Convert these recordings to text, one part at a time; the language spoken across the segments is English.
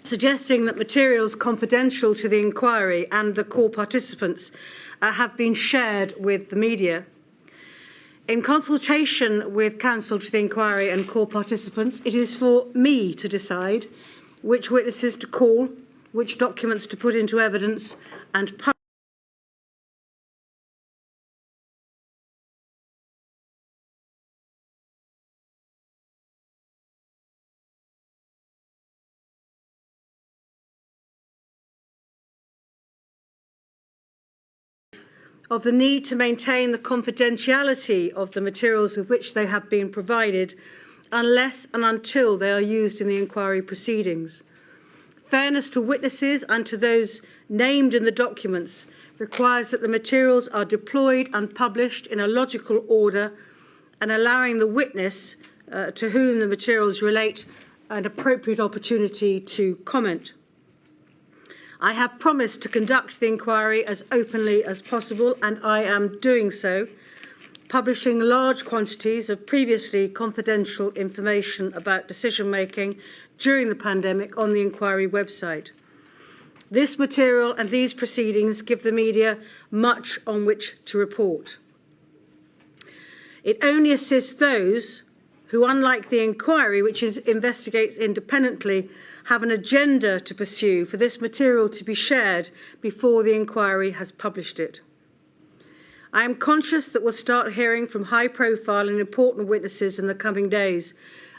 suggesting that materials confidential to the inquiry and the core participants have been shared with the media. In consultation with counsel to the inquiry and core participants, it is for me to decide which witnesses to call, which documents to put into evidence and publish. Of the need to maintain the confidentiality of the materials with which they have been provided unless and until they are used in the inquiry proceedings. Fairness to witnesses and to those named in the documents requires that the materials are deployed and published in a logical order and allowing the witness to whom the materials relate an appropriate opportunity to comment. I have promised to conduct the inquiry as openly as possible, and I am doing so, publishing large quantities of previously confidential information about decision-making during the pandemic on the inquiry website. This material and these proceedings give the media much on which to report. It only assists those who, unlike the inquiry, which investigates independently, have an agenda to pursue for this material to be shared before the inquiry has published it. I am conscious that we'll start hearing from high-profile and important witnesses in the coming days,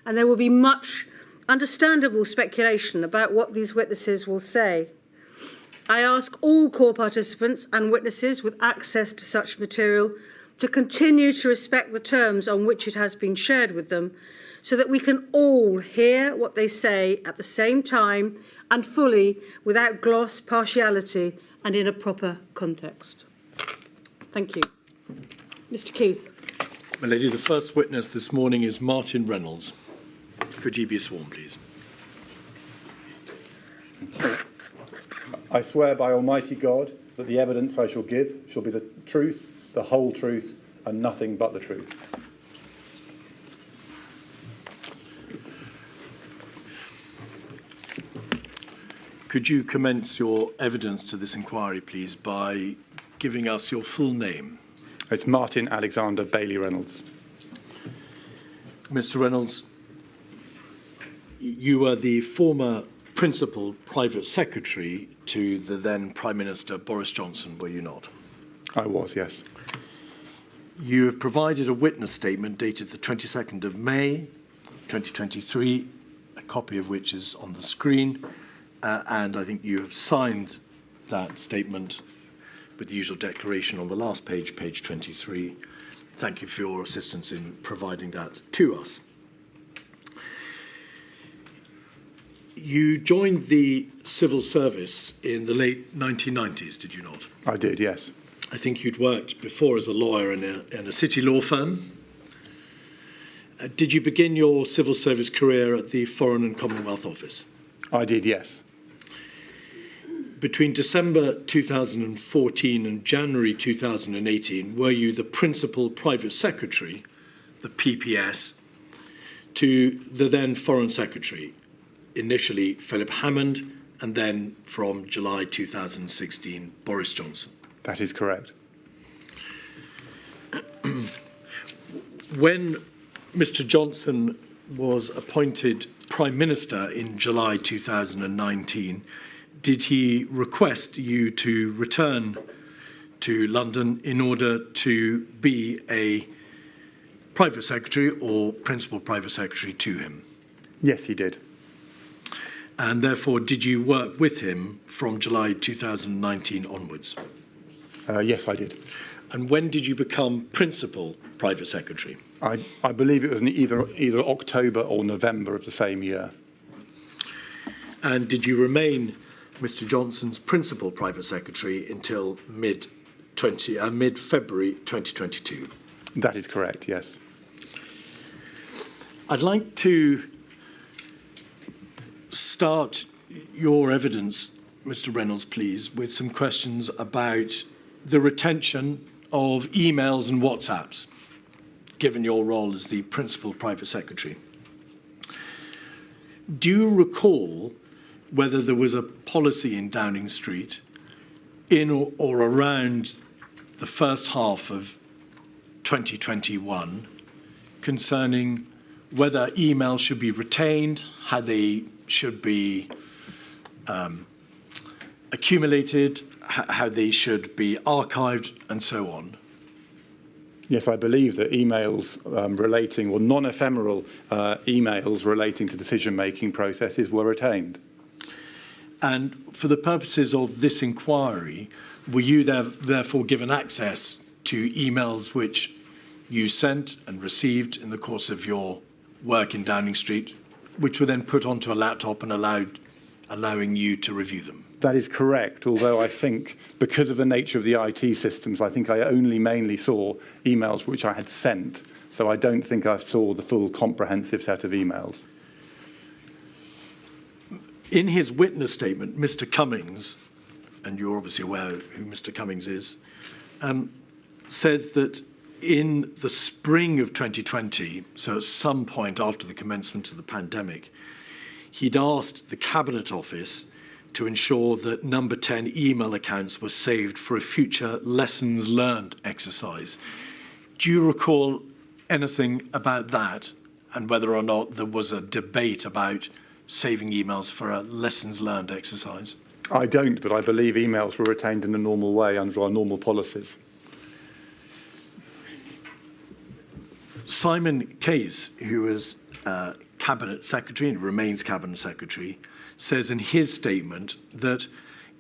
and there will be much understandable speculation about what these witnesses will say. I ask all core participants and witnesses with access to such material to continue to respect the terms on which it has been shared with them, so that we can all hear what they say at the same time and fully, without gloss, partiality, and in a proper context. Thank you. Mr. Keith. My lady, the first witness this morning is Martin Reynolds. Could you be sworn, please? I swear by Almighty God that the evidence I shall give shall be the truth, the whole truth, and nothing but the truth. Could you commence your evidence to this inquiry, please, by giving us your full name? It's Martin Alexander Bailey Reynolds. Mr. Reynolds, you were the former principal private secretary to the then Prime Minister Boris Johnson, were you not? I was, yes. You have provided a witness statement dated the 22nd of May 2023, a copy of which is on the screen. And I think you have signed that statement with the usual declaration on the last page, page 23. Thank you for your assistance in providing that to us. You joined the civil service in the late 1990s, did you not? I did, yes. I think you'd worked before as a lawyer in a city law firm. Did you begin your civil service career at the Foreign and Commonwealth Office? I did, yes. Between December 2014 and January 2018, were you the principal private secretary, the PPS, to the then Foreign Secretary, initially Philip Hammond, and then from July 2016, Boris Johnson? That is correct. When Mr. Johnson was appointed Prime Minister in July 2019, did he request you to return to London in order to be a private secretary or principal private secretary to him? Yes, he did. And therefore, did you work with him from July 2019 onwards? Yes, I did. And when did you become principal private secretary? I believe it was in either October or November of the same year. And did you remain Mr. Johnson's principal private secretary until mid-February 2022? That is correct, yes. I'd like to start your evidence, Mr. Reynolds, please, with some questions about the retention of emails and WhatsApps, given your role as the principal private secretary. Do you recall whether there was a policy in Downing Street in or around the first half of 2021 concerning whether emails should be retained, how they should be accumulated, how they should be archived, and so on. Yes, I believe that emails relating, or non-ephemeral emails relating to decision-making processes were retained. And for the purposes of this inquiry, were you therefore given access to emails which you sent and received in the course of your work in Downing Street, which were then put onto a laptop and allowing you to review them? That is correct, although I think because of the nature of the IT systems, I think I only mainly saw emails which I had sent. So I don't think I saw the full comprehensive set of emails. In his witness statement, Mr. Cummings, and you're obviously aware who Mr. Cummings is, says that in the spring of 2020, so at some point after the commencement of the pandemic, he'd asked the Cabinet Office to ensure that number 10 email accounts were saved for a future lessons learned exercise. Do you recall anything about that and whether or not there was a debate about saving emails for a lessons learned exercise? I don't, but I believe emails were retained in the normal way under our normal policies. Simon Case, who was Cabinet Secretary and remains Cabinet Secretary, says in his statement that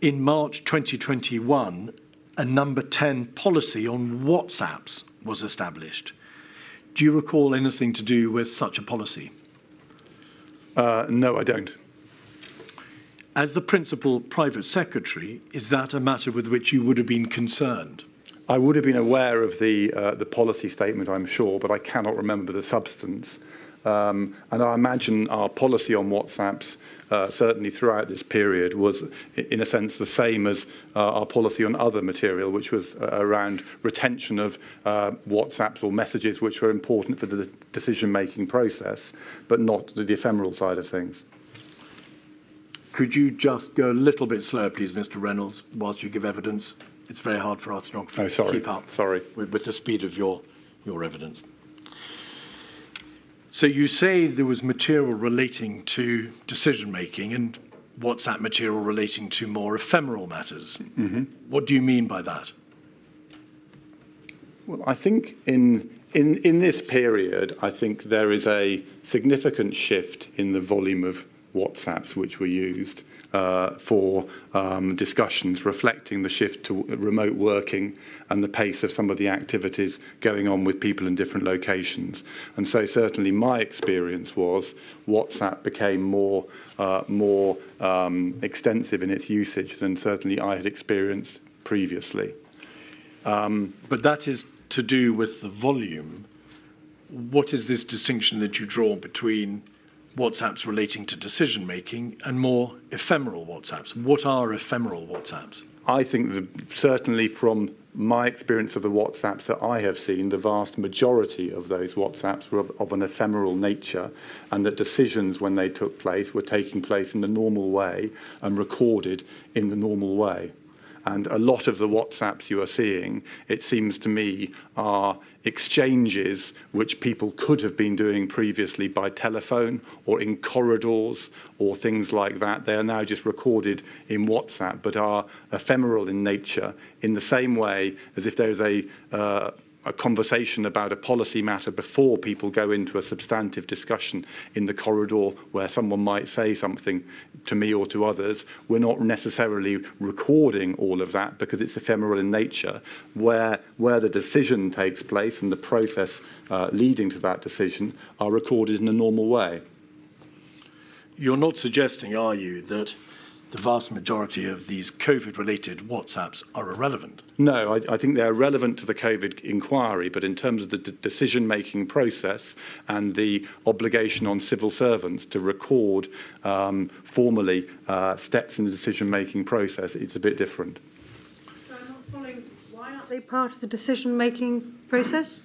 in March 2021, a number 10 policy on WhatsApps was established. Do you recall anything to do with such a policy? No, I don't. As the Principal Private Secretary, is that a matter with which you would have been concerned? I would have been aware of the policy statement, I'm sure, but I cannot remember the substance. And I imagine our policy on WhatsApps, certainly throughout this period, was in a sense the same as our policy on other material, which was around retention of WhatsApps or messages which were important for the decision-making process, but not the ephemeral side of things. Could you just go a little bit slower, please, Mr. Reynolds, whilst you give evidence? It's very hard for our stenographers to keep up with the speed of your evidence. So you say there was material relating to decision-making and WhatsApp material relating to more ephemeral matters. Mm-hmm. What do you mean by that? Well, I think in this period, I think there is a significant shift in the volume of WhatsApps which were used for discussions, reflecting the shift to remote working and the pace of some of the activities going on with people in different locations. And so certainly my experience was WhatsApp became more extensive in its usage than certainly I had experienced previously. But that is to do with the volume. What is this distinction that you draw between WhatsApps relating to decision-making and more ephemeral WhatsApps? What are ephemeral WhatsApps? I think that certainly from my experience of the WhatsApps that I have seen, the vast majority of those WhatsApps were of an ephemeral nature, and that decisions when they took place were taking place in the normal way and recorded in the normal way. And a lot of the WhatsApps you are seeing, it seems to me, are exchanges which people could have been doing previously by telephone or in corridors or things like that. They are now just recorded in WhatsApp, but are ephemeral in nature, in the same way as if there is a conversation about a policy matter before people go into a substantive discussion in the corridor where someone might say something to me or to others. We're not necessarily recording all of that because it's ephemeral in nature. Where the decision takes place and the process leading to that decision are recorded in a normal way. You're not suggesting, are you, that the vast majority of these COVID-related WhatsApps are irrelevant? No, I think they're relevant to the COVID inquiry, but in terms of the decision-making process and the obligation on civil servants to record formally steps in the decision-making process, it's a bit different. So I'm not following. Why aren't they part of the decision-making process?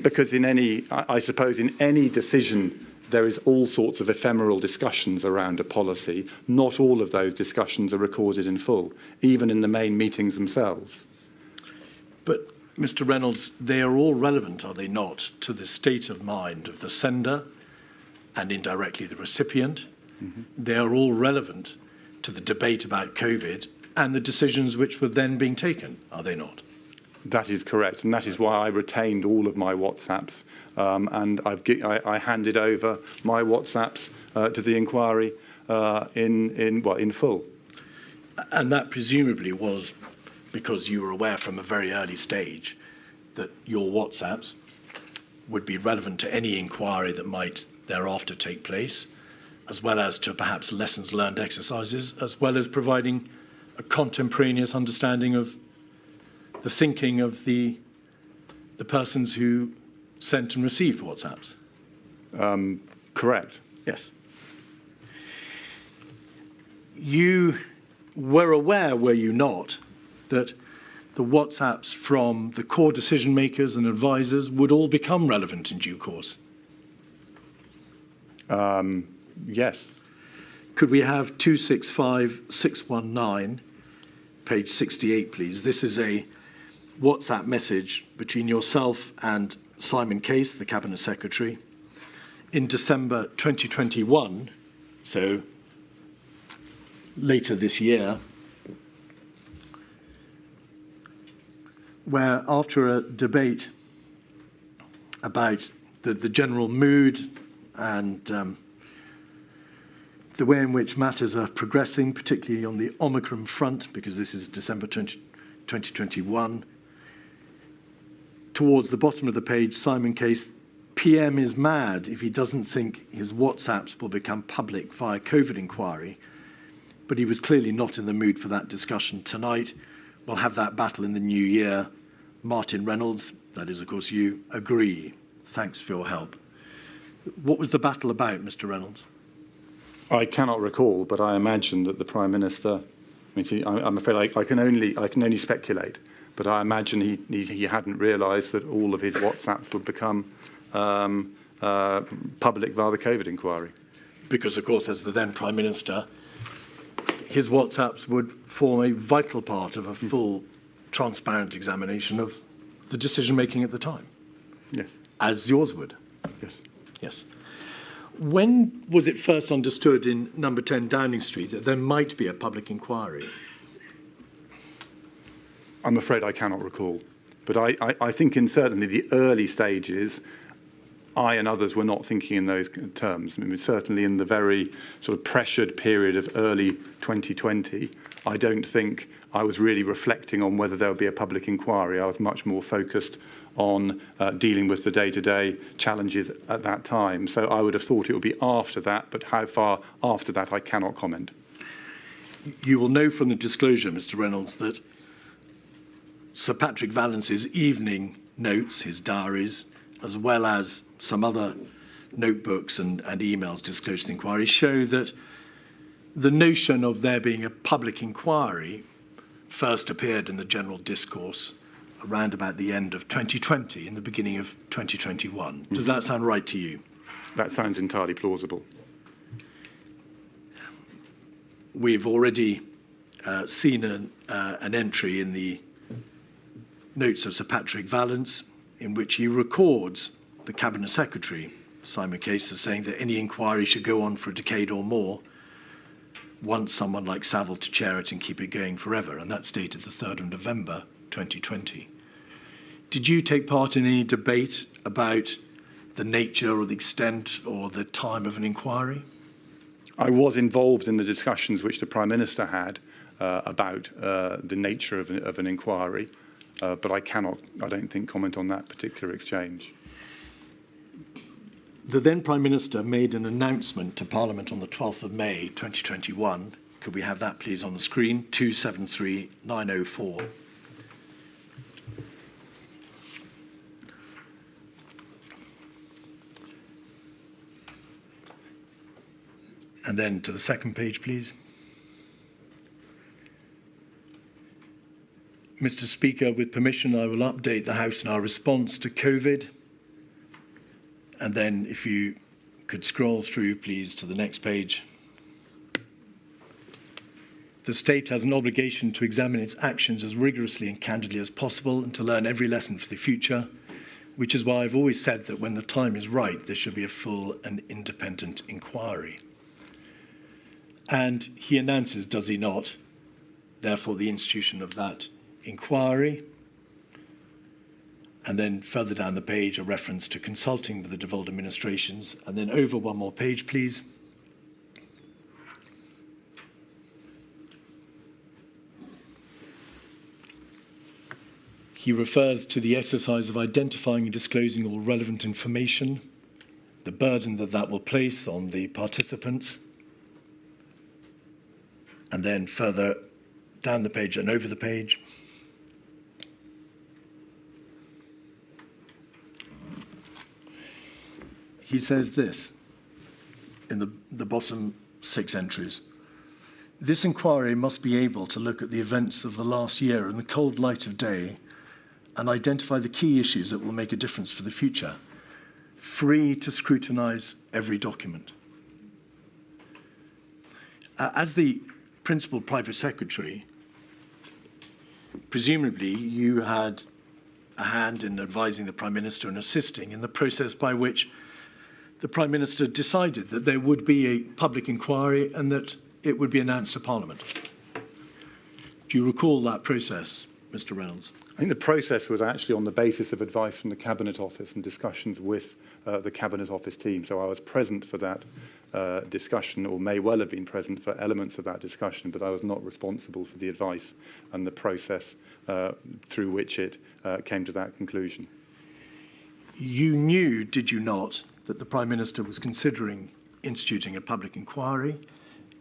Because I suppose in any decision there is all sorts of ephemeral discussions around a policy. Not all of those discussions are recorded in full, even in the main meetings themselves. But, Mr. Reynolds, they are all relevant, are they not, to the state of mind of the sender and indirectly the recipient? Mm-hmm. They are all relevant to the debate about COVID and the decisions which were then being taken, are they not? That is correct, and that is why I retained all of my WhatsApps, and I handed over my WhatsApps to the inquiry in full. And that presumably was because you were aware from a very early stage that your WhatsApps would be relevant to any inquiry that might thereafter take place, as well as to perhaps lessons learned exercises, as well as providing a contemporaneous understanding of the thinking of the persons who sent and received WhatsApps. Correct. Yes. You were aware, were you not, that the WhatsApps from the core decision makers and advisors would all become relevant in due course? Yes. Could we have 265619, page 68, please? This is a WhatsApp message between yourself and Simon Case, the Cabinet Secretary, in December 2021, so later this year, where after a debate about the general mood and the way in which matters are progressing, particularly on the Omicron front, because this is December 2021, towards the bottom of the page, Simon Case, PM is mad if he doesn't think his WhatsApps will become public via COVID inquiry, but he was clearly not in the mood for that discussion tonight. We'll have that battle in the new year. Martin Reynolds, that is, of course, you, agree. Thanks for your help. What was the battle about, Mr. Reynolds? I cannot recall, but I imagine that the Prime Minister, I'm afraid I can only speculate, but I imagine he hadn't realised that all of his WhatsApps would become public via the COVID inquiry. Because, of course, as the then Prime Minister, his WhatsApps would form a vital part of a full, transparent examination of the decision-making at the time. Yes. As yours would. Yes. Yes. When was it first understood in number 10 Downing Street that there might be a public inquiry? I'm afraid I cannot recall. But I think in certainly the early stages, I and others were not thinking in those terms. I mean, certainly in the very sort of pressured period of early 2020, I don't think I was really reflecting on whether there would be a public inquiry. I was much more focused on dealing with the day-to-day challenges at that time. So I would have thought it would be after that, but how far after that I cannot comment. You will know from the disclosure, Mr. Reynolds, that Sir Patrick Vallance's evening notes, his diaries, as well as some other notebooks and emails disclosed in the inquiry, show that the notion of there being a public inquiry first appeared in the general discourse around about the end of 2020, in the beginning of 2021. Does that sound right to you? That sounds entirely plausible. We've already seen an entry in the notes of Sir Patrick Vallance in which he records the Cabinet Secretary, Simon Case, as saying that any inquiry should go on for a decade or more, want someone like Savile to chair it and keep it going forever, and that's dated the 3rd of November 2020. Did you take part in any debate about the nature or the extent or the time of an inquiry? I was involved in the discussions which the Prime Minister had about the nature of an inquiry, but I don't think, comment on that particular exchange. The then Prime Minister made an announcement to Parliament on the 12th of May 2021. Could we have that, please, on the screen? 273904. And then to the second page, please. Mr. Speaker, with permission, I will update the House in our response to COVID. And then if you could scroll through, please, to the next page. The state has an obligation to examine its actions as rigorously and candidly as possible and to learn every lesson for the future, which is why I've always said that when the time is right, there should be a full and independent inquiry. And he announces, does he not, therefore the institution of that inquiry. And then further down the page, a reference to consulting with the devolved administrations. And then over one more page, please. He refers to the exercise of identifying and disclosing all relevant information, the burden that that will place on the participants. And then further down the page and over the page. He says this in the bottom 6 entries. This inquiry must be able to look at the events of the last year in the cold light of day and identify the key issues that will make a difference for the future, free to scrutinise every document. As the principal private secretary, presumably you had a hand in advising the Prime Minister and assisting in the process by which the Prime Minister decided that there would be a public inquiry and that it would be announced to Parliament. Do you recall that process, Mr. Reynolds? I think the process was actually on the basis of advice from the Cabinet Office and discussions with the Cabinet Office team. So I was present for that discussion, or may well have been present for elements of that discussion, but I was not responsible for the advice and the process through which it came to that conclusion. You knew, did you not, that the Prime Minister was considering instituting a public inquiry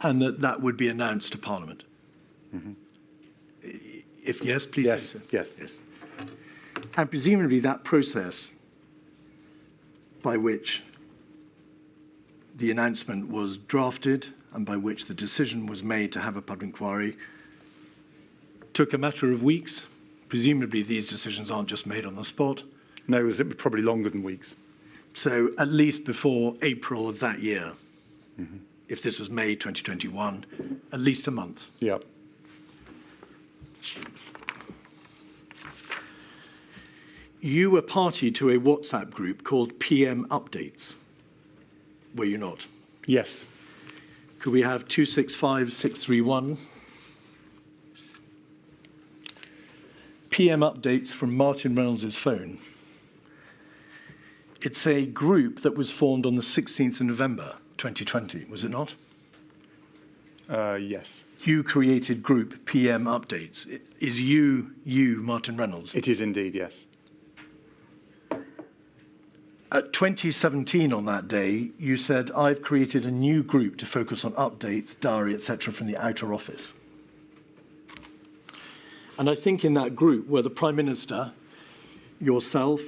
and that that would be announced to Parliament? Mm-hmm. If yes, please yes, say so. Yes. And presumably that process by which the announcement was drafted and by which the decision was made to have a public inquiry took a matter of weeks. Presumably these decisions aren't just made on the spot. No, it was probably longer than weeks. So at least before April of that year, mm-hmm. If this was May 2021, at least a month. Yeah. You were party to a WhatsApp group called PM Updates, were you not? Yes. Could we have 265631? PM Updates from Martin Reynolds' phone. It's a group that was formed on the 16th of November 2020, was it not? Yes. You created group PM Updates. Is you, Martin Reynolds? It is indeed, yes. At 2017 on that day, you said, I've created a new group to focus on updates, diary, etc. from the outer office. And I think in that group were the Prime Minister, yourself,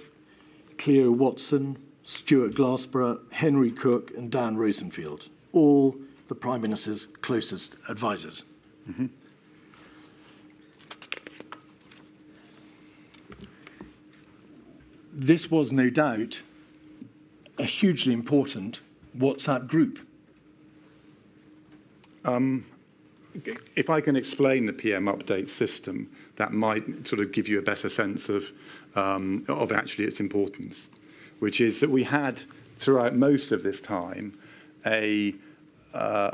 Cleo Watson, Stuart Glassborough, Henry Cook and Dan Rosenfield, all the Prime Minister's closest advisors. Mm-hmm. This was no doubt a hugely important WhatsApp group. If I can explain the PM update system, that might sort of give you a better sense of actually its importance, which is that we had throughout most of this time a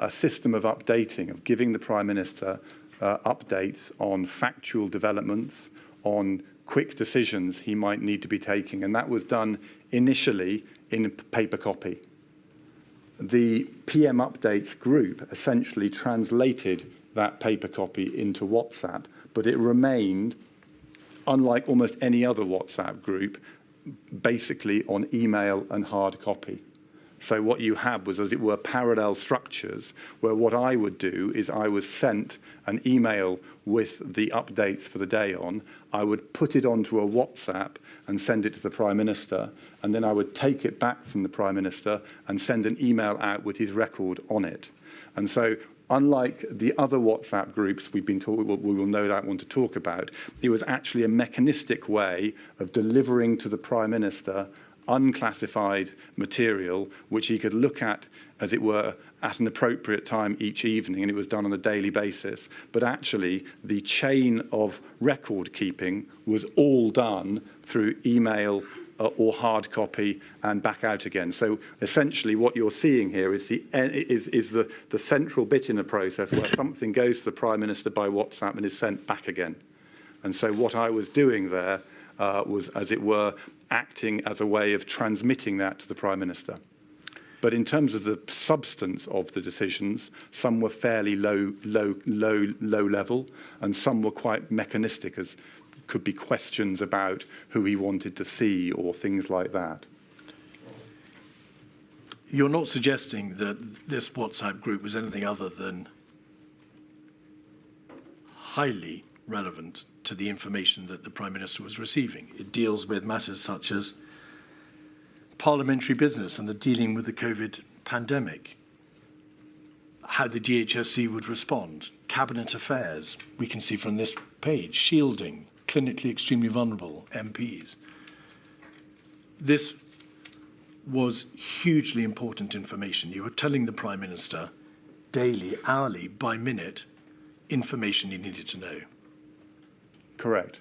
system of updating, of giving the Prime Minister updates on factual developments, on quick decisions he might need to be taking, and that was done initially in paper copy. The PM Updates group essentially translated that paper copy into WhatsApp, but it remained, unlike almost any other WhatsApp group, basically on email and hard copy. So what you had was, as it were, parallel structures where what I would do is I was sent an email with the updates for the day on. I would put it onto a WhatsApp and send it to the Prime Minister, and then I would take it back from the Prime Minister and send an email out with his record on it. And so, unlike the other WhatsApp groups we will no doubt want to talk about, it was actually a mechanistic way of delivering to the Prime Minister unclassified material which he could look at, as it were, at an appropriate time each evening, and it was done on a daily basis. But actually, the chain of record keeping was all done through email or hard copy and back out again. So essentially what you're seeing here is the central bit in the process where something goes to the Prime Minister by WhatsApp and is sent back again. And so what I was doing there was, as it were, acting as a way of transmitting that to the Prime Minister. But in terms of the substance of the decisions, some were fairly low level, and some were quite mechanistic, as could be questions about who he wanted to see or things like that. You're not suggesting that this WhatsApp group was anything other than highly relevant to the information that the Prime Minister was receiving. It deals with matters such as parliamentary business and the dealing with the COVID pandemic, how the DHSC would respond, cabinet affairs, we can see from this page, shielding, clinically extremely vulnerable MPs. This was hugely important information. You were telling the Prime Minister daily, hourly, by minute, information he needed to know. Correct.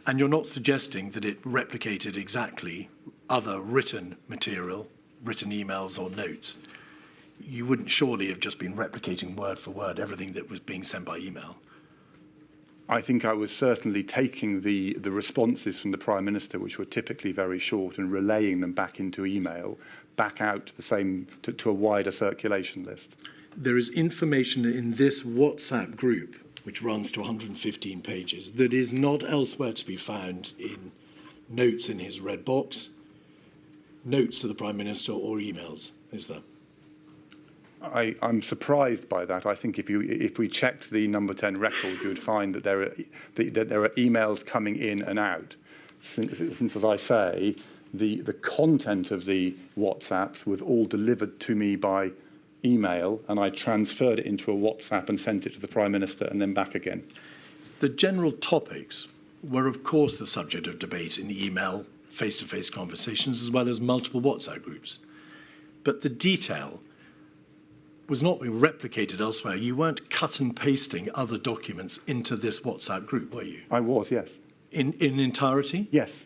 And you're not suggesting that it replicated exactly other written material, written emails or notes. You wouldn't surely have just been replicating word for word everything that was being sent by email. I think I was certainly taking the responses from the Prime Minister, which were typically very short, and relaying them back into email, back out to a wider circulation list. There is information in this WhatsApp group, which runs to 115 pages, that is not elsewhere to be found in notes in his red box, notes to the Prime Minister, or emails, is there? I'm surprised by that. I think if we checked the number 10 record, you would find that there are emails coming in and out. Since as I say, the content of the WhatsApps was all delivered to me by email, and I transferred it into a WhatsApp and sent it to the Prime Minister and then back again. The general topics were, of course, the subject of debate in email, face-to-face conversations, as well as multiple WhatsApp groups. But the detail was not being replicated elsewhere. You weren't cut and pasting other documents into this WhatsApp group, were you? I was, yes. In entirety? Yes.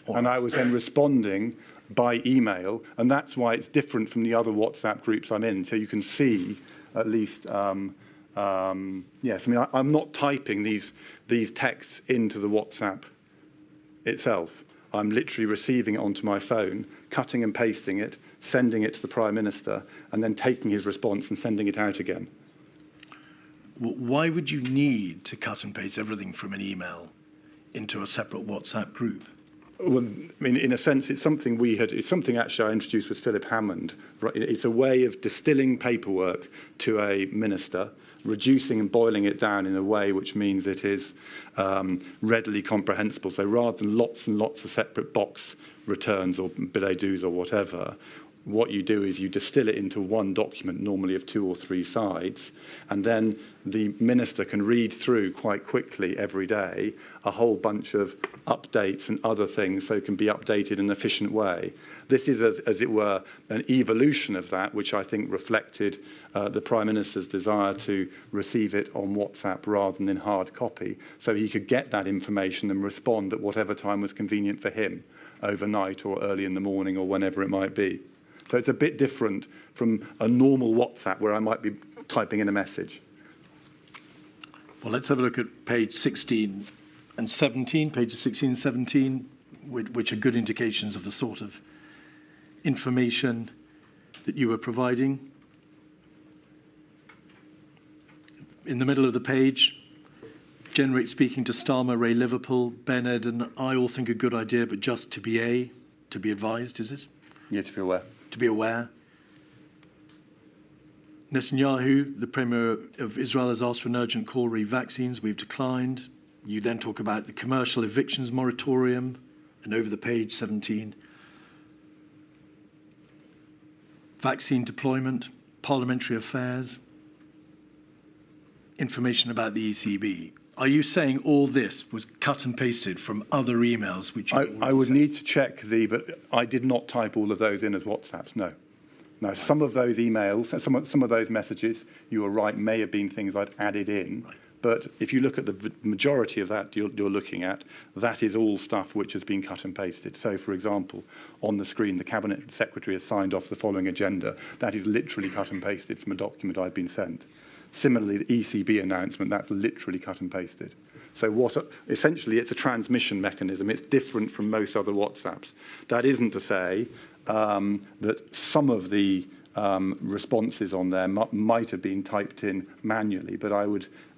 And I was then responding by email, and that's why it's different from the other WhatsApp groups I'm in. So you can see, at least, yes, I mean, I'm not typing these texts into the WhatsApp itself. I'm literally receiving it onto my phone, cutting and pasting it, sending it to the Prime Minister, and then taking his response and sending it out again. Why would you need to cut and paste everything from an email into a separate WhatsApp group? Well, I mean, in a sense, it's something actually I introduced with Philip Hammond. Right? It's a way of distilling paperwork to a minister, reducing and boiling it down in a way which means it is readily comprehensible. So rather than lots and lots of separate box returns or billet doux or whatever, what you do is you distill it into one document, normally of 2 or 3 sides, and then the minister can read through quite quickly every day a whole bunch of updates and other things, so it can be updated in an efficient way. This is, as it were, an evolution of that, which I think reflected the Prime Minister's desire to receive it on WhatsApp rather than in hard copy, so he could get that information and respond at whatever time was convenient for him, overnight or early in the morning or whenever it might be. So it's a bit different from a normal WhatsApp where I might be typing in a message. Well, let's have a look at page 16 and 17, pages 16 and 17, which are good indications of the sort of information that you were providing. In the middle of the page, generate speaking to Starmer, Ray Liverpool, Ben Ed, and I all think a good idea, but just to be advised, is it? Yeah, to be aware. To be aware. Netanyahu, the Premier of Israel, has asked for an urgent call re vaccines. We've declined. You then talk about the commercial evictions moratorium, and over the page 17, vaccine deployment, parliamentary affairs, information about the ECB. Are you saying all this was cut and pasted from other emails which you I would need to check but I did not type all of those in as WhatsApps, no. Now, right. Some of those emails, some of those messages, you are right, may have been things I'd added in. Right. But if you look at the majority of that you're looking at, that is all stuff which has been cut and pasted. So, for example, on the screen, the Cabinet Secretary has signed off the following agenda. That is literally cut and pasted from a document I've been sent. Similarly, the ECB announcement, that's literally cut and pasted. So essentially, it's a transmission mechanism. It's different from most other WhatsApps. That isn't to say that some of the responses on there might have been typed in manually, but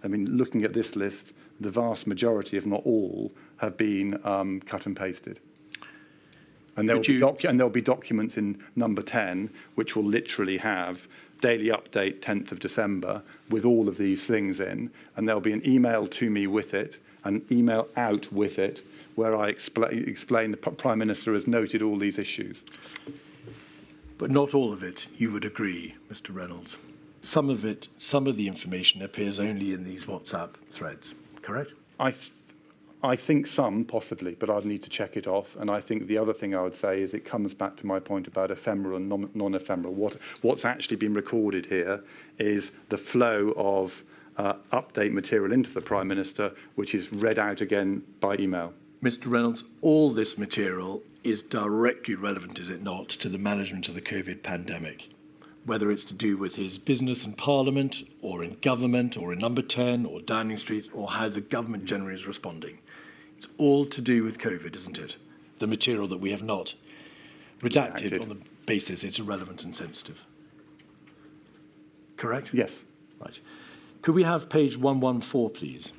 looking at this list, the vast majority, if not all, have been cut and pasted. And there'll be documents in number 10 which will literally have daily update 10th of December with all of these things in, and there'll be an email to me with it, an email out with it, where I explain the Prime Minister has noted all these issues. But not all of it, you would agree, Mr. Reynolds. Some of the information appears only in these WhatsApp threads, correct? I think some, possibly, but I'd need to check it off. And I think the other thing I would say is it comes back to my point about ephemeral and non-ephemeral. What's actually been recorded here is the flow of update material into the Prime Minister, which is read out again by email. Mr. Reynolds, all this material is directly relevant, is it not, to the management of the COVID pandemic? Whether it's to do with his business in Parliament, or in government, or in Number 10, or Downing Street, or how the government generally is responding. It's all to do with COVID, isn't it? The material that we have not redacted on the basis it's irrelevant and sensitive. Correct? Yes. Right. Could we have page 114, please?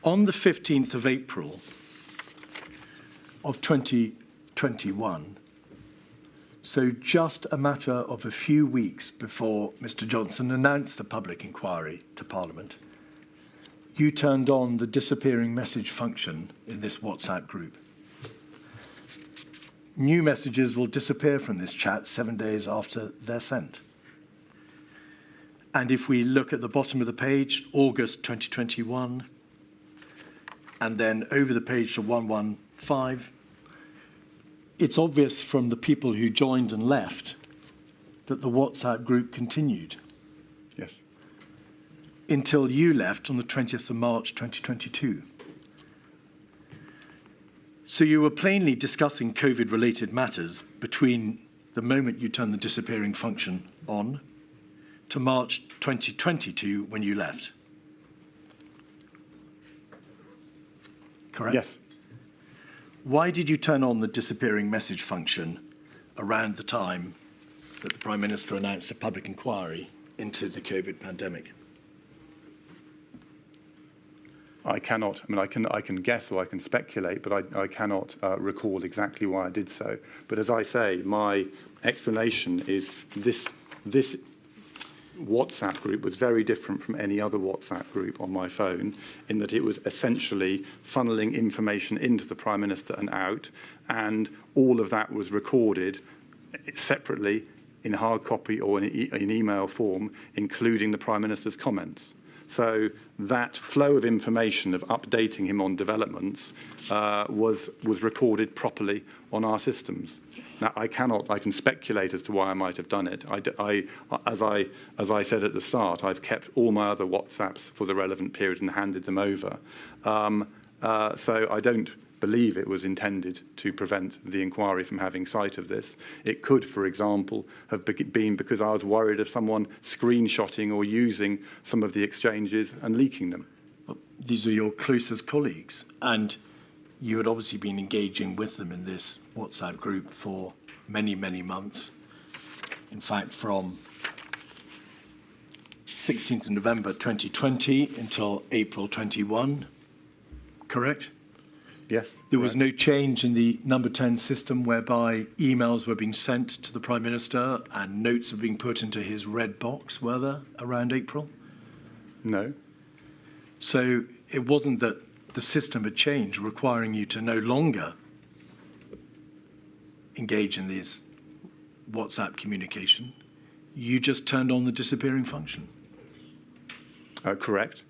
On the 15th of April of 2021, so just a matter of a few weeks before Mr. Johnson announced the public inquiry to Parliament, you turned on the disappearing message function in this WhatsApp group. New messages will disappear from this chat 7 days after they're sent. And if we look at the bottom of the page, August 2021, and then over the page to 115, it's obvious from the people who joined and left that the WhatsApp group continued. Yes. Until you left on the 20th of March 2022. So you were plainly discussing COVID-related matters between the moment you turned the disappearing function on to March 2022 when you left. Correct? Yes. Why did you turn on the disappearing message function around the time that the Prime Minister announced a public inquiry into the COVID pandemic? I cannot. I can guess or I can speculate, but I cannot recall exactly why I did so. But as I say, my explanation is this WhatsApp group was very different from any other WhatsApp group on my phone in that it was essentially funneling information into the Prime Minister and out, and all of that was recorded separately in hard copy or in email form, including the Prime Minister's comments. So that flow of information of updating him on developments was recorded properly on our systems. Now, I can speculate as to why I might have done it. As I said at the start, I've kept all my other WhatsApps for the relevant period and handed them over. So I don't believe it was intended to prevent the inquiry from having sight of this. It could, for example, have been because I was worried of someone screenshotting or using some of the exchanges and leaking them. Well, these are your closest colleagues, and you had obviously been engaging with them in this WhatsApp group for many, many months. In fact, from 16th of November 2020 until April 21, correct? Yes. There was no change in the Number 10 system whereby emails were being sent to the Prime Minister and notes were being put into his red box, were there, around April? No. So it wasn't that the system had changed, requiring you to no longer engage in this WhatsApp communication. You just turned on the disappearing function. Correct.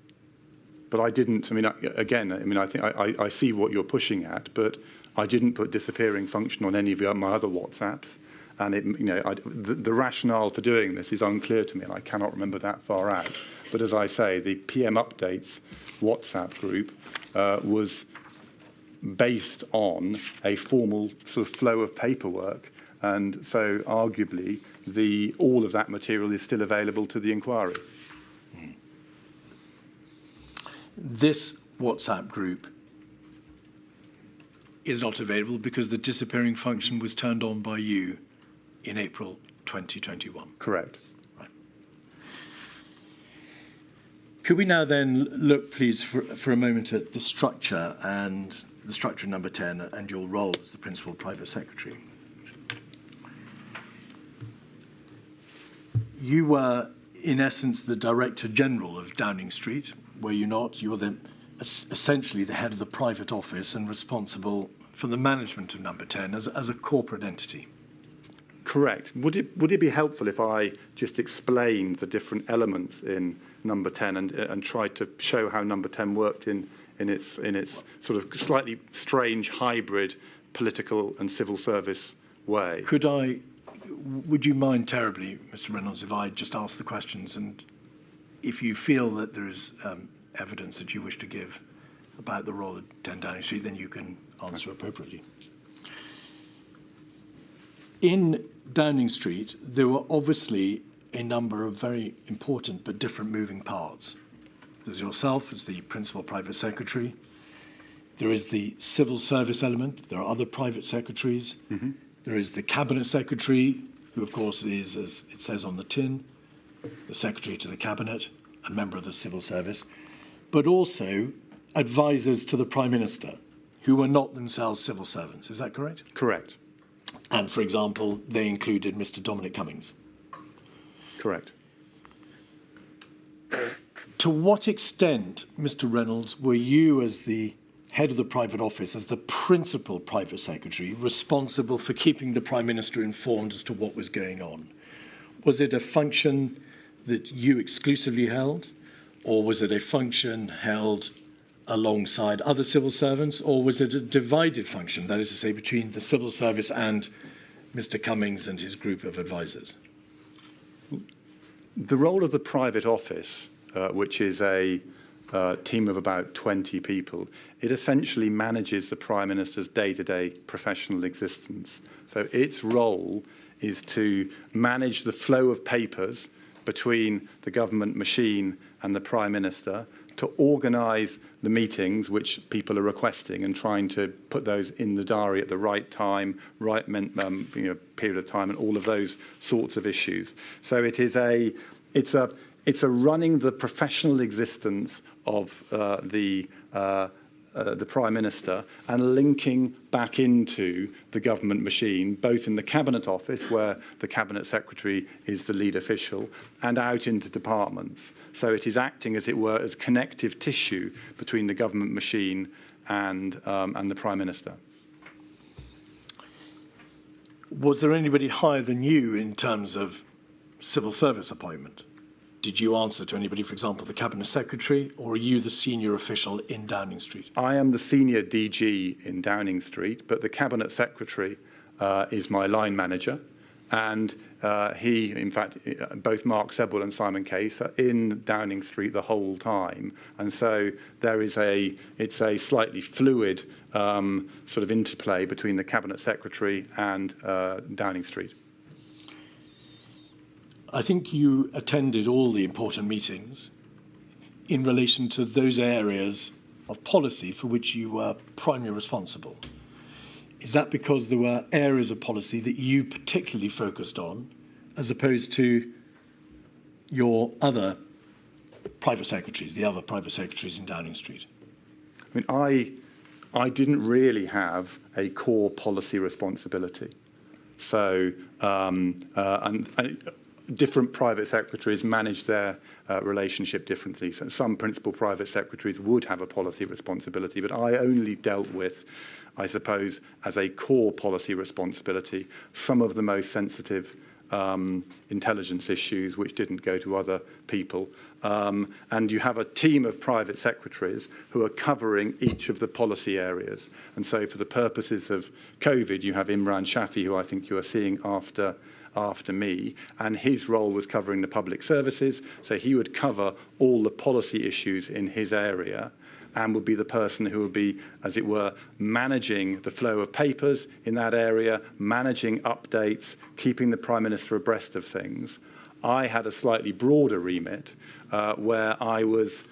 But I didn't, I mean, I think I see what you're pushing at, but I didn't put disappearing function on any of my other WhatsApps. And the rationale for doing this is unclear to me, and I cannot remember that far out. But as I say, the PM Updates WhatsApp group was based on a formal sort of flow of paperwork. And so arguably, all of that material is still available to the inquiry. This WhatsApp group is not available because the disappearing function was turned on by you in April 2021. Correct. Right. Could we now then look, please, for a moment at the structure and the structure number 10 and your role as the Principal Private Secretary? You were, in essence, the Director General of Downing Street, were you not? You were essentially the head of the private office and responsible for the management of number 10 as a corporate entity. Correct. Would it be helpful if I just explained the different elements in number 10 and tried to show how number 10 worked in its sort of slightly strange hybrid political and civil service way? Would you mind terribly, Mr. Reynolds, if I just ask the questions, and if you feel that there is evidence that you wish to give about the role of 10 Downing Street, then you can answer appropriately. In Downing Street, there were obviously a number of very important but different moving parts. There's yourself as the Principal Private Secretary. There is the civil service element. There are other private secretaries. Mm-hmm. There is the Cabinet Secretary, who, of course, is, as it says on the tin, the Secretary to the Cabinet, a member of the civil service, but also advisors to the Prime Minister, who were not themselves civil servants. Is that correct? Correct. And, for example, they included Mr. Dominic Cummings. Correct. To what extent, Mr. Reynolds, were you, as the head of the private office, as the principal private secretary, responsible for keeping the Prime Minister informed as to what was going on? Was it a function that you exclusively held, or was it a function held alongside other civil servants, or was it a divided function, that is to say, between the civil service and Mr. Cummings and his group of advisors? The role of the private office, which is a team of about 20 people, it essentially manages the Prime Minister's day-to-day professional existence. So its role is to manage the flow of papers between the government machine and the Prime Minister, to organise the meetings which people are requesting and trying to put those in the diary at the right time, right period of time, and all of those sorts of issues. So it's a running the professional existence of the Prime Minister and linking back into the government machine, both in the Cabinet Office, where the Cabinet Secretary is the lead official, and out into departments. So it is acting, as it were, as connective tissue between the government machine and the Prime Minister. Was there anybody higher than you in terms of civil service appointment? Did you answer to anybody, for example, the Cabinet Secretary, or are you the senior official in Downing Street? I am the senior DG in Downing Street, but the Cabinet Secretary is my line manager. And he, in fact, both Mark Sebel and Simon Case are in Downing Street the whole time. And so it's a slightly fluid sort of interplay between the Cabinet Secretary and Downing Street. I think you attended all the important meetings in relation to those areas of policy for which you were primarily responsible. Is that because there were areas of policy that you particularly focused on, as opposed to your other private secretaries, the other private secretaries in Downing Street? I mean, I didn't really have a core policy responsibility. So, different private secretaries manage their relationship differently. So some principal private secretaries would have a policy responsibility, but I only dealt with, I suppose, as a core policy responsibility, some of the most sensitive intelligence issues which didn't go to other people. And you have a team of private secretaries who are covering each of the policy areas. And so for the purposes of COVID, you have Imran Shafi, who I think you are seeing after me, and his role was covering the public services. So he would cover all the policy issues in his area and would be the person who would be, as it were, managing the flow of papers in that area, managing updates, keeping the Prime Minister abreast of things. I had a slightly broader remit where I was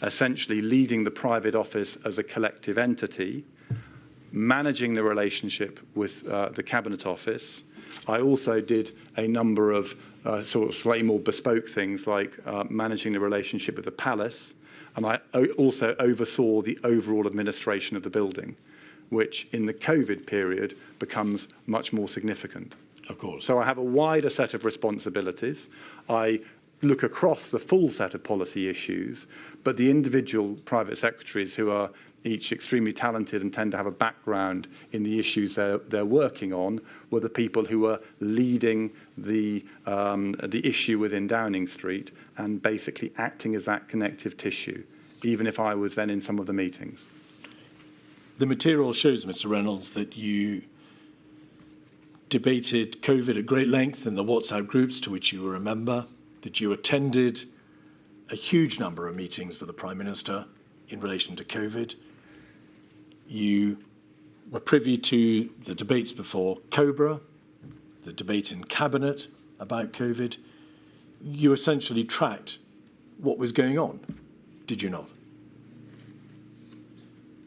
essentially leading the private office as a collective entity, managing the relationship with the Cabinet Office. I also did a number of sort of slightly more bespoke things like managing the relationship with the Palace, and I also oversaw the overall administration of the building, which in the COVID period becomes much more significant. Of course. So I have a wider set of responsibilities. I look across the full set of policy issues, but the individual private secretaries, who are each extremely talented and tend to have a background in the issues they're working on, were the people who were leading the issue within Downing Street and basically acting as that connective tissue, even if I was then in some of the meetings. The material shows, Mr. Reynolds, that you debated COVID at great length in the WhatsApp groups to which you were a member, that you attended a huge number of meetings with the Prime Minister in relation to COVID. You were privy to the debates before Cobra, the debate in Cabinet about COVID. You essentially tracked what was going on, did you not?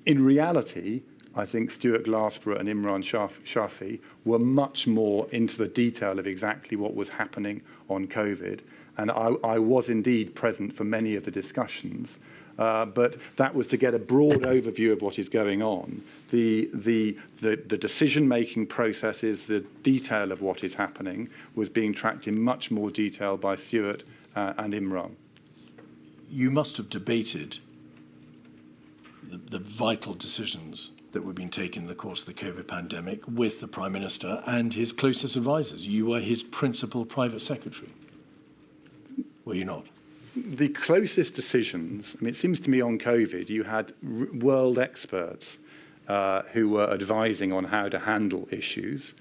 In reality, I think Stuart Glassborough and Imran Shafi were much more into the detail of exactly what was happening on COVID. And I was indeed present for many of the discussions. But that was to get a broad overview of what is going on. The decision-making processes, the detail of what is happening was being tracked in much more detail by Stuart and Imran. You must have debated the vital decisions that were being taken in the course of the COVID pandemic with the Prime Minister and his closest advisors. You were his principal private secretary, were you not? The closest decisions, I mean, it seems to me on COVID, you had world experts who were advising on how to handle issues.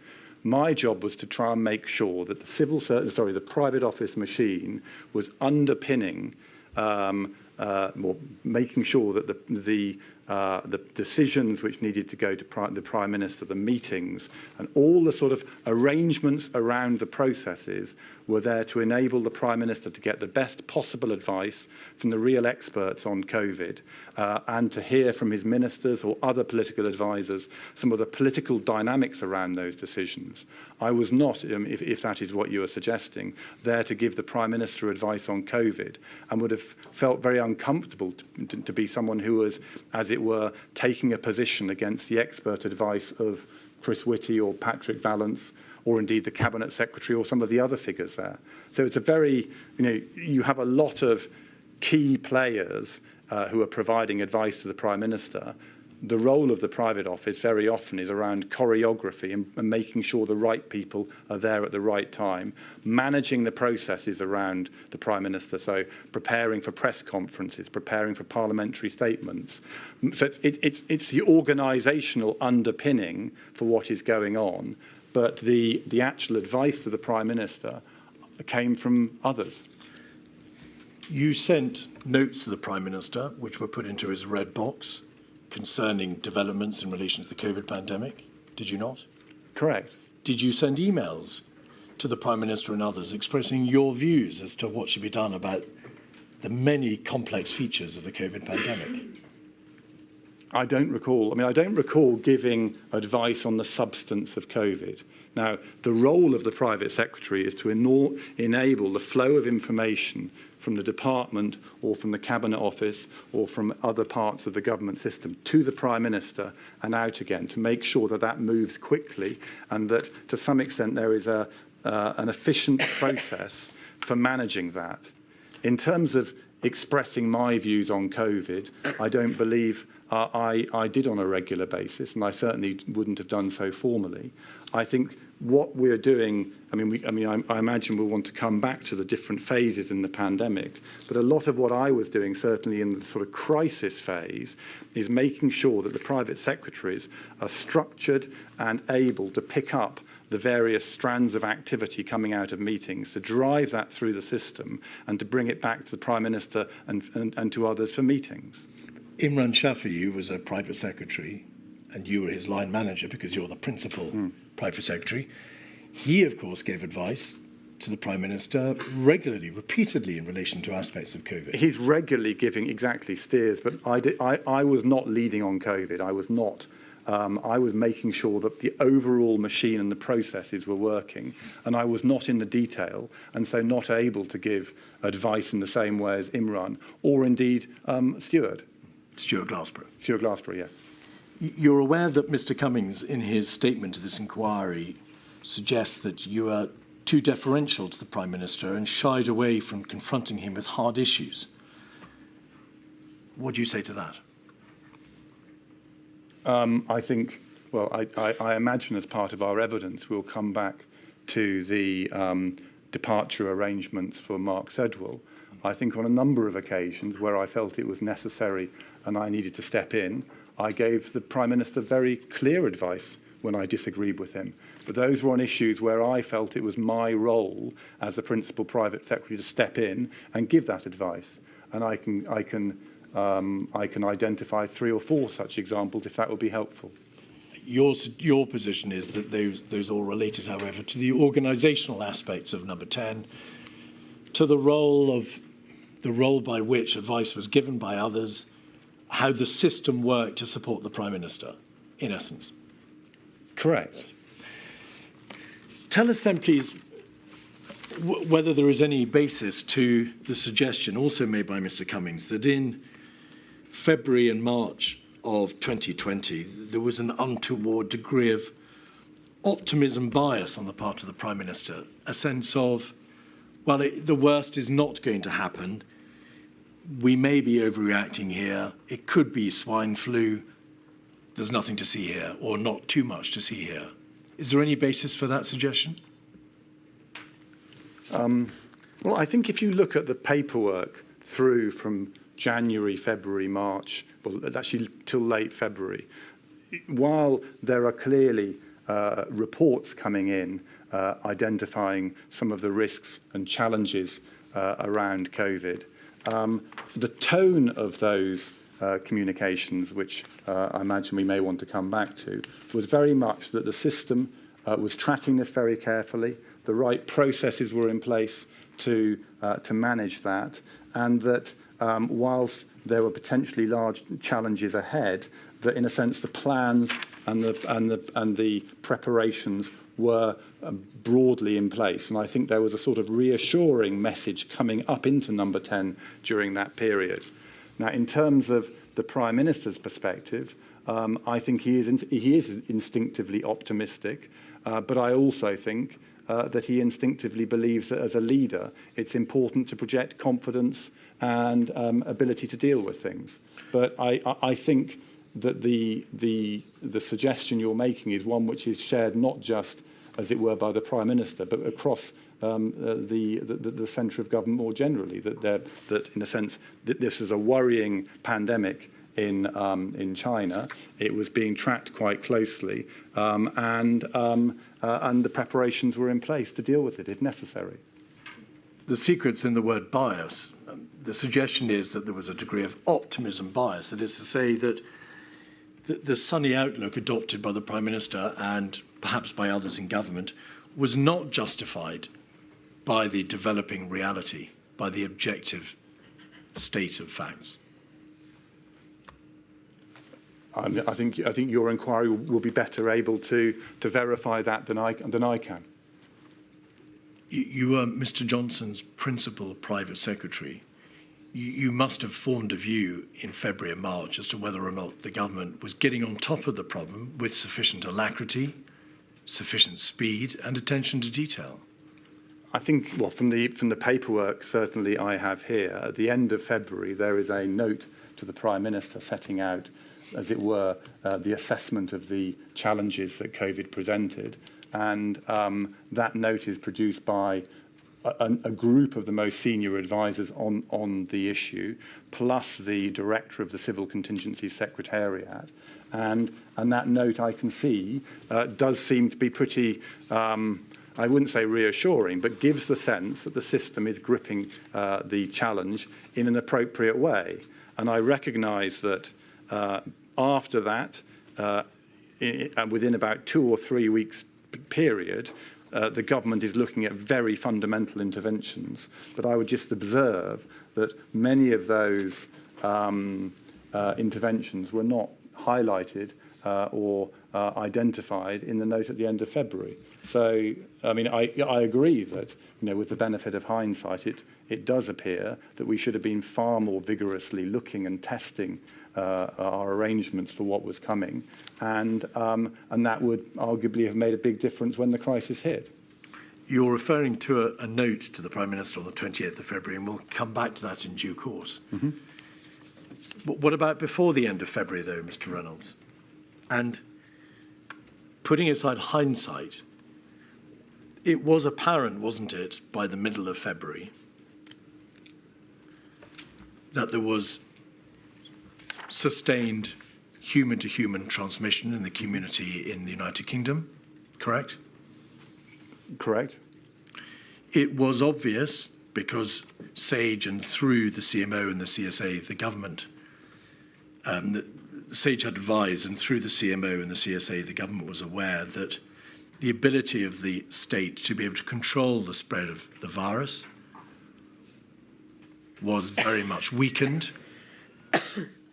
My job was to try and make sure that the private office machine was underpinning, or making sure that the decisions which needed to go to the Prime Minister, the meetings, and all the sort of arrangements around the processes were there to enable the Prime Minister to get the best possible advice from the real experts on COVID and to hear from his ministers or other political advisors some of the political dynamics around those decisions. I was not, if that is what you are suggesting, there to give the Prime Minister advice on COVID, and would have felt very uncomfortable to be someone who was, as it were, taking a position against the expert advice of Chris Whitty or Patrick Vallance, or indeed the Cabinet Secretary or some of the other figures there. So it's a very, you have a lot of key players who are providing advice to the Prime Minister. The role of the private office very often is around choreography and making sure the right people are there at the right time, managing the processes around the Prime Minister, so preparing for press conferences, preparing for parliamentary statements. So it's the organisational underpinning for what is going on, but the actual advice to the Prime Minister came from others. You sent notes to the Prime Minister, which were put into his red box, concerning developments in relation to the COVID pandemic, did you not? Correct. Did you send emails to the Prime Minister and others expressing your views as to what should be done about the many complex features of the COVID pandemic? I don't recall. I don't recall giving advice on the substance of COVID. Now, the role of the private secretary is to enable the flow of information from the department or from the Cabinet Office or from other parts of the government system to the Prime Minister and out again, to make sure that that moves quickly and that to some extent there is an efficient process for managing that. In terms of expressing my views on COVID, I don't believe I did on a regular basis, and I certainly wouldn't have done so formally. I think what we're doing, I imagine we'll want to come back to the different phases in the pandemic, but a lot of what I was doing, certainly in the sort of crisis phase, is making sure that the private secretaries are structured and able to pick up the various strands of activity coming out of meetings, to drive that through the system and to bring it back to the Prime Minister and to others for meetings. Imran Shafi'i was a private secretary, and you were his line manager because you're the principal private secretary. He, of course, gave advice to the Prime Minister regularly, repeatedly, in relation to aspects of COVID. He's regularly giving exactly steers, but I was not leading on COVID. I was not. I was making sure that the overall machine and the processes were working, and I was not in the detail, and so not able to give advice in the same way as Imran, or indeed Stuart Glassborough. Stuart Glassborough, yes. You're aware that Mr. Cummings, in his statement to this inquiry, suggests that you are too deferential to the Prime Minister and shied away from confronting him with hard issues. What do you say to that? I think, well, I imagine as part of our evidence, we'll come back to the departure arrangements for Mark Sedwill. I think on a number of occasions where I felt it was necessary and I needed to step in, I gave the Prime Minister very clear advice when I disagreed with him. But those were on issues where I felt it was my role as the principal private secretary to step in and give that advice. And I can identify 3 or 4 such examples if that would be helpful. Your position is that those all related, however, to the organisational aspects of Number 10, to the role by which advice was given by others, how the system worked to support the Prime Minister, in essence. Correct. Tell us then, please, whether there is any basis to the suggestion also made by Mr. Cummings that in February and March of 2020, there was an untoward degree of optimism bias on the part of the Prime Minister, a sense of, well, the worst is not going to happen. We may be overreacting here. It could be swine flu. There's nothing to see here, or not too much to see here. Is there any basis for that suggestion? Well, I think if you look at the paperwork through from January, February, March, well, actually till late February, while there are clearly reports coming in identifying some of the risks and challenges around COVID, the tone of those communications, which I imagine we may want to come back to, was very much that the system was tracking this very carefully, the right processes were in place to manage that, and that whilst there were potentially large challenges ahead, that in a sense the plans and the preparations were broadly in place. And I think there was a sort of reassuring message coming up into Number 10 during that period. Now, in terms of the Prime Minister's perspective, I think he is instinctively optimistic, but I also think that he instinctively believes that as a leader, it's important to project confidence and ability to deal with things. But I think that the suggestion you're making is one which is shared not just, as it were, by the Prime Minister, but across the centre of government more generally. That in a sense, this is a worrying pandemic in China. It was being tracked quite closely, and the preparations were in place to deal with it if necessary. The secret's in the word bias. The suggestion is that there was a degree of optimism bias. That is to say that the sunny outlook adopted by the Prime Minister and perhaps by others in government was not justified by the developing reality, by the objective state of facts. I think your inquiry will be better able to verify that than I can. You are Mr. Johnson's principal private secretary. You must have formed a view in February and March as to whether or not the government was getting on top of the problem with sufficient alacrity, sufficient speed and attention to detail. I think, well, from the paperwork, certainly I have here, at the end of February, there is a note to the Prime Minister setting out, as it were, the assessment of the challenges that COVID presented. And that note is produced by a group of the most senior advisors on the issue, plus the director of the Civil Contingency Secretariat. And that note, I can see, does seem to be pretty, I wouldn't say reassuring, but gives the sense that the system is gripping the challenge in an appropriate way. And I recognise that after that, within about 2 or 3 weeks period, the government is looking at very fundamental interventions. But I would just observe that many of those interventions were not highlighted or identified in the note at the end of February. So, I mean, I agree that, with the benefit of hindsight, it does appear that we should have been far more vigorously looking and testing our arrangements for what was coming, and that would arguably have made a big difference when the crisis hit. You're referring to a note to the Prime Minister on the 28th of February, and we'll come back to that in due course. Mm-hmm. What about before the end of February, though, Mr. Reynolds? And putting aside hindsight, it was apparent, wasn't it, by the middle of February, that there was sustained human-to-human transmission in the community in the United Kingdom, correct? Correct. It was obvious because SAGE and through the CMO and the CSA, the government, the SAGE had advised, and through the CMO and the CSA, the government was aware that the ability of the state to be able to control the spread of the virus was very much weakened.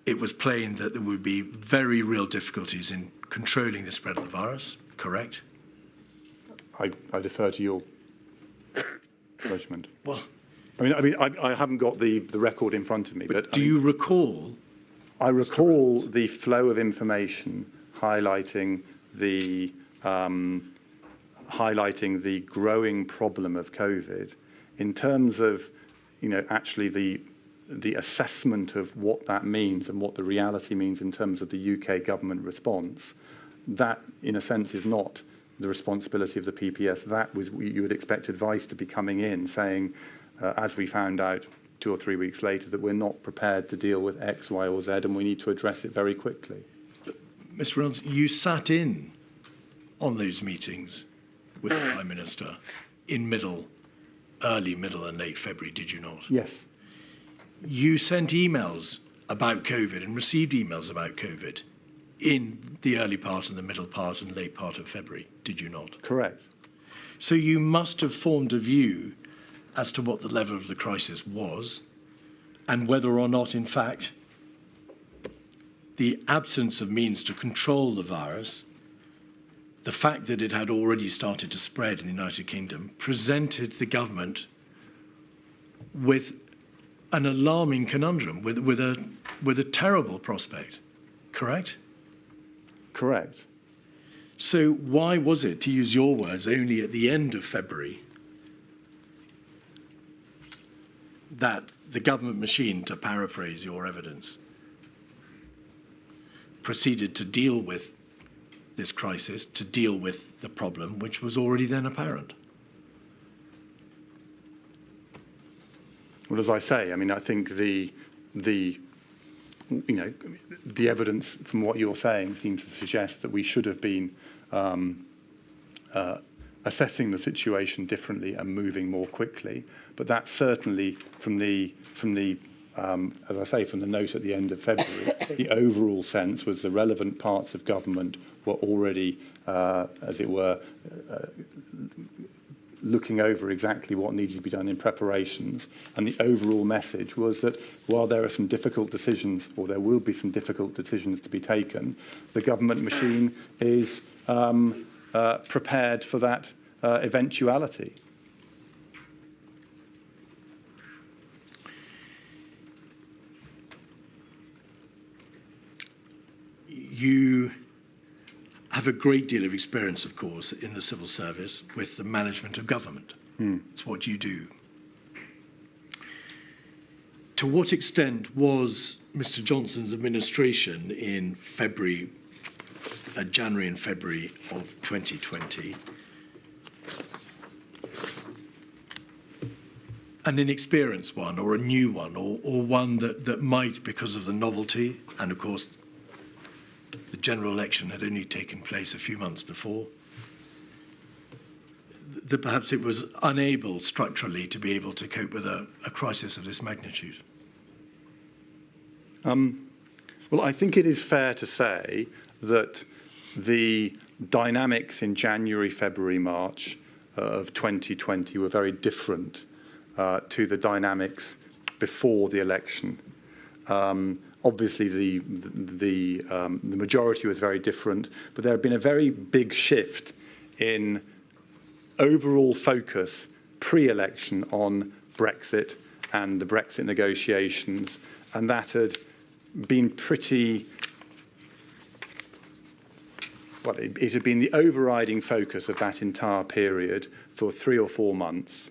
It was plain that there would be very real difficulties in controlling the spread of the virus, correct? I defer to your judgment. Well, I haven't got the record in front of me, but do you recall? I recall the flow of information highlighting the growing problem of COVID in terms of, actually the assessment of what that means and what the reality means in terms of the UK government response. That, in a sense, is not the responsibility of the PPS. That was, you would expect advice to be coming in saying, as we found out 2 or 3 weeks later, that we're not prepared to deal with X, Y, or Z, and we need to address it very quickly. Mr. Reynolds, you sat in on those meetings with the Prime Minister in early, middle, and late February, did you not? Yes. You sent emails about COVID and received emails about COVID in the early part and the middle part and late part of February, did you not? Correct. So you must have formed a view as to what the level of the crisis was and whether or not, in fact, the absence of means to control the virus, the fact that it had already started to spread in the United Kingdom, presented the government with an alarming conundrum, with a terrible prospect, correct? Correct. So why was it, to use your words, only at the end of February that the government machine, to paraphrase your evidence, proceeded to deal with this crisis, to deal with the problem, which was already then apparent? Well, as I say, I think the evidence from what you're saying seems to suggest that we should have been assessing the situation differently and moving more quickly. But that certainly, from the as I say, from the note at the end of February, the overall sense was the relevant parts of government were already, as it were, looking over exactly what needed to be done in preparations. And the overall message was that while there are some difficult decisions, or there will be some difficult decisions to be taken, the government machine is prepared for that eventuality. You have a great deal of experience, of course, in the civil service with the management of government. It's what you do. To what extent was Mr. Johnson's administration in January and February of 2020 an inexperienced one or a new one or one that might, because of the novelty, and of course the general election had only taken place a few months before, that perhaps it was unable structurally to be able to cope with a crisis of this magnitude? Well, I think it is fair to say that the dynamics in January, February, March of 2020 were very different to the dynamics before the election. Obviously, the majority was very different, but there had been a very big shift in overall focus pre-election on Brexit and the Brexit negotiations, and that had been pretty, well, it had been the overriding focus of that entire period for 3 or 4 months,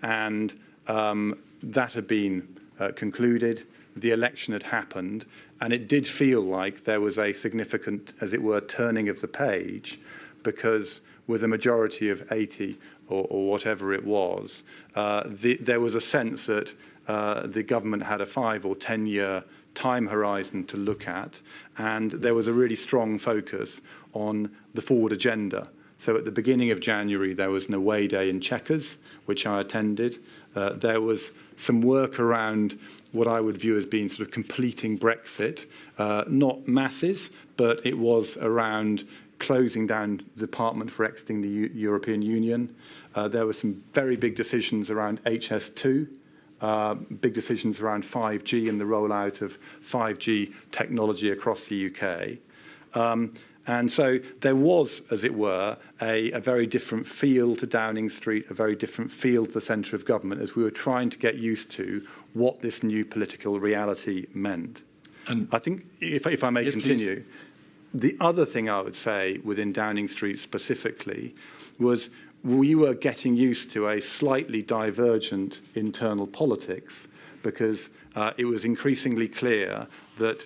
and that had been concluded. The election had happened, and it did feel like there was a significant, as it were, turning of the page, because with a majority of 80 or whatever it was, there was a sense that the government had a 5 or 10 year time horizon to look at, and there was a really strong focus on the forward agenda. So at the beginning of January, there was an away day in Chequers, which I attended. There was some work around what I would view as being sort of completing Brexit, not masses, but it was around closing down the Department for exiting the European Union. There were some very big decisions around HS2, big decisions around 5G and the rollout of 5G technology across the UK. And so there was, as it were, a very different feel to Downing Street, a very different feel to the centre of government as we were trying to get used to what this new political reality meant. And I think, if I may continue, please. The other thing I would say within Downing Street specifically was we were getting used to a slightly divergent internal politics, because it was increasingly clear that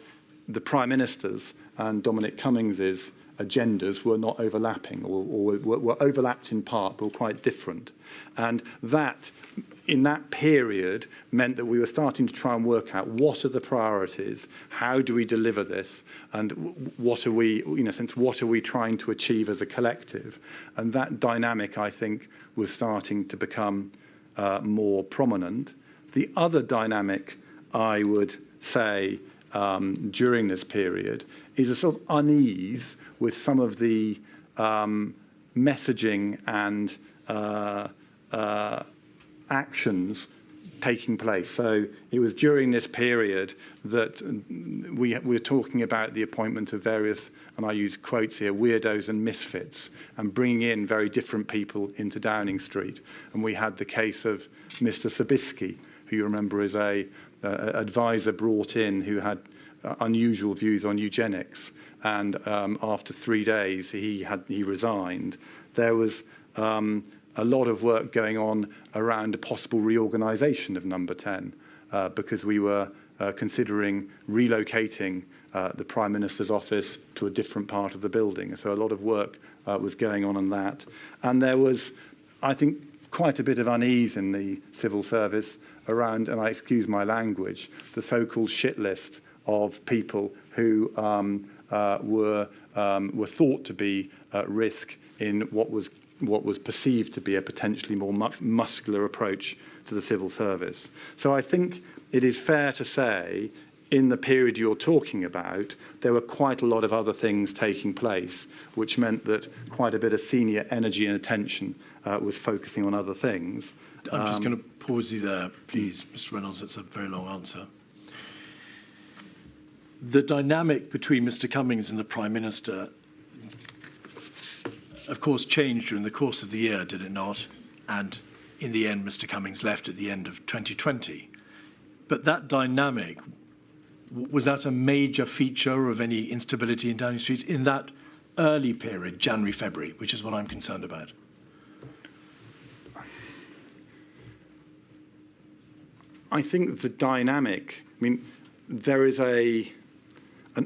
the Prime Minister's and Dominic Cummings's agendas were not overlapping, or were overlapped in part, but were quite different. And that, in that period, meant that we were starting to try and work out what are the priorities, how do we deliver this, and what are we, what are we trying to achieve as a collective. And that dynamic, I think, was starting to become more prominent. The other dynamic, I would say, during this period is a sort of unease with some of the messaging and actions taking place. So it was during this period that we were talking about the appointment of various, and I use quotes here, weirdos and misfits, and bringing in very different people into Downing Street. And we had the case of Mr. Sabisky, who you remember is a advisor brought in who had unusual views on eugenics, and after 3 days he resigned. There was a lot of work going on around a possible reorganisation of Number 10 because we were considering relocating the Prime Minister's office to a different part of the building. So a lot of work was going on that, and there was, I think, quite a bit of unease in the civil service around, and I excuse my language, the so-called shit list of people who were thought to be at risk in what was perceived to be a potentially more muscular approach to the civil service. So I think it is fair to say, in the period you're talking about, there were quite a lot of other things taking place, which meant that quite a bit of senior energy and attention was focusing on other things. I'm just going to pause you there, please, Mr. Reynolds. It's a very long answer. The dynamic between Mr. Cummings and the Prime Minister, of course, changed during the course of the year, did it not? And in the end, Mr. Cummings left at the end of 2020. But that dynamic, was that a major feature of any instability in Downing Street in that early period, January, February, which is what I'm concerned about? I think the dynamic, there is an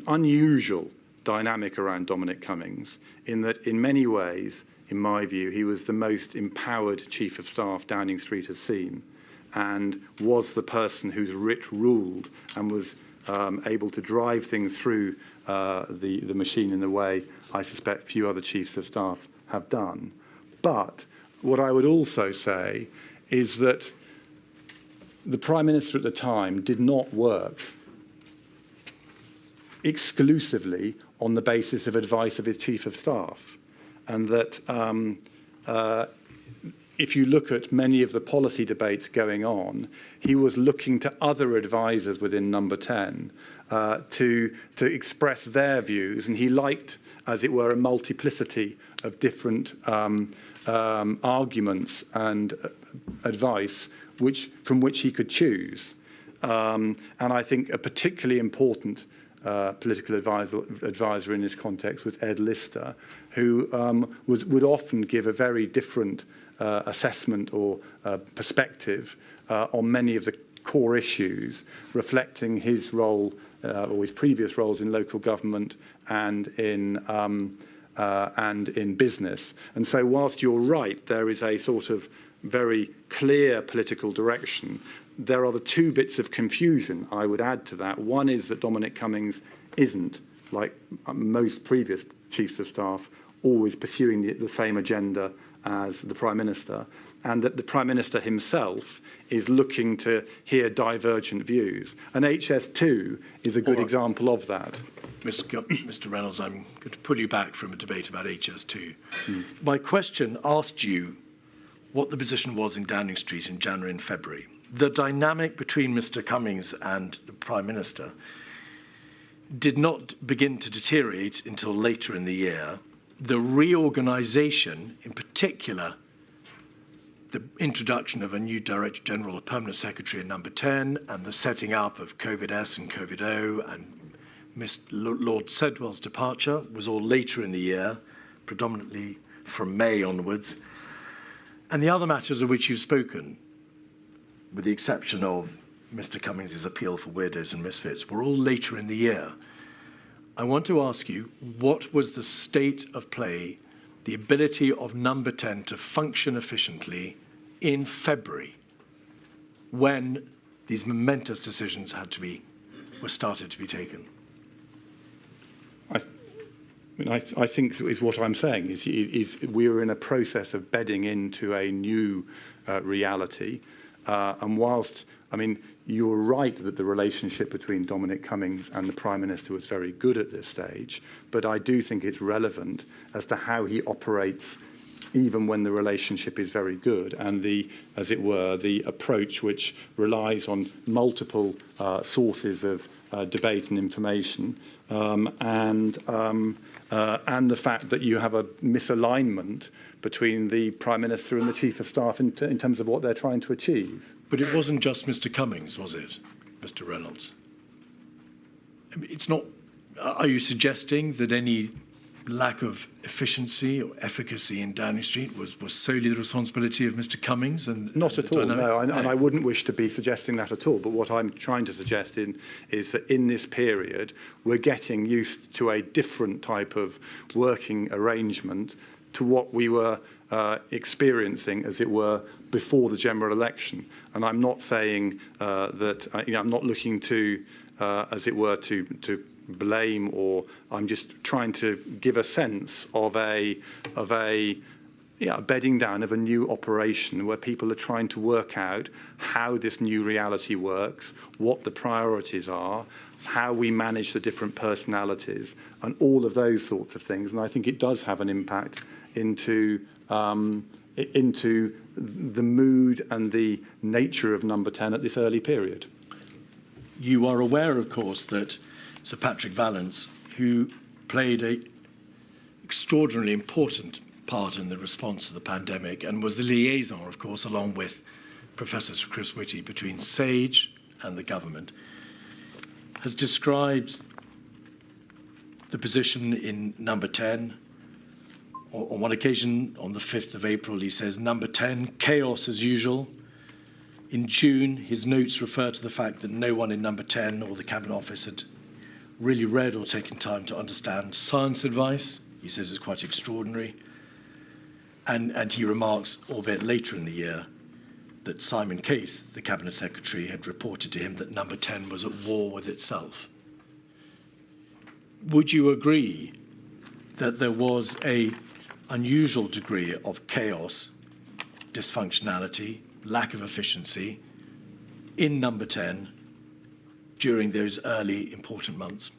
unusual dynamic around Dominic Cummings in that in many ways, in my view, he was the most empowered Chief of Staff Downing Street has seen, and was the person whose writ ruled and was able to drive things through the machine in a way I suspect few other Chiefs of Staff have done. But what I would also say is that the Prime Minister at the time did not work exclusively on the basis of advice of his Chief of Staff, and that if you look at many of the policy debates going on, he was looking to other advisors within Number 10 to express their views, and he liked, as it were, a multiplicity of different arguments and advice from which he could choose. And I think a particularly important political advisor in this context was Ed Lister, who would often give a very different assessment or perspective on many of the core issues, reflecting his role or his previous roles in local government and in business. And so whilst you're right, there is a sort of very clear political direction, there are the two bits of confusion I would add to that. One is that Dominic Cummings isn't, like most previous Chiefs of Staff, always pursuing the same agenda as the Prime Minister, and that the Prime Minister himself is looking to hear divergent views. And HS2 is a good example of that. Mr. Reynolds, I'm going to pull you back from a debate about HS2. My question asked you what the position was in Downing Street in January and February. The dynamic between Mr. Cummings and the Prime Minister did not begin to deteriorate until later in the year. The reorganisation, in particular, the introduction of a new Director General, a Permanent Secretary in Number 10, and the setting up of COVID-S and COVID-O, and Lord Sedwell's departure was all later in the year, predominantly from May onwards. And the other matters of which you've spoken, with the exception of Mr. Cummings' appeal for weirdos and misfits, were all later in the year. I want to ask you, what was the state of play, the ability of Number 10 to function efficiently in February, when these momentous decisions were started to be taken? I think is what I'm saying is we are in a process of bedding into a new reality, and whilst you're right that the relationship between Dominic Cummings and the Prime Minister was very good at this stage, but I do think it's relevant as to how he operates even when the relationship is very good, and as it were, the approach which relies on multiple sources of debate and information, and the fact that you have a misalignment between the Prime Minister and the Chief of Staff in terms of what they're trying to achieve. But it wasn't just Mr. Cummings, was it, Mr. Reynolds? It's not. Are you suggesting that any lack of efficiency or efficacy in Downing Street was solely the responsibility of Mr. Cummings? Not at all, no, and I wouldn't wish to be suggesting that at all. But what I'm trying to suggest is that in this period, we're getting used to a different type of working arrangement to what we were experiencing, as it were, before the general election. And I'm not saying that I'm not looking to, as it were, to blame, or I'm just trying to give a sense of a bedding down of a new operation where people are trying to work out how this new reality works, what the priorities are, how we manage the different personalities, and all of those sorts of things. And I think it does have an impact into the mood and the nature of Number 10 at this early period. You are aware, of course, that Sir Patrick Vallance, who played an extraordinarily important part in the response to the pandemic and was the liaison, of course, along with Professor Sir Chris Whitty between SAGE and the government, has described the position in Number 10. On one occasion, on the 5th of April, he says, Number 10, chaos as usual. In June, his notes refer to the fact that no one in Number 10 or the Cabinet Office had really read or taken time to understand science advice. He says it's quite extraordinary. And he remarks, albeit later in the year, that Simon Case, the Cabinet Secretary, had reported to him that Number 10 was at war with itself. Would you agree that there was an unusual degree of chaos, dysfunctionality, lack of efficiency in Number 10 during those early important months?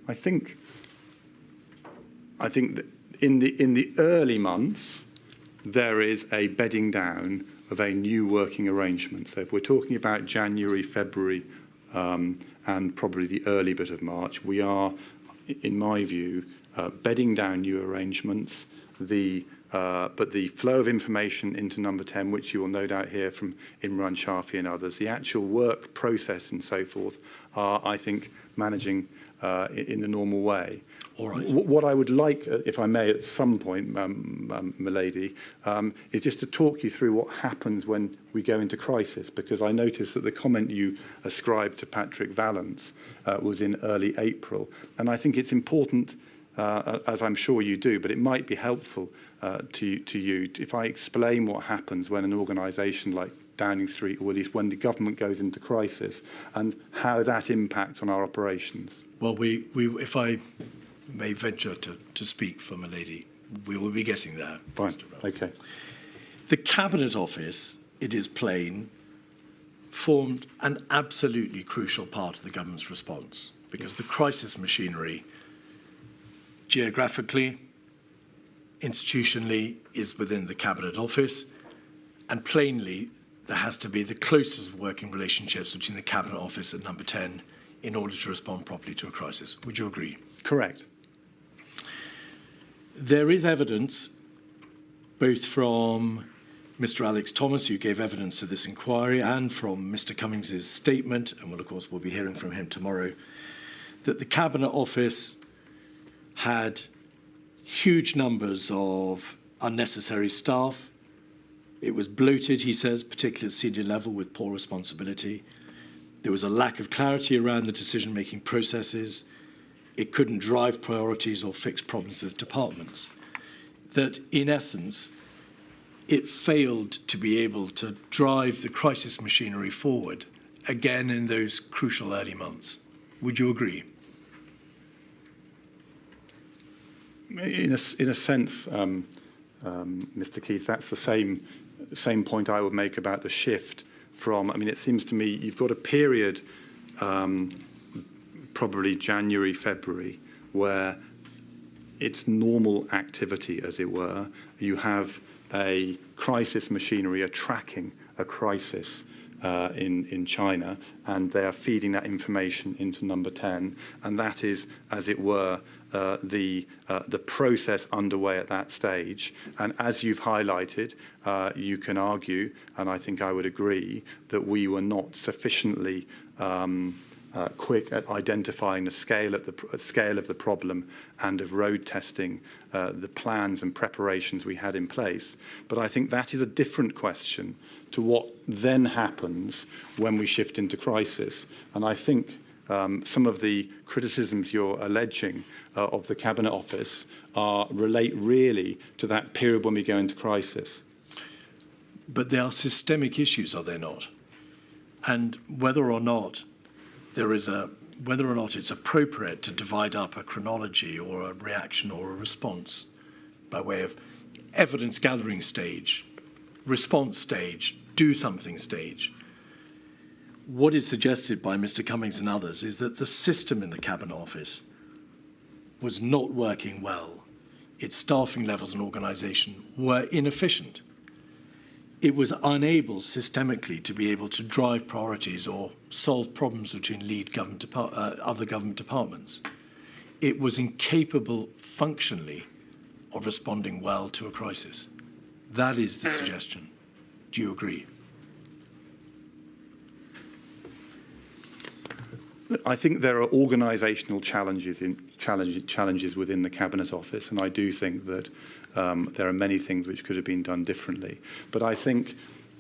I think that in the early months, there is a bedding down of a new working arrangement. So if we're talking about January, February, and probably the early bit of March, we are, in my view, bedding down new arrangements. But the flow of information into Number 10, which you will no doubt hear from Imran Shafi and others, the actual work process and so forth are, I think, managing in the normal way. All right. What I would like, if I may, at some point, Milady, is just to talk you through what happens when we go into crisis, because I noticed that the comment you ascribed to Patrick Vallance was in early April, and I think it's important, as I'm sure you do, but it might be helpful to you if I explain what happens when an organisation like Downing Street, or at least when the government goes into crisis, and how that impacts on our operations. Well, if I may venture to speak for Milady, we will be getting there. Fine. Okay. The Cabinet Office, it is plain, formed an absolutely crucial part of the government's response, because the crisis machinery, geographically, institutionally, is within the Cabinet Office, and plainly, there has to be the closest working relationships between the Cabinet Office and Number 10 in order to respond properly to a crisis. Would you agree? Correct. There is evidence, both from Mr. Alex Thomas, who gave evidence to this inquiry, and from Mr. Cummings's statement, and of course we'll be hearing from him tomorrow, that the Cabinet Office had huge numbers of unnecessary staff. It was bloated, he says, particularly at senior level, with poor responsibility. There was a lack of clarity around the decision-making processes. It couldn't drive priorities or fix problems with departments. That, in essence, it failed to be able to drive the crisis machinery forward, again in those crucial early months. Would you agree? In a sense, Mr. Keith, that's the same point I would make about the shift from, I mean, it seems to me you've got a period, probably January, February, where it's normal activity, as it were. You have a crisis machinery, a tracking a crisis in China, and they are feeding that information into Number 10, and that is, as it were, the process underway at that stage. And as you've highlighted, you can argue, and I think I would agree, that we were not sufficiently quick at identifying the scale of the problem and of road testing the plans and preparations we had in place. But I think that is a different question to what then happens when we shift into crisis. And I think some of the criticisms you're alleging of the Cabinet Office relate really to that period when we go into crisis. But they are systemic issues, are they not? And whether or not it's appropriate to divide up a chronology or a reaction or a response by way of evidence gathering stage, response stage, do something stage. What is suggested by Mr. Cummings and others is that the system in the Cabinet Office was not working well. Its staffing levels and organisation were inefficient. It was unable systemically to be able to drive priorities or solve problems between other government departments. It was incapable functionally of responding well to a crisis. That is the suggestion. Do you agree? I think there are organisational challenges within the Cabinet Office, and I do think that there are many things which could have been done differently. But I think,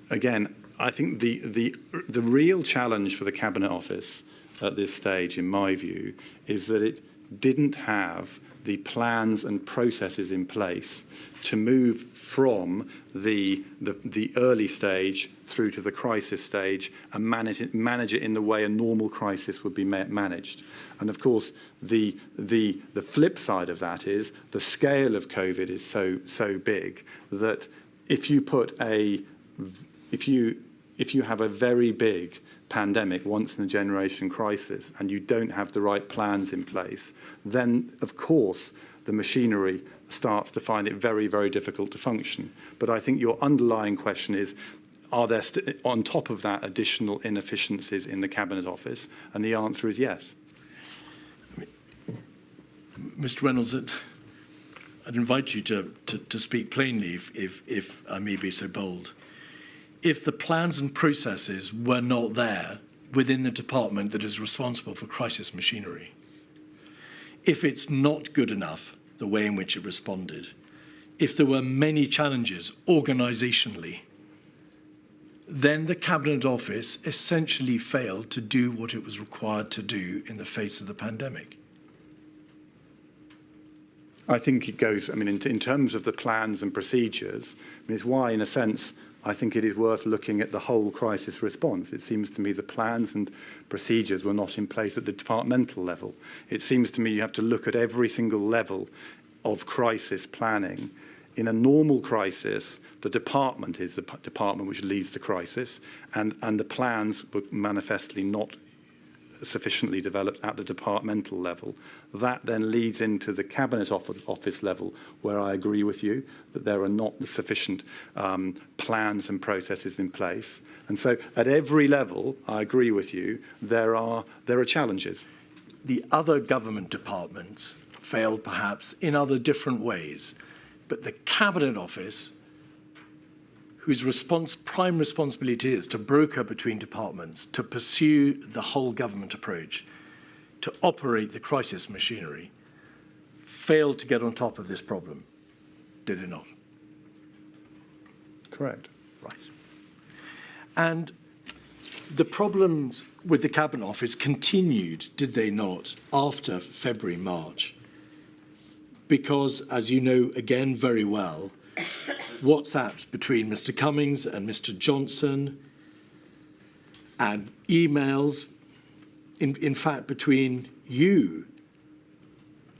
again, the real challenge for the Cabinet Office at this stage, in my view, is that it didn't have the plans and processes in place to move from the early stage through to the crisis stage and manage it in the way a normal crisis would be managed. And of course, the flip side of that is the scale of COVID is so big that if you have a very big pandemic, once in a generation crisis, and you don't have the right plans in place, then of course the machinery starts to find it very, very difficult to function. But I think your underlying question is, are there on top of that additional inefficiencies in the Cabinet Office? And the answer is yes. Mr. Reynolds, I'd invite you to speak plainly if I may be so bold. If the plans and processes were not there within the department that is responsible for crisis machinery, if it's not good enough, the way in which it responded, if there were many challenges organisationally, then the Cabinet Office essentially failed to do what it was required to do in the face of the pandemic. I think it goes, I mean, in terms of the plans and procedures, it's why, in a sense, I think it is worth looking at the whole crisis response. It seems to me the plans and procedures were not in place at the departmental level. It seems to me you have to look at every single level of crisis planning. In a normal crisis, the department is the department which leads the crisis, and the plans were manifestly not sufficiently developed at the departmental level. That then leads into the Cabinet Office level, where I agree with you that there are not the sufficient plans and processes in place. And so at every level, I agree with you, there are challenges. The other government departments failed perhaps in other different ways, but the Cabinet Office, whose prime responsibility is to broker between departments, to pursue the whole government approach, to operate the crisis machinery, failed to get on top of this problem, did it not? Correct. Right. And the problems with the Cabinet Office continued, did they not, after February, March? Because, as you know, again, very well, WhatsApps between Mr. Cummings and Mr. Johnson, and emails, in fact, between you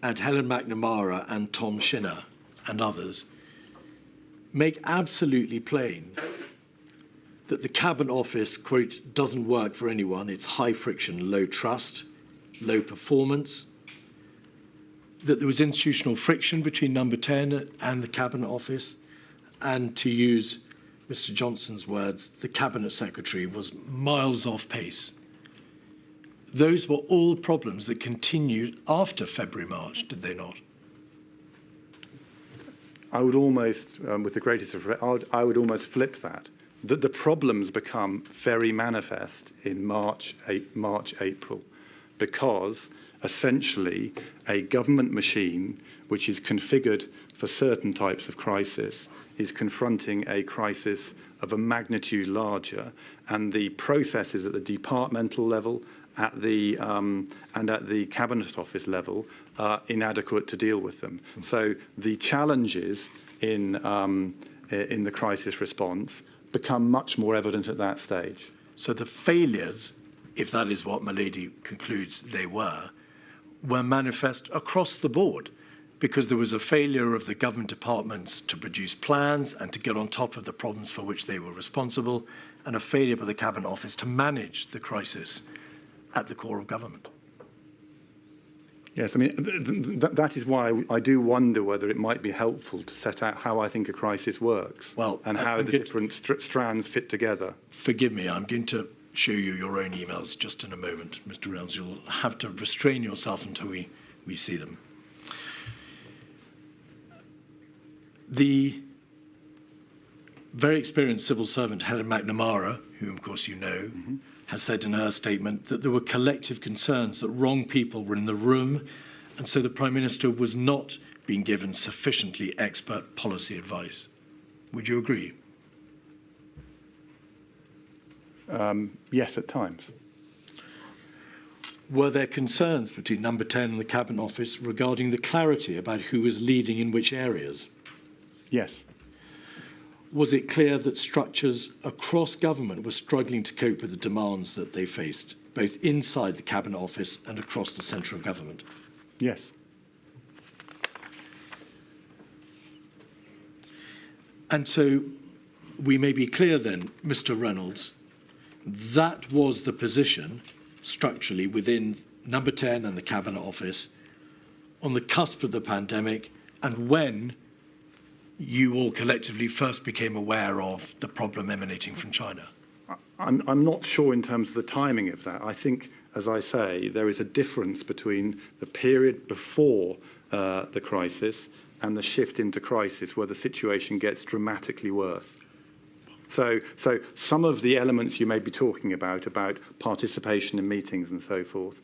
and Helen McNamara and Tom Shinner and others, make absolutely plain that the Cabinet Office, quote, doesn't work for anyone. It's high friction, low trust, low performance, that there was institutional friction between Number 10 and the Cabinet Office, and to use Mr. Johnson's words, the Cabinet Secretary was miles off pace. Those were all problems that continued after February, March, did they not? I would almost, with the greatest of respect, I would almost flip that. That the problems become very manifest in March, April, because essentially a government machine which is configured for certain types of crisis is confronting a crisis of a magnitude larger, and the processes at the departmental level, at the and at the Cabinet Office level are inadequate to deal with them. So the challenges in the crisis response become much more evident at that stage. So the failures, if that is what Milady concludes they were manifest across the board, because there was a failure of the government departments to produce plans and to get on top of the problems for which they were responsible, and a failure by the Cabinet Office to manage the crisis at the core of government. Yes, I mean, that is why I do wonder whether it might be helpful to set out how I think a crisis works, and how the different strands fit together. Forgive me, I'm going to show you your own emails just in a moment, Mr. Reynolds. You'll have to restrain yourself until we see them. The very experienced civil servant, Helen McNamara, who of course you know, has said in her statement that there were collective concerns that wrong people were in the room, and so the Prime Minister was not being given sufficiently expert policy advice. Would you agree? Yes, at times. Were there concerns between Number 10 and the Cabinet Office regarding the clarity about who was leading in which areas? Yes. Was it clear that structures across government were struggling to cope with the demands that they faced, both inside the Cabinet Office and across the centre of government? Yes. And so we may be clear then, Mr. Reynolds, that was the position structurally within Number 10 and the Cabinet Office on the cusp of the pandemic, and when you all collectively first became aware of the problem emanating from China. I'm not sure in terms of the timing of that. I think, as I say, there is a difference between the period before the crisis and the shift into crisis, where the situation gets dramatically worse. So some of the elements you may be talking about participation in meetings and so forth,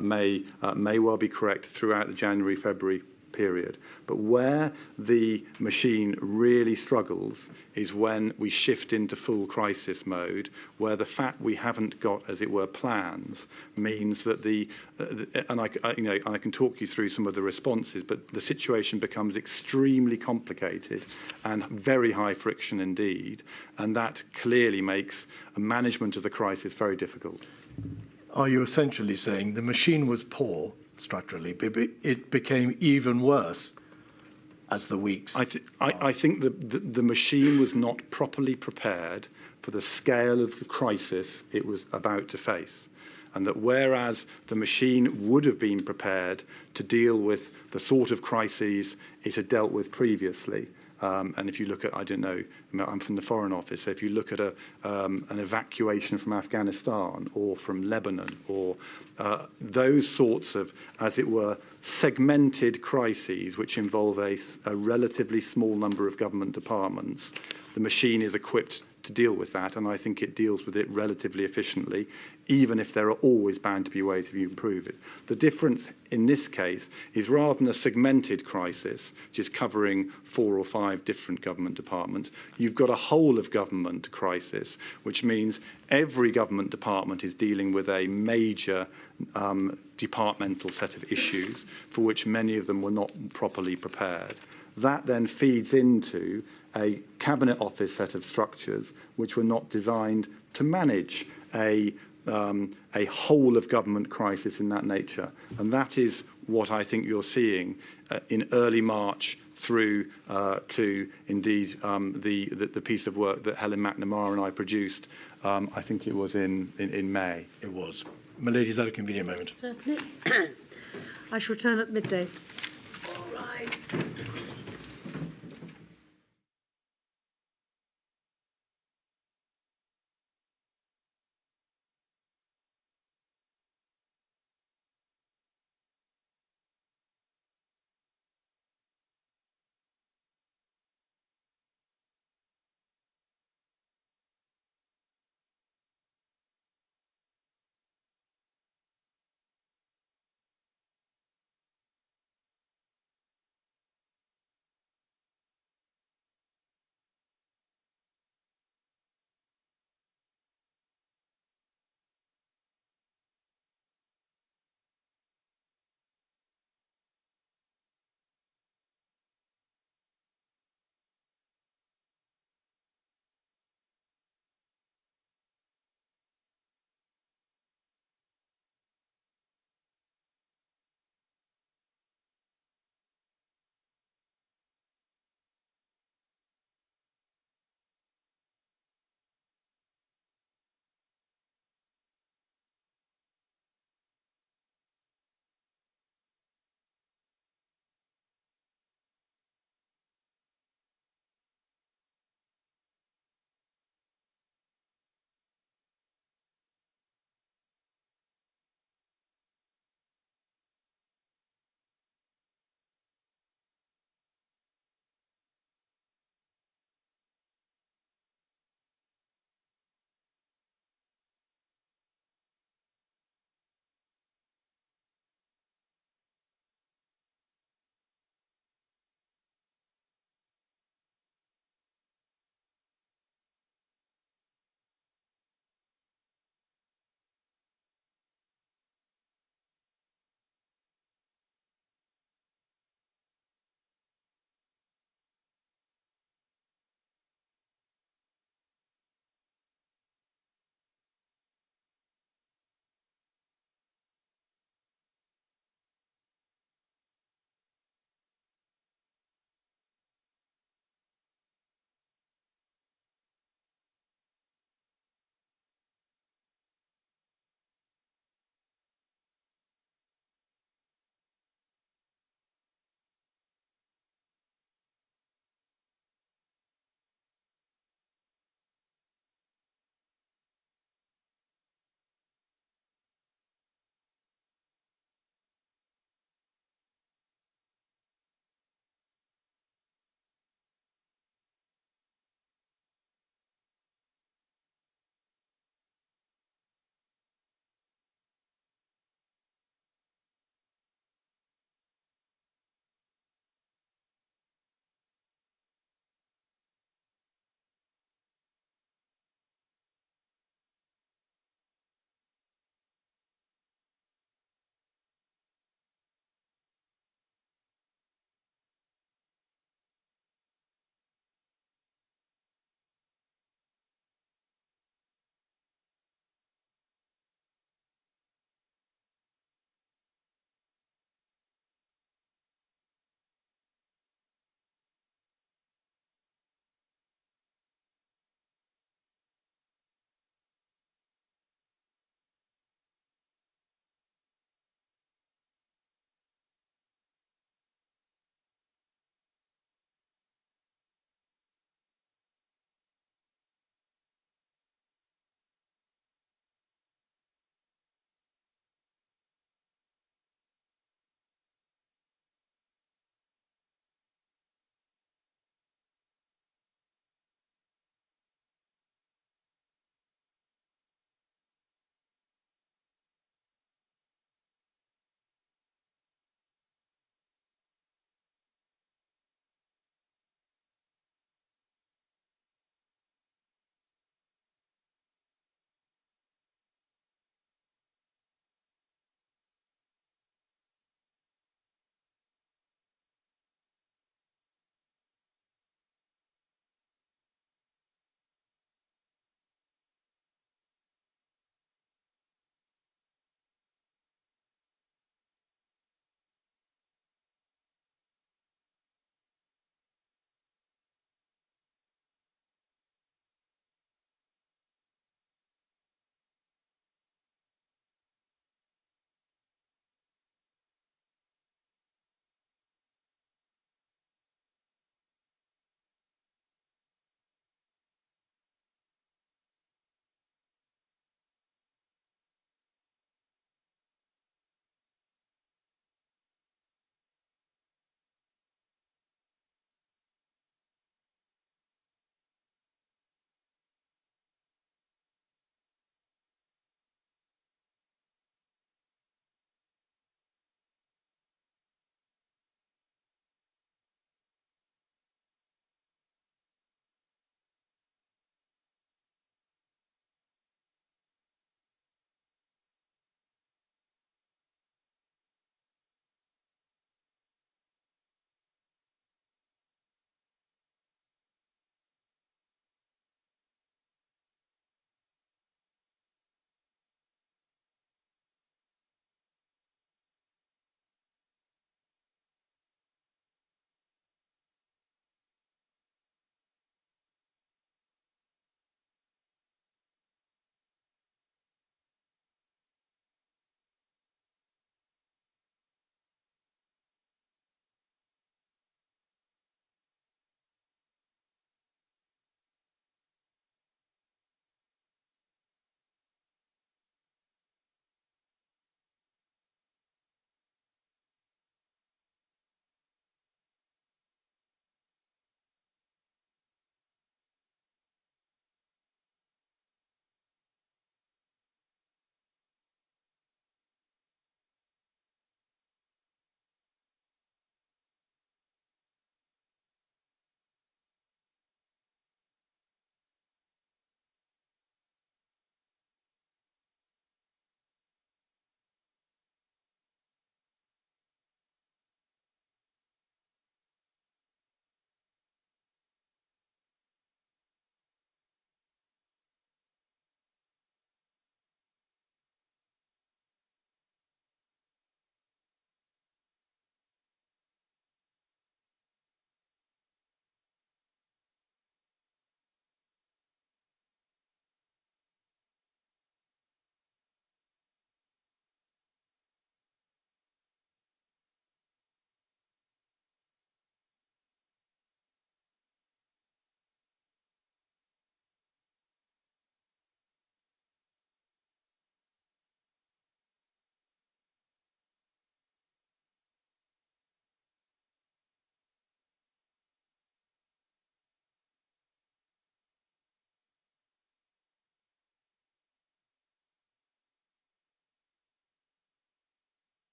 may well be correct throughout the January-February period. But where the machine really struggles is when we shift into full crisis mode, where the fact we haven't got, as it were, plans means that I can talk you through some of the responses, but the situation becomes extremely complicated and very high friction indeed, and that clearly makes a management of the crisis very difficult. Are you essentially saying the machine was poor structurally, but it became even worse as the weeks passed? I think the machine was not properly prepared for the scale of the crisis it was about to face. And that whereas the machine would have been prepared to deal with the sort of crises it had dealt with previously, and if you look at, I don't know, I'm from the Foreign Office, so if you look at an evacuation from Afghanistan or from Lebanon, or those sorts of, as it were, segmented crises which involve a relatively small number of government departments, the machine is equipped to deal with that, and I think it deals with it relatively efficiently, even if there are always bound to be ways of you improve it. The difference in this case is, rather than a segmented crisis, which is covering 4 or 5 different government departments, you've got a whole of government crisis, which means every government department is dealing with a major departmental set of issues for which many of them were not properly prepared. That then feeds into a Cabinet Office set of structures which were not designed to manage a whole of government crisis in that nature. And that is what I think you're seeing in early March through to indeed the piece of work that Helen McNamara and I produced. I think it was in May. It was. My lady, is that a convenient moment? Certainly. I shall return at midday. All right.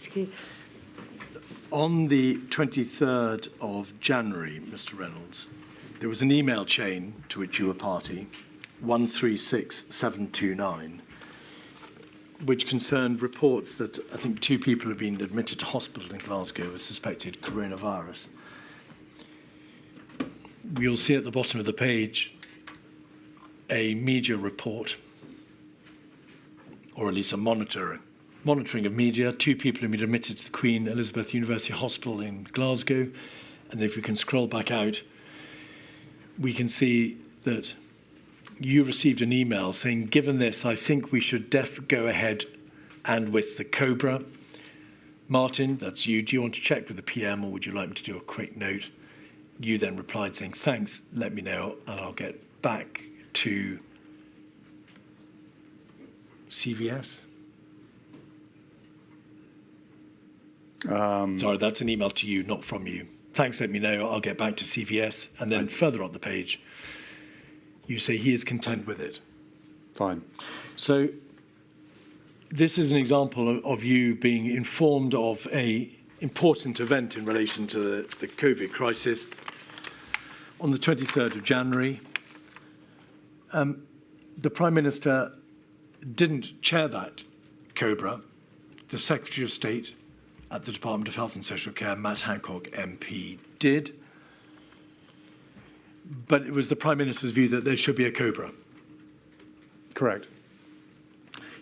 Mr Keith. On the 23rd of January, Mr. Reynolds, there was an email chain to which you were party, 136729, which concerned reports that I think 2 people have been admitted to hospital in Glasgow with suspected coronavirus. You'll see at the bottom of the page a media report, or at least a monitoring of media. 2 people have been admitted to the Queen Elizabeth University Hospital in Glasgow. And if we can scroll back out, we can see that you received an email saying, given this, I think we should go ahead and with the Cobra. Martin, that's you. Do you want to check with the PM, or would you like me to do a quick note? You then replied saying, thanks, let me know, and I'll get back to CVS. Sorry, that's an email to you, not from you. Thanks, let me know, I'll get back to CVS. And then further on the page, you say he is content with it. Fine. So this is an example of you being informed of an important event in relation to the COVID crisis. On the 23rd of January, the Prime Minister didn't chair that Cobra. The Secretary of State at the Department of Health and Social Care, Matt Hancock MP, did. But it was the Prime Minister's view that there should be a Cobra. Correct.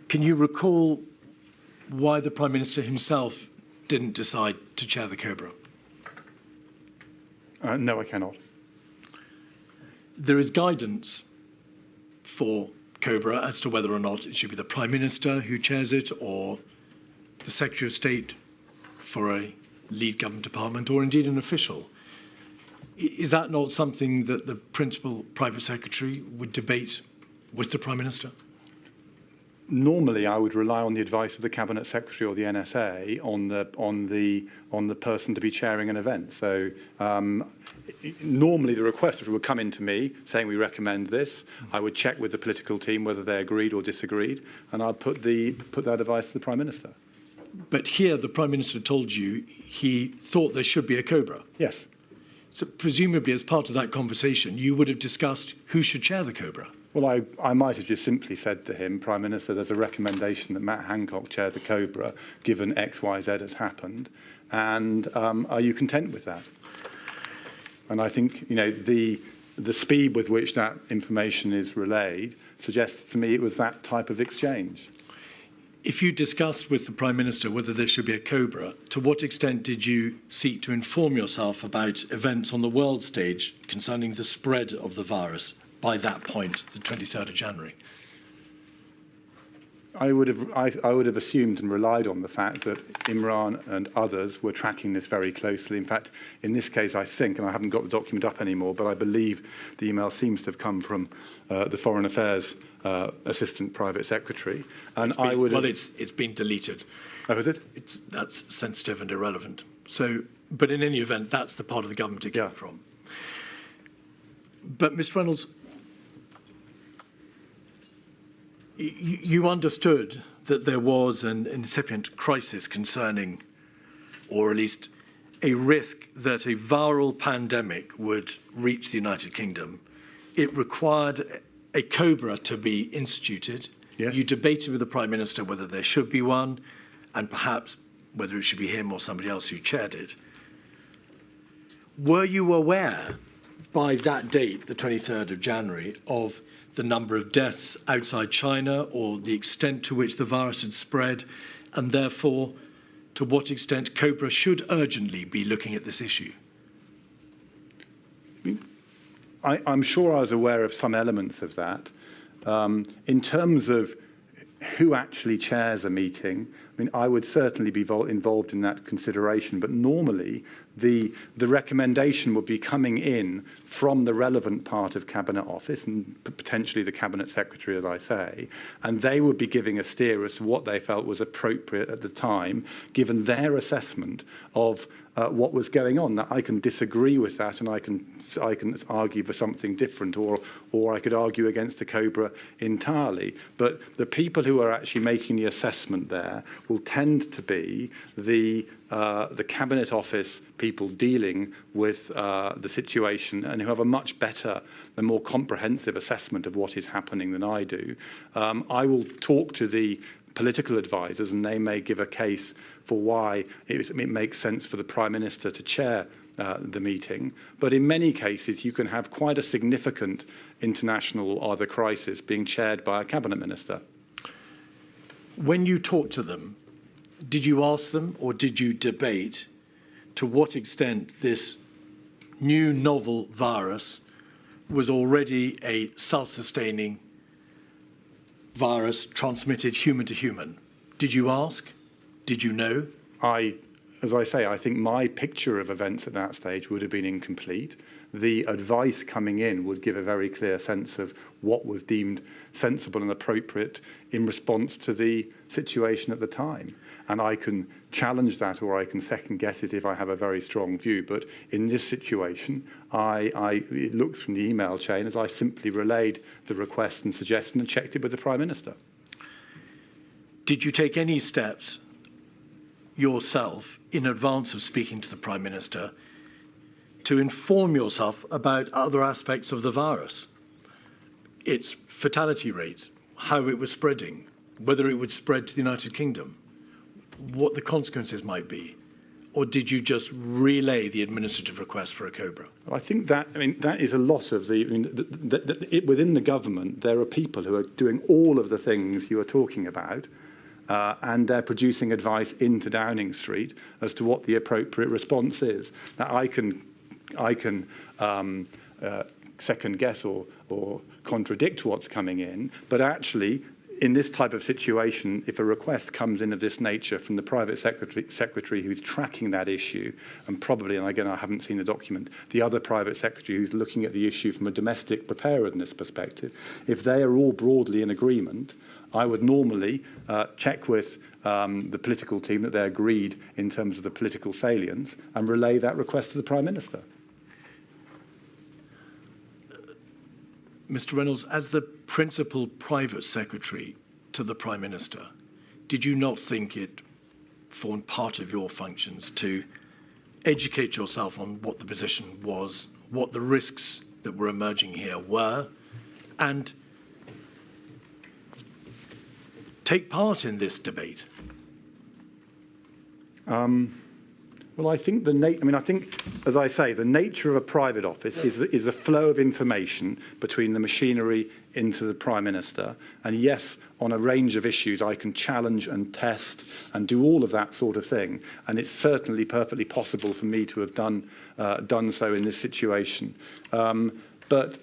Can you recall why the Prime Minister himself didn't decide to chair the Cobra? No, I cannot. There is guidance for Cobra as to whether or not it should be the Prime Minister who chairs it, or the Secretary of State for a lead government department, or indeed an official. Is that not something that the Principal Private Secretary would debate with the Prime Minister? Normally, I would rely on the advice of the Cabinet Secretary or the NSA on the person to be chairing an event. So normally the requester would come in to me saying we recommend this. I would check with the political team whether they agreed or disagreed, and I'd put that advice to the Prime Minister. But here the Prime Minister told you he thought there should be a Cobra. Yes. So presumably as part of that conversation, you would have discussed who should chair the Cobra. Well, I might have just simply said to him, Prime Minister, there's a recommendation that Matt Hancock chairs a Cobra, given X, Y, Z has happened, and are you content with that? And I think, the speed with which that information is relayed suggests to me it was that type of exchange. If you discussed with the Prime Minister whether there should be a Cobra, to what extent did you seek to inform yourself about events on the world stage concerning the spread of the virus by that point, the 23rd of January? I would have assumed and relied on the fact that Imran and others were tracking this very closely. In fact, in this case, I think, and I haven't got the document up anymore, but I believe the email seems to have come from the Foreign Affairs Assistant Private Secretary. And it's been deleted. Oh, is it? That's sensitive and irrelevant. So, but in any event, that's the part of the government it came from. But, Mr. Reynolds, you understood that there was an incipient crisis concerning, or at least a risk that a viral pandemic would reach the United Kingdom. It required a Cobra to be instituted. Yes. You debated with the Prime Minister whether there should be one, and perhaps whether it should be him or somebody else who chaired it. Were you aware by that date, the 23rd of January, of the number of deaths outside China, or the extent to which the virus had spread, and therefore to what extent Cobra should urgently be looking at this issue? I'm sure I was aware of some elements of that. In terms of who actually chairs a meeting, I mean, I would certainly be involved in that consideration, but normally the recommendation would be coming in from the relevant part of Cabinet Office and potentially the Cabinet Secretary, as I say, and they would be giving a steer as to what they felt was appropriate at the time, given their assessment of what was going on. That I can disagree with that, and I can argue for something different, or I could argue against the Cobra entirely. But the people who are actually making the assessment there will tend to be the Cabinet Office people dealing with the situation and who have a much better and more comprehensive assessment of what is happening than I do. I will talk to the political advisors and they may give a case for why it makes sense for the Prime Minister to chair the meeting. But in many cases, you can have quite a significant international or other crisis being chaired by a Cabinet Minister. When you talked to them, did you ask them or did you debate to what extent this new novel virus was already a self-sustaining virus transmitted human to human? Did you ask? Did you know? As I say, I think my picture of events at that stage would have been incomplete. The advice coming in would give a very clear sense of what was deemed sensible and appropriate in response to the situation at the time. And I can challenge that or I can second guess it if I have a very strong view. But in this situation, it looks from the email chain as I simply relayed the request and suggestion and checked it with the Prime Minister. Did you take any steps yourself in advance of speaking to the Prime Minister to inform yourself about other aspects of the virus? Its fatality rate, how it was spreading, whether it would spread to the United Kingdom, what the consequences might be? Or did you just relay the administrative request for a COBRA? I think that is a lot of within the government, there are people who are doing all of the things you are talking about, and they're producing advice into Downing Street as to what the appropriate response is. Now, I can second guess or contradict what's coming in, but actually, in this type of situation, if a request comes in of this nature from the private secretary who's tracking that issue, and probably, and again, I haven't seen the document, the other private secretary who's looking at the issue from a domestic preparedness perspective, if they are all broadly in agreement, I would normally check with the political team that they agreed in terms of the political salience and relay that request to the Prime Minister. Mr. Reynolds, as the principal private secretary to the Prime Minister, did you not think it formed part of your functions to educate yourself on what the position was, what the risks that were emerging here were, and take part in this debate? Well, I think I think, as I say, the nature of a private office is a flow of information between the machinery into the Prime Minister. And yes, on a range of issues, I can challenge and test and do all of that sort of thing. And it's certainly perfectly possible for me to have done so in this situation. But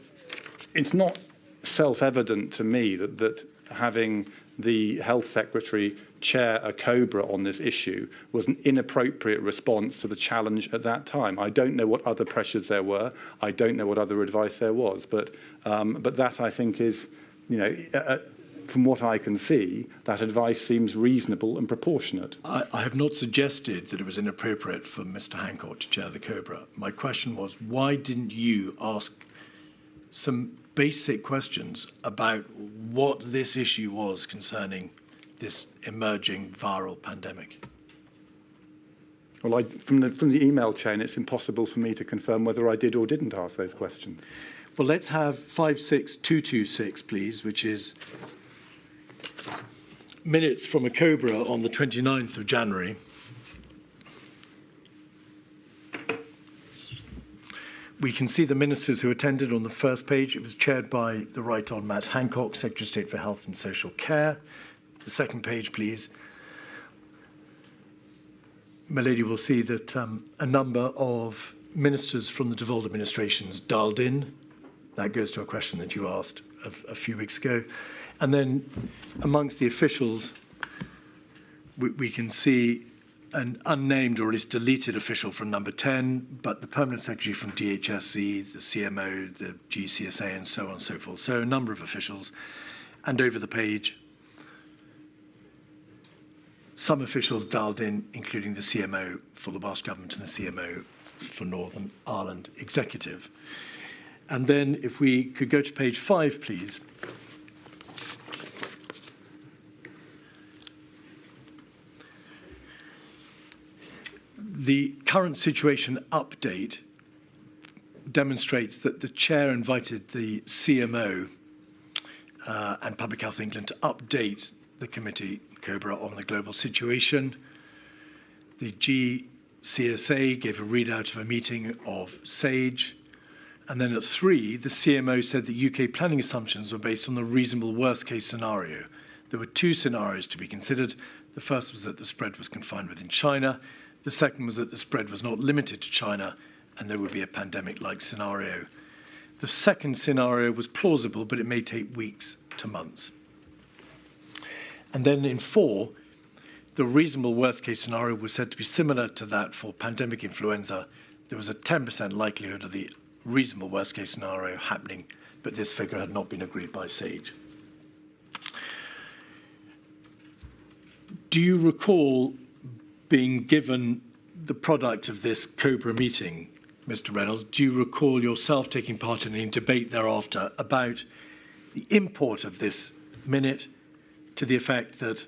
it's not self-evident to me that having the Health Secretary chair a COBRA on this issue was an inappropriate response to the challenge at that time. I don't know what other pressures there were. I don't know what other advice there was. But that, I think, is, from what I can see, that advice seems reasonable and proportionate. I have not suggested that it was inappropriate for Mr. Hancock to chair the COBRA. My question was, why didn't you ask some basic questions about what this issue was concerning this emerging viral pandemic? Well, from the email chain, it's impossible for me to confirm whether I did or didn't ask those questions. Well, let's have 56226, please, which is minutes from a COBRA on the 29th of January. We can see the ministers who attended on the first page. It was chaired by the Right Hon. Matt Hancock, Secretary of State for Health and Social Care. The second page, please. My lady will see that a number of ministers from the devolved administrations dialed in. That goes to a question that you asked a few weeks ago. And then amongst the officials, we can see an unnamed or at least deleted official from number 10, but the permanent secretary from DHSC, the CMO, the GCSA, and so on and so forth. So a number of officials. And over the page, some officials dialed in, including the CMO for the Welsh Government and the CMO for Northern Ireland Executive. And then if we could go to page 5, please. The current situation update demonstrates that the chair invited the CMO and Public Health England to update the committee, COBRA, on the global situation. The GCSA gave a readout of a meeting of SAGE. And then at 3, the CMO said that UK planning assumptions were based on the reasonable worst case scenario. There were 2 scenarios to be considered. The first was that the spread was confined within China. The second was that the spread was not limited to China and there would be a pandemic-like scenario. The second scenario was plausible, but it may take weeks to months. And then in 4, the reasonable worst-case scenario was said to be similar to that for pandemic influenza. There was a 10% likelihood of the reasonable worst-case scenario happening, but this figure had not been agreed by SAGE. Do you recall being given the product of this COBRA meeting, Mr. Reynolds? Do you recall yourself taking part in any debate thereafter about the import of this minute to the effect that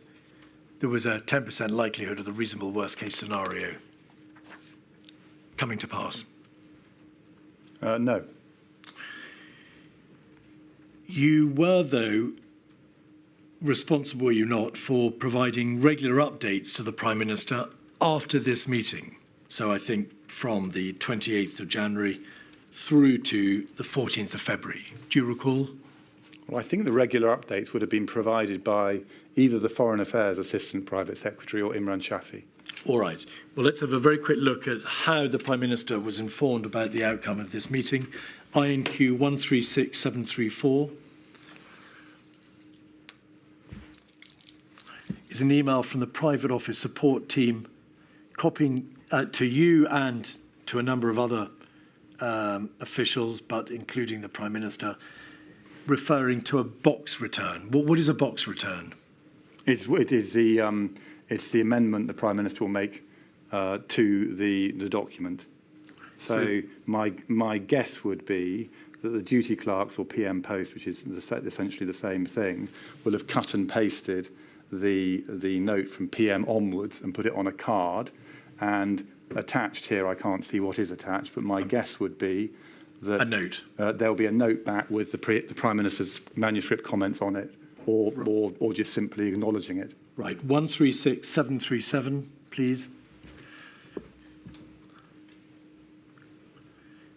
there was a 10% likelihood of the reasonable worst-case scenario coming to pass? No. You were, though, responsible, were you not, for providing regular updates to the Prime Minister after this meeting? So I think from the 28th of January through to the 14th of February. Do you recall? Well, I think the regular updates would have been provided by either the Foreign Affairs Assistant Private Secretary or Imran Shafi. All right. Well, let's have a very quick look at how the Prime Minister was informed about the outcome of this meeting. INQ 136734 is an email from the Private Office Support Team copying to you and to a number of other officials, but including the Prime Minister, referring to a box return. What is a box return? It's the amendment the Prime Minister will make to the document. So my guess would be that the duty clerks or PM Post, which is essentially the same thing, will have cut and pasted the note from PM onwards and put it on a card, and attached here, I can't see what is attached, but my guess would be that a note. There'll be a note back with the Prime Minister's manuscript comments on it, or just simply acknowledging it. Right, 136737, please.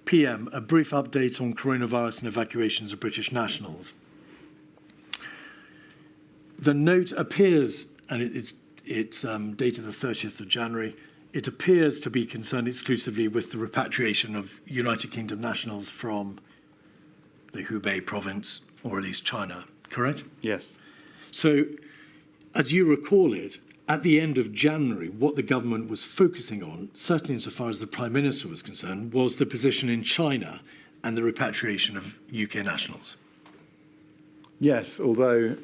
PM, a brief update on coronavirus and evacuations of British nationals. The note appears, and it's dated the 30th of January, it appears to be concerned exclusively with the repatriation of United Kingdom nationals from the Hubei province, or at least China, correct? Yes. So, as you recall it, at the end of January, what the government was focusing on, certainly insofar as the Prime Minister was concerned, was the position in China and the repatriation of UK nationals. Yes, although,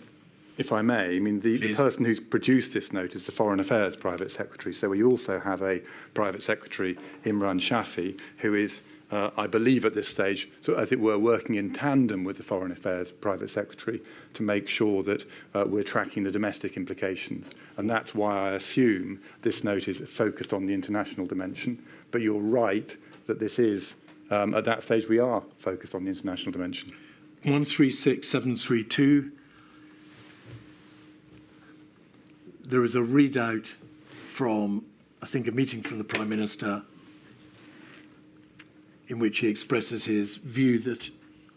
if I may, I mean, the person who's produced this note is the Foreign Affairs Private Secretary. So we also have a Private Secretary, Imran Shafi, who is, I believe at this stage, so as it were, working in tandem with the Foreign Affairs Private Secretary to make sure that we're tracking the domestic implications. And that's why I assume this note is focused on the international dimension. But you're right that this is, at that stage, we are focused on the international dimension. 136732. There is a readout from, I think, a meeting from the Prime Minister in which he expresses his view that,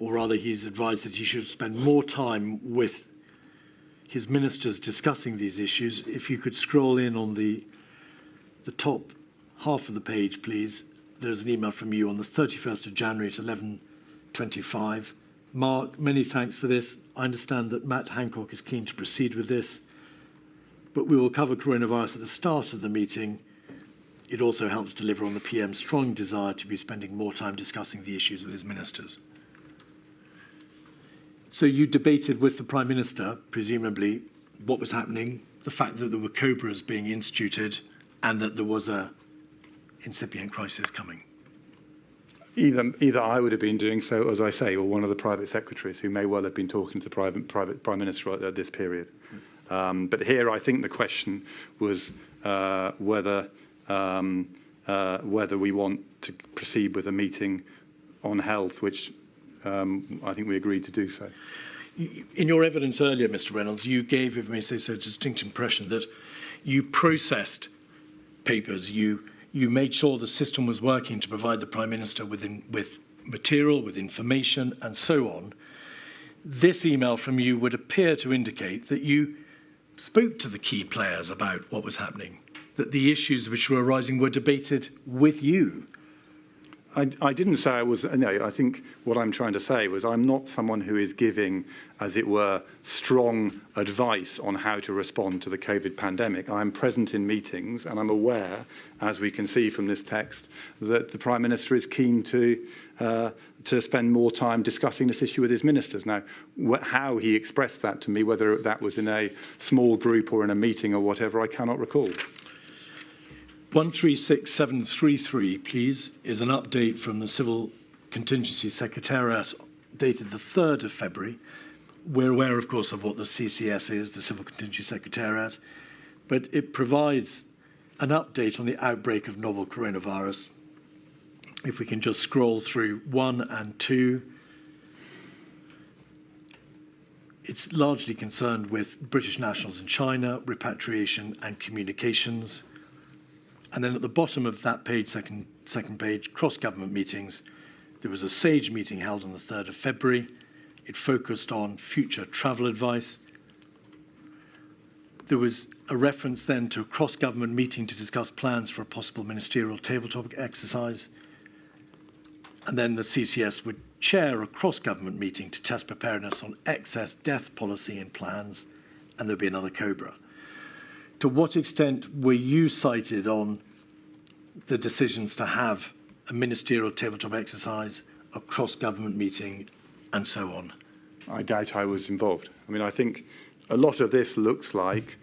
or rather he's advised that he should spend more time with his ministers discussing these issues. If you could scroll in on the top half of the page, please. There's an email from you on the 31st of January at 11:25. Mark, many thanks for this. I understand that Matt Hancock is keen to proceed with this, but we will cover coronavirus at the start of the meeting. It also helps deliver on the PM's strong desire to be spending more time discussing the issues with his ministers. So you debated with the Prime Minister, presumably, what was happening, the fact that there were COBRAs being instituted and that there was a incipient crisis coming. Either I would have been doing so, as I say, or one of the private secretaries who may well have been talking to the private Prime Minister at this period. But here I think the question was whether whether we want to proceed with a meeting on health, which I think we agreed to do so. In your evidence earlier, Mr. Reynolds, you gave, if I may say so, a distinct impression that you processed papers, you made sure the system was working to provide the Prime Minister with material, with information, and so on. This email from you would appear to indicate that you spoke to the key players about what was happening, that the issues which were arising were debated with you. I didn't say I was, no, I think what I'm trying to say was I'm not someone who is giving, as it were, strong advice on how to respond to the COVID pandemic. I'm present in meetings and I'm aware, as we can see from this text, that the Prime Minister is keen to spend more time discussing this issue with his ministers. Now, how he expressed that to me, whether that was in a small group or in a meeting or whatever, I cannot recall. 136733, please, is an update from the Civil Contingency Secretariat dated the 3rd of February. We're aware, of course, of what the CCS is, the Civil Contingency Secretariat, but it provides an update on the outbreak of novel coronavirus. If we can just scroll through 1 and 2. It's largely concerned with British nationals in China, repatriation and communications. And then at the bottom of that page, second page, cross-government meetings. There was a SAGE meeting held on the 3rd of February. It focused on future travel advice. There was a reference then to a cross-government meeting to discuss plans for a possible ministerial tabletop exercise. And then the CCS would chair a cross-government meeting to test preparedness on excess death policy and plans, and there'd be another COBRA. To what extent were you cited on the decisions to have a ministerial tabletop exercise, a cross-government meeting, and so on? I doubt I was involved. I mean, I think a lot of this looks like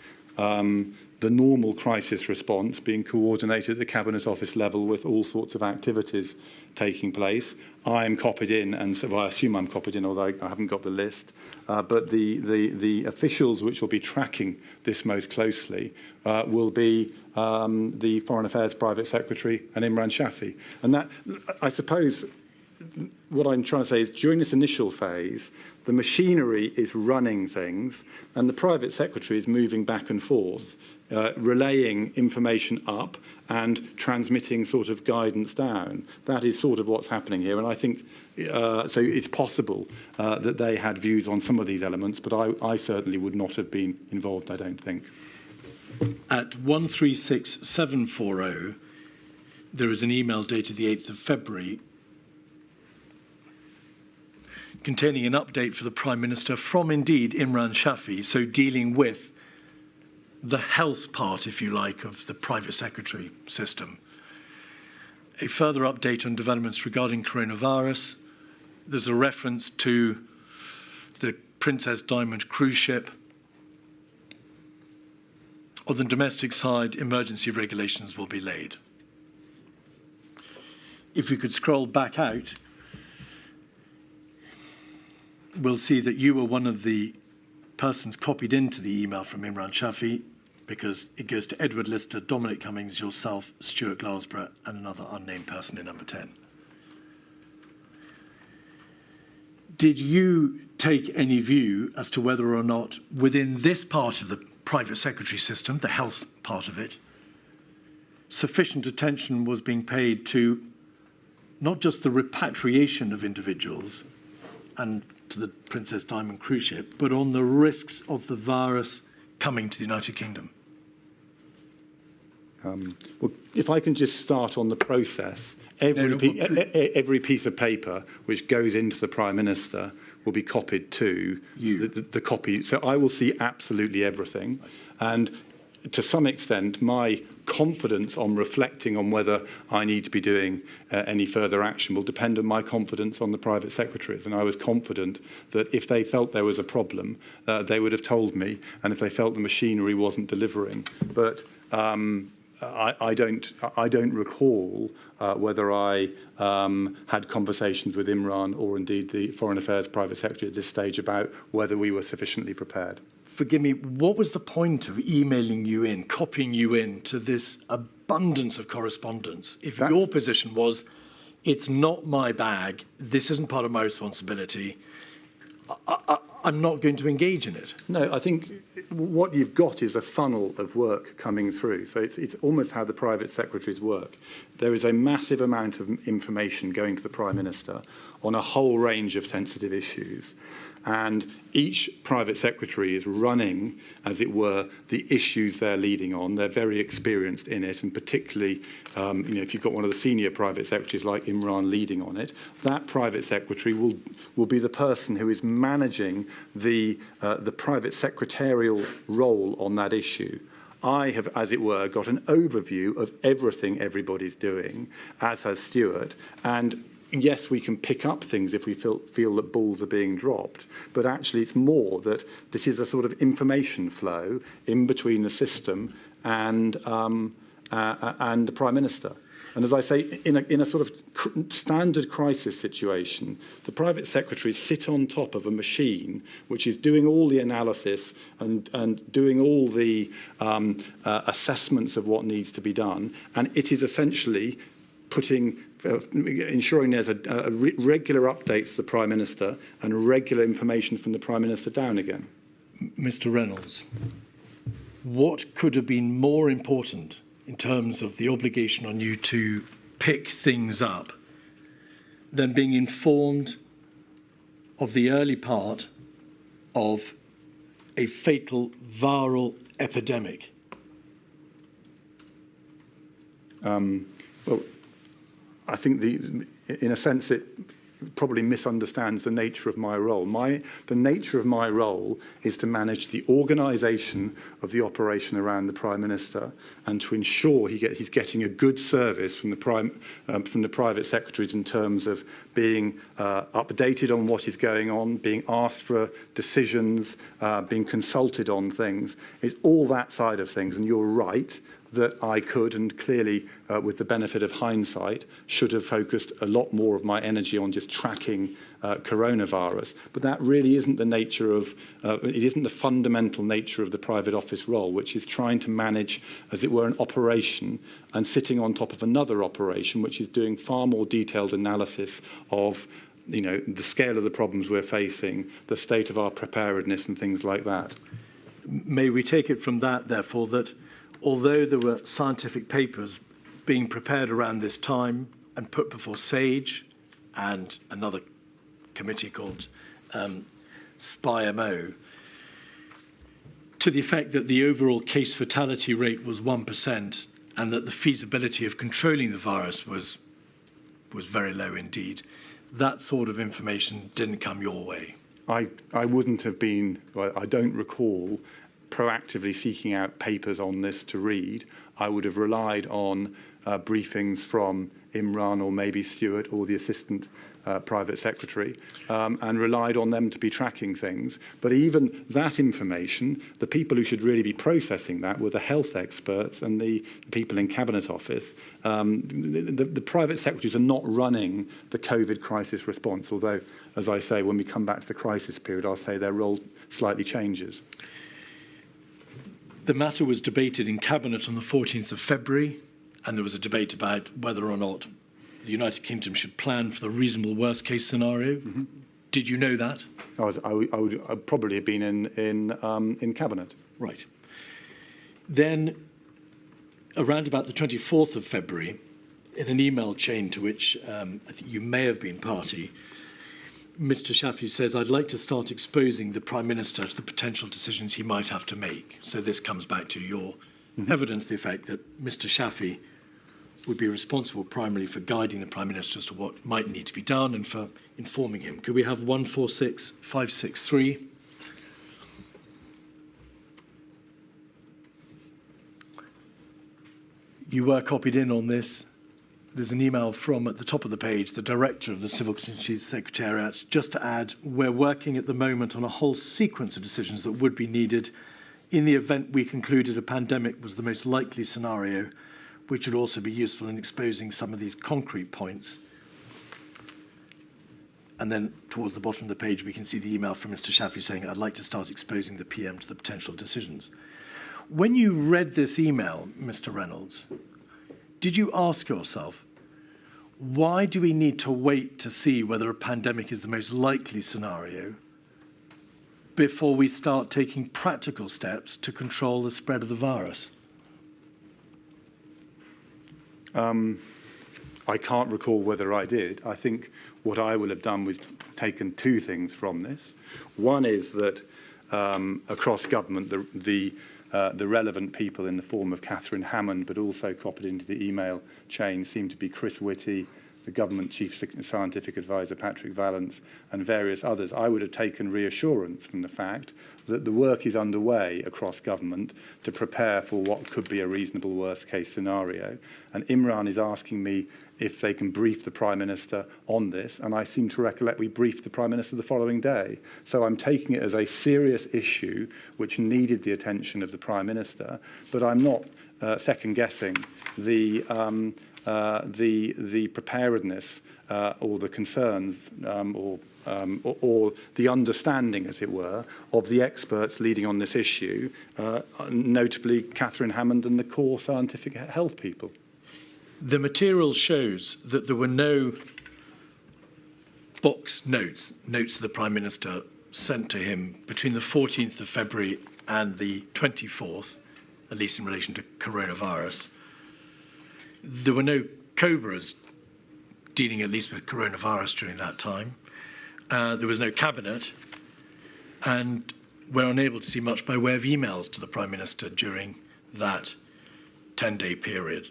the normal crisis response being coordinated at the Cabinet Office level with all sorts of activities taking place. I'm copied in, and so I assume I'm copied in, although I haven't got the list. But the officials which will be tracking this most closely will be the Foreign Affairs Private Secretary and Imran Shafi. And that, I suppose, what I'm trying to say is during this initial phase, the machinery is running things, and the Private Secretary is moving back and forth, relaying information up and transmitting sort of guidance down. That is sort of what's happening here, and I think so it's possible that they had views on some of these elements, but I certainly would not have been involved, I don't think. At 136740, there is an email dated the 8th of February containing an update for the Prime Minister from, indeed, Imran Shafi, so dealing with the health part, if you like, of the private secretary system. A further update on developments regarding coronavirus. There's a reference to the Princess Diamond cruise ship. On the domestic side, emergency regulations will be laid. If we could scroll back out, we'll see that you were one of the persons copied into the email from Imran Shafi, because it goes to Edward Lister, Dominic Cummings, yourself, Stuart Glasborough, and another unnamed person in number 10. Did you take any view as to whether or not within this part of the private secretary system, the health part of it, sufficient attention was being paid to not just the repatriation of individuals and to the Princess Diamond cruise ship, but on the risks of the virus coming to the United Kingdom? Well, if I can just start on the process, every piece of paper which goes into the Prime Minister will be copied to the copy. So I will see absolutely everything. And to some extent, my confidence on reflecting on whether I need to be doing any further action will depend on my confidence on the private secretaries. And I was confident that if they felt there was a problem, they would have told me, and if they felt the machinery wasn't delivering. But I don't recall whether I had conversations with Imran or indeed the Foreign Affairs Private Secretary at this stage about whether we were sufficiently prepared. forgive me, what was the point of emailing you in, copying you in to this abundance of correspondence if your position was, it's not my bag, this isn't part of my responsibility, I'm not going to engage in it? No, I think what you've got is a funnel of work coming through. So it's almost how the private secretaries work. There is a massive amount of information going to the Prime Minister on a whole range of sensitive issues. And each private secretary is running, as it were, the issues they're leading on. They're very experienced in it, and particularly, if you've got one of the senior private secretaries like Imran leading on it, that private secretary will be the person who is managing the private secretarial role on that issue. I have, as it were, got an overview of everything everybody's doing, as has Stuart, and yes, we can pick up things if we feel that balls are being dropped, but actually it's more that this is a sort of information flow in between the system and the Prime Minister. And as I say, in a sort of standard crisis situation, the private secretaries sit on top of a machine which is doing all the analysis and doing all the assessments of what needs to be done, and it is essentially ensuring there's regular updates to the Prime Minister and regular information from the Prime Minister down again. Mr. Reynolds, what could have been more important in terms of the obligation on you to pick things up than being informed of the early part of a fatal viral epidemic? Well, I think in a sense it probably misunderstands the nature of my role. The nature of my role is to manage the organisation of the operation around the Prime Minister and to ensure he's getting a good service from the private secretaries in terms of being updated on what is going on, being asked for decisions, being consulted on things. It's all that side of things, and you're right that I could, and clearly with the benefit of hindsight, should have focused a lot more of my energy on just tracking coronavirus. But that really isn't the nature of, it isn't the fundamental nature of the private office role, which is trying to manage, as it were, an operation and sitting on top of another operation, which is doing far more detailed analysis of the scale of the problems we're facing, the state of our preparedness and things like that. May we take it from that, therefore, that although there were scientific papers being prepared around this time and put before SAGE and another committee called SPI-MO, to the effect that the overall case fatality rate was 1% and that the feasibility of controlling the virus was very low indeed, that sort of information didn't come your way? I wouldn't have been, I don't recall proactively seeking out papers on this to read. I would have relied on briefings from Imran or maybe Stuart or the assistant private secretary and relied on them to be tracking things. But even that information, the people who should really be processing that were the health experts and the people in Cabinet Office. The private secretaries are not running the COVID crisis response, although, as I say, when we come back to the crisis period, I'll say their role slightly changes. The matter was debated in Cabinet on the 14th of February, and there was a debate about whether or not the United Kingdom should plan for the reasonable worst-case scenario. Mm-hmm. Did you know that? I would probably have been in Cabinet. Right. Then, around about the 24th of February, in an email chain to which I think you may have been party, Mr. Shafi says, I'd like to start exposing the Prime Minister to the potential decisions he might have to make. So this comes back to your evidence to the effect that Mr. Shafi would be responsible primarily for guiding the Prime Minister as to what might need to be done and for informing him. Could we have 146563? You were copied in on this. There's an email from, at the top of the page, the Director of the Civil Contingencies Secretariat, just to add, we're working at the moment on a whole sequence of decisions that would be needed in the event we concluded a pandemic was the most likely scenario, which would also be useful in exposing some of these concrete points. And then towards the bottom of the page, we can see the email from Mr. Shafi saying, I'd like to start exposing the PM to the potential decisions. When you read this email, Mr. Reynolds, did you ask yourself, why do we need to wait to see whether a pandemic is the most likely scenario before we start taking practical steps to control the spread of the virus? I can't recall whether I did. I think what I would have done was taken two things from this. One is that across government, the relevant people in the form of Catherine Hammond, but also copied into the email chain, seem to be Chris Whitty, the government chief scientific advisor Patrick Vallance, and various others. I would have taken reassurance from the fact that the work is underway across government to prepare for what could be a reasonable worst case scenario. And Imran is asking me if they can brief the Prime Minister on this, and I seem to recollect we briefed the Prime Minister the following day. So I'm taking it as a serious issue which needed the attention of the Prime Minister, but I'm not second-guessing the preparedness or the concerns or the understanding, as it were, of the experts leading on this issue, notably Catherine Hammond and the core scientific health people. The material shows that there were no box notes to the Prime Minister sent to him between the 14th of February and the 24th, at least in relation to coronavirus. There were no COBRAs dealing at least with coronavirus during that time. There was no cabinet, and we're unable to see much by way of emails to the Prime Minister during that 10-day period.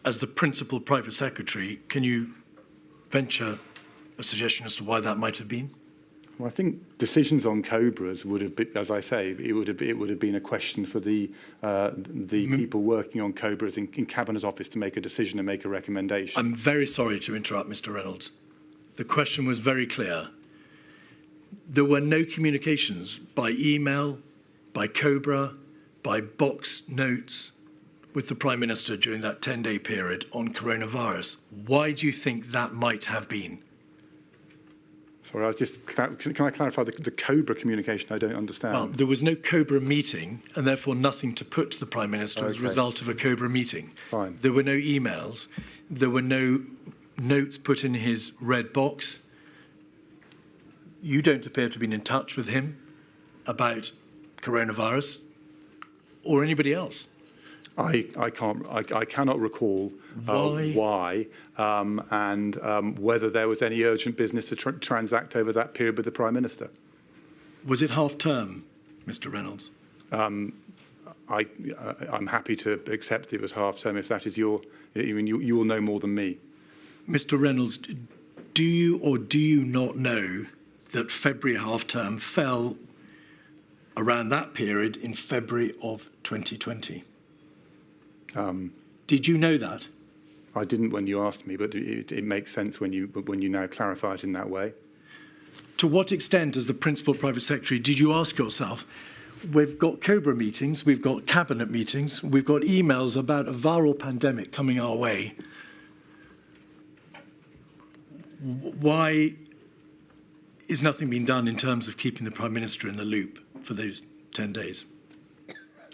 As the principal private secretary, can you venture a suggestion as to why that might have been? Well, I think decisions on COBRAs would have been, as I say, it would have been a question for the people working on COBRAs in Cabinet Office to make a decision and make a recommendation. I'm very sorry to interrupt, Mr. Reynolds. The question was very clear. There were no communications by email, by COBRA, by box notes with the Prime Minister during that 10-day period on coronavirus. Why do you think that might have been? Sorry, can I clarify the COBRA communication? I don't understand. Well, there was no COBRA meeting and therefore nothing to put to the Prime Minister as a result of a COBRA meeting. Fine. There were no emails. There were no notes put in his red box. You don't appear to have been in touch with him about coronavirus or anybody else. I cannot recall why and whether there was any urgent business to transact over that period with the Prime Minister. Was it half-term, Mr. Reynolds? I'm happy to accept it was half-term if that is your... I mean, you will know more than me. Mr. Reynolds, do you or do you not know that February half-term fell around that period in February of 2020? Did you know that? I didn't when you asked me, but it makes sense when you now clarify it in that way. To what extent, as the Principal Private Secretary, did you ask yourself, we've got COBRA meetings, we've got cabinet meetings, we've got emails about a viral pandemic coming our way. Why is nothing being done in terms of keeping the Prime Minister in the loop for those 10 days?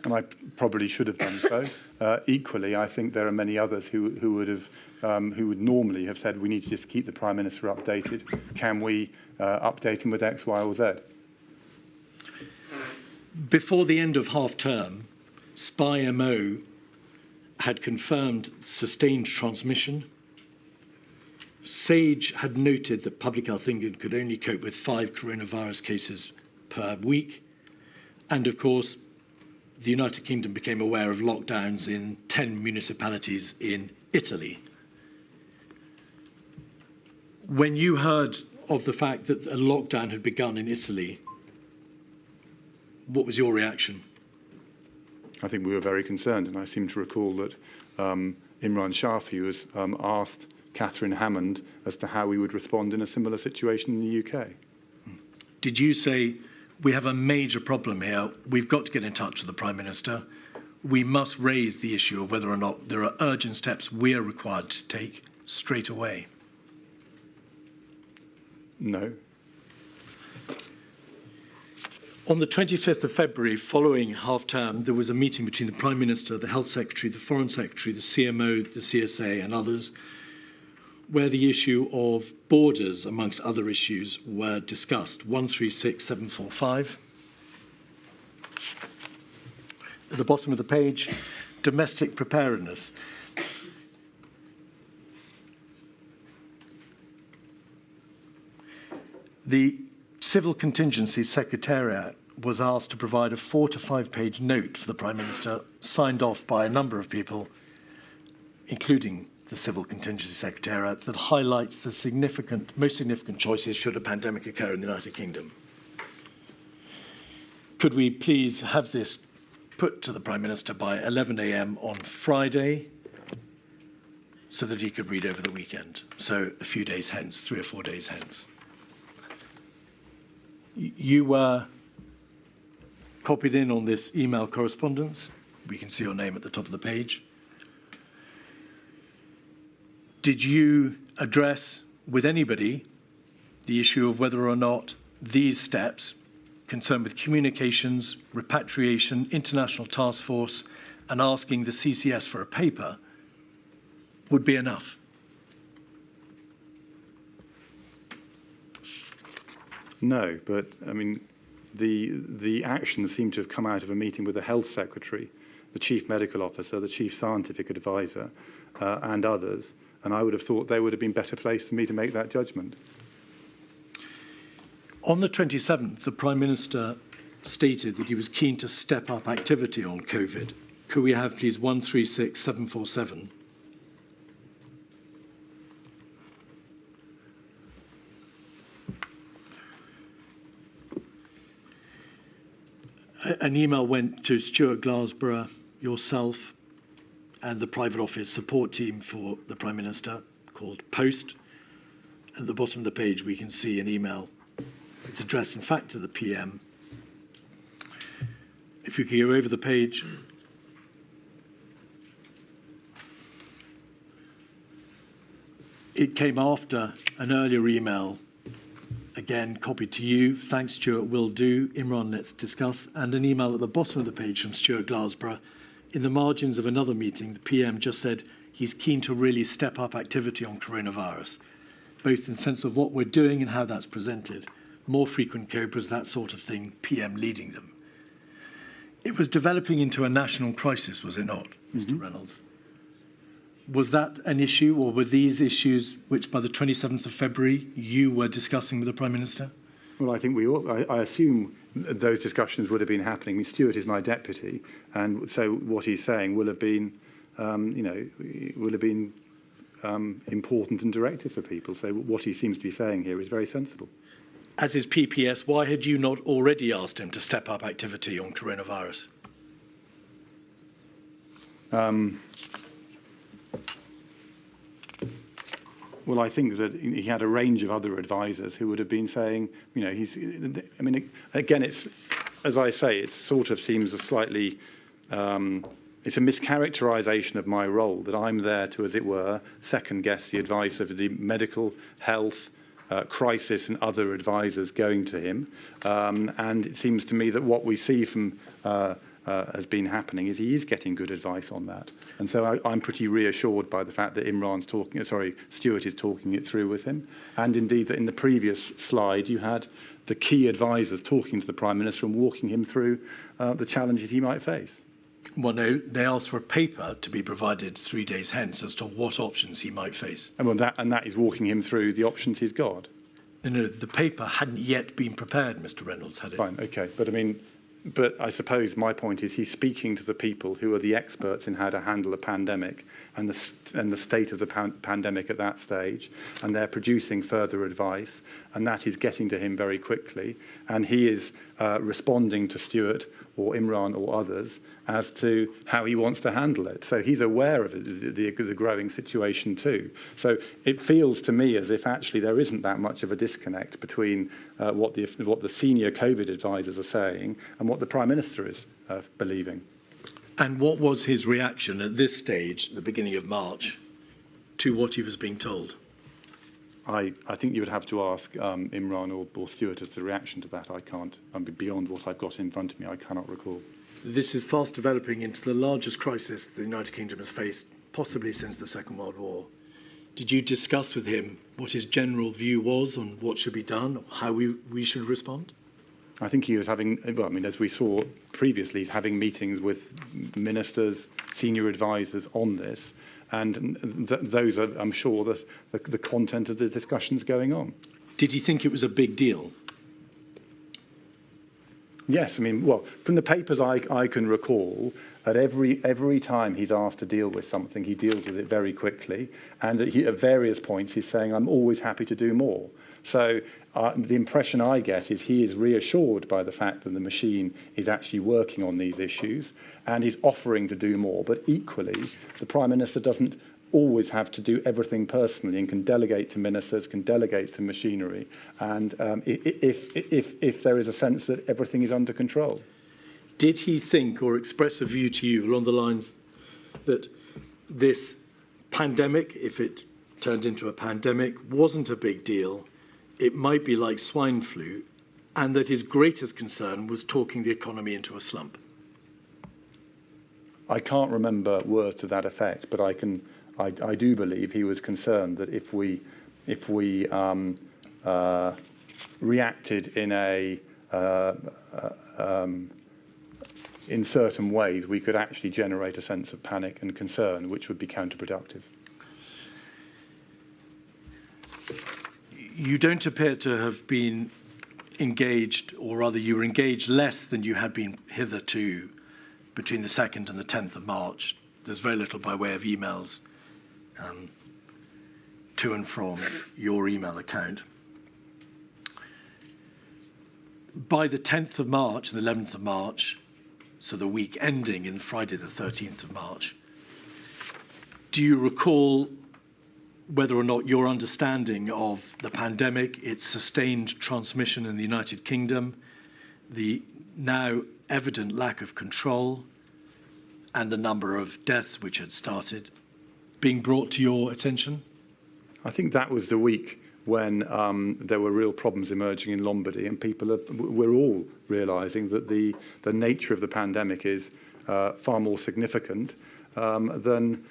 And I probably should have done so. Equally, I think there are many others who would normally have said we need to just keep the Prime Minister updated. Can we update him with X, Y, or Z? Before the end of half-term, SPI-MO had confirmed sustained transmission. SAGE had noted that Public Health England could only cope with 5 coronavirus cases per week. And of course, the United Kingdom became aware of lockdowns in 10 municipalities in Italy. When you heard of the fact that a lockdown had begun in Italy, what was your reaction? I think we were very concerned, and I seem to recall that Imran Shafi was asked Catherine Hammond as to how we would respond in a similar situation in the UK. Did you say, we have a major problem here, we've got to get in touch with the Prime Minister, we must raise the issue of whether or not there are urgent steps we are required to take straight away? No. On the 25th of February, following half-term, there was a meeting between the Prime Minister, the Health Secretary, the Foreign Secretary, the CMO, the CSA and others, where the issue of borders, amongst other issues, were discussed. 136745. At the bottom of the page, domestic preparedness. The Civil Contingency Secretariat was asked to provide a 4 to 5 page note for the Prime Minister, signed off by a number of people, including the Civil Contingency Secretariat, that highlights the most significant choices should a pandemic occur in the United Kingdom. Could we please have this put to the Prime Minister by 11 a.m. on Friday so that he could read over the weekend? So a few days hence, 3 or 4 days hence. You were copied in on this email correspondence. We can see your name at the top of the page. Did you address with anybody the issue of whether or not these steps concerned with communications, repatriation, international task force, and asking the CCS for a paper would be enough? No, but I mean, the actions seem to have come out of a meeting with the Health Secretary, the Chief Medical Officer, the Chief Scientific Advisor, and others. And I would have thought they would have been better placed than me to make that judgment. On the 27th, the Prime Minister stated that he was keen to step up activity on COVID. Could we have, please, 136747? An email went to Stuart Glasborough, yourself, and the private office support team for the Prime Minister called Post. At the bottom of the page, we can see an email. It's addressed, in fact, to the PM. If you could go over the page. It came after an earlier email, again copied to you. Thanks, Stuart, will do. Imran, let's discuss. And an email at the bottom of the page from Stuart Glasborough. In the margins of another meeting, the PM just said he's keen to really step up activity on coronavirus, both in the sense of what we're doing and how that's presented. More frequent cobras, that sort of thing, PM leading them. It was developing into a national crisis, was it not, Mr. Reynolds? Was that an issue, or were these issues which by the 27th of February you were discussing with the Prime Minister? Well, I think I assume those discussions would have been happening. I mean, Stuart is my deputy, and so what he's saying will have been, important and directive for people. So what he seems to be saying here is very sensible. As is PPS, why had you not already asked him to step up activity on coronavirus? Well, I think that he had a range of other advisors who would have been saying, again, it's, as I say, it sort of seems a slightly, it's a mischaracterization of my role, that I'm there to, as it were, second guess the advice of the medical, health, crisis and other advisors going to him. And it seems to me that what we see from has been happening is he is getting good advice on that. And so I'm pretty reassured by the fact that Stuart is talking it through with him. And indeed that in the previous slide you had the key advisors talking to the Prime Minister and walking him through the challenges he might face. Well, no, they asked for a paper to be provided 3 days hence as to what options he might face. And that is walking him through the options he's got. No, the paper hadn't yet been prepared, Mr. Reynolds, had it? Fine, okay. But I suppose my point is he's speaking to the people who are the experts in how to handle a pandemic and the state of the pandemic at that stage, and they're producing further advice, and that is getting to him very quickly, and he is responding to Stuart or Imran or others as to how he wants to handle it. So he's aware of the growing situation too. So it feels to me as if actually there isn't that much of a disconnect between what the senior COVID advisors are saying and what the Prime Minister is believing. And what was his reaction at this stage, the beginning of March, to what he was being told? I think you would have to ask Imran or Stuart as to the reaction to that. I can't, beyond what I've got in front of me, I cannot recall. This is fast developing into the largest crisis the United Kingdom has faced, possibly since the Second World War. Did you discuss with him what his general view was on what should be done, or how we should respond? I think he was having, well, I mean, as we saw previously, he's having meetings with ministers, senior advisors on this, and those are, I'm sure, the content of the discussions going on. Did he think it was a big deal? Yes, I mean, well, from the papers I can recall, at every time he's asked to deal with something, he deals with it very quickly, and at various points he's saying, I'm always happy to do more. So the impression I get is he is reassured by the fact that the machine is actually working on these issues and is offering to do more. But equally, the Prime Minister doesn't always have to do everything personally and can delegate to ministers, can delegate to machinery, and if there is a sense that everything is under control. Did he think or express a view to you along the lines that this pandemic, if it turned into a pandemic, wasn't a big deal, it might be like swine flu, and that his greatest concern was talking the economy into a slump? I can't remember words to that effect, but I do believe he was concerned that if we reacted in certain ways, we could actually generate a sense of panic and concern, which would be counterproductive. You don't appear to have been engaged, or rather you were engaged less than you had been hitherto between the 2nd and the 10th of March. There's very little by way of emails to and from your email account. By the 10th of March and the 11th of March, so the week ending in Friday the 13th of March, do you recall whether or not your understanding of the pandemic, its sustained transmission in the United Kingdom, the now evident lack of control, and the number of deaths which had started, being brought to your attention? I think that was the week when there were real problems emerging in Lombardy, and we're all realising that the nature of the pandemic is far more significant than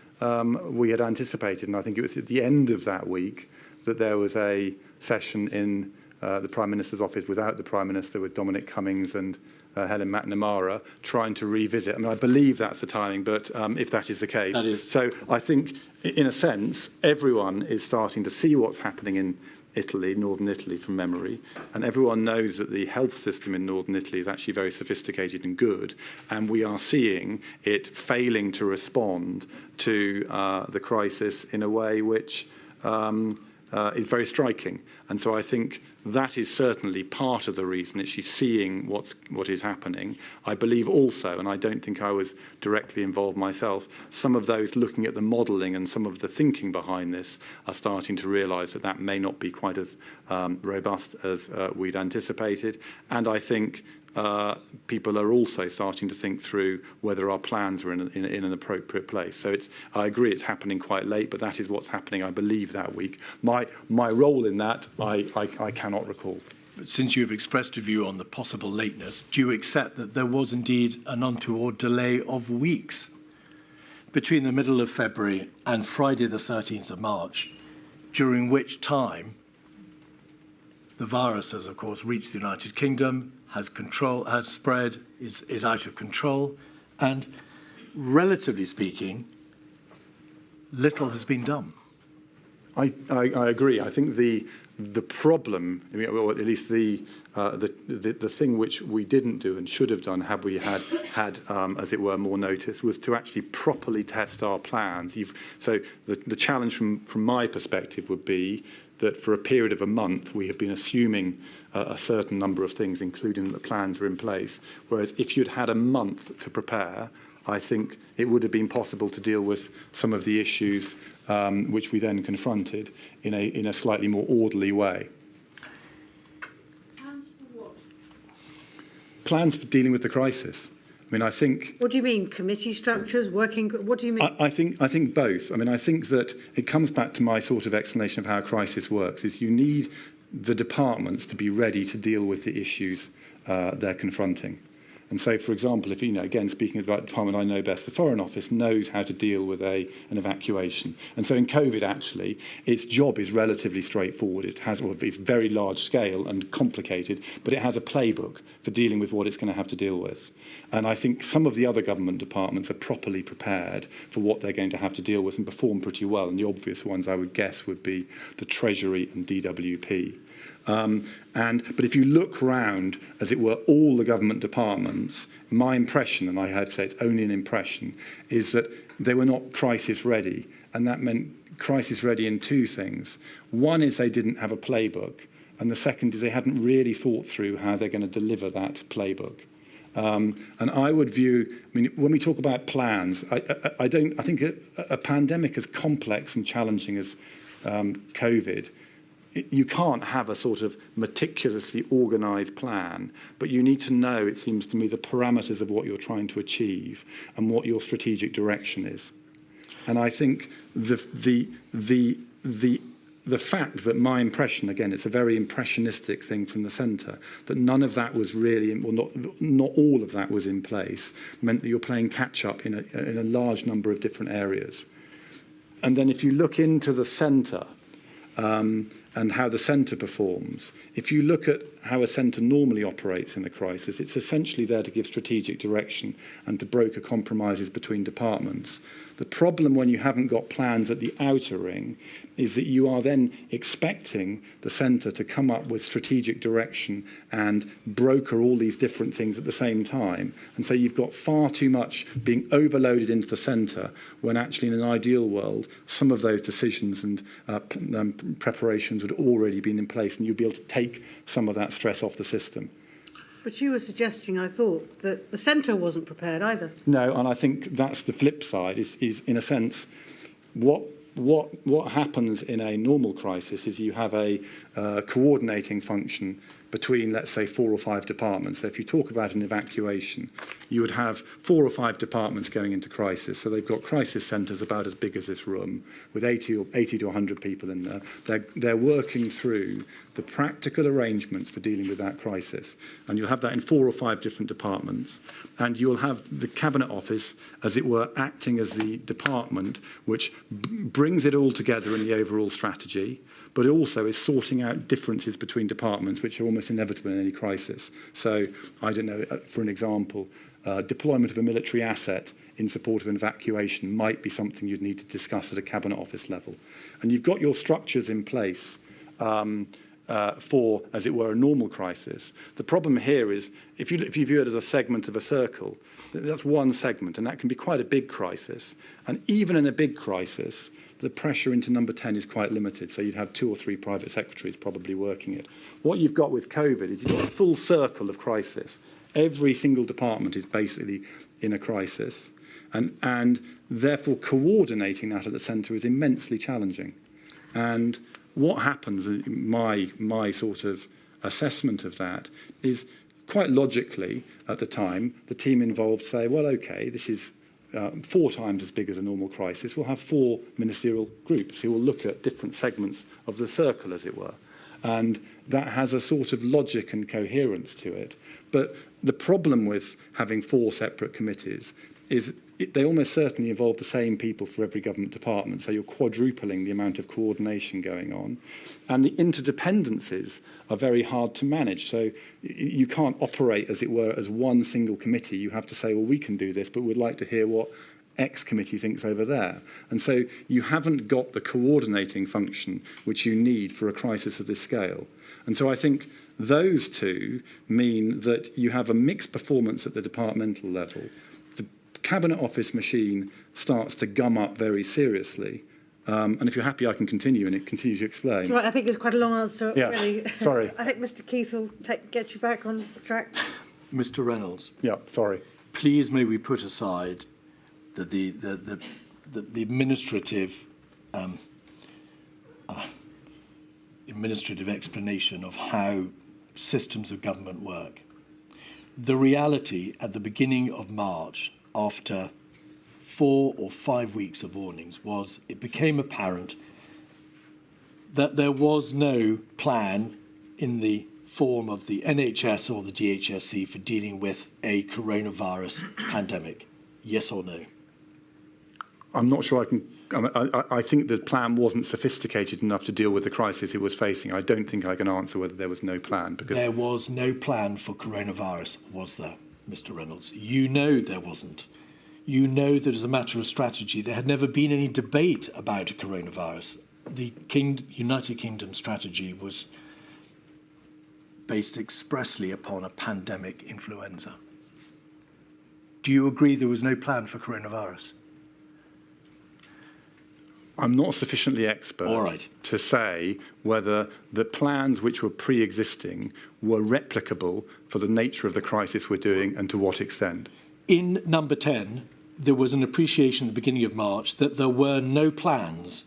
we had anticipated. And I think it was at the end of that week that there was a session in the Prime Minister's office without the Prime Minister, with Dominic Cummings and Helen McNamara, trying to revisit. I mean, I believe that's the timing, but if that is the case. That is. So I think, in a sense, everyone is starting to see what's happening in Italy, northern Italy from memory, and everyone knows that the health system in northern Italy is actually very sophisticated and good, and we are seeing it failing to respond to the crisis in a way which is very striking. And so I think that is certainly part of the reason that she's seeing what is happening. I believe also, and I don't think I was directly involved myself, some of those looking at the modelling and some of the thinking behind this are starting to realise that that may not be quite as robust as we'd anticipated. And I think people are also starting to think through whether our plans are in an appropriate place. So I agree it's happening quite late, but that is what's happening, I believe, that week. My role in that, I cannot recall. But since you've expressed a view on the possible lateness, do you accept that there was indeed an untoward delay of weeks between the middle of February and Friday the 13th of March, during which time the virus has, of course, reached the United Kingdom, has spread, is out of control, and relatively speaking, little has been done? I agree. I think the problem, I mean, or at least the thing which we didn't do and should have done had we had as it were more notice, was to actually properly test our plans. So the challenge from my perspective would be that for a period of a month we have been assuming a certain number of things, including that the plans are in place. Whereas if you'd had a month to prepare, I think it would have been possible to deal with some of the issues which we then confronted in a slightly more orderly way. Plans for what? Plans for dealing with the crisis. I mean, I think... What do you mean? Committee structures, working... What do you mean? I think both. I mean, I think that it comes back to my sort of explanation of how a crisis works, is you need the departments to be ready to deal with the issues they're confronting. And so, for example, if, again, speaking about the department I know best, the Foreign Office knows how to deal with an evacuation. And so in COVID, actually, its job is relatively straightforward. It's very large scale and complicated, but it has a playbook for dealing with what it's going to have to deal with. And I think some of the other government departments are properly prepared for what they're going to have to deal with and perform pretty well. And the obvious ones, I would guess, would be the Treasury and DWP. But if you look round, as it were, all the government departments, my impression, and I have to say it's only an impression, is that they were not crisis ready. And that meant crisis ready in two things. One is they didn't have a playbook. And the second is they hadn't really thought through how they're going to deliver that playbook. And I would view, I mean, when we talk about plans, I think a pandemic as complex and challenging as COVID, you can't have a sort of meticulously organised plan, but you need to know, it seems to me, the parameters of what you're trying to achieve and what your strategic direction is. And I think the fact that my impression, again, it's a very impressionistic thing from the centre, that none of that was really, well, not all of that was in place, meant that you're playing catch up in a large number of different areas. And then if you look into the centre, and how the centre performs. If you look at how a centre normally operates in a crisis, it's essentially there to give strategic direction and to broker compromises between departments. The problem when you haven't got plans at the outer ring is that you are then expecting the centre to come up with strategic direction and broker all these different things at the same time. And so you've got far too much being overloaded into the centre when actually in an ideal world, some of those decisions and preparations would already been in place and you'd be able to take some of that stress off the system. But you were suggesting, I thought, that the centre wasn't prepared either. No, and I think that's the flip side, is in a sense, what happens in a normal crisis is you have a coordinating function between, let's say, 4 or 5 departments. So if you talk about an evacuation, you would have 4 or 5 departments going into crisis. So they've got crisis centres about as big as this room, with 80 to 100 people in there. They're working through the practical arrangements for dealing with that crisis. And you'll have that in 4 or 5 different departments. And you'll have the Cabinet Office, as it were, acting as the department which brings it all together in the overall strategy, but it also is sorting out differences between departments, which are almost inevitable in any crisis. So, I don't know, for an example, deployment of a military asset in support of an evacuation might be something you'd need to discuss at a Cabinet Office level. And you've got your structures in place for, as it were, a normal crisis. The problem here is, if you view it as a segment of a circle, that's one segment, and that can be quite a big crisis. And even in a big crisis, the pressure into number 10 is quite limited. So you'd have 2 or 3 private secretaries probably working it. What you've got with COVID is you've got a full circle of crisis. Every single department is basically in a crisis. And therefore coordinating that at the centre is immensely challenging. And what happens, my sort of assessment of that, is quite logically at the time, the team involved say, well, OK, this is 4 times as big as a normal crisis. We'll have 4 ministerial groups who will look at different segments of the circle, as it were. And that has a sort of logic and coherence to it. But the problem with having 4 separate committees is they almost certainly involve the same people for every government department. So you're quadrupling the amount of coordination going on. And the interdependencies are very hard to manage. So you can't operate, as it were, as one single committee. You have to say, well, we can do this, but we'd like to hear what X committee thinks over there. And so you haven't got the coordinating function which you need for a crisis of this scale. And so I think those two mean that you have a mixed performance at the departmental level. The Cabinet Office machine starts to gum up very seriously. And if you're happy, I can continue and continue to explain. That's right, I think it's quite a long answer, yeah, really. Sorry. I think Mr. Keith will get you back on the track. Mr. Reynolds. Yeah, sorry. Please may we put aside the administrative explanation of how systems of government work. the reality at the beginning of March, after 4 or 5 weeks of warnings, was it became apparent that there was no plan in the form of the NHS or the DHSC for dealing with a coronavirus pandemic? Yes or no? I'm not sure I can. I think the plan wasn't sophisticated enough to deal with the crisis it was facing. I don't think I can answer whether there was no plan. Because there was no plan for coronavirus, was there, Mr. Reynolds? You know there wasn't. You know that as a matter of strategy, there had never been any debate about a coronavirus. The United Kingdom strategy was based expressly upon a pandemic influenza. Do you agree there was no plan for coronavirus? I'm not sufficiently expert to say whether the plans which were pre-existing were replicable for the nature of the crisis we're doing and to what extent. In number 10, there was an appreciation at the beginning of March that there were no plans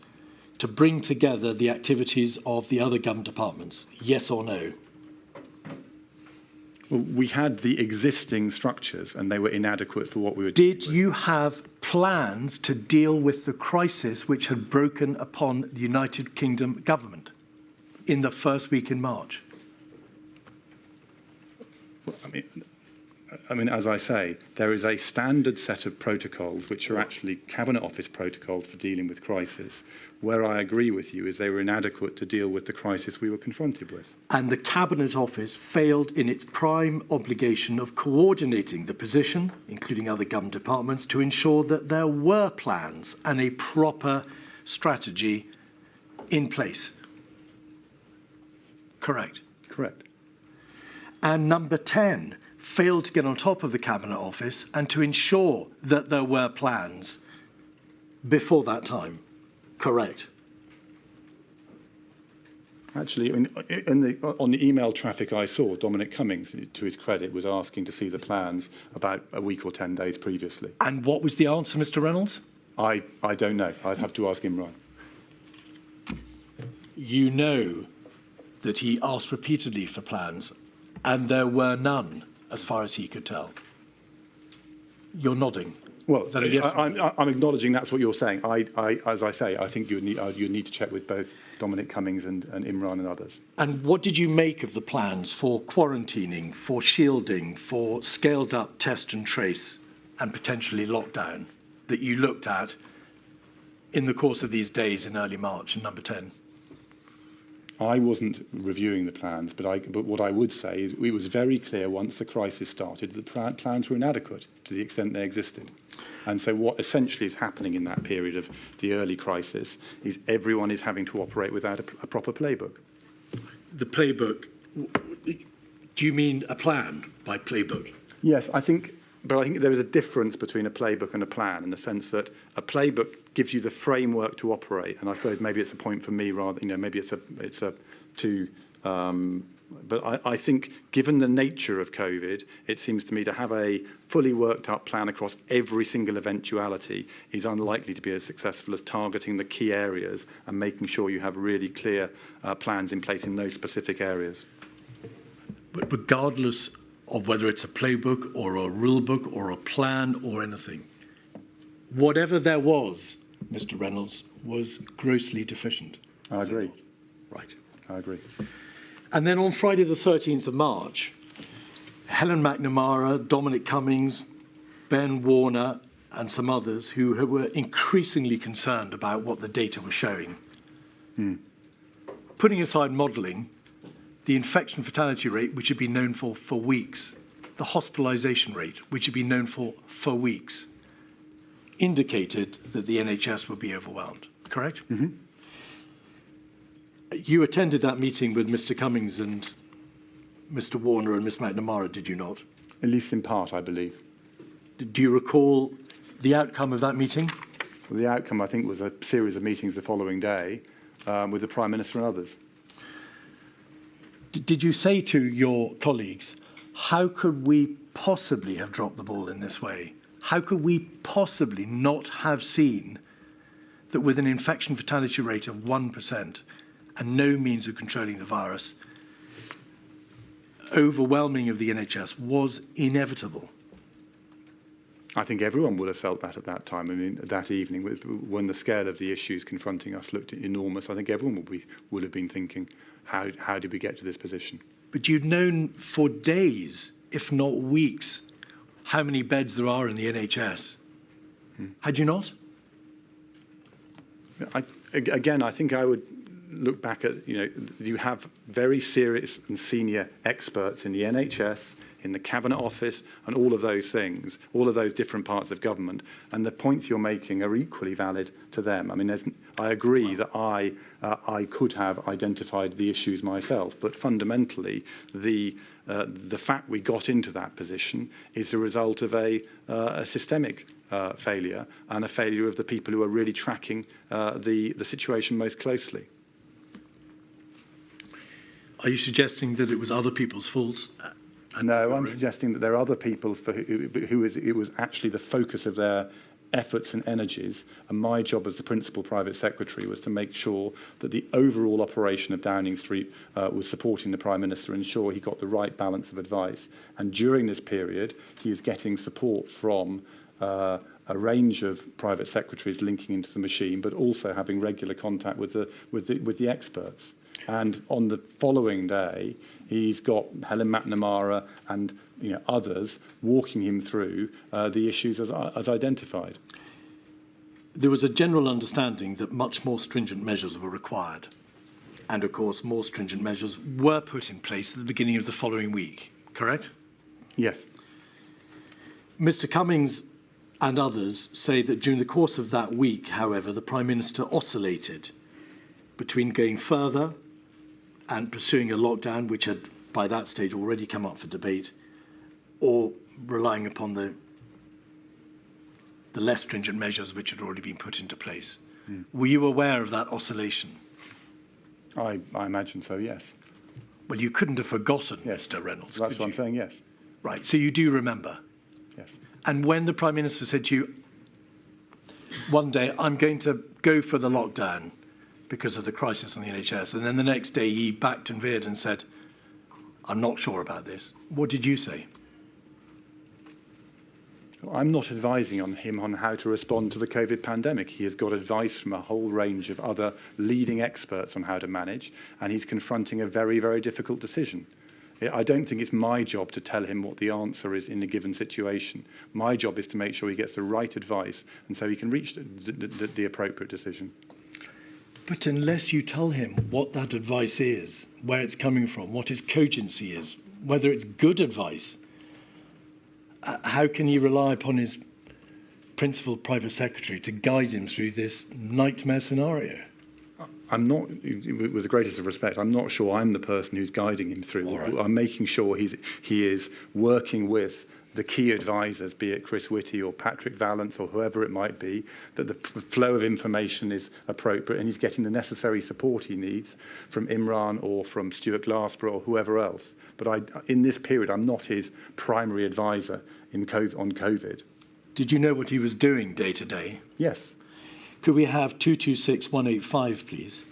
to bring together the activities of the other government departments. Yes or no? Well, we had the existing structures and they were inadequate for what we were doing. Did you have plans to deal with the crisis which had broken upon the United Kingdom government in the first week in March? I mean, as I say, there is a standard set of protocols which are actually Cabinet Office protocols for dealing with crisis. Where I agree with you is they were inadequate to deal with the crisis we were confronted with. And the Cabinet Office failed in its prime obligation of coordinating the position, including other government departments, to ensure that there were plans and a proper strategy in place. Correct? Correct. And number 10, failed to get on top of the Cabinet Office and to ensure that there were plans before that time. Correct. Actually, on the email traffic I saw, Dominic Cummings, to his credit, was asking to see the plans about a week or 10 days previously. And what was the answer, Mr. Reynolds? I don't know. I'd have to ask Imran. You know that he asked repeatedly for plans, and there were none, as far as he could tell. You're nodding. Well, Is that a yes? I'm acknowledging that's what you're saying. As I say, I think you need to check with both Dominic Cummings and Imran and others. And what did you make of the plans for quarantining, for shielding, for scaled-up test and trace, and potentially lockdown that you looked at in the course of these days in early March in number 10? I wasn't reviewing the plans, but what I would say is it was very clear once the crisis started that the plans were inadequate to the extent they existed. And so what essentially is happening in that period of the early crisis is everyone is having to operate without a proper playbook. The playbook, do you mean a plan by playbook? Yes, I think there is a difference between a playbook and a plan in the sense that a playbook gives you the framework to operate, and I suppose maybe it's a point for me rather, maybe it's a two. But I think, given the nature of COVID, it seems to me to have a fully worked up plan across every single eventuality is unlikely to be as successful as targeting the key areas and making sure you have really clear plans in place in those specific areas. But regardless of whether it's a playbook or a rule book or a plan or anything, whatever there was, Mr. Reynolds, was grossly deficient. I agree. Right. I agree. And then on Friday the 13th of March, Helen McNamara, Dominic Cummings, Ben Warner and some others who were increasingly concerned about what the data was showing. Putting aside modelling, the infection fatality rate, which had been known for weeks, the hospitalisation rate, which had been known for weeks, indicated that the NHS would be overwhelmed, correct? Mm-hmm. You attended that meeting with Mr. Cummings and Mr. Warner and Ms. McNamara, did you not? At least in part, I believe. Do you recall the outcome of that meeting? Well, the outcome, I think, was a series of meetings the following day with the Prime Minister and others. Did you say to your colleagues, how could we possibly have dropped the ball in this way? How could we possibly not have seen that with an infection fatality rate of 1% and no means of controlling the virus, overwhelming of the NHS was inevitable. I think everyone would have felt that at that time. I mean, that evening, when the scale of the issues confronting us looked enormous, I think everyone would have been thinking, how did we get to this position? But you'd known for days, if not weeks, how many beds there are in the NHS. Had you not? Again, I think I would look back at, you have very serious and senior experts in the NHS, in the Cabinet Office, and all of those things, all of those different parts of government, and the points you're making are equally valid to them. I mean, I agree that I could have identified the issues myself, but fundamentally, the fact we got into that position is the result of a systemic failure and a failure of the people who are really tracking the situation most closely. Are you suggesting that it was other people's faults? No, I'm suggesting that there are other people it was actually the focus of their efforts and energies, and my job as the Principal Private Secretary was to make sure that the overall operation of Downing Street was supporting the Prime Minister, ensure he got the right balance of advice. And during this period, he is getting support from a range of private secretaries linking into the machine, but also having regular contact with the experts. And on the following day, he's got Helen McNamara and others walking him through the issues as identified. There was a general understanding that much more stringent measures were required. And of course, more stringent measures were put in place at the beginning of the following week, correct? Yes. Mr. Cummings and others say that during the course of that week, however, the Prime Minister oscillated between going further and pursuing a lockdown, which had by that stage already come up for debate, or relying upon the less stringent measures which had already been put into place. Were you aware of that oscillation? I imagine so, yes. Well, you couldn't have forgotten, Yes. Mr. Reynolds, That's could what you? I'm saying, yes. Right, so you do remember. Yes. And when the Prime Minister said to you, one day, I'm going to go for the lockdown because of the crisis on the NHS, and then the next day he backed and veered and said, I'm not sure about this. What did you say? I'm not advising on him on how to respond to the COVID pandemic. He has got advice from a whole range of other leading experts on how to manage, and he's confronting a very, very difficult decision. I don't think it's my job to tell him what the answer is in a given situation. My job is to make sure he gets the right advice, and so he can reach the appropriate decision. But unless you tell him what that advice is, where it's coming from, what its cogency is, whether it's good advice, how can he rely upon his principal private secretary to guide him through this nightmare scenario? I'm not, with the greatest of respect, I'm not sure I'm the person who's guiding him through. All right. I'm making sure he is working with the key advisors, be it Chris Whitty or Patrick Vallance or whoever it might be, that the flow of information is appropriate and he's getting the necessary support he needs from Imran or from Stuart Glassborough or whoever else. But in this period, I'm not his primary advisor on COVID. Did you know what he was doing day to day? Yes. Could we have 226185, please?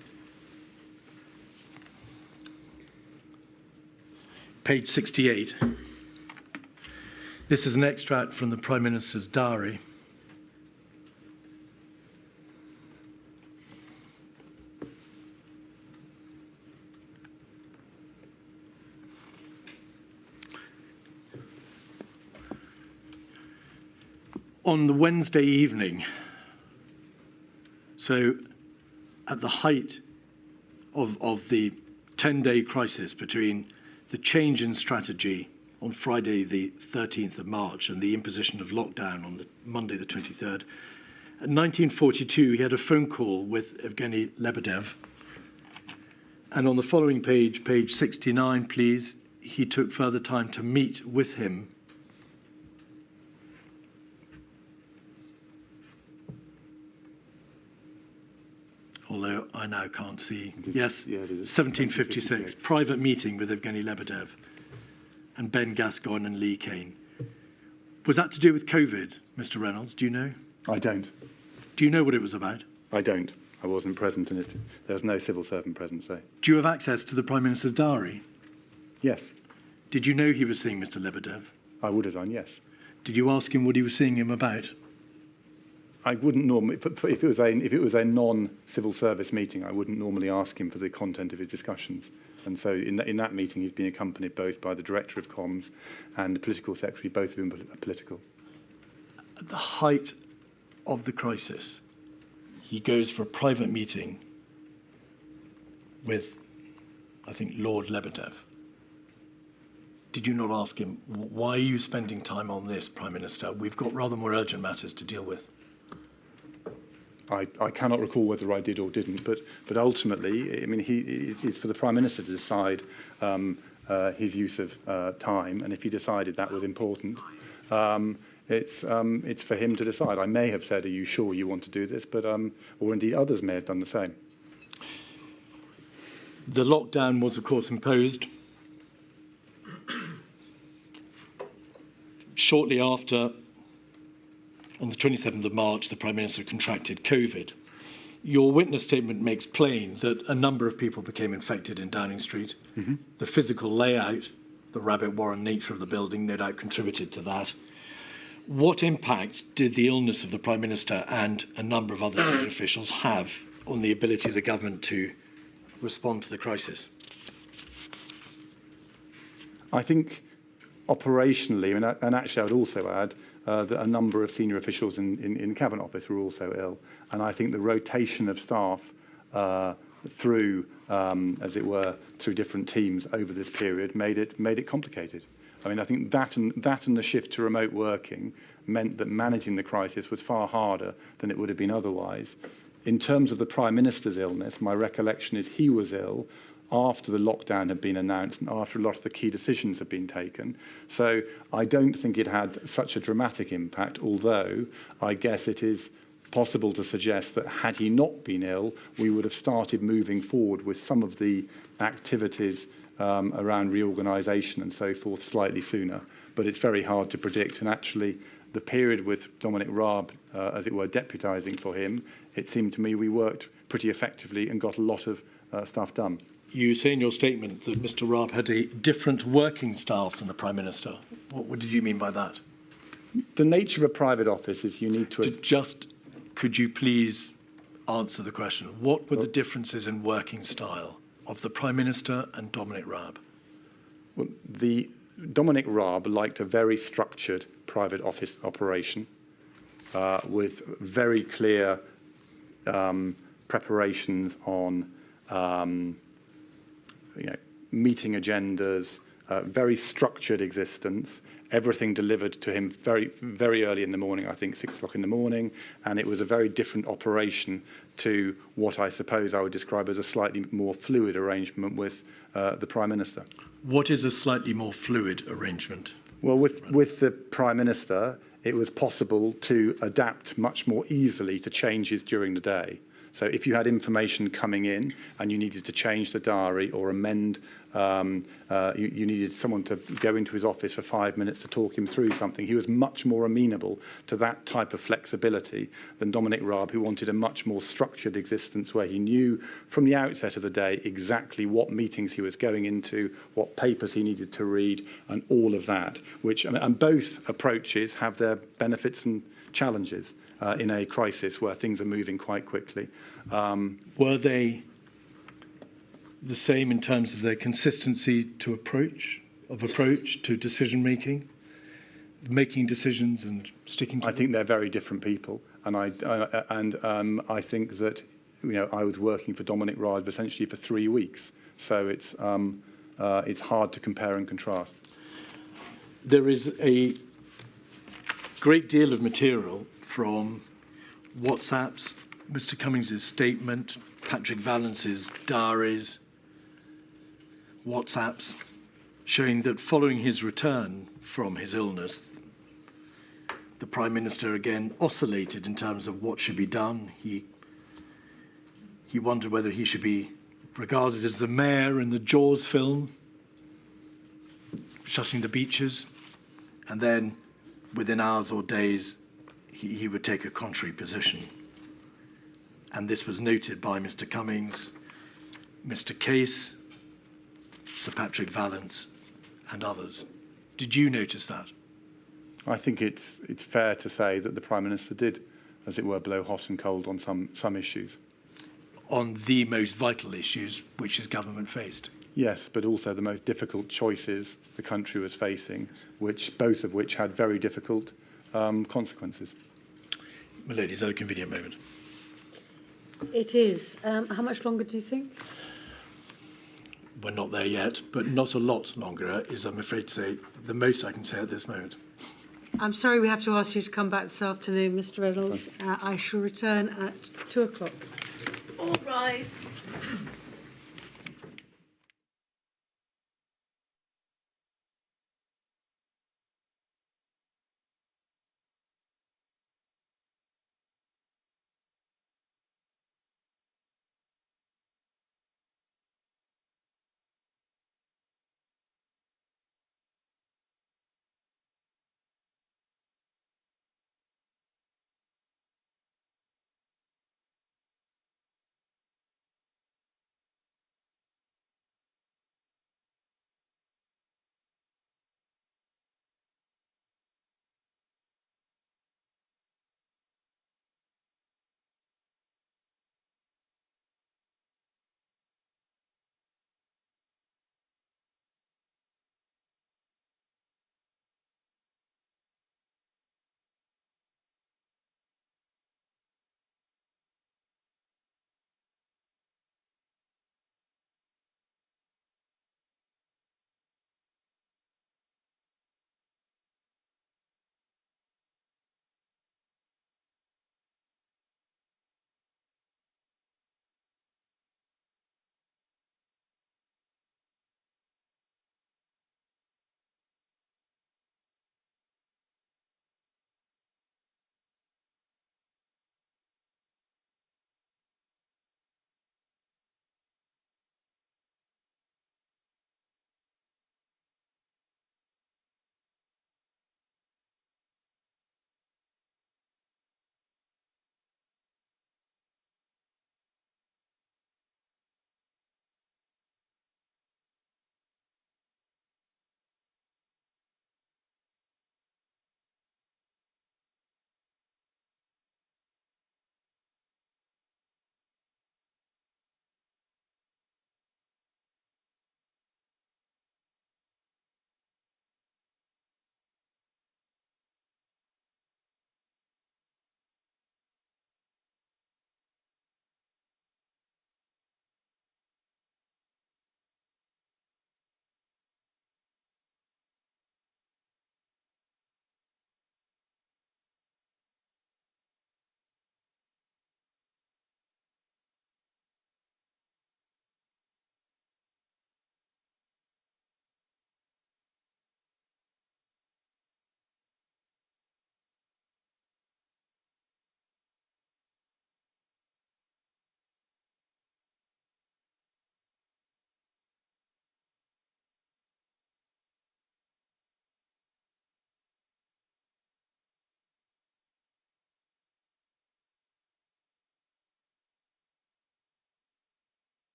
Page 68. This is an extract from the Prime Minister's diary. On the Wednesday evening, so at the height of the 10-day crisis between the change in strategy on Friday, the 13th of March, and the imposition of lockdown on the Monday, the 23rd. In 1942, he had a phone call with Evgeny Lebedev. And on the following page, page 69, please, he took further time to meet with him. Although I now can't see. Yes, yeah, it is 1756, private meeting with Evgeny Lebedev and Ben Gascoigne and Lee Kane. Was that to do with COVID, Mr. Reynolds? Do you know? I don't. Do you know what it was about? I don't. I wasn't present in it. There was no civil servant present, so. Do you have access to the Prime Minister's diary? Yes. Did you know he was seeing Mr. Lebedev? I would have done, yes. Did you ask him what he was seeing him about? I wouldn't normally, if it was a non-civil service meeting, I wouldn't normally ask him for the content of his discussions. And so in that meeting, he's been accompanied both by the Director of Comms and the Political Secretary, both of them are political. At the height of the crisis, he goes for a private meeting with, I think, Lord Lebedev. Did you not ask him, why are you spending time on this, Prime Minister? We've got rather more urgent matters to deal with. I cannot recall whether I did or didn't, but ultimately, I mean, it's for the Prime Minister to decide his use of time, and if he decided that was important, it's for him to decide. I may have said, "Are you sure you want to do this?" But or indeed others may have done the same. The lockdown was, of course, imposed shortly after. On the 27th of March, the Prime Minister contracted COVID. Your witness statement makes plain that a number of people became infected in Downing Street. Mm-hmm. The physical layout, the rabbit warren nature of the building, no doubt contributed to that. What impact did the illness of the Prime Minister and a number of other senior officials have on the ability of the government to respond to the crisis? I think operationally, and actually I would also add, that a number of senior officials in the Cabinet Office were also ill. And I think the rotation of staff through, as it were, through different teams over this period made it complicated. I mean, I think that and the shift to remote working meant that managing the crisis was far harder than it would have been otherwise. In terms of the Prime Minister's illness, my recollection is he was ill after the lockdown had been announced and after a lot of the key decisions had been taken. So I don't think it had such a dramatic impact, although I guess it is possible to suggest that had he not been ill, we would have started moving forward with some of the activities around reorganisation and so forth slightly sooner. But it's very hard to predict. And actually, the period with Dominic Raab, as it were, deputising for him, it seemed to me we worked pretty effectively and got a lot of stuff done. You say in your statement that Mr. Raab had a different working style from the Prime Minister. What did you mean by that? The nature of a private office is you need to... Could you please answer the question? What were the differences in working style of the Prime Minister and Dominic Raab? Well, Dominic Raab liked a very structured private office operation with very clear preparations on meeting agendas, very structured existence, everything delivered to him very, very early in the morning, I think 6 o'clock in the morning, and it was a very different operation to what I suppose I would describe as a slightly more fluid arrangement with the Prime Minister. What is a slightly more fluid arrangement? Well, with the Prime Minister, it was possible to adapt much more easily to changes during the day. So if you had information coming in and you needed to change the diary or amend, you needed someone to go into his office for 5 minutes to talk him through something, he was much more amenable to that type of flexibility than Dominic Raab, who wanted a much more structured existence where he knew from the outset of the day exactly what meetings he was going into, what papers he needed to read, and all of that. And both approaches have their benefits and challenges in a crisis where things are moving quite quickly. Were they the same in terms of their consistency to approach to decision making decisions and sticking to them? I think they're very different people, and I think that I was working for Dominic Raab essentially for 3 weeks, so it's hard to compare and contrast. There is a great deal of material from WhatsApps, Mr. Cummings' statement, Patrick Vallance's diaries, WhatsApps, showing that following his return from his illness, the Prime Minister again oscillated in terms of what should be done. He wondered whether he should be regarded as the mayor in the Jaws film, shutting the beaches, and then within hours or days, he would take a contrary position. And this was noted by Mr. Cummings, Mr. Case, Sir Patrick Vallance, and others. Did you notice that? I think it's fair to say that the Prime Minister did, as it were, blow hot and cold on some issues. On the most vital issues which his government faced? Yes, but also the most difficult choices the country was facing, both of which had very difficult consequences. Milady, is that a convenient moment? It is. How much longer do you think? We're not there yet, but not a lot longer is, I'm afraid to say, the most I can say at this moment. I'm sorry we have to ask you to come back this afternoon, Mr. Reynolds. I shall return at 2 o'clock. All rise.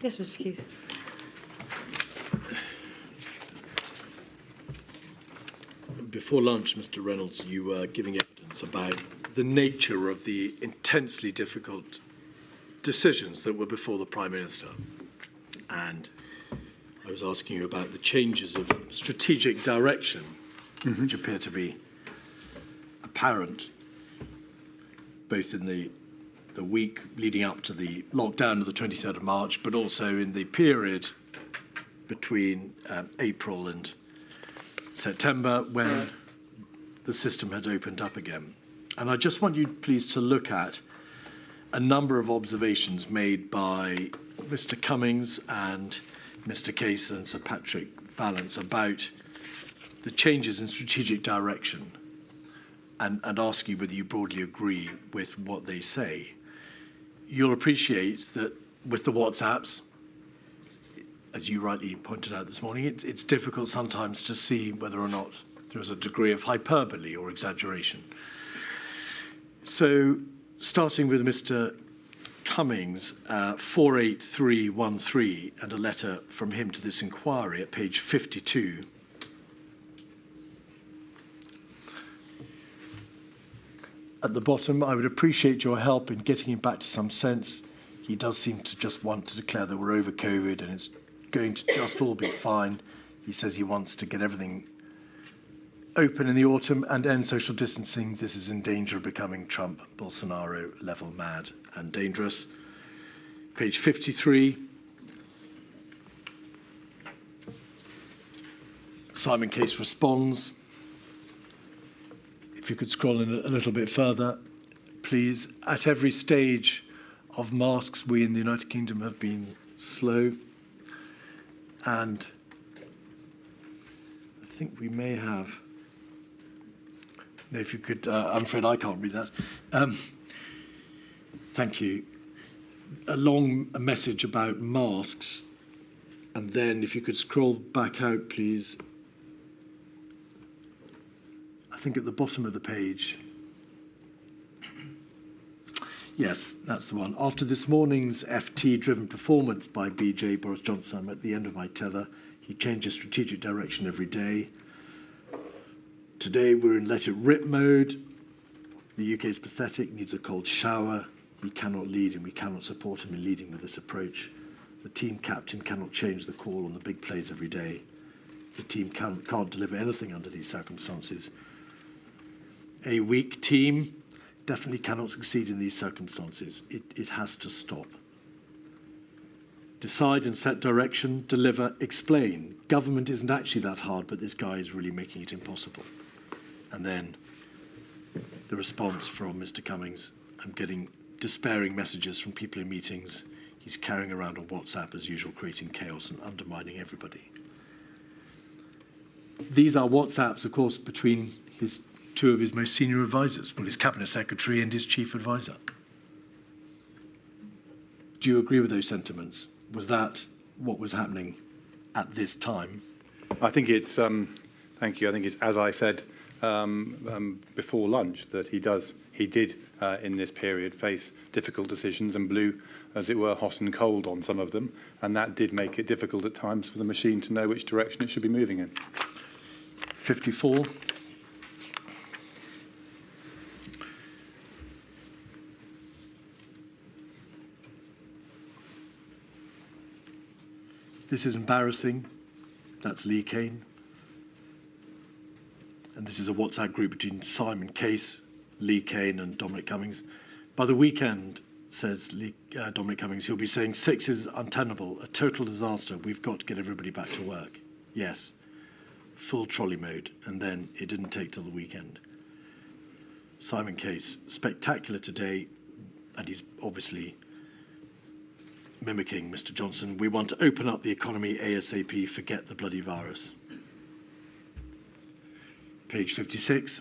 Yes, Mr. Keith. Before lunch, Mr. Reynolds, you were giving evidence about the nature of the intensely difficult decisions that were before the Prime Minister. And I was asking you about the changes of strategic direction, which appear to be apparent both in the week leading up to the lockdown of the 23rd of March, but also in the period between April and September when the system had opened up again. And I just want you, please, to look at a number of observations made by Mr. Cummings and Mr. Case and Sir Patrick Vallance about the changes in strategic direction, and ask you whether you broadly agree with what they say. You'll appreciate that with the WhatsApps, as you rightly pointed out this morning, it's difficult sometimes to see whether or not there's a degree of hyperbole or exaggeration. So, starting with Mr. Cummings, 48313, and a letter from him to this inquiry at page 52. At the bottom, I would appreciate your help in getting him back to some sense. He does seem to just want to declare that we're over COVID and it's going to just all be fine. He says he wants to get everything open in the autumn and end social distancing. This is in danger of becoming Trump, Bolsonaro level mad and dangerous. Page 53. Simon Case responds. If you could scroll in a little bit further, please. At every stage of masks, we in the United Kingdom have been slow. And I think we may have. No, if you could, I'm afraid I can't read that. Thank you. A message about masks. And then if you could scroll back out, please. I think at the bottom of the page. Yes, that's the one. After this morning's FT-driven performance by BJ, Boris Johnson, I'm at the end of my tether. He changes strategic direction every day. Today we're in let it rip mode. The UK is pathetic, needs a cold shower. He cannot lead and we cannot support him in leading with this approach. The team captain cannot change the call on the big plays every day. The team can't deliver anything under these circumstances. A weak team definitely cannot succeed in these circumstances. It has to stop. Decide and set direction, deliver, explain. Government isn't actually that hard, but this guy is really making it impossible. And then the response from Mr. Cummings. I'm getting despairing messages from people in meetings. He's carrying around on WhatsApp as usual, creating chaos and undermining everybody. These are WhatsApps, of course, between two of his most senior advisors, well, his cabinet secretary and his chief advisor. Do you agree with those sentiments? Was that what was happening at this time? I think it's, thank you, I think it's, as I said before lunch, that he did in this period face difficult decisions and blew, as it were, hot and cold on some of them, and that did make it difficult at times for the machine to know which direction it should be moving in. 54. This is embarrassing. That's Lee Kane. And this is a WhatsApp group between Simon Case, Lee Kane and Dominic Cummings. By the weekend, says Dominic Cummings, he'll be saying 6 is untenable, a total disaster. We've got to get everybody back to work. Yes, full trolley mode. And then it didn't take till the weekend. Simon Case, spectacular today. And he's obviously mimicking Mr. Johnson. We want to open up the economy ASAP, forget the bloody virus. Page 56.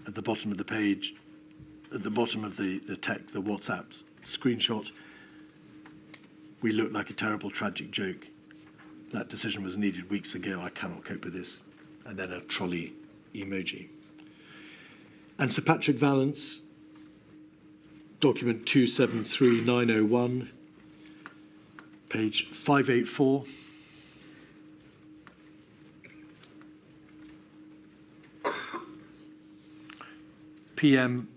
At the bottom of the page, at the bottom of the text, the WhatsApp screenshot, we look like a terrible, tragic joke. That decision was needed weeks ago. I cannot cope with this. And then a trolley emoji. And Sir Patrick Vallance, document 273901, page 584. PM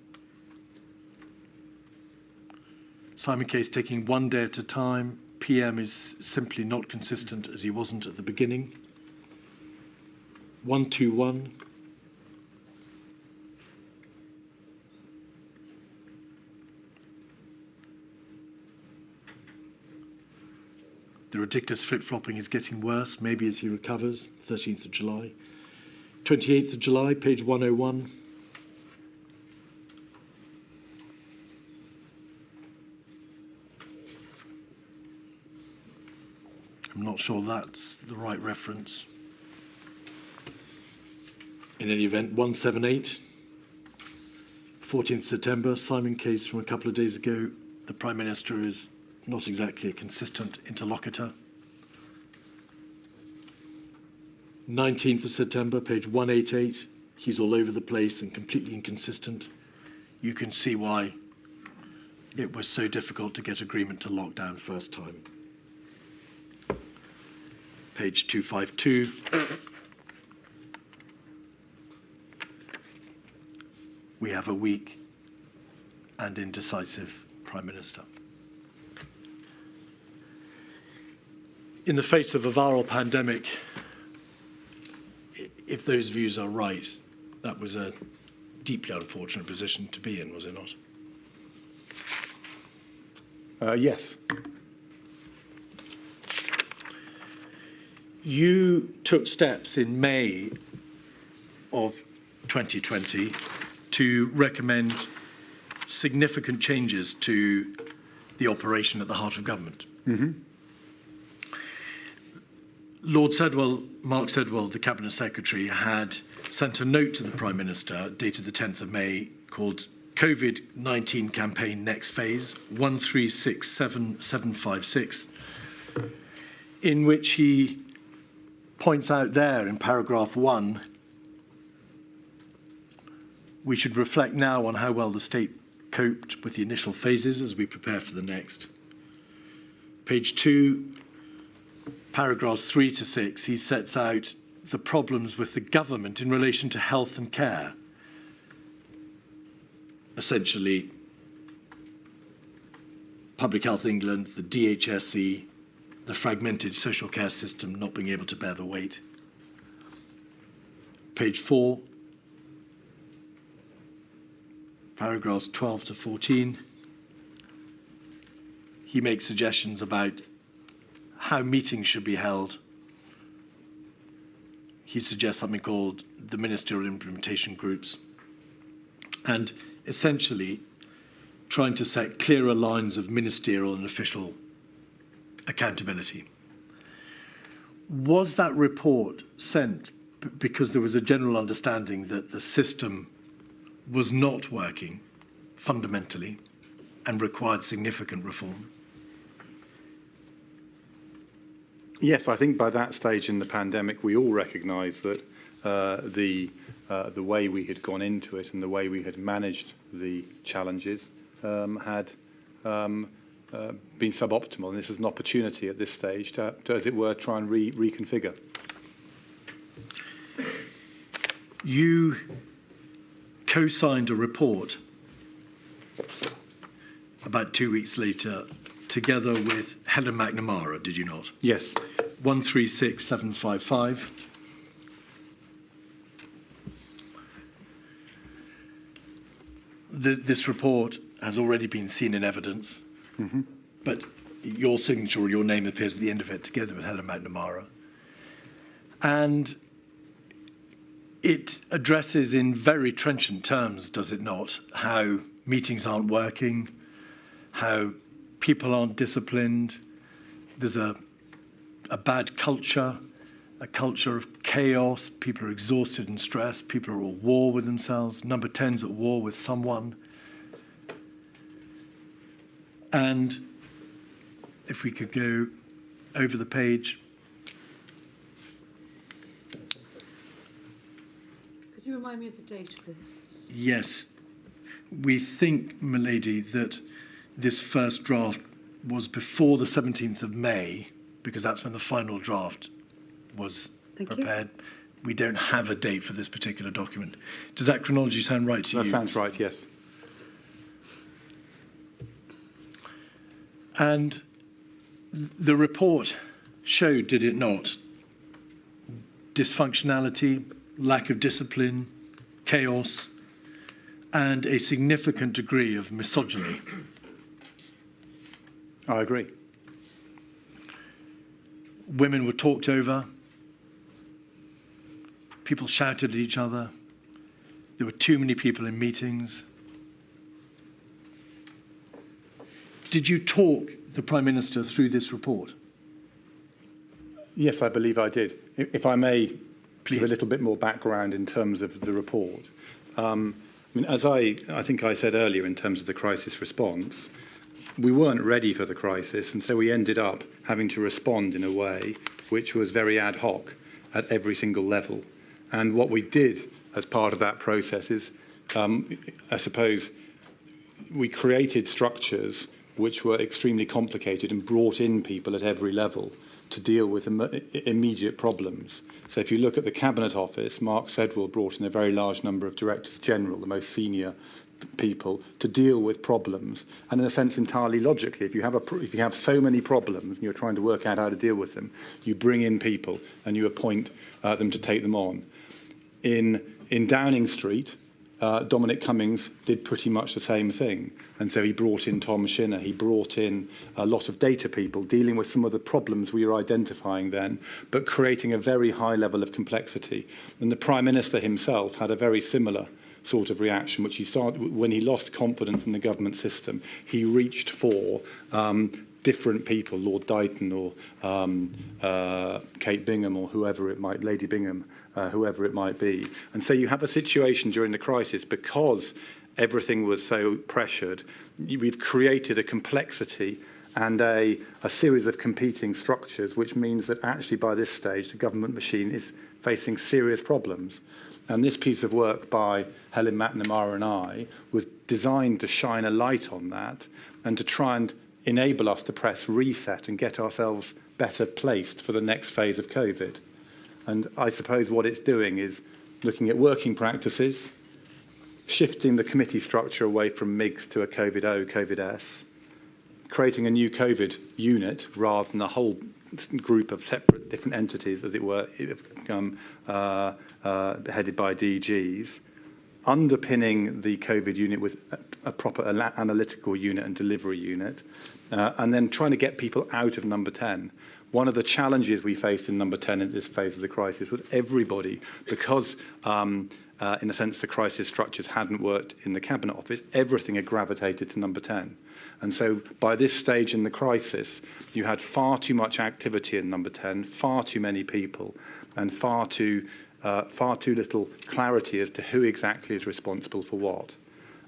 Simon Case taking one day at a time. PM is simply not consistent as he wasn't at the beginning. 121. The ridiculous flip-flopping is getting worse, maybe as he recovers. 13th of July. 28th of July, page 101. I'm not sure that's the right reference. In any event, 178, 14th September, Simon Case from a couple of days ago. The Prime Minister is not exactly a consistent interlocutor. 19th of September, page 188, he's all over the place and completely inconsistent. You can see why it was so difficult to get agreement to lock down first time. Page 252. We have a weak and indecisive Prime Minister. In the face of a viral pandemic, if those views are right, that was a deeply unfortunate position to be in, was it not? Yes. You took steps in May of 2020 to recommend significant changes to the operation at the heart of government. Mm-hmm. Lord Sedwell, Mark Sedwell, the Cabinet Secretary, had sent a note to the Prime Minister dated the 10th of May called COVID-19 Campaign Next Phase 1367756, in which he points out there in paragraph 1, we should reflect now on how well the state coped with the initial phases as we prepare for the next. Page 2, paragraphs 3 to 6, he sets out the problems with the government in relation to health and care. Essentially, Public Health England, the DHSE, the fragmented social care system not being able to bear the weight. Page 4, paragraphs 12 to 14, he makes suggestions about how meetings should be held. He suggests something called the Ministerial Implementation Groups, and essentially trying to set clearer lines of ministerial and official accountability. Was that report sent because there was a general understanding that the system was not working fundamentally and required significant reform? Yes, I think by that stage in the pandemic, we all recognised that the way we had gone into it and the way we had managed the challenges had been suboptimal. And this is an opportunity at this stage to as it were, try and reconfigure. You co-signed a report about 2 weeks later together with Helen McNamara, did you not? Yes. 136755. This report has already been seen in evidence, but your signature or your name appears at the end of it together with Helen McNamara. And it addresses in very trenchant terms, does it not, how meetings aren't working, how people aren't disciplined, there's a bad culture, a culture of chaos, people are exhausted and stressed, people are at war with themselves, number 10's at war with someone. And if we could go over the page. Could you remind remind me of the date of this? Yes. We think, milady, that this first draft was before the 17th of May, because that's when the final draft was prepared. We don't have a date for this particular document. Does that chronology sound right to you? That sounds right, yes. And the report showed, did it not, dysfunctionality, lack of discipline, chaos, and a significant degree of misogyny. I agree. Women were talked over. People shouted at each other. There were too many people in meetings. Did you talk the Prime Minister through this report? Yes, I believe I did. If I may Please. give a little bit more background in terms of the report. I mean, as I think I said earlier in terms of the crisis response, we weren't ready for the crisis, and so we ended up having to respond in a way which was very ad hoc at every single level. And what we did as part of that process is, I suppose, we created structures which were extremely complicated and brought in people at every level to deal with immediate problems. So if you look at the Cabinet Office, Mark Sedwill brought in a very large number of Directors General, the most senior people, to deal with problems, and in a sense entirely logically. If you have so many problems and you're trying to work out how to deal with them, you bring in people and you appoint them to take them on. In Downing Street, Dominic Cummings did pretty much the same thing. And so he brought in Tom Shinner, he brought in a lot of data people dealing with some of the problems we were identifying then, but creating a very high level of complexity. And the Prime Minister himself had a very similar sort of reaction, which he started when he lost confidence in the government system. He reached for different people, Lord Dighton or Kate Bingham or whoever it might, Lady Bingham, whoever it might be. And so you have a situation during the crisis, because everything was so pressured, we've created a complexity and a series of competing structures, which means that actually by this stage the government machine is facing serious problems. And this piece of work by Helen McNamara and I was designed to shine a light on that and to try and enable us to press reset and get ourselves better placed for the next phase of COVID. And I suppose what it's doing is looking at working practices, shifting the committee structure away from MIGS to a COVID-O, COVID-S, creating a new COVID unit rather than a whole group of separate different entities, as it were, headed by DGs, underpinning the COVID unit with a proper analytical unit and delivery unit, and then trying to get people out of number 10. One of the challenges we faced in number 10 at this phase of the crisis was everybody, because in a sense the crisis structures hadn't worked in the Cabinet Office, everything had gravitated to number 10. And so by this stage in the crisis, you had far too much activity in number 10, far too many people, and far too little clarity as to who exactly is responsible for what.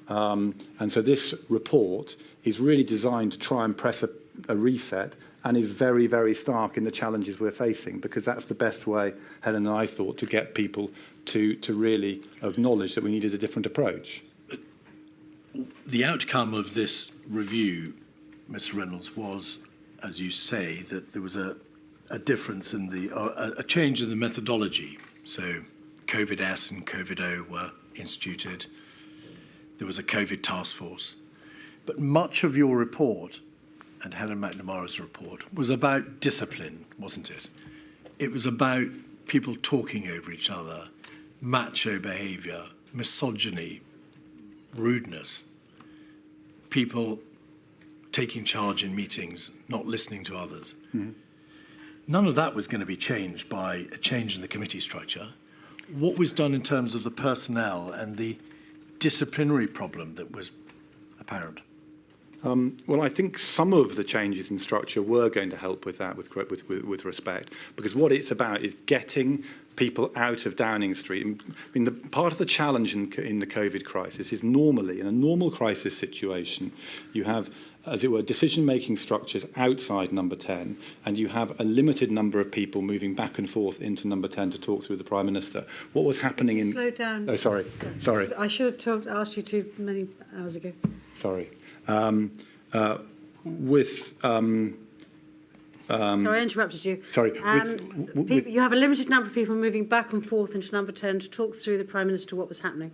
And so this report is really designed to try and press a reset, and is very, very stark in the challenges we're facing, because that's the best way, Helen and I thought, to get people to really acknowledge that we needed a different approach. The outcome of this review, Mr. Reynolds, was, as you say, that there was a difference in a change in the methodology. So COVID-S and COVID-O were instituted. There was a COVID task force. But much of your report, and Helen McNamara's report, was about discipline, wasn't it? It was about people talking over each other, macho behaviour, misogyny, rudeness, people taking charge in meetings, not listening to others. Mm-hmm. None of that was going to be changed by a change in the committee structure. What was done in terms of the personnel and the disciplinary problem that was apparent? Well, I think some of the changes in structure were going to help with that, with respect, because what it's about is getting people out of Downing Street. I mean, part of the challenge in the COVID crisis is normally, in a normal crisis situation, you have, as it were, decision-making structures outside number 10, and you have a limited number of people moving back and forth into number 10 to talk through the Prime Minister. What was happening in... Slow down. Oh, sorry. I should have asked you too many hours ago. Sorry. Sorry, I interrupted you. Sorry. You have a limited number of people moving back and forth into number 10 to talk through the Prime Minister what was happening.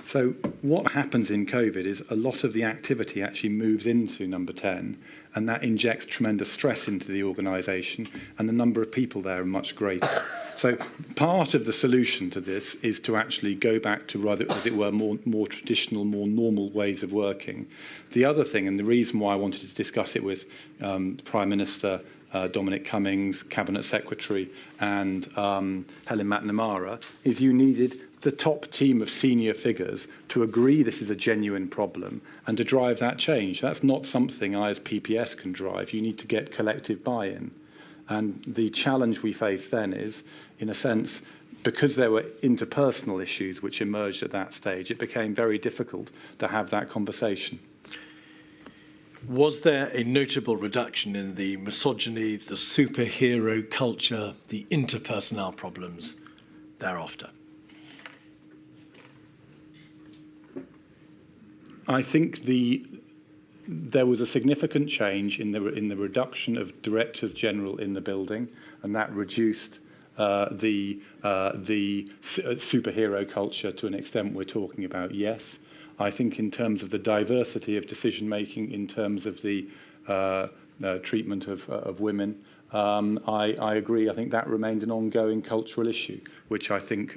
So what happens in COVID is a lot of the activity actually moves into number 10, and that injects tremendous stress into the organisation, and the number of people there are much greater. So part of the solution to this is to actually go back to rather, as it were, more traditional, more normal ways of working. The other thing, and the reason why I wanted to discuss it with Prime Minister Dominic Cummings, Cabinet Secretary, and Helen McNamara, is you needed the top team of senior figures to agree this is a genuine problem and to drive that change. That's not something I as PPS can drive. You need to get collective buy-in. And the challenge we face then is, in a sense, because there were interpersonal issues which emerged at that stage, it became very difficult to have that conversation. Was there a notable reduction in the misogyny, the superhero culture, the interpersonnel problems thereafter? I think there was a significant change in the reduction of directors general in the building, and that reduced the superhero culture to an extent we're talking about. Yes, I think in terms of the diversity of decision making, in terms of the treatment of women, I agree. I think that remained an ongoing cultural issue, which I think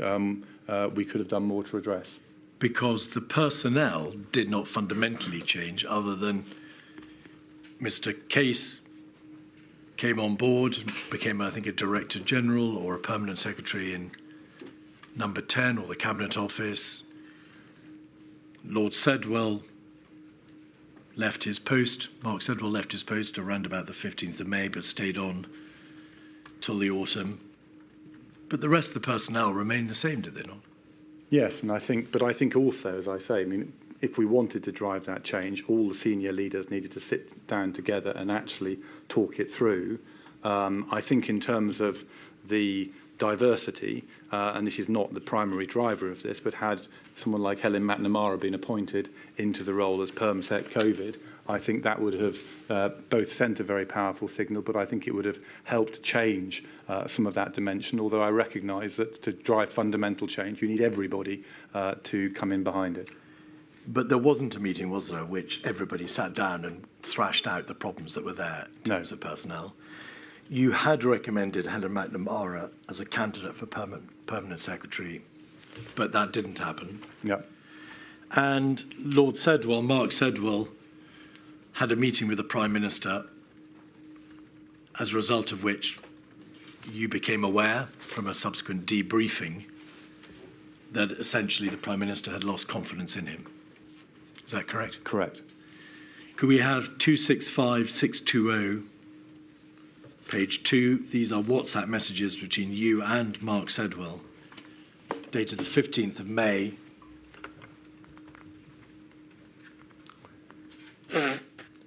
we could have done more to address. Because the personnel did not fundamentally change, other than Mr. Case came on board and became, I think, a Director General or a Permanent Secretary in number 10 or the Cabinet Office. Lord Sedwell left his post. Mark Sedwell left his post around about the 15th of May, but stayed on till the autumn. But the rest of the personnel remained the same, did they not? Yes, and I think also, as I say, I mean, if we wanted to drive that change, all the senior leaders needed to sit down together and actually talk it through. I think in terms of the diversity, and this is not the primary driver of this, but had someone like Helen McNamara been appointed into the role as PermSec COVID, I think that would have both sent a very powerful signal, but I think it would have helped change some of that dimension, although I recognise that to drive fundamental change, you need everybody to come in behind it. But there wasn't a meeting, was there, which everybody sat down and thrashed out the problems that were there in terms of personnel? You had recommended Helen McNamara as a candidate for permanent secretary, but that didn't happen. Yeah. And Lord Sedwell, Mark Sedwell, had a meeting with the Prime Minister, as a result of which you became aware from a subsequent debriefing that essentially the Prime Minister had lost confidence in him. Is that correct? Correct. Could we have 265620, page 2? These are WhatsApp messages between you and Mark Sedwell, dated the 15th of May.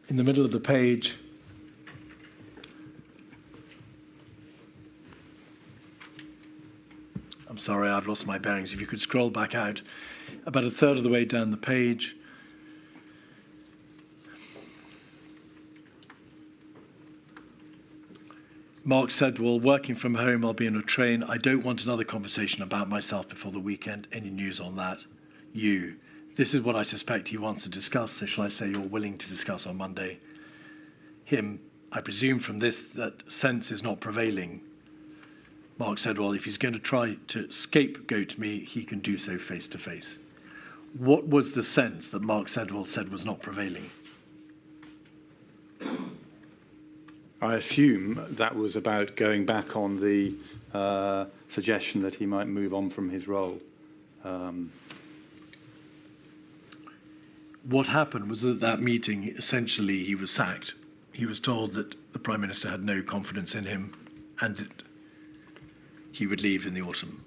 In the middle of the page, I'm sorry, I've lost my bearings. If you could scroll back out about a third of the way down the page. Mark said, well, working from home, I'll be in a train. I don't want another conversation about myself before the weekend. Any news on that? You. This is what I suspect he wants to discuss, so shall I say you're willing to discuss on Monday? Him, I presume from this that sense is not prevailing. Mark said, well, if he's going to try to scapegoat me, he can do so face to face. What was the sense that Mark Sedwell said was not prevailing? I assume that was about going back on the suggestion that he might move on from his role. What happened was that at that meeting, essentially, he was sacked. He was told that the Prime Minister had no confidence in him, and he would leave in the autumn.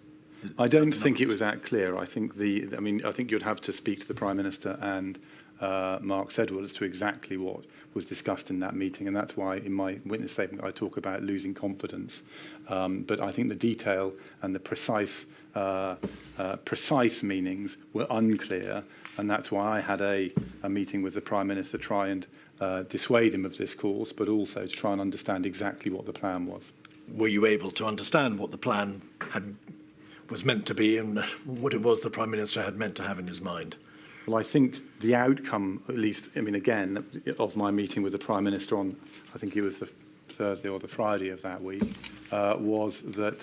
I don't think it was that clear. I think I think you'd have to speak to the Prime Minister and Mark Sedwill as to exactly what was discussed in that meeting, and that's why in my witness statement I talk about losing confidence. But I think the detail and the precise meanings were unclear, and that's why I had a meeting with the Prime Minister to try and dissuade him of this course, but also to try and understand exactly what the plan was. Were you able to understand what the plan was meant to be and what it was the Prime Minister had meant to have in his mind? Well, I think the outcome, at least, again, of my meeting with the Prime Minister on, I think it was the Thursday or the Friday of that week, was that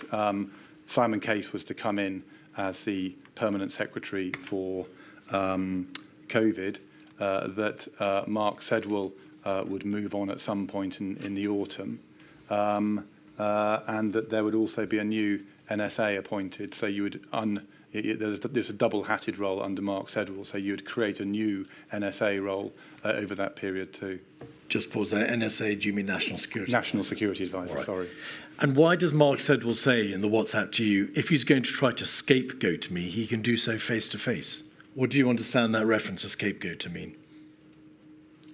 Simon Case was to come in as the Permanent Secretary for COVID, that Mark Sedwill would move on at some point in the autumn, and that there would also be a new NSA appointed, so you would there's a double-hatted role under Mark Sedwill, so you would create a new NSA role over that period too. Just pause there. NSA, do you mean National Security? National Security Advisor, Right. sorry. And why does Mark Sedwill say in the WhatsApp to you, if he's going to try to scapegoat me, he can do so face to face? What do you understand that reference to scapegoat to mean?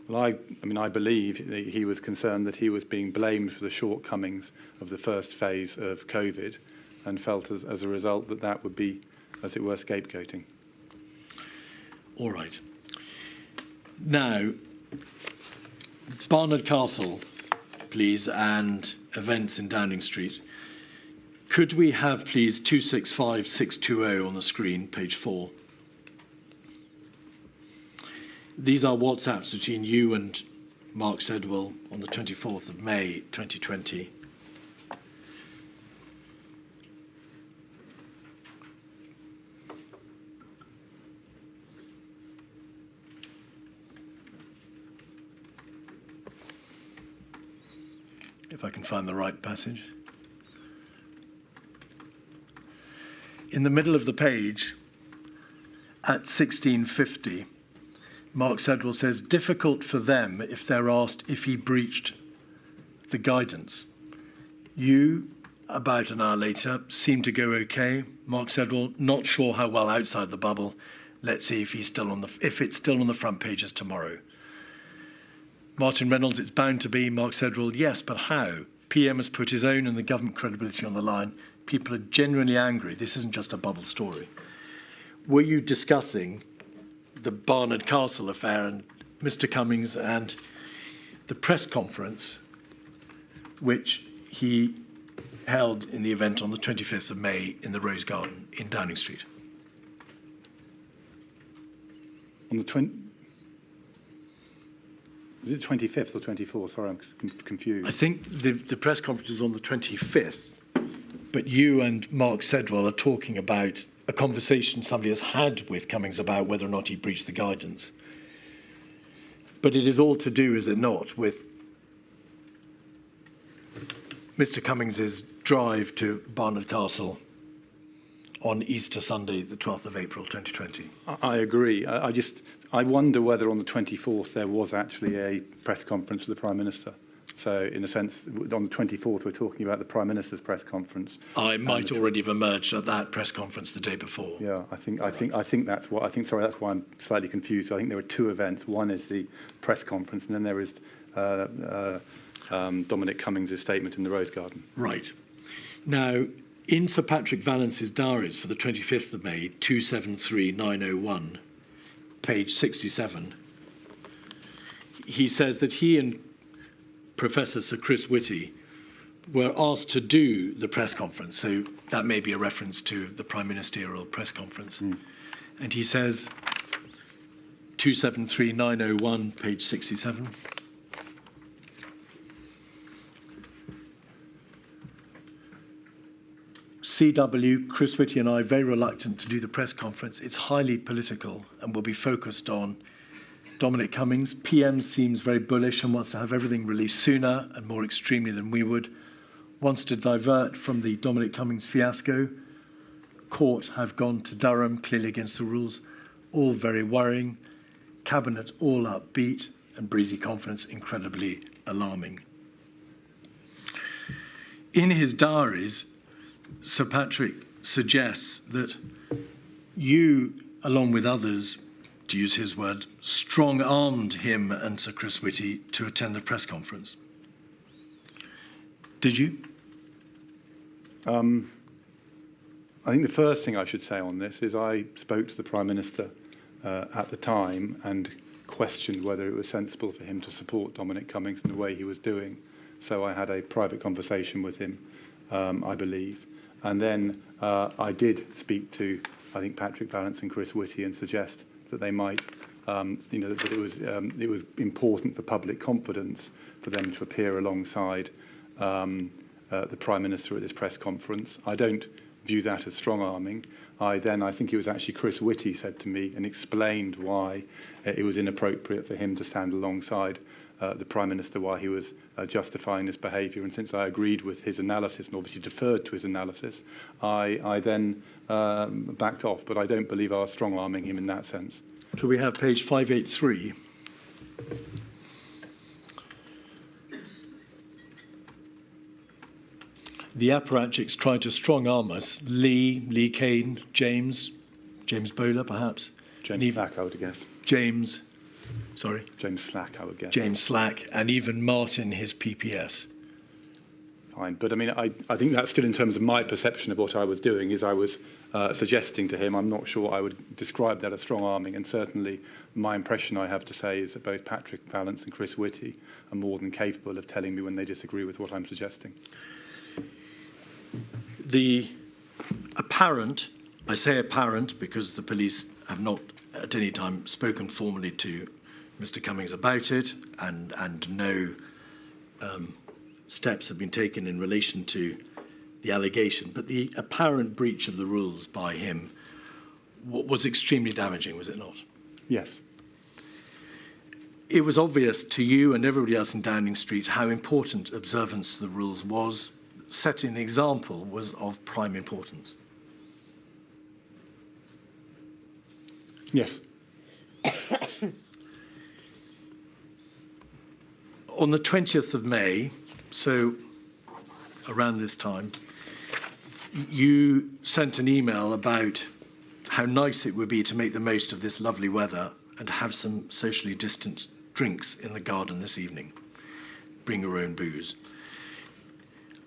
Well, I believe that he was concerned that he was being blamed for the shortcomings of the first phase of COVID, and felt as a result that would be, as it were, scapegoating. All right. Now, Barnard Castle, please, and events in Downing Street. Could we have, please, 265620 on the screen, page 4? These are WhatsApps between you and Mark Sedwill on the 24th of May, 2020. If I can find the right passage. In the middle of the page, at 1650, Mark Sedwill says, difficult for them if they're asked if he breached the guidance. You, about an hour later, seem to go okay. Mark Sedwill, not sure how well outside the bubble. Let's see if it's still on the front pages tomorrow. Martin Reynolds, it's bound to be. Mark Sedwill, yes, but how? PM has put his own and the government credibility on the line. People are genuinely angry. This isn't just a bubble story. Were you discussing the Barnard Castle affair and Mr. Cummings and the press conference which he held in the event on the 25th of May in the Rose Garden in Downing Street? On the was it 25th or 24th? Sorry, I'm confused. I think the press conference is on the 25th, but you and Mark Sedwill are talking about a conversation somebody has had with Cummings about whether or not he breached the guidance. But it is all to do, is it not, with Mr. Cummings's drive to Barnard Castle on Easter Sunday, the 12th of April, 2020. I agree. I wonder whether on the 24th there was actually a press conference with the Prime Minister. So, in a sense, on the 24th we're talking about the Prime Minister's press conference. I might already have emerged at that press conference the day before. Yeah, I think that's what I think. Sorry, that's why I'm slightly confused. I think there are two events. One is the press conference, and then there is Dominic Cummings' statement in the Rose Garden. Right. Now, in Sir Patrick Valence's diaries for the 25th of May, 273901, page 67, he says that he and Professor Sir Chris Whitty were asked to do the press conference. So that may be a reference to the Prime Ministerial press conference. And he says, 273901, page 67. CW, Chris Whitty and I, very reluctant to do the press conference. It's highly political and will be focused on Dominic Cummings. PM seems very bullish and wants to have everything released sooner and more extremely than we would. Wants to divert from the Dominic Cummings fiasco. Court have gone to Durham, clearly against the rules. All very worrying. Cabinet all upbeat, and breezy confidence incredibly alarming. In his diaries, Sir Patrick suggests that you, along with others, to use his word, strong-armed him and Sir Chris Whitty to attend the press conference. Did you? I think the first thing I should say on this is I spoke to the Prime Minister at the time and questioned whether it was sensible for him to support Dominic Cummings in the way he was doing. So I had a private conversation with him, I believe. And then I did speak to, I think, Patrick Vallance and Chris Whitty and suggest that they might, that it was important for public confidence for them to appear alongside the Prime Minister at this press conference. I don't view that as strong-arming. I think it was actually Chris Whitty said to me and explained why it was inappropriate for him to stand alongside the Prime Minister while he was justifying his behaviour. And since I agreed with his analysis and obviously deferred to his analysis, I then backed off. But I don't believe I was strong-arming him in that sense. Could we have page 583? The apparatchiks tried to strong-arm us. Lee Kane, James Bowler, perhaps. James Slack, I would guess. James Slack, I would guess. James Slack, and even Martin, his PPS. Fine, but I mean, I think that's still in terms of my perception of what I was doing, is I was suggesting to him, I'm not sure I would describe that as strong-arming, and certainly my impression, I have to say, is that both Patrick Vallance and Chris Whitty are more than capable of telling me when they disagree with what I'm suggesting. The apparent, I say apparent because the police have not at any time spoken formally to Mr. Cummings about it, and no steps have been taken in relation to the allegation. But the apparent breach of the rules by him was extremely damaging, was it not? Yes. It was obvious to you and everybody else in Downing Street how important observance of the rules was. Setting an example was of prime importance. Yes. On the 20th of May, so around this time, you sent an email about how nice it would be to make the most of this lovely weather and have some socially distanced drinks in the garden this evening. Bring your own booze.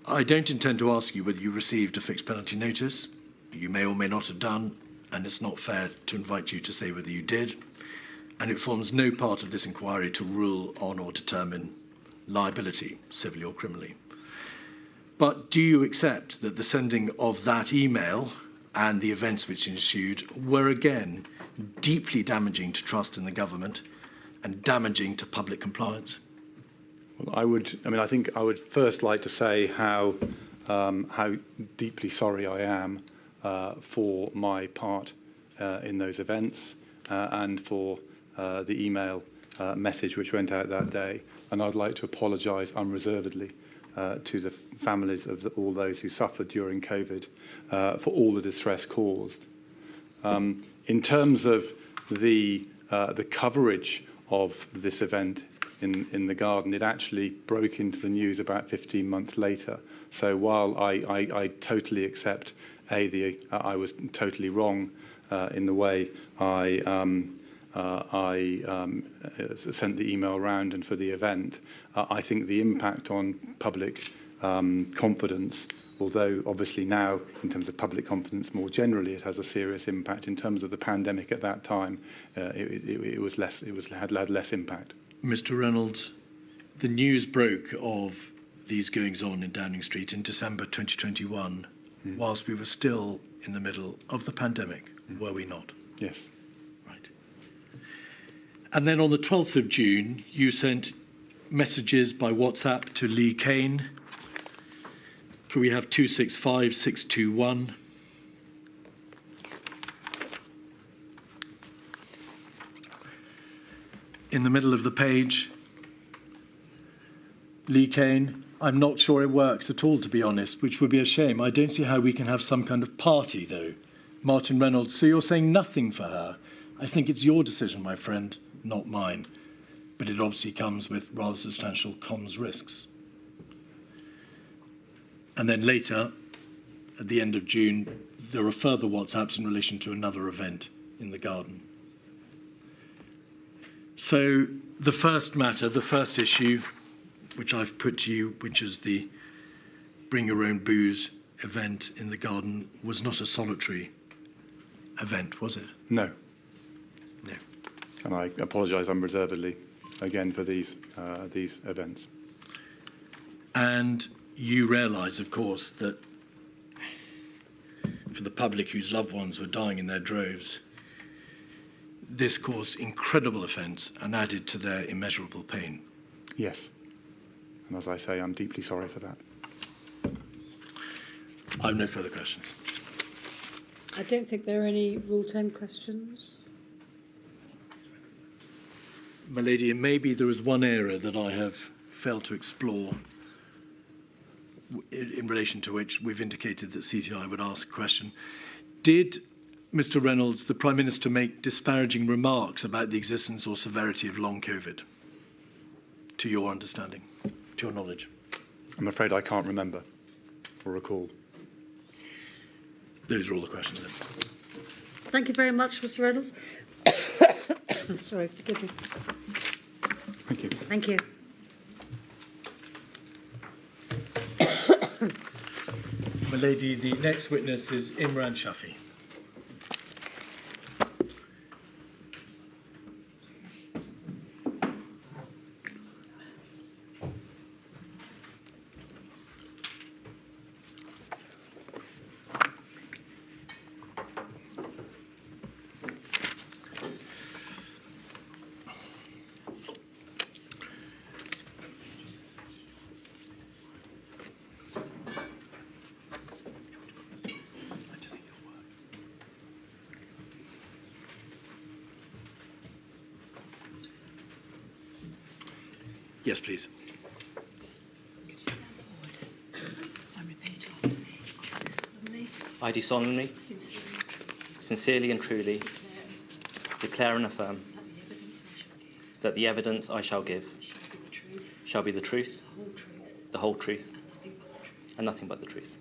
I don't intend to ask you whether you received a fixed penalty notice. You may or may not have done, and it's not fair to invite you to say whether you did. And it forms no part of this inquiry to rule on or determine liability, civilly or criminally. But do you accept that the sending of that email and the events which ensued were again deeply damaging to trust in the government and damaging to public compliance? Well, I think I would first like to say how deeply sorry I am for my part in those events and for the email message which went out that day. And I'd like to apologise unreservedly to the families of all those who suffered during COVID for all the distress caused. In terms of the coverage of this event in the garden, it actually broke into the news about 15 months later. So while I totally accept, I was totally wrong in the way I sent the email around and for the event, I think the impact on public confidence, although obviously now in terms of public confidence more generally it has a serious impact, in terms of the pandemic at that time it had less impact. Mr. Reynolds, the news broke of these goings-on in Downing Street in December 2021, whilst we were still in the middle of the pandemic, were we not? Yes. Right. And then on the 12th of June, you sent messages by WhatsApp to Lee Kane. Could we have 265621? In the middle of the page, Lee Kane, I'm not sure it works at all, to be honest, which would be a shame. I don't see how we can have some kind of party, though. Martin Reynolds, so you're saying nothing for her. I think it's your decision, my friend, not mine. But it obviously comes with rather substantial comms risks. And then later, at the end of June, there are further WhatsApps in relation to another event in the garden. So the first matter, the first issue, which I've put to you, which is the bring your own booze event in the garden, was not a solitary event, was it? No. No. And I apologise unreservedly again for these events. And you realise, of course, that for the public whose loved ones were dying in their droves, this caused incredible offence and added to their immeasurable pain. Yes. And as I say, I'm deeply sorry for that. I have no further questions. I don't think there are any Rule 10 questions. My lady, maybe there is one area that I have failed to explore in relation to which we've indicated that CTI would ask a question. Did Mr. Reynolds, the Prime Minister, make disparaging remarks about the existence or severity of long COVID, to your understanding, to your knowledge? I'm afraid I can't remember or recall. Those are all the questions then. Thank you very much, Mr. Reynolds. Sorry, forgive me. Thank you. Thank you. My lady, the next witness is Imran Shafi. Yes, please. I do solemnly, sincerely and truly declare and affirm that the evidence I shall give shall be the truth, the whole truth, and nothing but the truth.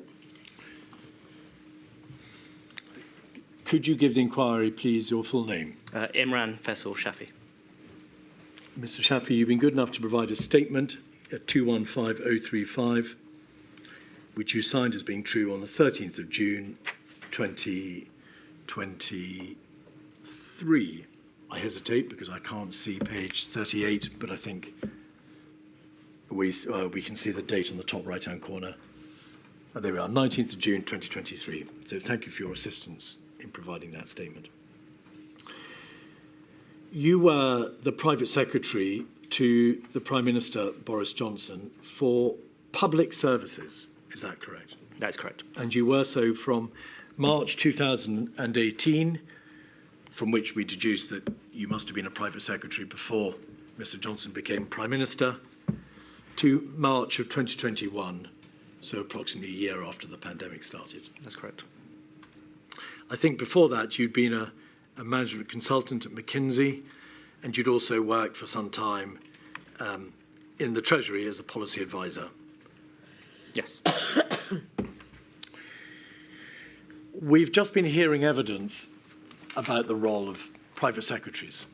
Could you give the inquiry, please, your full name? Imran Faisal Shafi. Mr. Shafi, you've been good enough to provide a statement at 215035, which you signed as being true on the 13th of June 2023. I hesitate because I can't see page 38, but I think we can see the date on the top right-hand corner. There we are, 19th of June 2023. So thank you for your assistance in providing that statement. You were the private secretary to the Prime Minister, Boris Johnson, for public services. Is that correct? That's correct. And you were so from March 2018, from which we deduce that you must have been a private secretary before Mr. Johnson became Prime Minister, to March of 2021, so approximately a year after the pandemic started. That's correct. I think before that you'd been a management consultant at McKinsey, and you'd also worked for some time in the Treasury as a policy advisor. Yes. We've just been hearing evidence about the role of private secretaries,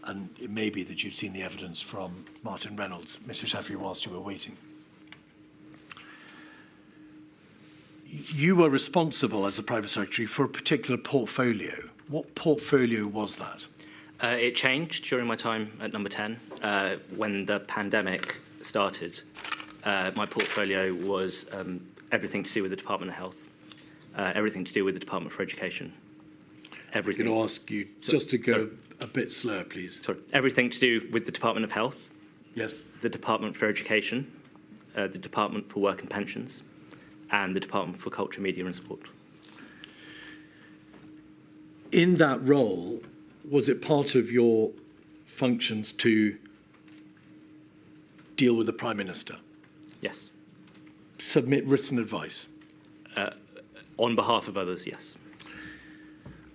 and it may be that you've seen the evidence from Martin Reynolds, Mr. Shafi, whilst you were waiting. You were responsible as a private secretary for a particular portfolio. What portfolio was that? It changed during my time at Number 10. When the pandemic started, my portfolio was everything to do with the Department of Health, everything to do with the Department for Education. Everything. I'm going to ask you just to go a bit slower, please. Sorry. Everything to do with the Department of Health, Yes. the Department for Education, the Department for Work and Pensions, and the Department for Culture, Media and Sport. In that role, was it part of your functions to deal with the Prime Minister, Yes. submit written advice, On behalf of others, yes.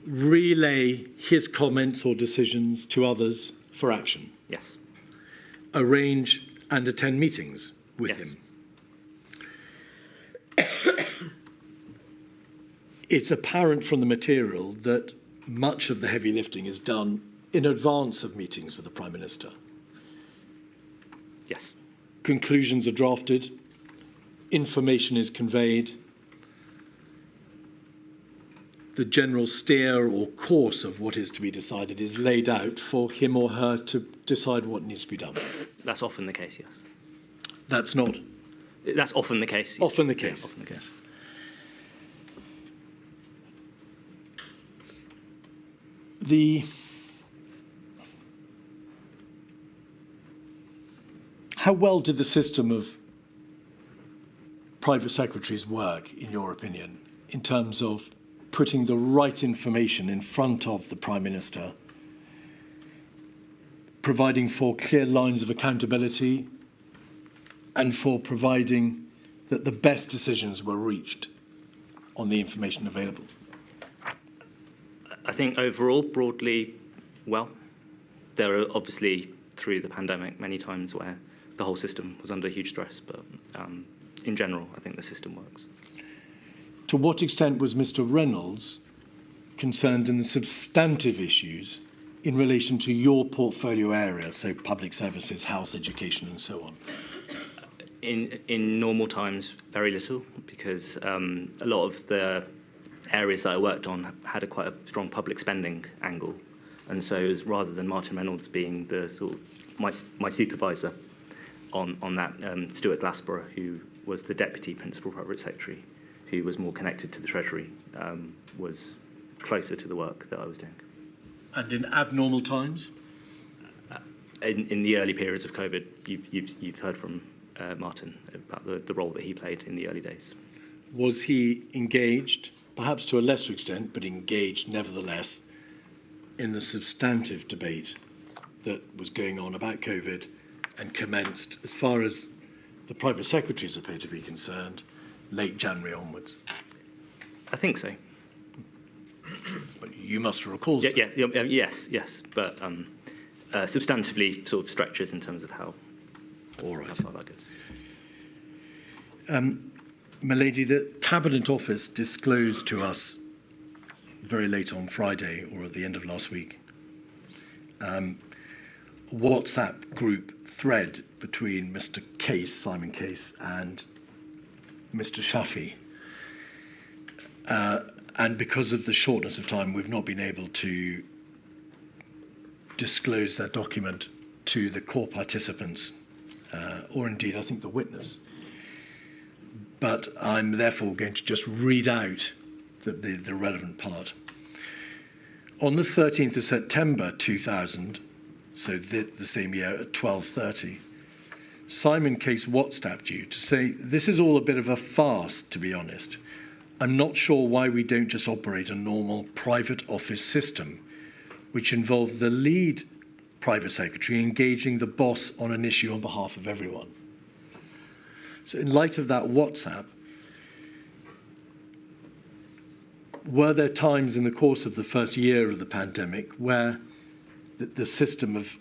relay his comments or decisions to others for action, Yes. arrange and attend meetings with Yes. him? it's apparent from the material that much of the heavy lifting is done in advance of meetings with the Prime Minister. Yes. Conclusions are drafted, information is conveyed, the general steer or course of what is to be decided is laid out for him or her to decide what needs to be done. That's often the case, yes. That's not That's often the case. Yes. often the case. Yeah, often the case. How well did the system of private secretaries work, in your opinion, in terms of putting the right information in front of the Prime Minister, providing for clear lines of accountability, and for providing that the best decisions were reached on the information available? I think overall, broadly, well, there are obviously through the pandemic many times where the whole system was under huge stress, but in general, I think the system works. To what extent was Mr. Reynolds concerned in the substantive issues in relation to your portfolio area, so public services, health, education, and so on? In normal times, very little, because a lot of the areas that I worked on had quite a strong public spending angle, and so it was, rather than Martin Reynolds being the sort of my supervisor on that, Stuart Glassborough, who was the deputy principal private secretary, who was more connected to the Treasury, was closer to the work that I was doing. And in abnormal times? In the early periods of COVID, you've heard from Martin about the role that he played in the early days. Was he engaged, perhaps to a lesser extent, but engaged nevertheless, in the substantive debate that was going on about COVID and commenced, as far as the private secretaries appear to be concerned, late January onwards? I think so. But you must recall. Yes, but substantively sort of stretches in terms of how. All right. How far that goes. Milady, the Cabinet Office disclosed to us very late on Friday or at the end of last week WhatsApp group thread between Mr. Case, Simon Case, and Mr. Shafi. And because of the shortness of time, we've not been able to disclose that document to the core participants, or indeed, I think, the witness. But I'm therefore going to just read out the relevant part. On the 13th of September 2000, so the same year at 12:30, Simon Case WhatsApped you to say, "This is all a bit of a farce, to be honest. I'm not sure why we don't just operate a normal private office system, which involved the lead private secretary engaging the boss on an issue on behalf of everyone." So in light of that WhatsApp, were there times in the course of the first year of the pandemic where the system of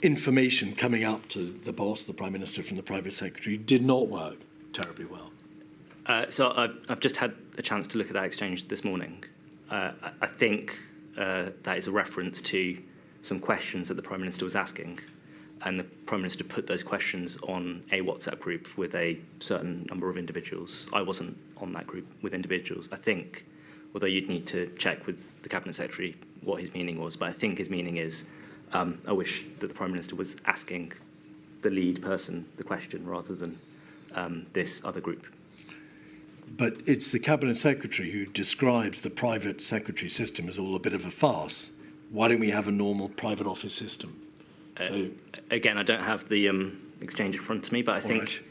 information coming up to the boss, the Prime Minister, from the private secretary did not work terribly well? So I've just had a chance to look at that exchange this morning. I think that is a reference to some questions that the Prime Minister was asking, and the Prime Minister put those questions on a WhatsApp group with a certain number of individuals. I wasn't on that group with individuals. I think, although you'd need to check with the Cabinet Secretary what his meaning was, but I think his meaning is, I wish that the Prime Minister was asking the lead person the question rather than this other group. But it's the Cabinet Secretary who describes the private secretary system as all a bit of a farce. Why don't we have a normal private office system? So, again, I don't have the exchange in front of me, but I think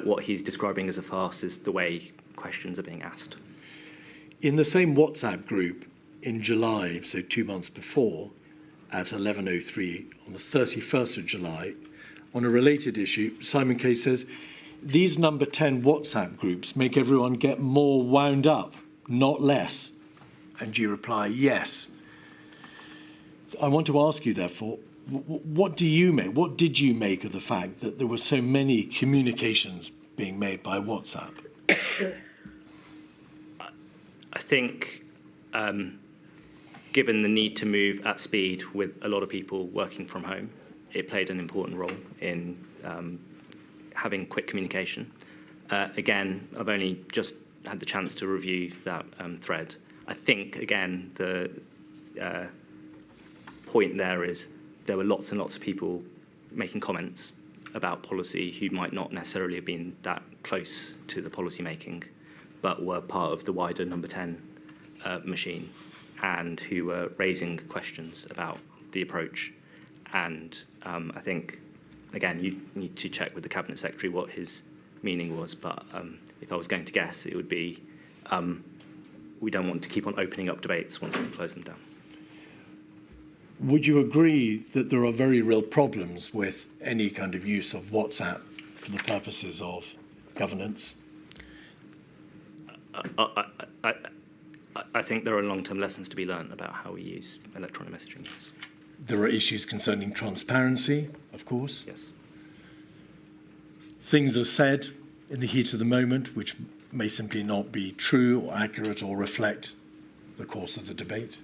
what he's describing as a farce is the way questions are being asked. in the same WhatsApp group in July, so 2 months before, at 11:03 on the 31st of July, on a related issue, Simon Case says, "These number 10 WhatsApp groups make everyone get more wound up, not less." And you reply, yes. I want to ask you, therefore, what did you make of the fact that there were so many communications being made by WhatsApp? I think, given the need to move at speed with a lot of people working from home, it played an important role in having quick communication. Again, I've only just had the chance to review that thread. I think, again, the point there is there were lots and lots of people making comments about policy who might not necessarily have been that close to the policy making, but were part of the wider Number 10 machine, and who were raising questions about the approach. And I think, again, you need to check with the Cabinet Secretary what his meaning was, but if I was going to guess, it would be we don't want to keep on opening up debates once we close them down. Would you agree that there are very real problems with any kind of use of WhatsApp for the purposes of governance? I think there are long-term lessons to be learned about how we use electronic messaging, yes. There are issues concerning transparency, of course. Yes. Things are said in the heat of the moment which may simply not be true or accurate or reflect the course of the debate.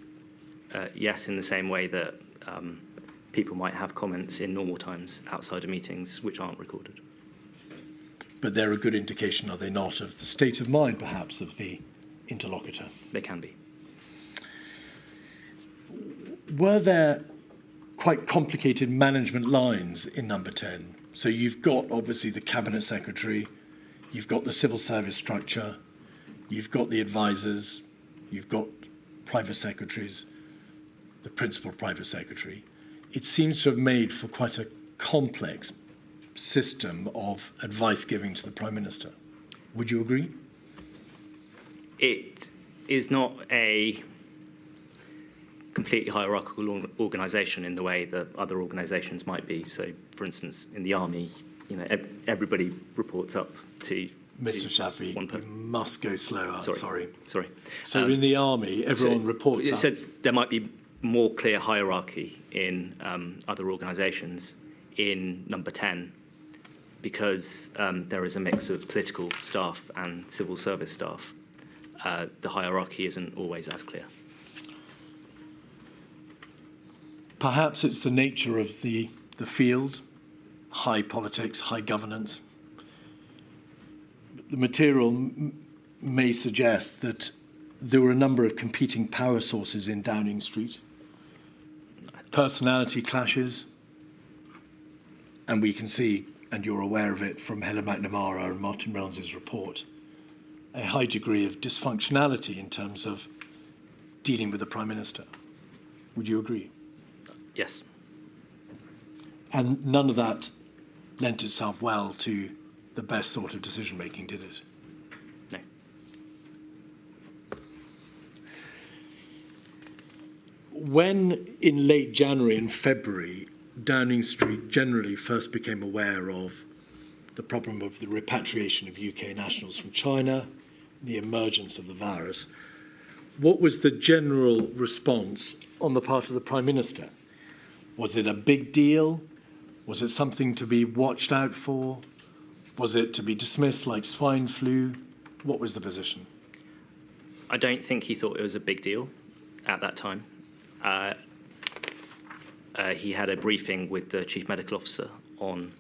Yes, in the same way that people might have comments in normal times outside of meetings which aren't recorded. But they're a good indication, are they not, of the state of mind, perhaps, of the interlocutor? They can be. Were there quite complicated management lines in Number 10? So you've got, obviously, the Cabinet Secretary, you've got the civil service structure, you've got the advisors, you've got private secretaries, the principal private secretary. It seems to have made for quite a complex system of advice giving to the Prime Minister. Would you agree? It is not a completely hierarchical organisation in the way that other organisations might be. So, for instance, in the army, everybody reports up to Mr. Shafi, you must go slower. Sorry. So in the army, everyone reports up. So there might be more clear hierarchy in other organisations. In Number 10, because there is a mix of political staff and civil service staff, the hierarchy isn't always as clear. Perhaps it's the nature of the field, high politics, high governance. The material may suggest that there were a number of competing power sources in Downing Street, personality clashes, and we can see, and you're aware of it from Helen McNamara and Martin Reynolds' report, a high degree of dysfunctionality in terms of dealing with the Prime Minister. Would you agree? Yes. And none of that lent itself well to the best sort of decision-making, did it? No. When, in late January and February, Downing Street generally first became aware of the problem of the repatriation of UK nationals from China, the emergence of the virus, what was the general response on the part of the Prime Minister? Was it a big deal? Was it something to be watched out for? Was it to be dismissed like swine flu? What was the position? I don't think he thought it was a big deal at that time. He had a briefing with the Chief Medical Officer on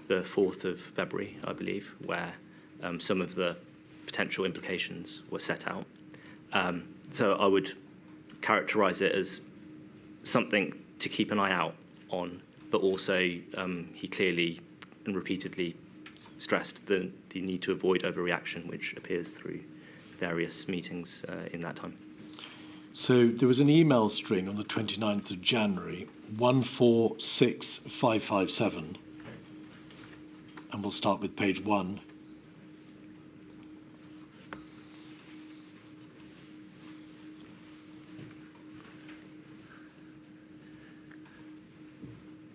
the 4th of February, I believe, where some of the potential implications were set out. So I would characterise it as something to keep an eye out on, but also he clearly and repeatedly stressed the need to avoid overreaction, which appears through various meetings in that time. So there was an email string on the 29th of January, 146557, and we'll start with page 1.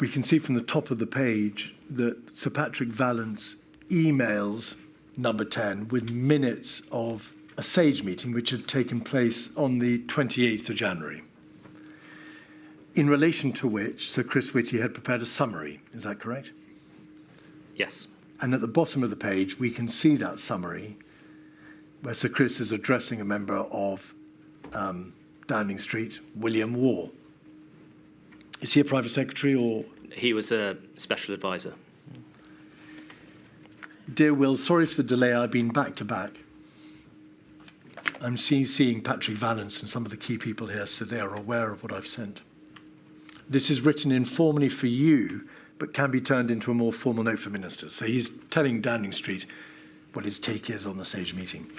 We can see from the top of the page that Sir Patrick Vallance emails Number 10 with minutes of a SAGE meeting which had taken place on the 28th of January, in relation to which Sir Chris Whitty had prepared a summary. Is that correct? Yes. And at the bottom of the page, we can see that summary, where Sir Chris is addressing a member of Downing Street, William Waugh. Is he a private secretary or? He was a special advisor. Dear Will, sorry for the delay. I've been back to back. I'm seeing Patrick Vallance and some of the key people here, so they are aware of what I've sent. This is written informally for you, but can be turned into a more formal note for ministers. So he's telling Downing Street what his take is on the SAGE meeting.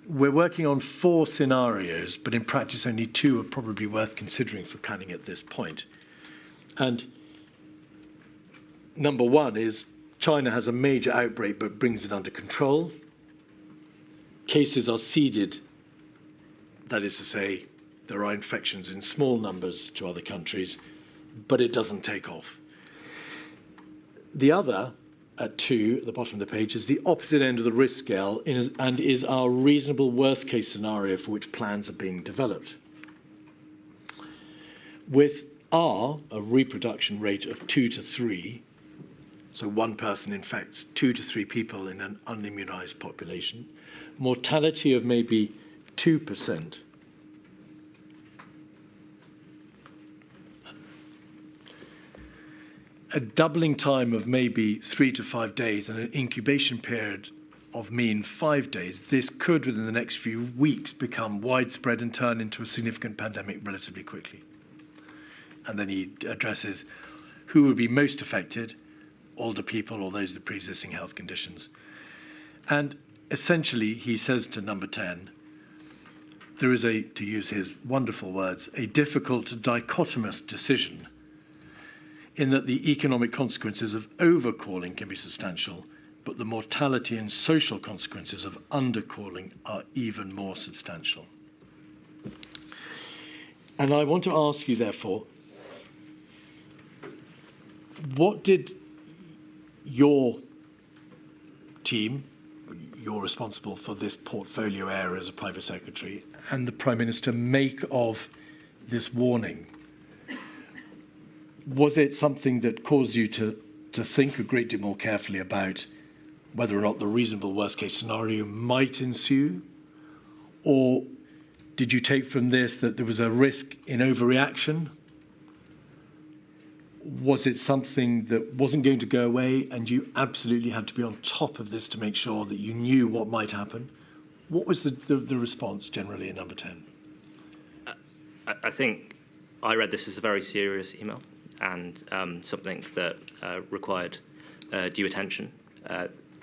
We're working on 4 scenarios, but in practice only 2 are probably worth considering for planning at this point. And number 1 is China has a major outbreak but brings it under control. Cases are seeded, that is to say, there are infections in small numbers to other countries, but it doesn't take off. The other, at 2, at the bottom of the page, is the opposite end of the risk scale and is our reasonable worst-case scenario for which plans are being developed. With R, a reproduction rate of 2 to 3, so 1 person infects 2 to 3 people in an unimmunized population, mortality of maybe 2%. A doubling time of maybe 3 to 5 days and an incubation period of mean 5 days, this could, within the next few weeks, become widespread and turn into a significant pandemic relatively quickly. And then he addresses who would be most affected, older people or those with pre-existing health conditions. And essentially, he says to number 10, there is a, to use his wonderful words, a difficult dichotomous decision in that the economic consequences of overcalling can be substantial, but the mortality and social consequences of undercalling are even more substantial. And I want to ask you, therefore, what did your team, you're responsible for this portfolio area as a private secretary, and the Prime Minister make of this warning? Was it something that caused you to think a great deal more carefully about whether or not the reasonable worst-case scenario might ensue? Or did you take from this that there was a risk in overreaction? Was it something that wasn't going to go away and you absolutely had to be on top of this to make sure that you knew what might happen? What was the response generally in number 10? I think I read this as a very serious email and something that required due attention.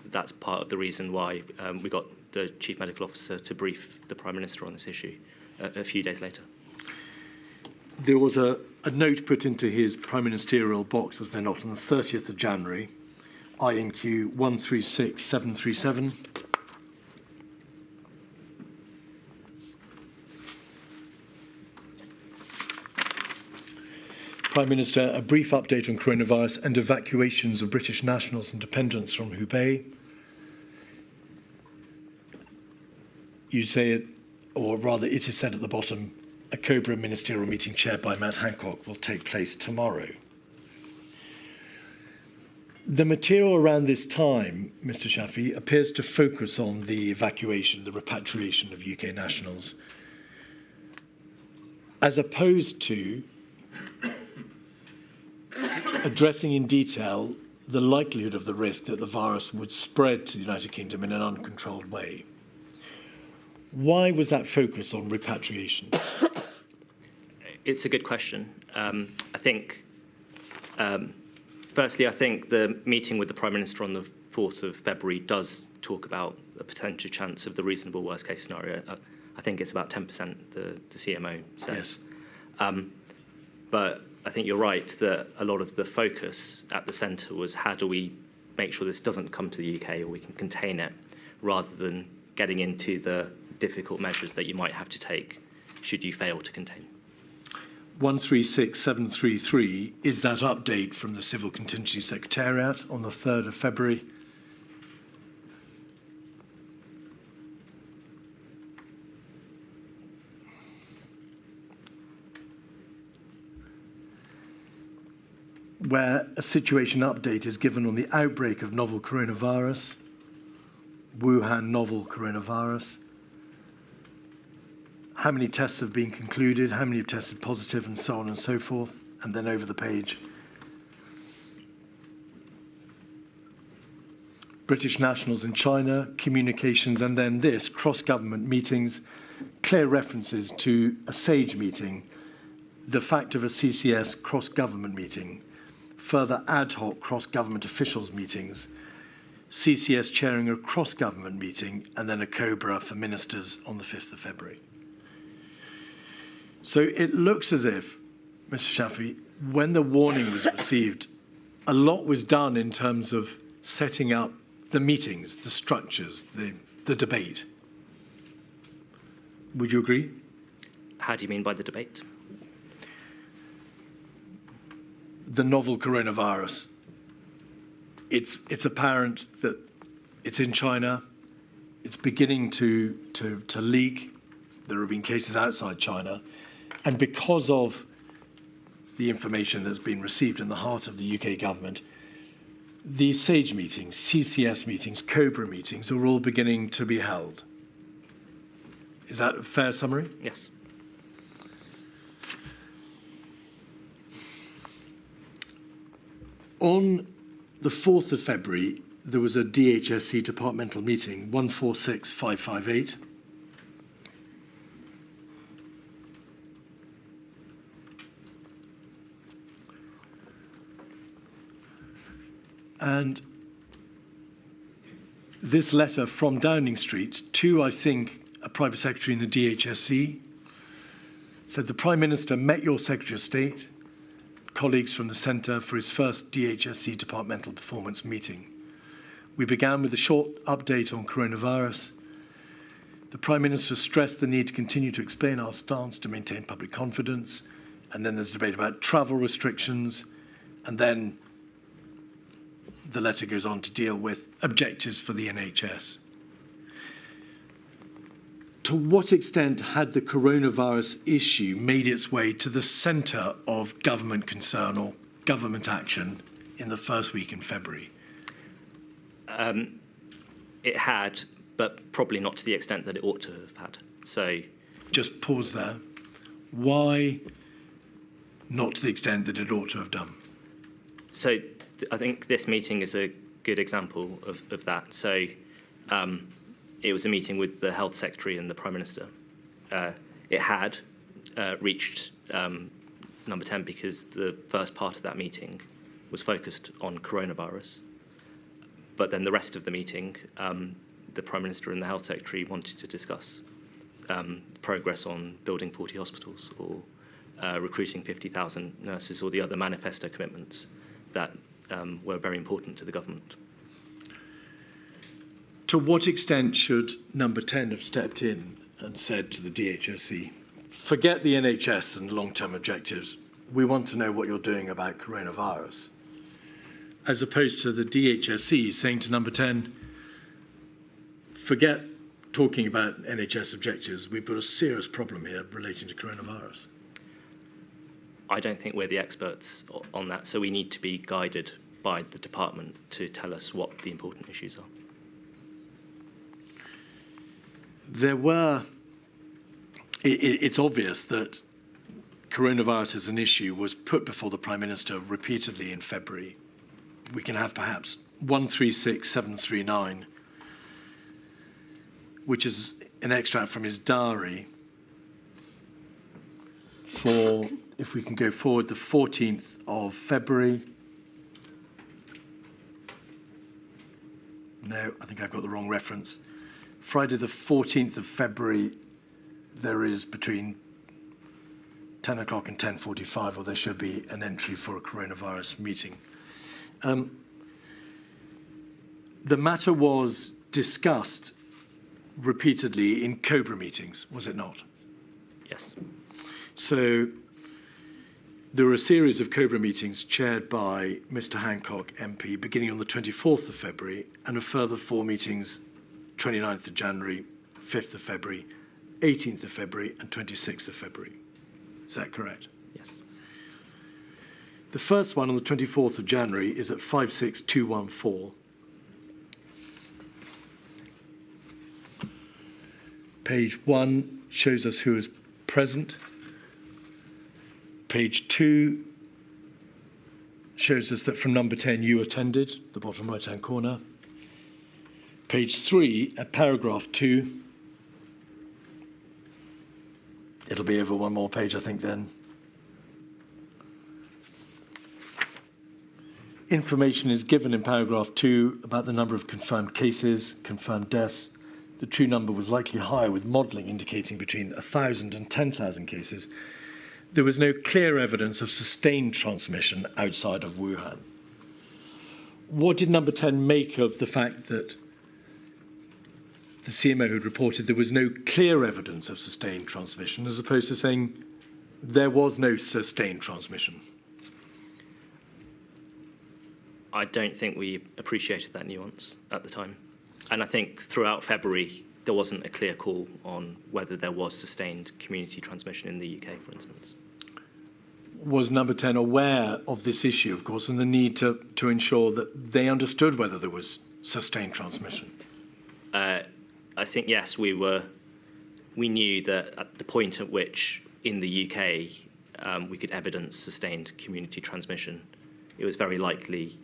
That's part of the reason why we got the Chief Medical Officer to brief the Prime Minister on this issue a few days later. There was a note put into his prime ministerial box, was there not, on the 30th of January, INQ 136737. Prime Minister, a brief update on coronavirus and evacuations of British nationals and dependents from Hubei. You say it, or rather it is said at the bottom, a COBRA ministerial meeting chaired by Matt Hancock will take place tomorrow. The material around this time, Mr. Shafi, appears to focus on the evacuation, the repatriation of UK nationals, as opposed to addressing in detail the likelihood of the risk that the virus would spread to the United Kingdom in an uncontrolled way. Why was that focus on repatriation? It's a good question. I think, firstly, I think the meeting with the Prime Minister on the 4th of February does talk about a potential chance of the reasonable worst-case scenario. I think it's about 10%, the CMO says. Yes. But I think you're right that a lot of the focus at the centre was how do we make sure this doesn't come to the UK or we can contain it, rather than getting into the difficult measures that you might have to take should you fail to contain. 136733 is that update from the Civil Contingency Secretariat on the 3rd of February. Where a situation update is given on the outbreak of novel coronavirus, Wuhan novel coronavirus, how many tests have been concluded, how many have tested positive, and so on and so forth. And then over the page, British nationals in China, communications, and then this, cross-government meetings, clear references to a SAGE meeting, the fact of a CCS cross-government meeting, further ad hoc cross-government officials meetings, CCS chairing a cross-government meeting, and then a COBRA for ministers on the 5th of February. So it looks as if, Mr. Shafi, when the warning was received, a lot was done in terms of setting up the meetings, the structures, the debate. Would you agree? How do you mean by the debate? The novel coronavirus. It's apparent that it's in China. It's beginning to leak. There have been cases outside China. And because of the information that's been received in the heart of the UK government, these SAGE meetings, CCS meetings, COBRA meetings are all beginning to be held. Is that a fair summary? Yes. On the 4th of February, there was a DHSC departmental meeting, 146558. And this letter from Downing Street to, I think, a private secretary in the DHSC said, the Prime Minister met your Secretary of State, colleagues from the Centre for his first DHSC departmental performance meeting. We began with a short update on coronavirus. The Prime Minister stressed the need to continue to explain our stance to maintain public confidence. And then there's a debate about travel restrictions. And then the letter goes on to deal with objectives for the NHS. To what extent had the coronavirus issue made its way to the centre of government concern or government action in the first week in February? It had, but probably not to the extent that it ought to have had. So, just pause there. Why not to the extent that it ought to have done? So I think this meeting is a good example of that. So it was a meeting with the Health Secretary and the Prime Minister. It had reached number 10 because the first part of that meeting was focused on coronavirus. But then the rest of the meeting, the Prime Minister and the Health Secretary wanted to discuss progress on building 40 hospitals or recruiting 50,000 nurses or the other manifesto commitments that were very important to the government. To what extent should number 10 have stepped in and said to the DHSC, forget the NHS and long-term objectives, we want to know what you're doing about coronavirus, as opposed to the DHSC saying to number 10, forget talking about NHS objectives, we've got a serious problem here relating to coronavirus? I don't think we're the experts on that, so we need to be guided by the department to tell us what the important issues are. It's obvious that coronavirus as an issue was put before the Prime Minister repeatedly in February. We can have perhaps 136739, which is an extract from his diary for, if we can go forward, the 14th of February. No, I think I've got the wrong reference. Friday the 14th of February, there is between 10 o'clock and 10:45, or there should be an entry for a coronavirus meeting. The matter was discussed repeatedly in COBRA meetings, was it not? Yes. So there were a series of COBRA meetings chaired by Mr. Hancock, MP, beginning on the 24th of February, and a further 4 meetings, 29th of January, 5th of February, 18th of February, and 26th of February. Is that correct? Yes. The first one on the 24th of January is at 56214. Page 1 shows us who is present. Page 2 shows us that from number 10 you attended, the bottom right-hand corner. Page 3, at paragraph 2. It'll be over one more page, I think, then. Information is given in paragraph 2 about the number of confirmed cases, confirmed deaths. The true number was likely higher, with modelling indicating between 1,000 and 10,000 cases. There was no clear evidence of sustained transmission outside of Wuhan. What did number 10 make of the fact that the CMO had reported there was no clear evidence of sustained transmission, as opposed to saying there was no sustained transmission? I don't think we appreciated that nuance at the time. And I think throughout February, there wasn't a clear call on whether there was sustained community transmission in the UK, for instance. Was number 10 aware of this issue, of course, and the need to ensure that they understood whether there was sustained transmission? I think, yes, we knew that at the point at which in the UK we could evidence sustained community transmission, it was very likely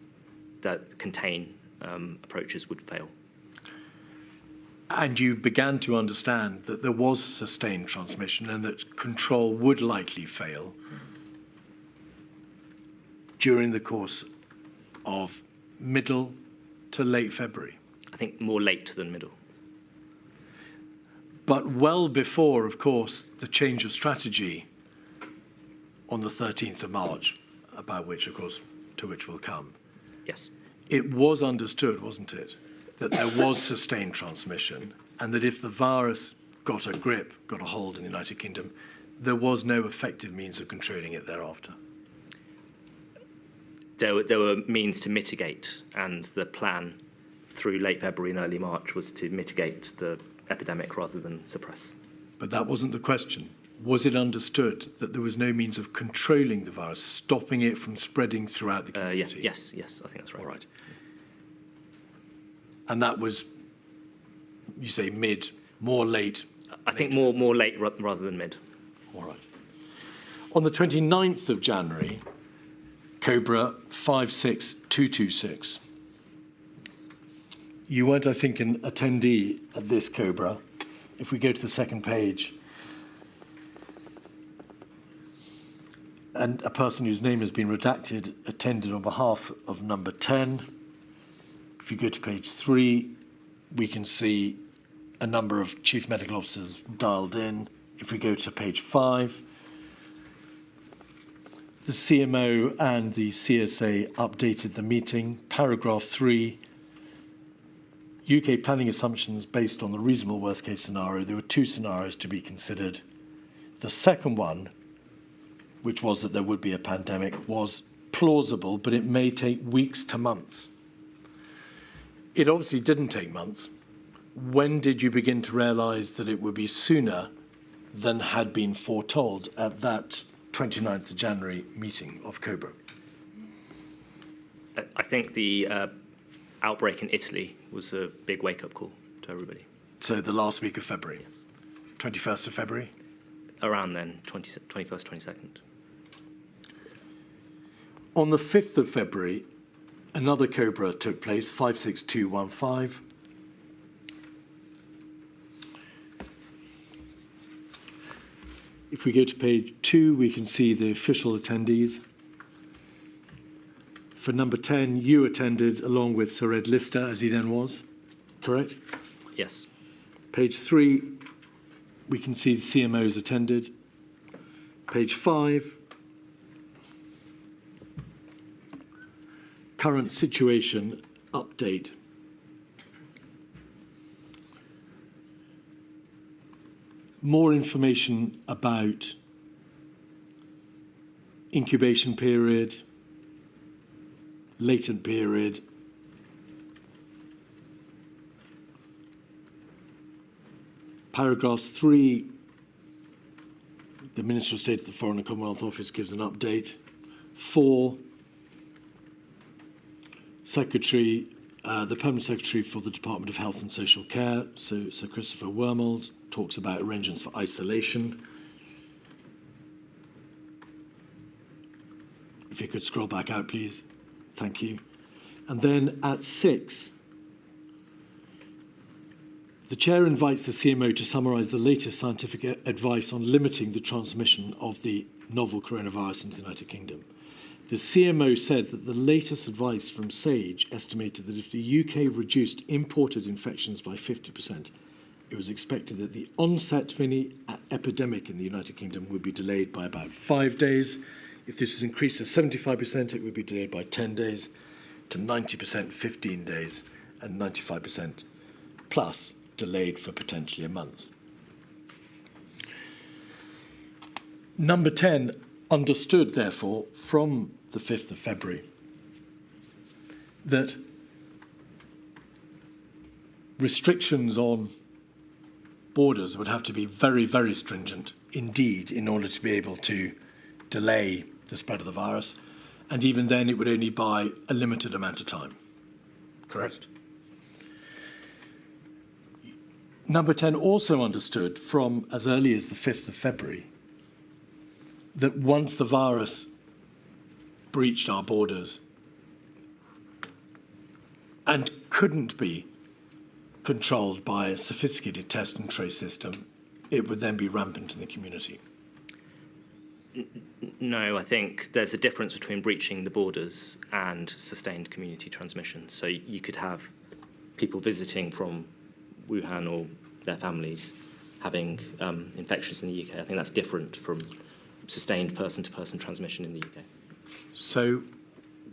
that contain approaches would fail. And you began to understand that there was sustained transmission and that control would likely fail during the course of middle to late February? I think more late than middle. But well before, of course, the change of strategy on the 13th of March, about which, of course, to which we'll come. Yes. It was understood, wasn't it, that there was sustained transmission and that if the virus got a grip, got a hold in the United Kingdom, there was no effective means of controlling it thereafter. There were means to mitigate, and the plan through late February and early March was to mitigate the epidemic rather than suppress. But that wasn't the question. Was it understood that there was no means of controlling the virus, stopping it from spreading throughout the community? Yes, I think that's right. All right. And that was, you say, mid, more late? I think more late rather than mid. All right. On the 29th of January, Cobra 56226. You weren't, I think, an attendee at this Cobra. If we go to the second page, and a person whose name has been redacted attended on behalf of number 10. If you go to page 3, we can see a number of chief medical officers dialed in. If we go to page 5, the CMO and the CSA updated the meeting. Paragraph 3, UK planning assumptions based on the reasonable worst case scenario. There were two scenarios to be considered. The second one, which was that there would be a pandemic, was plausible, but it may take weeks to months. It obviously didn't take months. When did you begin to realise that it would be sooner than had been foretold at that 29th of January meeting of Cobra? I think the outbreak in Italy was a big wake-up call to everybody. So the last week of February? Yes. 21st of February? Around then, 21st, 22nd. On the 5th of February, another Cobra took place, 56215. If we go to page 2, we can see the official attendees. For number 10, you attended along with Sir Ed Lister, as he then was, correct? Yes. Page 3, we can see the CMOs attended. Page 5, current situation update. More information about incubation period, latent period, paragraphs 3, the Minister of State at the Foreign and Commonwealth Office gives an update. 4, Secretary, the Permanent Secretary for the Department of Health and Social Care, so Sir Christopher Wormold, talks about arrangements for isolation. If you could scroll back out, please. Thank you. And then at 6, the Chair invites the CMO to summarise the latest scientific advice on limiting the transmission of the novel coronavirus into the United Kingdom. The CMO said that the latest advice from SAGE estimated that if the UK reduced imported infections by 50%, it was expected that the onset of any epidemic in the United Kingdom would be delayed by about 5 days. If this was increased to 75%, it would be delayed by 10 days, to 90%, 15 days, and 95% plus delayed for potentially a month. Number 10 understood, therefore, from the 5th of February that restrictions on borders would have to be very, very stringent indeed in order to be able to delay the spread of the virus. And even then, it would only buy a limited amount of time. Correct? Number 10 also understood from as early as the 5th of February that once the virus breached our borders and couldn't be controlled by a sophisticated test and trace system, it would then be rampant in the community. No, I think there's a difference between breaching the borders and sustained community transmission. So you could have people visiting from Wuhan or their families having infections in the UK. I think that's different from sustained person-to-person transmission in the UK. So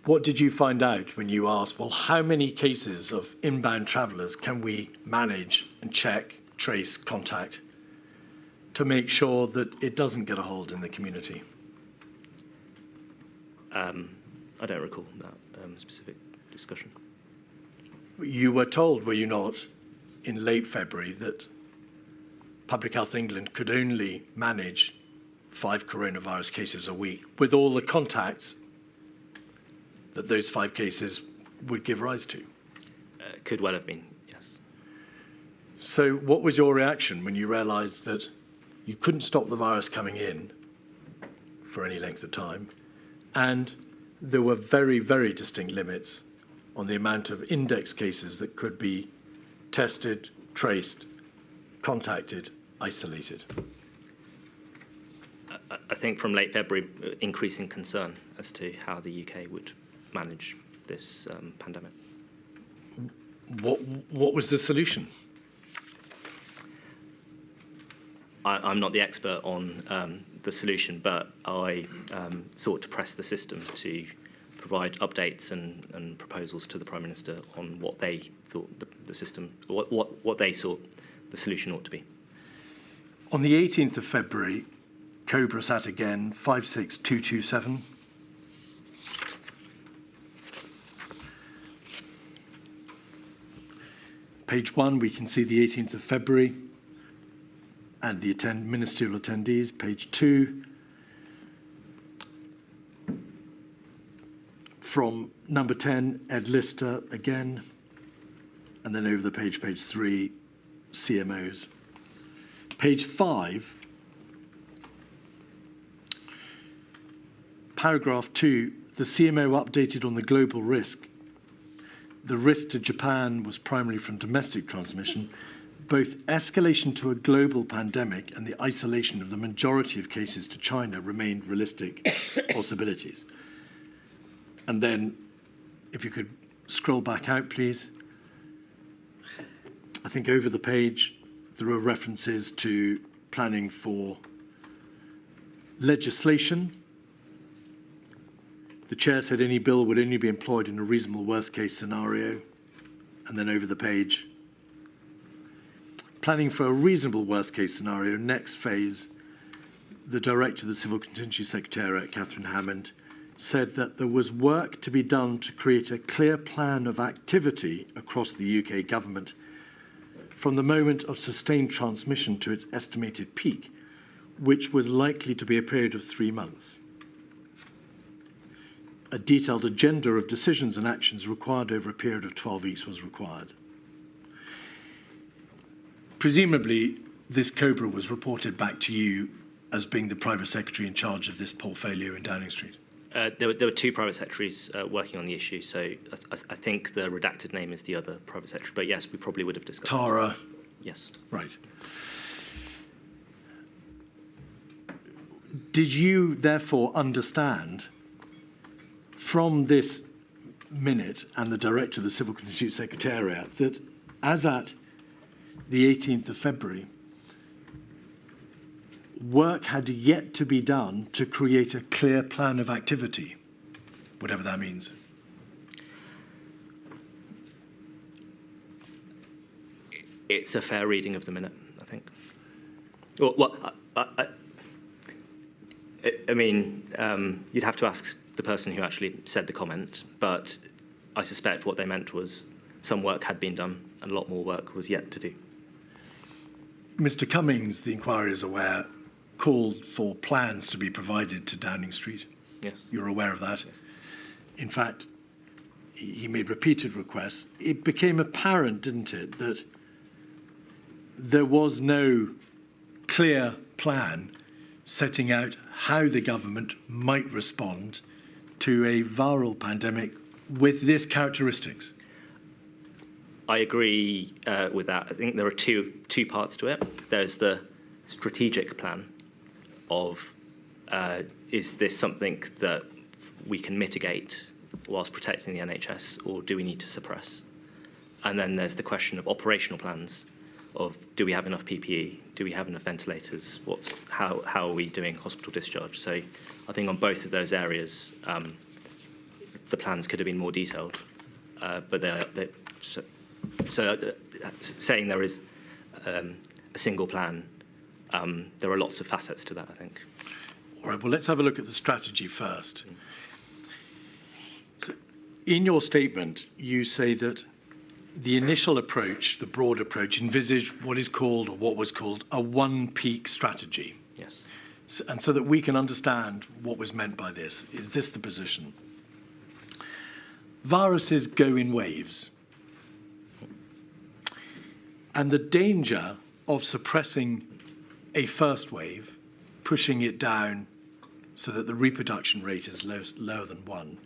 what did you find out when you asked, well, how many cases of inbound travellers can we manage and check, trace, contact to make sure that it doesn't get a hold in the community? I don't recall that specific discussion. You were told, were you not, in late February that Public Health England could only manage 5 coronavirus cases a week with all the contacts that those 5 cases would give rise to? Could well have been, yes. So what was your reaction when you realised that you couldn't stop the virus coming in for any length of time, and there were very, very distinct limits on the amount of index cases that could be tested, traced, contacted, isolated? I think from late February, increasing concern as to how the UK would manage this pandemic. What was the solution? I'm not the expert on the solution, but I sought to press the system to provide updates and proposals to the Prime Minister on what they thought the system, what they saw the solution ought to be. On the 18th of February, Cobra sat again, 56227. Page 1, we can see the 18th of February and the ministerial attendees. Page 2, from number 10, Ed Lister again, and then over the page, page 3, CMOs. Page 5, paragraph 2, the CMO updated on the global risk. The risk to Japan was primarily from domestic transmission. Both escalation to a global pandemic and the isolation of the majority of cases to China remained realistic possibilities. And then, if you could scroll back out, please. I think over the page, there are references to planning for legislation. The chair said any bill would only be employed in a reasonable worst-case scenario. And then over the page, planning for a reasonable worst-case scenario, next phase, the Director of the Civil Contingency Secretariat, Catherine Hammond, said that there was work to be done to create a clear plan of activity across the UK government from the moment of sustained transmission to its estimated peak, which was likely to be a period of 3 months. A detailed agenda of decisions and actions required over a period of 12 weeks was required. Presumably, this COBRA was reported back to you as being the private secretary in charge of this portfolio in Downing Street? There were two private secretaries working on the issue, so I think the redacted name is the other private secretary. But yes, we probably would have discussed it. Tara? Yes. Right. Did you therefore understand from this minute and the director of the Civil Continuity Secretariat that as at the 18th of February, work had yet to be done to create a clear plan of activity, whatever that means? It's a fair reading of the minute, I think. Well, I mean, you'd have to ask the person who actually said the comment, but I suspect what they meant was some work had been done and a lot more work was yet to do. Mr. Cummings, the inquiry is aware, called for plans to be provided to Downing Street. Yes. You're aware of that? Yes. In fact, he made repeated requests. It became apparent, didn't it, that there was no clear plan setting out how the government might respond to a viral pandemic with this characteristics. I agree with that. I think there are two parts to it. There's the strategic plan of is this something that we can mitigate whilst protecting the NHS, or do we need to suppress? And then there's the question of operational plans of do we have enough PPE? Do we have enough ventilators? How are we doing hospital discharge? So I think on both of those areas, the plans could have been more detailed, but saying there is a single plan, there are lots of facets to that, I think. All right, well, let's have a look at the strategy first. So in your statement, you say that the initial approach, the broad approach, envisaged what is called, or what was called, a one-peak strategy. Yes. And so that we can understand what was meant by this, is this the position? Viruses go in waves. And the danger of suppressing a first wave, pushing it down so that the reproduction rate is lower than 1,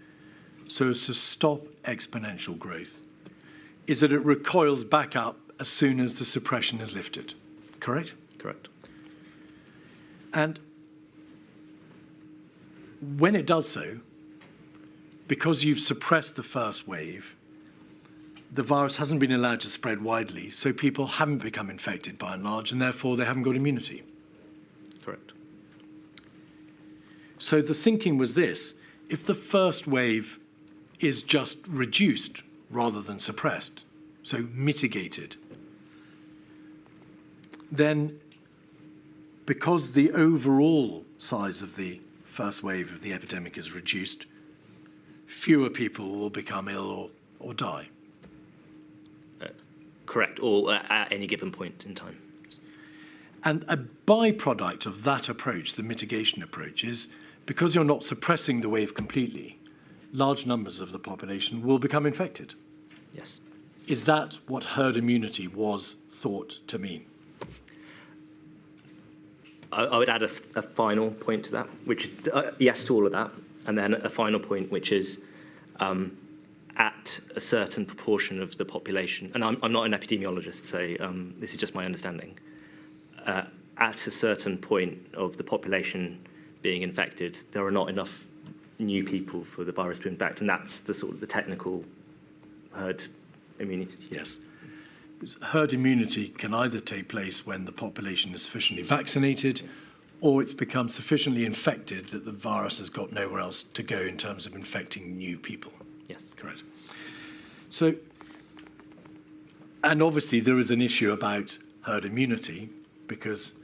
so as to stop exponential growth, is that it recoils back up as soon as the suppression is lifted. Correct? Correct. And when it does so, because you've suppressed the first wave, the virus hasn't been allowed to spread widely, so people haven't become infected by and large, and therefore they haven't got immunity. Correct. So the thinking was this: if the first wave is just reduced rather than suppressed, so mitigated, then because the overall size of the first wave of the epidemic is reduced, fewer people will become ill or die. Correct, or at any given point in time. And a byproduct of that approach, the mitigation approach, is because you're not suppressing the wave completely, large numbers of the population will become infected. Yes. Is that what herd immunity was thought to mean? I would add a final point to that, which yes to all of that, and then a final point, which is at a certain proportion of the population, and I'm not an epidemiologist, so this is just my understanding, at a certain point of the population being infected, there are not enough new people for the virus to infect, and that's the sort of the technical herd immunity. Yes. Herd immunity can either take place when the population is sufficiently vaccinated, or it's become sufficiently infected that the virus has got nowhere else to go in terms of infecting new people. Yes. Correct. So, and obviously there is an issue about herd immunity, because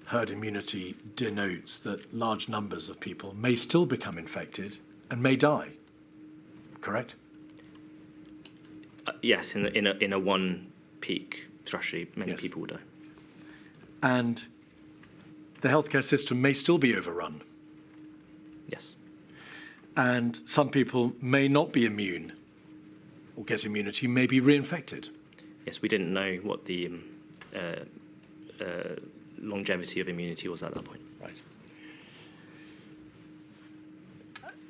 herd immunity denotes that large numbers of people may still become infected and may die. Correct? Yes, in a one peak strategy, many Yes. people will die. And the healthcare system may still be overrun, Yes. and some people may not be immune or get immunity, may be reinfected. Yes, we didn't know what the longevity of immunity was at that point. Right.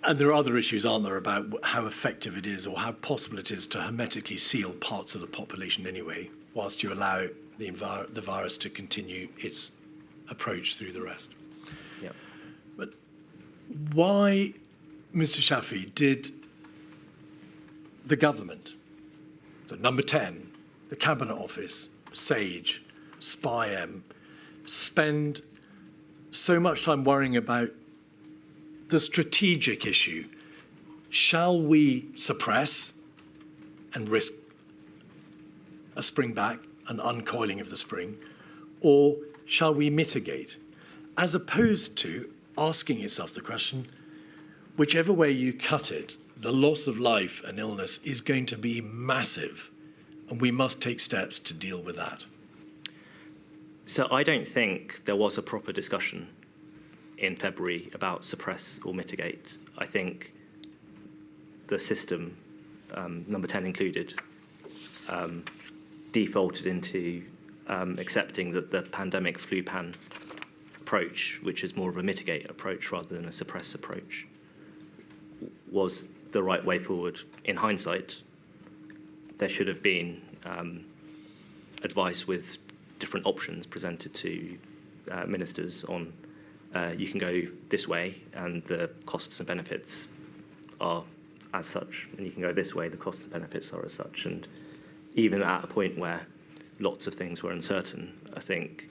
And there are other issues, aren't there, about how effective it is or how possible it is to hermetically seal parts of the population anyway, whilst you allow the virus to continue its approach through the rest. Yeah. But why, Mr. Shafi, did the government, so number 10, the Cabinet Office, SAGE, SPI-M, spend so much time worrying about the strategic issue? Shall we suppress and risk a spring back, an uncoiling of the spring, or shall we mitigate? As opposed to asking itself the question, whichever way you cut it, the loss of life and illness is going to be massive, and we must take steps to deal with that. So I don't think there was a proper discussion in February about suppress or mitigate. I think the system, number 10 included, defaulted into accepting that the pandemic flu pan approach, which is more of a mitigate approach rather than a suppress approach, was the right way forward. In hindsight, there should have been advice with different options presented to ministers on you can go this way and the costs and benefits are as such, and you can go this way, the costs and benefits are as such. And even at a point where lots of things were uncertain, I think,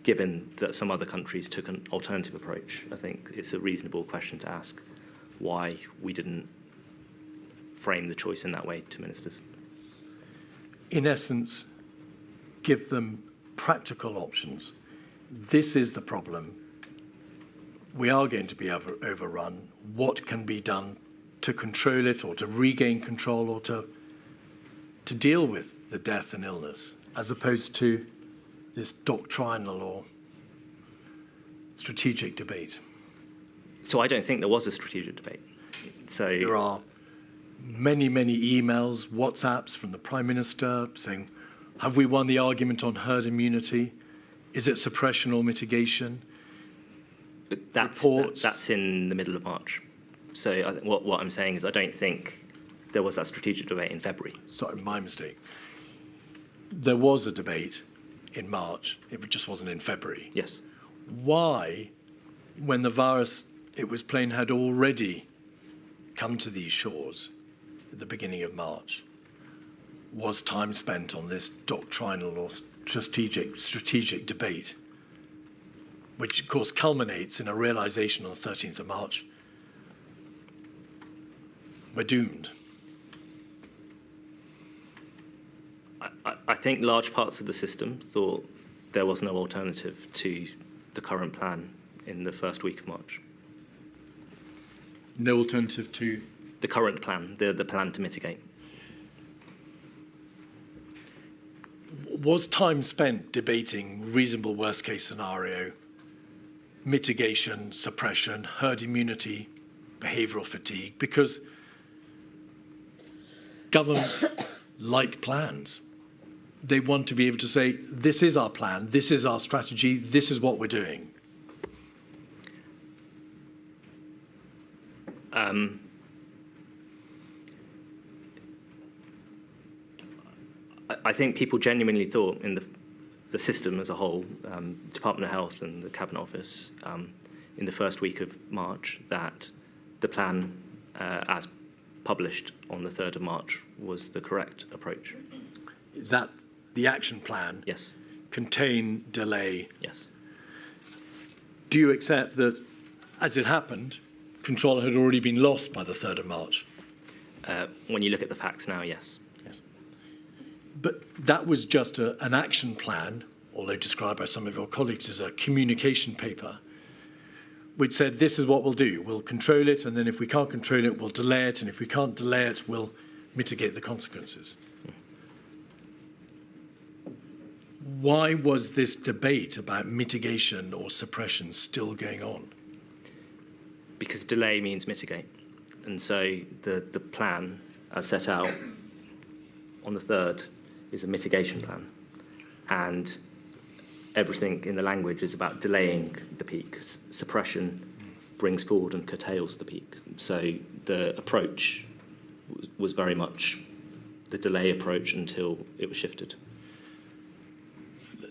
given that some other countries took an alternative approach, I think it's a reasonable question to ask why we didn't frame the choice in that way to ministers. In essence, give them practical options. This is the problem. We are going to be overrun. What can be done to control it or to regain control or to deal with the death and illness, as opposed to this doctrinal or strategic debate? So I don't think there was a strategic debate. So there are many, many emails, WhatsApps from the Prime Minister saying, have we won the argument on herd immunity? Is it suppression or mitigation? But that's in the middle of March. So I think what I'm saying is I don't think there was that strategic debate in February. Sorry, my mistake. There was a debate in March. It just wasn't in February. Yes. Why, when the virus, it was plain, had already come to these shores at the beginning of March, was time spent on this doctrinal or strategic debate, which of course culminates in a realization on the 13th of March, we're doomed? I think large parts of the system thought there was no alternative to the current plan in the first week of March. No alternative to? The current plan, the plan to mitigate. Was time spent debating reasonable worst-case scenario, mitigation, suppression, herd immunity, behavioural fatigue? Because governments like plans. They want to be able to say, this is our plan, this is our strategy, this is what we're doing. I think people genuinely thought in the system as a whole, Department of Health and the Cabinet Office, in the first week of March, that the plan as published on the 3rd of March was the correct approach. Is that the action plan? Yes. Contain, delay? Yes. Do you accept that, as it happened, control had already been lost by the 3rd of March? When you look at the facts now, yes. Yes. But that was just an action plan, although described by some of your colleagues as a communication paper, which said, this is what we'll do. We'll control it, and then if we can't control it, we'll delay it, and if we can't delay it, we'll mitigate the consequences. Why was this debate about mitigation or suppression still going on? Because delay means mitigate. And so the plan as set out on the 3rd is a mitigation plan. And everything in the language is about delaying the peak. Suppression brings forward and curtails the peak. So the approach was very much the delay approach until it was shifted.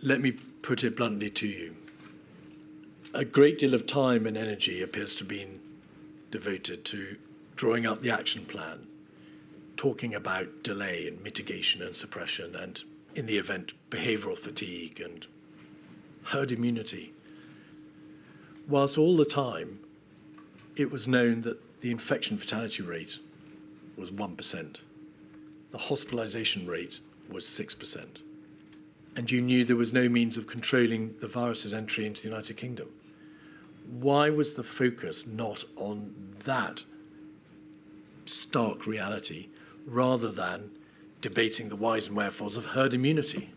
Let me put it bluntly to you. A great deal of time and energy appears to have been devoted to drawing up the action plan, talking about delay and mitigation and suppression and, in the event, behavioural fatigue and herd immunity. Whilst all the time it was known that the infection fatality rate was 1%, the hospitalisation rate was 6%, and you knew there was no means of controlling the virus's entry into the United Kingdom. Why was the focus not on that stark reality rather than debating the whys and wherefores of herd immunity?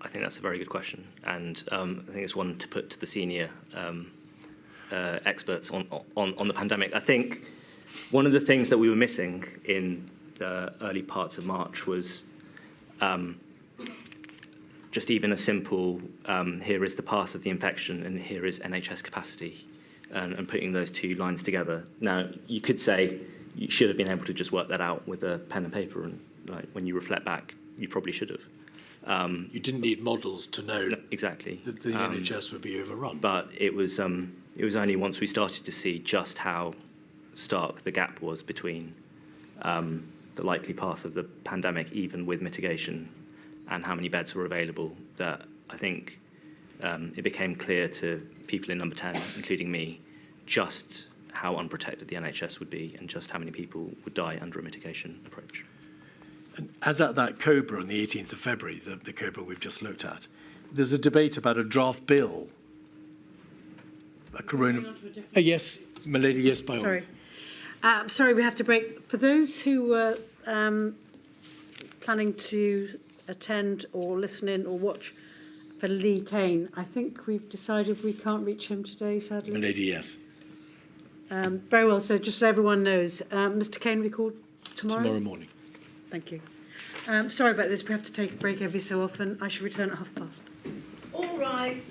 I think that's a very good question, and I think it's one to put to the senior experts on the pandemic. I think one of the things that we were missing in the early parts of March was just even a simple, here is the path of the infection and here is NHS capacity, and putting those two lines together. Now, you could say you should have been able to just work that out with a pen and paper, and like, when you reflect back, you probably should have. You didn't need models to know exactly that the NHS would be overrun. But it was only once we started to see just how stark the gap was between the likely path of the pandemic, even with mitigation, and how many beds were available, that I think it became clear to people in number 10, including me, just how unprotected the NHS would be and just how many people would die under a mitigation approach. And as at that COBRA on the 18th of February, the COBRA we've just looked at, there's a debate about a draft bill. A corona. Yes, Milady, yes, by all Sorry. means. Sorry, we have to break. For those who were planning to attend or listen in or watch for Lee Kane, I think we've decided we can't reach him today, sadly. Milady, yes. Very well, so just so everyone knows, Mr. Kane will be called tomorrow? Tomorrow morning. Thank you. Sorry about this, we have to take a break every so often. I should return at past. All rise.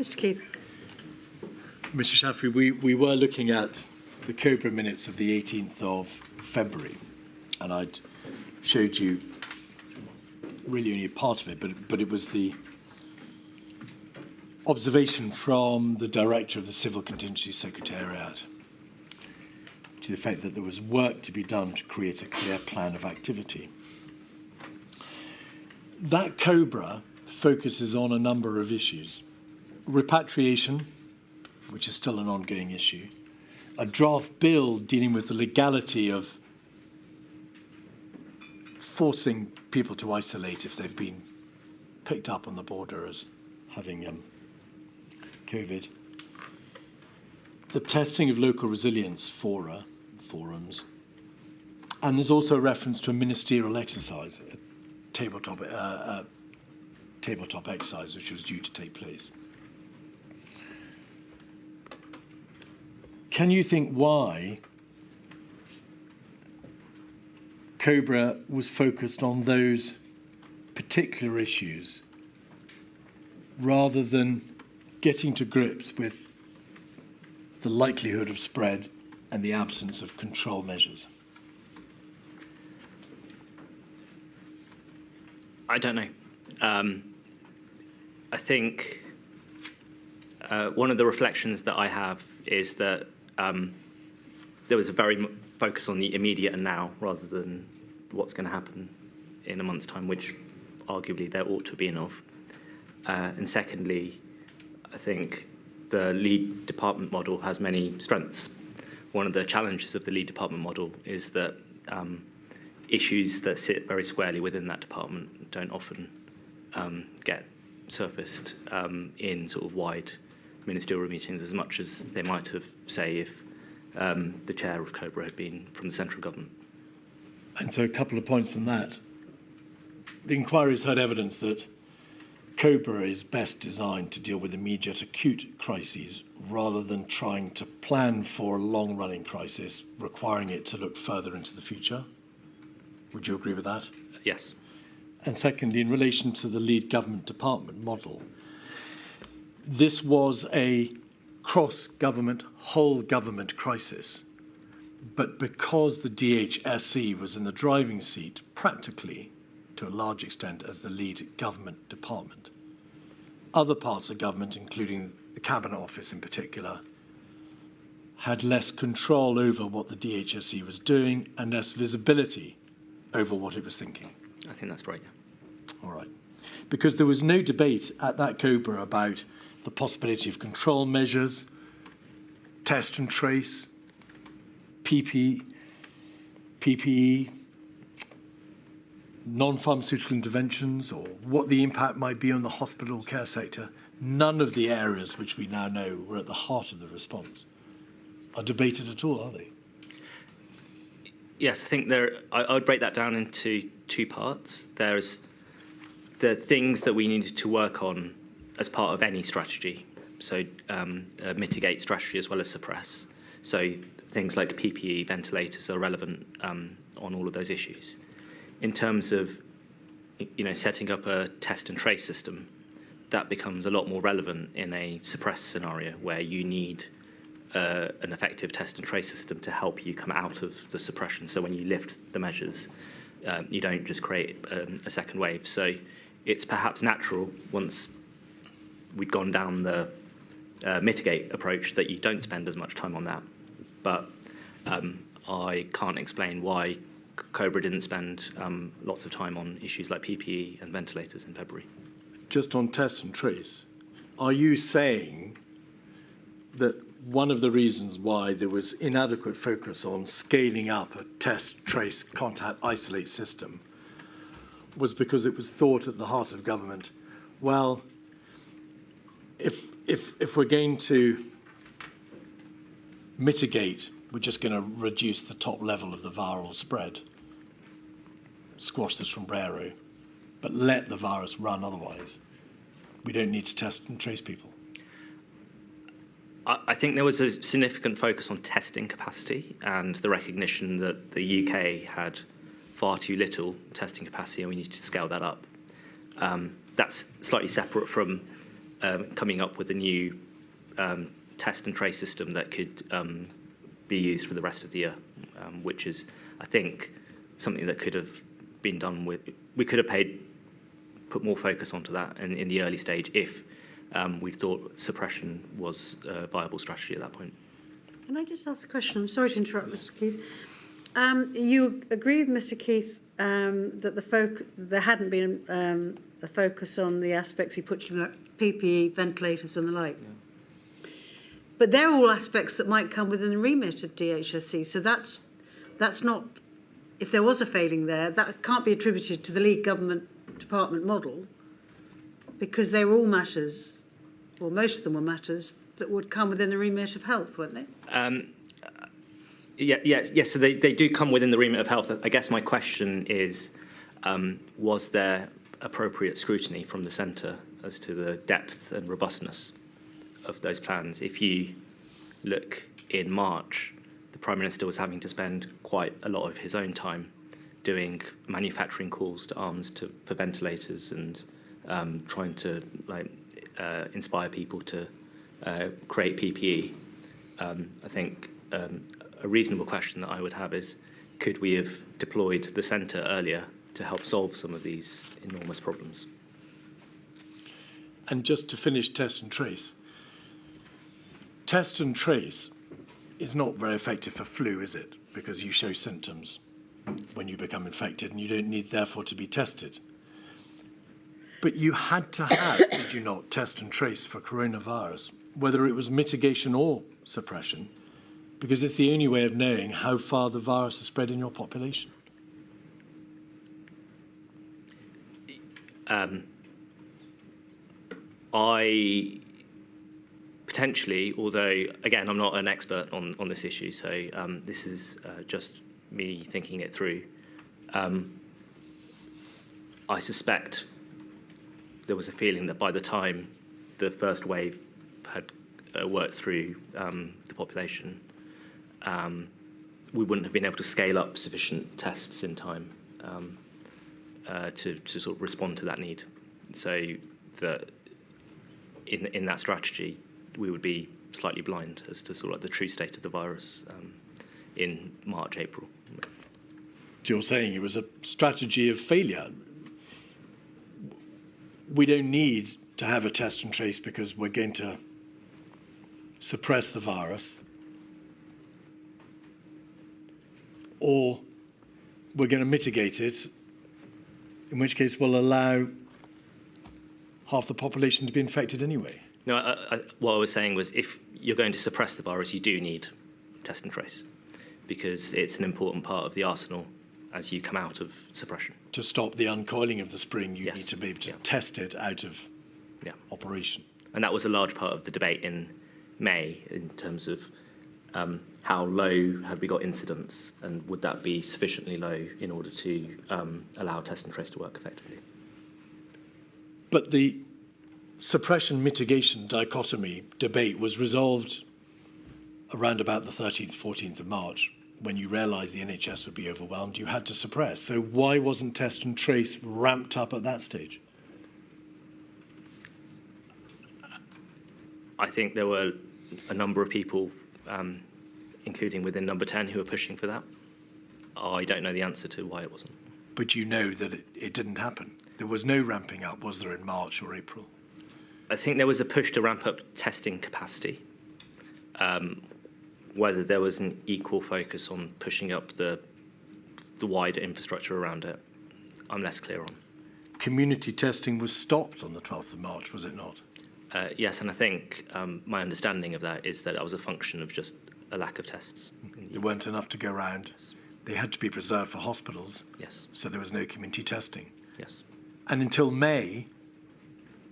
Mr Keith. Mr Shafi, we were looking at the COBRA minutes of the 18th of February, and I'd showed you really only a part of it, but it was the observation from the director of the Civil Contingency Secretariat to the effect that there was work to be done to create a clear plan of activity. That COBRA focuses on a number of issues. Repatriation, which is still an ongoing issue. A draft bill dealing with the legality of forcing people to isolate if they've been picked up on the border as having COVID. The testing of local resilience forums. And there's also a reference to a ministerial exercise, a tabletop exercise which was due to take place. Can you think why COBRA was focused on those particular issues rather than getting to grips with the likelihood of spread and the absence of control measures? I don't know. I think one of the reflections that I have is that there was a very focus on the immediate and now rather than what's going to happen in a month's time, which arguably there ought to be enough. And secondly, I think the lead department model has many strengths. One of the challenges of the lead department model is that issues that sit very squarely within that department don't often get surfaced in sort of wide ministerial meetings as much as they might have, say, if the chair of COBRA had been from the central government. And so a couple of points on that. The inquiry's had evidence that COBRA is best designed to deal with immediate acute crises rather than trying to plan for a long-running crisis, requiring it to look further into the future. Would you agree with that? Yes. And secondly, in relation to the lead government department model, this was a cross-government, whole-government crisis. But because the DHSE was in the driving seat, practically, to a large extent, as the lead government department, other parts of government, including the Cabinet Office in particular, had less control over what the DHSE was doing and less visibility over what it was thinking. I think that's right, yeah. All right. Because there was no debate at that COBRA about the possibility of control measures, test and trace, PPE, non-pharmaceutical interventions, or what the impact might be on the hospital care sector. None of the areas which we now know were at the heart of the response are debated at all, are they? Yes, I think I would break that down into two parts. There's the things that we needed to work on as part of any strategy, so mitigate strategy as well as suppress. So things like PPE, ventilators are relevant on all of those issues. In terms of setting up a test and trace system, that becomes a lot more relevant in a suppressed scenario where you need an effective test and trace system to help you come out of the suppression. So when you lift the measures, you don't just create a second wave. So it's perhaps natural, once we'd gone down the mitigate approach, that you don't spend as much time on that. But I can't explain why COBRA didn't spend lots of time on issues like PPE and ventilators in February. Just on test and trace, are you saying that one of the reasons why there was inadequate focus on scaling up a test, trace, contact, isolate system was because it was thought at the heart of government, well, if we're going to mitigate, we're just going to reduce the top level of the viral spread, squash this sombrero, but let the virus run otherwise. We don't need to test and trace people. I think there was a significant focus on testing capacity and the recognition that the UK had far too little testing capacity and we needed to scale that up. That's slightly separate from coming up with a new test and trace system that could be used for the rest of the year, which is, I think, something that could have been done with. We could have put more focus onto that in the early stage if we thought suppression was a viable strategy at that point. Can I just ask a question? I'm sorry to interrupt, Mr. Keith. You agree with Mr. Keith that there hadn't been a focus on the aspects he put to like PPE, ventilators and the like. Yeah. But they're all aspects that might come within the remit of DHSC. So that's not, if there was a failing there, that can't be attributed to the lead government department model, because they were all matters, or most of them were matters, that would come within the remit of health, weren't they? Yes. So they do come within the remit of health. I guess my question is, was there appropriate scrutiny from the centre as to the depth and robustness of those plans? If you look in March, the Prime Minister was having to spend quite a lot of his own time doing manufacturing calls to arms for ventilators and trying to inspire people to create PPE. I think a reasonable question that I would have is, could we have deployed the centre earlier to help solve some of these enormous problems? And just to finish test and trace. Test and trace is not very effective for flu, is it? Because you show symptoms when you become infected and you don't need, therefore, to be tested. But you had to have, did you not, test and trace for coronavirus, whether it was mitigation or suppression, because it's the only way of knowing how far the virus has spread in your population. I potentially, although, again, I'm not an expert on this issue, so this is just me thinking it through. I suspect there was a feeling that by the time the first wave had worked through the population, we wouldn't have been able to scale up sufficient tests in time to sort of respond to that need. So that in that strategy, we would be slightly blind as to sort of like the true state of the virus in March, April. You're saying it was a strategy of failure. We don't need to have a test and trace because we're going to suppress the virus, or we're going to mitigate it, in which case we'll allow half the population to be infected anyway. No, what I was saying was, if you're going to suppress the virus, you do need test and trace, because it's an important part of the arsenal as you come out of suppression. To stop the uncoiling of the spring, you Yes. need to be able to test it out of operation. And that was a large part of the debate in May in terms of how low had we got incidence, and would that be sufficiently low in order to allow test and trace to work effectively? But the suppression mitigation dichotomy debate was resolved around about the 13th, 14th of March, when you realised the NHS would be overwhelmed. You had to suppress. So why wasn't test and trace ramped up at that stage? I think there were a number of people, including within Number 10, who were pushing for that. I don't know the answer to why it wasn't. But you know that it didn't happen. There was no ramping up, was there, in March or April? I think there was a push to ramp up testing capacity. Whether there was an equal focus on pushing up the wider infrastructure around it, I'm less clear on. Community testing was stopped on the 12th of March, was it not? Yes, and I think my understanding of that is that was a function of just a lack of tests. There weren't enough to go around. Yes. They had to be preserved for hospitals. Yes. So there was no community testing. Yes. And until May,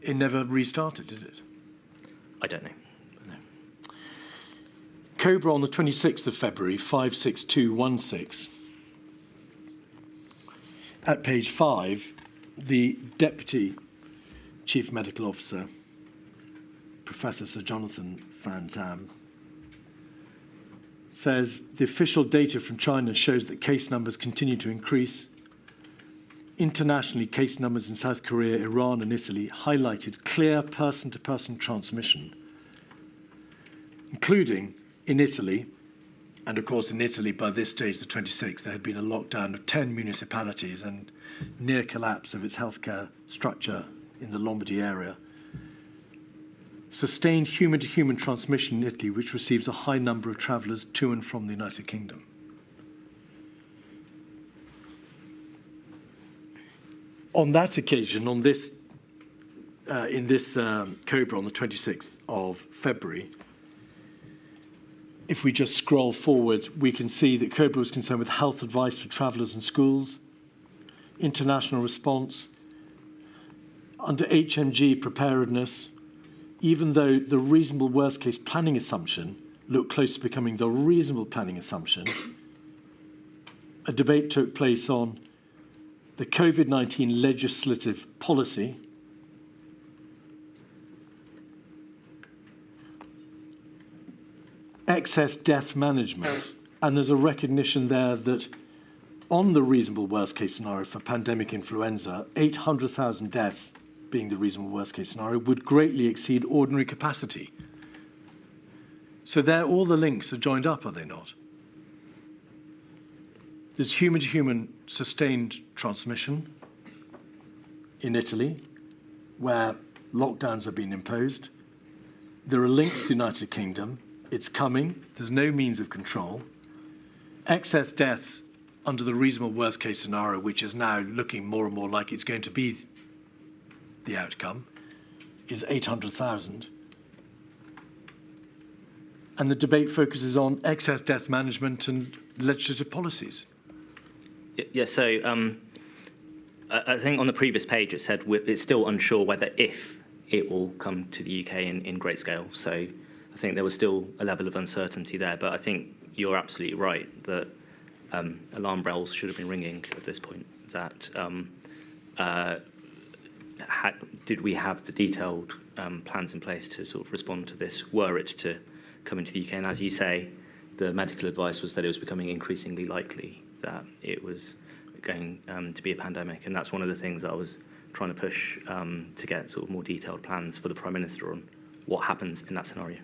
it never restarted, did it? I don't know. No. Cobra on the 26th of February, 56216. At page 5, the Deputy Chief Medical Officer, Professor Sir Jonathan Van Dam, says the official data from China shows that case numbers continue to increase. internationally, case numbers in South Korea, Iran and Italy highlighted clear person-to-person transmission, including in Italy. And of course, in Italy, by this stage, the 26th, there had been a lockdown of 10 municipalities and near collapse of its healthcare structure in the Lombardy area. Sustained human-to-human transmission in Italy, which receives a high number of travellers to and from the United Kingdom. On that occasion, in this COBRA on the 26th of February, if we just scroll forward, we can see that COBRA was concerned with health advice for travellers and schools, international response, under HMG preparedness, even though the reasonable worst case planning assumption looked close to becoming the reasonable planning assumption, a debate took place on the COVID-19 legislative policy, excess death management, and there's a recognition there that on the reasonable worst case scenario for pandemic influenza, 800,000 deaths being the reasonable worst case scenario would greatly exceed ordinary capacity. So there, all the links are joined up, are they not? There's human-to-human sustained transmission in Italy, where lockdowns have been imposed. There are links to the United Kingdom. It's coming. There's no means of control. Excess deaths under the reasonable worst-case scenario, which is now looking more and more like it's going to be the outcome, is 800,000. And the debate focuses on excess death management and legislative policies. Yeah, so I think on the previous page it said it's still unsure whether if it will come to the UK in great scale. So I think there was still a level of uncertainty there. But I think you're absolutely right that alarm bells should have been ringing at this point. That did we have the detailed plans in place to sort of respond to this were it to come into the UK? And as you say, the medical advice was that it was becoming increasingly likely that it was going to be a pandemic. And that's one of the things I was trying to push to get sort of more detailed plans for the Prime Minister on what happens in that scenario.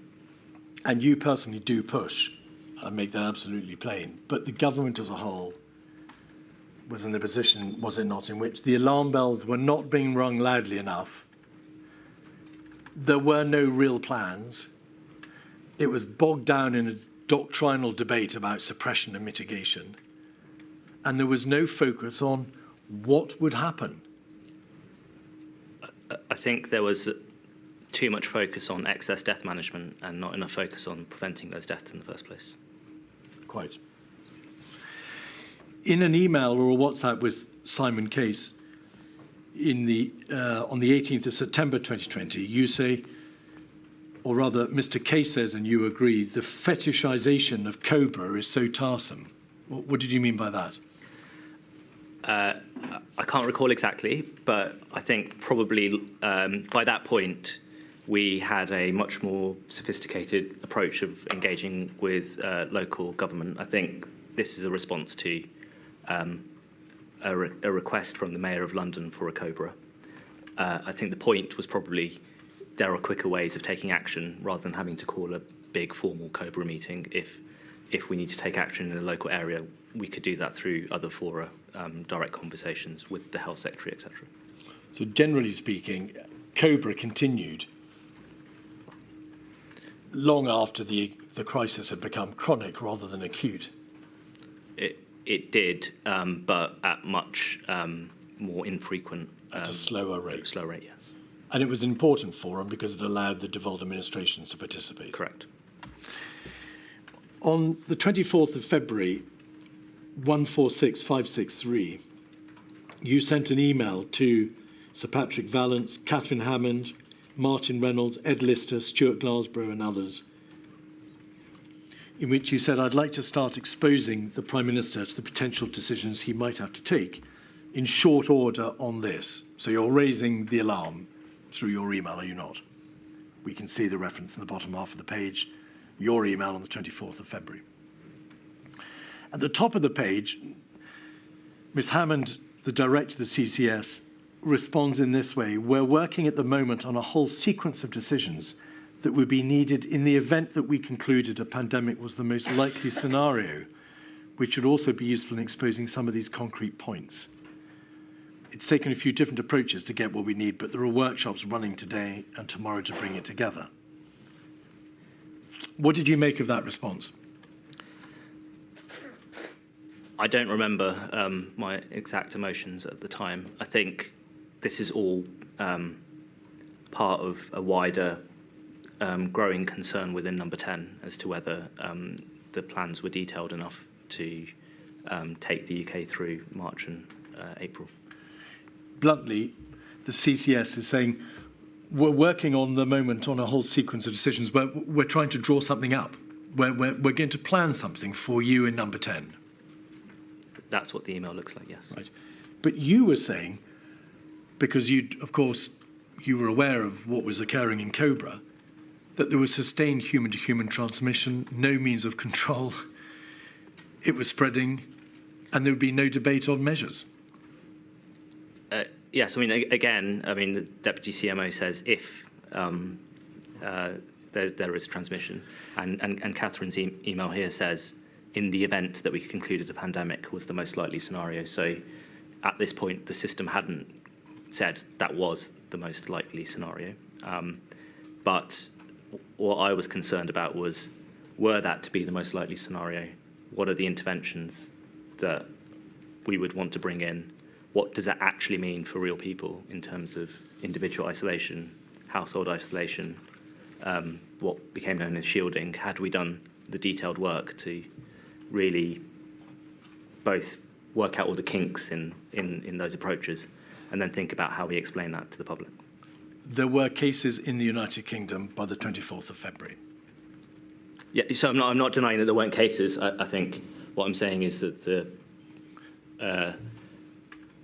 And you personally do push, I make that absolutely plain, but the government as a whole was in the position, was it not, in which the alarm bells were not being rung loudly enough. There were no real plans. It was bogged down in a doctrinal debate about suppression and mitigation. And there was no focus on what would happen. I think there was too much focus on excess death management and not enough focus on preventing those deaths in the first place. Quite. In an email or a WhatsApp with Simon Case on the 18th of September 2020, you say, or rather Mr. Case says, and you agree, the fetishization of COBRA is so tiresome. What did you mean by that? I can't recall exactly, but I think probably by that point we had a much more sophisticated approach of engaging with local government. I think this is a response to a request from the Mayor of London for a COBRA. I think the point was probably there are quicker ways of taking action rather than having to call a big formal COBRA meeting. If we need to take action in a local area, we could do that through other fora, direct conversations with the Health Secretary, etc. So generally speaking, COBRA continued long after the crisis had become chronic rather than acute. It did, but at much more infrequent. At a slower rate. Slower rate, yes. And it was an important forum because it allowed the devolved administrations to participate. Correct. On the 24th of February, 146563, you sent an email to Sir Patrick Vallance, Catherine Hammond, Martin Reynolds, Ed Lister, Stuart Glasborough and others, in which you said, I'd like to start exposing the Prime Minister to the potential decisions he might have to take in short order on this. So you're raising the alarm through your email, are you not? We can see the reference in the bottom half of the page, your email on the 24th of February. At the top of the page, Ms. Hammond, the director of the CCS responds in this way: we're working at the moment on a whole sequence of decisions that would be needed in the event that we concluded a pandemic was the most likely scenario, which would also be useful in exposing some of these concrete points. It's taken a few different approaches to get what we need, but there are workshops running today and tomorrow to bring it together. What did you make of that response? I don't remember my exact emotions at the time. I think this is all part of a wider growing concern within Number 10 as to whether the plans were detailed enough to take the UK through March and April. Bluntly, the CCS is saying, we're working on the moment on a whole sequence of decisions, but we're trying to draw something up. We're going to plan something for you in Number 10. That's what the email looks like, yes. Right. But you were saying, because of course, you were aware of what was occurring in Cobra, that there was sustained human-to-human transmission, no means of control, it was spreading, and there would be no debate on measures. Yes, I mean, again, the Deputy CMO says if there is transmission, and Catherine's email here says in the event that we concluded a pandemic was the most likely scenario. So at this point, the system hadn't said that was the most likely scenario. But what I was concerned about was, were that to be the most likely scenario, what are the interventions that we would want to bring in? What does that actually mean for real people in terms of individual isolation, household isolation, what became known as shielding? Had we done the detailed work to really both work out all the kinks in those approaches and then think about how we explain that to the public? There were cases in the United Kingdom by the 24th of February. Yeah, so I'm not denying that there weren't cases. I think what I'm saying is that the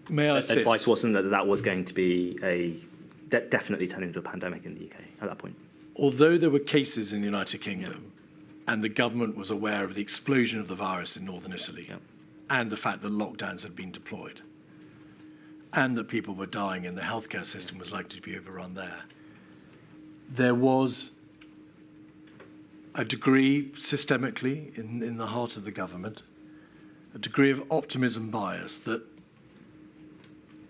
advice wasn't that was going to be definitely turn into a pandemic in the UK at that point. Although there were cases in the United Kingdom, and the government was aware of the explosion of the virus in northern Italy, and the fact that lockdowns had been deployed, and that people were dying and the healthcare system was likely to be overrun there was a degree, systemically, in the heart of the government, a degree of optimism bias that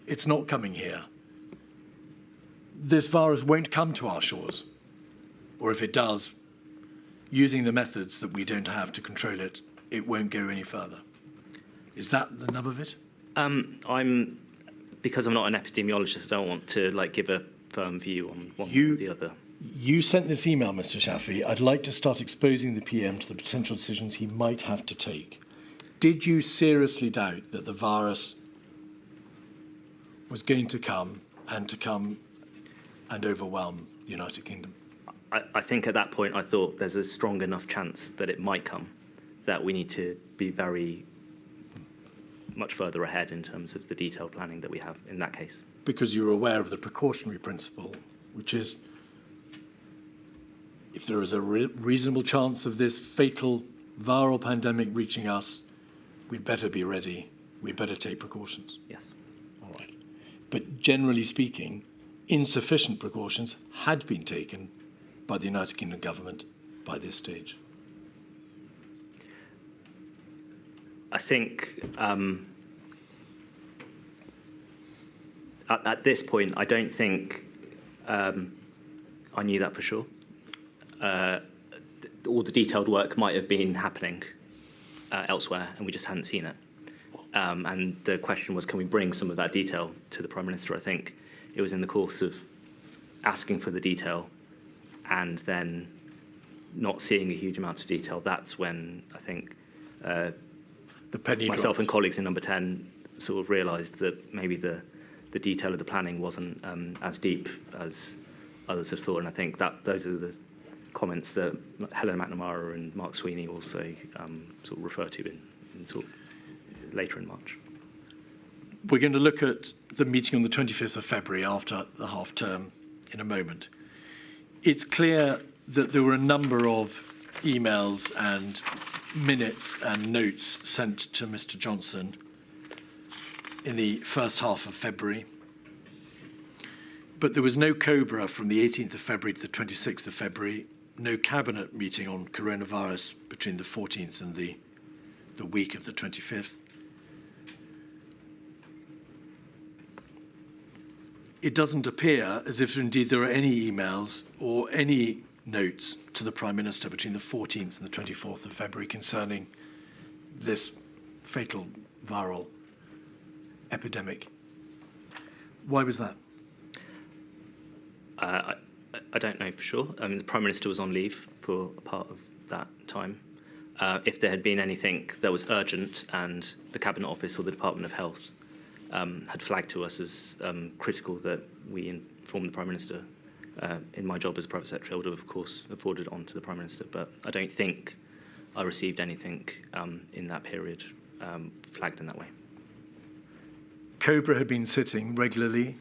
it's not coming here. This virus won't come to our shores. Or if it does, using the methods that we don't have to control it, it won't go any further. Is that the nub of it? Because I'm not an epidemiologist, I don't want to give a firm view on one or the other. You sent this email, Mr. Shaffi. I'd like to start exposing the PM to the potential decisions he might have to take. Did you seriously doubt that the virus was going to come and overwhelm the United Kingdom? I think at that point I thought there's a strong enough chance that it might come that we need to be very much further ahead in terms of the detailed planning that we have in that case. Because you were aware of the precautionary principle, which is if there is a reasonable chance of this fatal viral pandemic reaching us, we'd better be ready, we'd better take precautions. Yes. All right. But generally speaking, insufficient precautions had been taken by the United Kingdom government by this stage. I think at this point, I don't think I knew that for sure. All the detailed work might have been happening elsewhere, and we just hadn't seen it. And the question was, can we bring some of that detail to the Prime Minister? I think it was in the course of asking for the detail and then not seeing a huge amount of detail. That's when I think the penny myself dropped. and colleagues in Number 10 sort of realised that maybe the detail of the planning wasn't as deep as others had thought. And I think that those are the comments that Helen McNamara and Mark Sweeney also sort of refer to in sort of later in March. We're going to look at the meeting on the 25th of February after the half term in a moment. It's clear that there were a number of emails and minutes and notes sent to Mr. Johnson in the first half of February. But there was no COBRA from the 18th of February to the 26th of February, no cabinet meeting on coronavirus between the 14th and the week of the 25th. It doesn't appear as if indeed there are any emails or any notes to the Prime Minister between the 14th and the 24th of February concerning this fatal viral epidemic. Why was that? I don't know for sure. I mean, the Prime Minister was on leave for a part of that time. If there had been anything that was urgent and the Cabinet Office or the Department of Health had flagged to us as critical that we inform the Prime Minister, in my job as a private secretary, I would have, of course, forwarded on to the Prime Minister. But I don't think I received anything in that period flagged in that way. COBRA had been sitting regularly,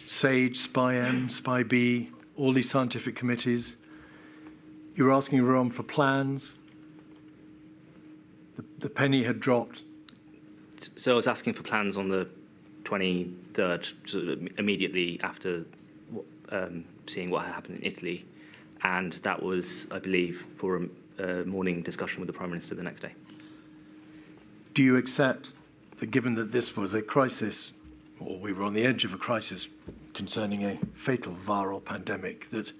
SAGE, SPI-M, SPI-B, all these scientific committees. You were asking everyone for plans. The penny had dropped. So I was asking for plans on the 23rd, so immediately after seeing what had happened in Italy. And that was, I believe, for a morning discussion with the Prime Minister the next day. Do you accept that given that this was a crisis, or we were on the edge of a crisis concerning a fatal viral pandemic, that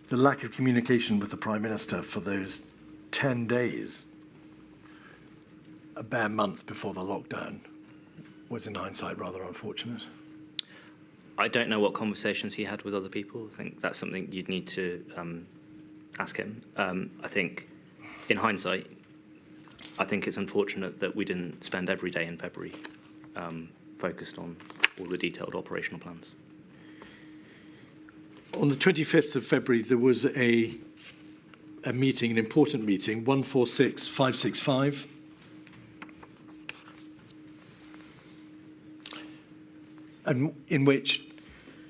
the lack of communication with the Prime Minister for those 10 days, a bare month before the lockdown, was in hindsight rather unfortunate? I don't know what conversations he had with other people. I think that's something you'd need to ask him. I think, in hindsight, I think it's unfortunate that we didn't spend every day in February focused on all the detailed operational plans. On the 25th of February, there was a meeting, an important meeting, 146565. And in which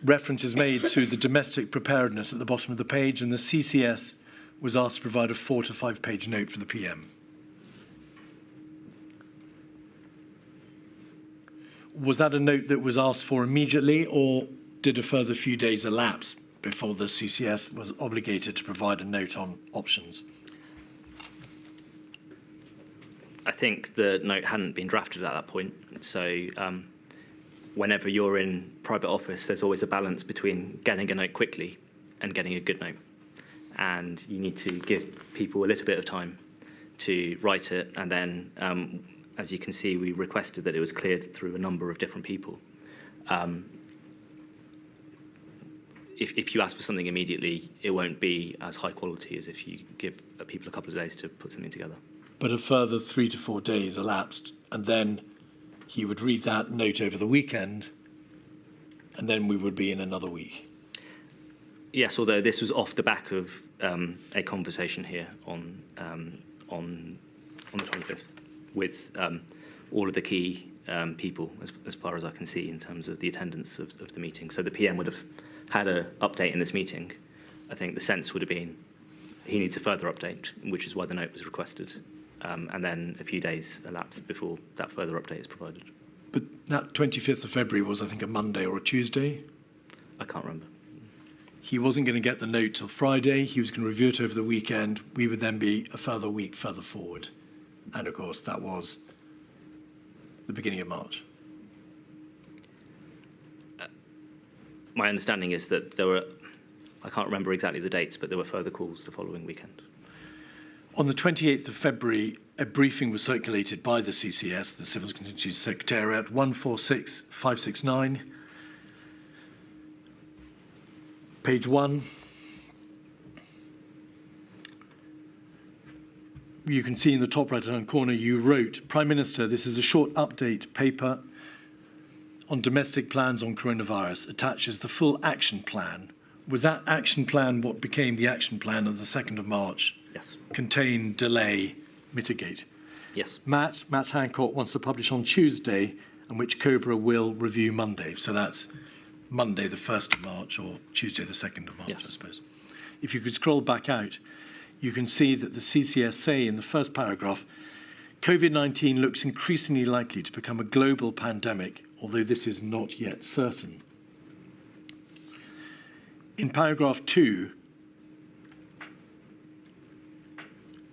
reference is made to the domestic preparedness at the bottom of the page, and the CCS was asked to provide a 4 to 5 page note for the PM. Was that a note that was asked for immediately, or did a further few days elapse before the CCS was obligated to provide a note on options? I think the note hadn't been drafted at that point, so whenever you're in private office, there's always a balance between getting a note quickly and getting a good note. And you need to give people a little bit of time to write it. And then, as you can see, we requested that it was cleared through a number of different people. If you ask for something immediately, it won't be as high quality as if you give people a couple of days to put something together. But a further 3 to 4 days elapsed, and then he would read that note over the weekend, and then we would be in another week. Yes, although this was off the back of a conversation here on the 25th with all of the key people, as far as I can see, in terms of the attendance of the meeting. So the PM would have had an update in this meeting. I think the sense would have been he needs a further update, which is why the note was requested. And then a few days elapsed before that further update is provided. But that 25th of February was, I think, a Monday or a Tuesday. I can't remember. He wasn't going to get the note till Friday. He was going to review it over the weekend. We would then be a further week further forward. And, of course, that was the beginning of March. My understanding is that there were, I can't remember exactly the dates, but there were further calls the following weekend. On the 28th of February, a briefing was circulated by the CCS, the Civil Contingencies Secretariat, 146569. Page 1. You can see in the top right-hand corner, you wrote, Prime Minister, this is a short update paper on domestic plans on coronavirus, attaches the full action plan. Was that action plan what became the action plan of the 2nd of March? Yes. Contain, delay, mitigate. Yes. Matt Hancock wants to publish on Tuesday, and which COBRA will review Monday. So that's Monday, the 1st of March, or Tuesday, the 2nd of March, yes. I suppose. If you could scroll back out, you can see that the CCS say in the first paragraph, COVID-19 looks increasingly likely to become a global pandemic, although this is not yet certain. In paragraph 2,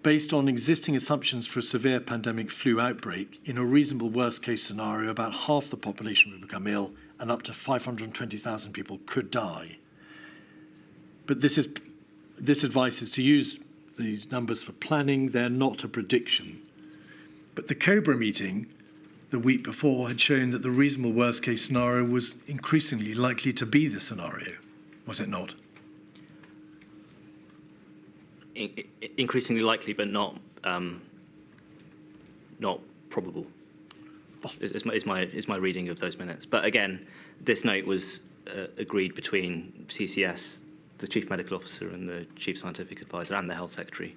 based on existing assumptions for a severe pandemic flu outbreak, in a reasonable worst-case scenario, about half the population would become ill and up to 520,000 people could die. But this advice is to use these numbers for planning. They're not a prediction. But the COBRA meeting the week before had shown that the reasonable worst-case scenario was increasingly likely to be the scenario, was it not? Increasingly likely, but not probable. Is my reading of those minutes. But again, this note was agreed between CCS, the Chief Medical Officer, and the Chief Scientific Advisor, and the Health Secretary.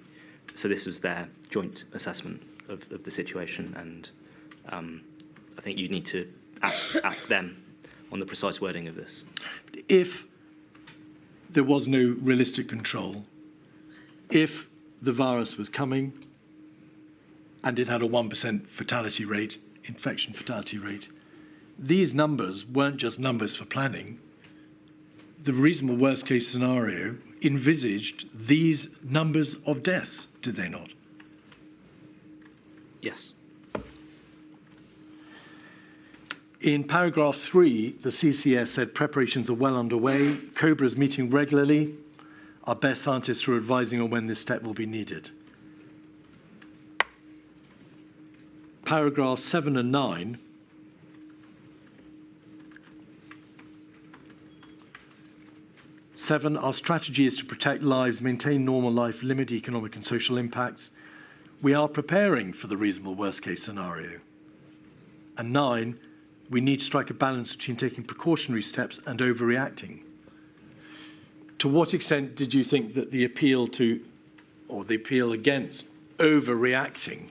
So this was their joint assessment of the situation, and I think you need to ask them on the precise wording of this. If there was no realistic control, if the virus was coming and it had a 1% fatality rate, infection fatality rate, these numbers weren't just numbers for planning. The reasonable worst case scenario envisaged these numbers of deaths, did they not? Yes. In paragraph 3, the CCS said preparations are well underway. COBRA is meeting regularly. Our best scientists are advising on when this step will be needed. Paragraphs 7 and 9 7, our strategy is to protect lives, maintain normal life, limit economic and social impacts. We are preparing for the reasonable worst-case scenario. And 9, we need to strike a balance between taking precautionary steps and overreacting. To what extent did you think that the appeal to, or the appeal against, overreacting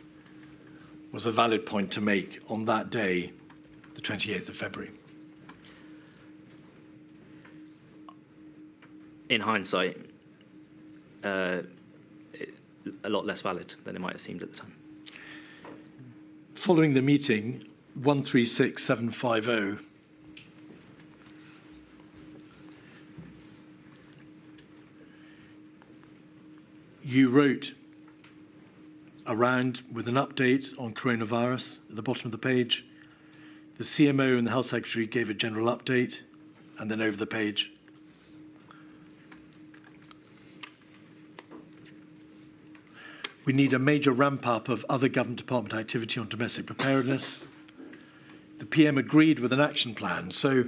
was a valid point to make on that day, the 28th of February? In hindsight, a lot less valid than it might have seemed at the time. Following the meeting, 136750, you wrote around with an update on coronavirus at the bottom of the page. The CMO and the Health Secretary gave a general update, and then over the page, we need a major ramp up of other government department activity on domestic preparedness. The PM agreed with an action plan. So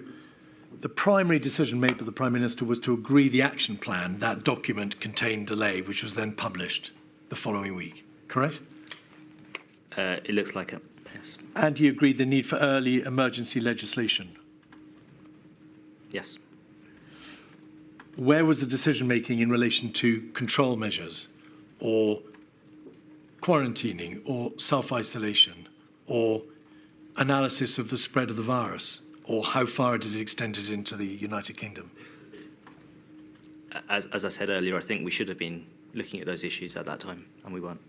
the primary decision made by the Prime Minister was to agree the action plan. That document contained delay, which was then published the following week, correct? It looks like it, yes. And he agreed the need for early emergency legislation. Yes. Where was the decision making in relation to control measures or quarantining or self-isolation or analysis of the spread of the virus, or how far did it extend it into the United Kingdom? As I said earlier, I think we should have been looking at those issues at that time, and we weren't.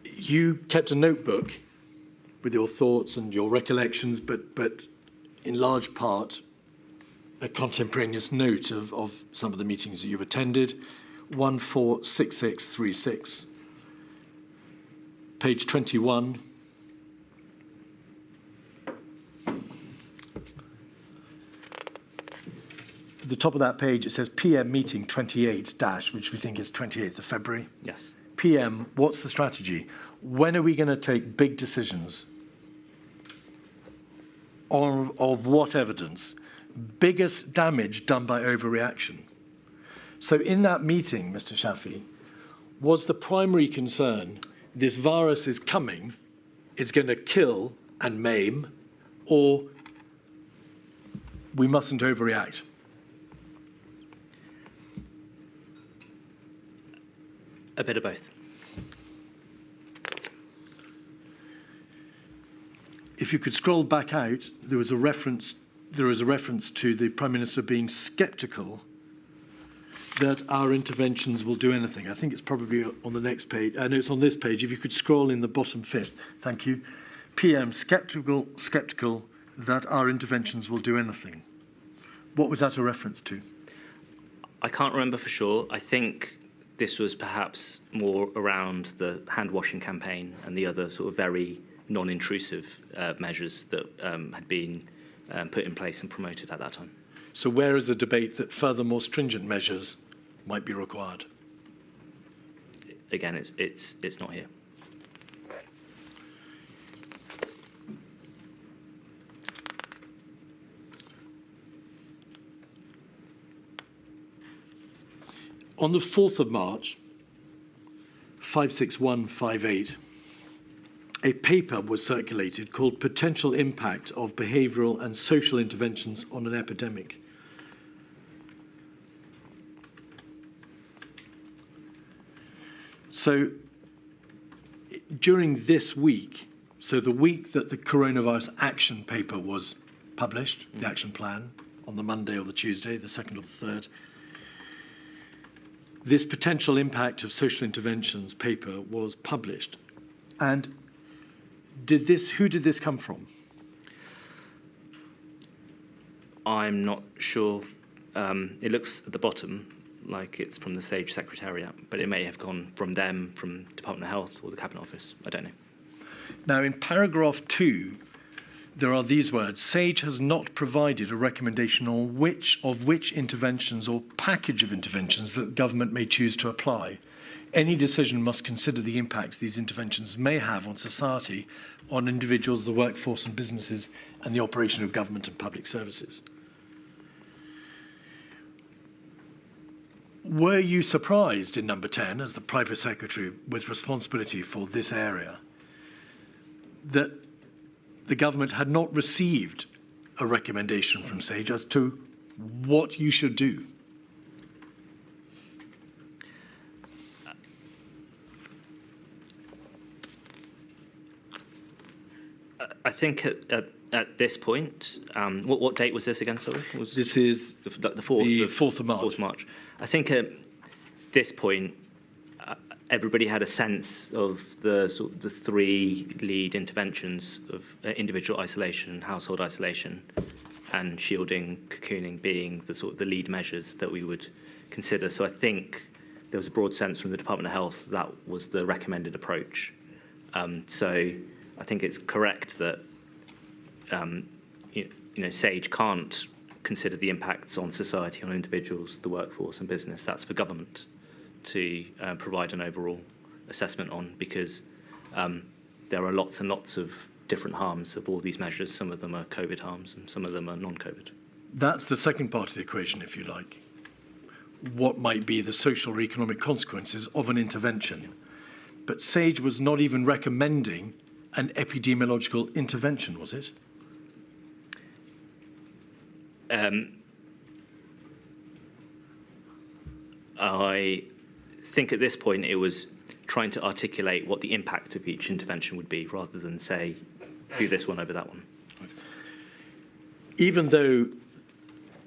You kept a notebook with your thoughts and your recollections, but in large part a contemporaneous note of some of the meetings that you've attended. 146636, page 21. At the top of that page, it says PM meeting 28 dash, which we think is 28th of February. Yes. PM, what's the strategy? When are we going to take big decisions? Of what evidence? Biggest damage done by overreaction. So in that meeting, Mr. Shafi, was the primary concern this virus is coming, it's going to kill and maim, or we mustn't overreact? A bit of both. If you could scroll back out, there was a reference to the Prime Minister being sceptical that our interventions will do anything. I think it's probably on the next page. No, it's on this page. If you could scroll in the bottom fifth. Thank you. PM, sceptical that our interventions will do anything. What was that a reference to? I can't remember for sure. I think this was perhaps more around the hand washing campaign and the other sort of very non-intrusive measures that had been put in place and promoted at that time. So where is the debate that further more stringent measures might be required? Again, it's not here. On the 4th of March, 56158, a paper was circulated called Potential Impact of Behavioural and Social Interventions on an Epidemic. So during this week, so the week that the coronavirus action paper was published, the action plan, on the Monday or the Tuesday, the 2nd or the 3rd, this potential impact of social interventions paper was published. And who did this come from? I'm not sure. It looks at the bottom like it's from the SAGE Secretariat, but it may have gone from them, from Department of Health or the Cabinet Office. I don't know. Now, in paragraph 2, there are these words: SAGE has not provided a recommendation on which interventions or package of interventions that the government may choose to apply. Any decision must consider the impacts these interventions may have on society, on individuals, the workforce and businesses, and the operation of government and public services. Were you surprised in number 10, as the Private Secretary with responsibility for this area, that the government had not received a recommendation from SAGE as to what you should do? I think at this point, what date was this again, sorry? This is the 4th of March. 4th of March. I think at this point, everybody had a sense of the three lead interventions of individual isolation, household isolation, and shielding, cocooning being the lead measures that we would consider. So I think there was a broad sense from the Department of Health that was the recommended approach. So I think it's correct that SAGE can't consider the impacts on society, on individuals, the workforce and business. That's for government to provide an overall assessment on, because there are lots and lots of different harms of all these measures. Some of them are COVID harms and some of them are non-COVID. That's the second part of the equation, if you like. What might be the social or economic consequences of an intervention? But SAGE was not even recommending an epidemiological intervention, was it? I think at this point it was trying to articulate what the impact of each intervention would be, rather than say, do this one over that one. Even though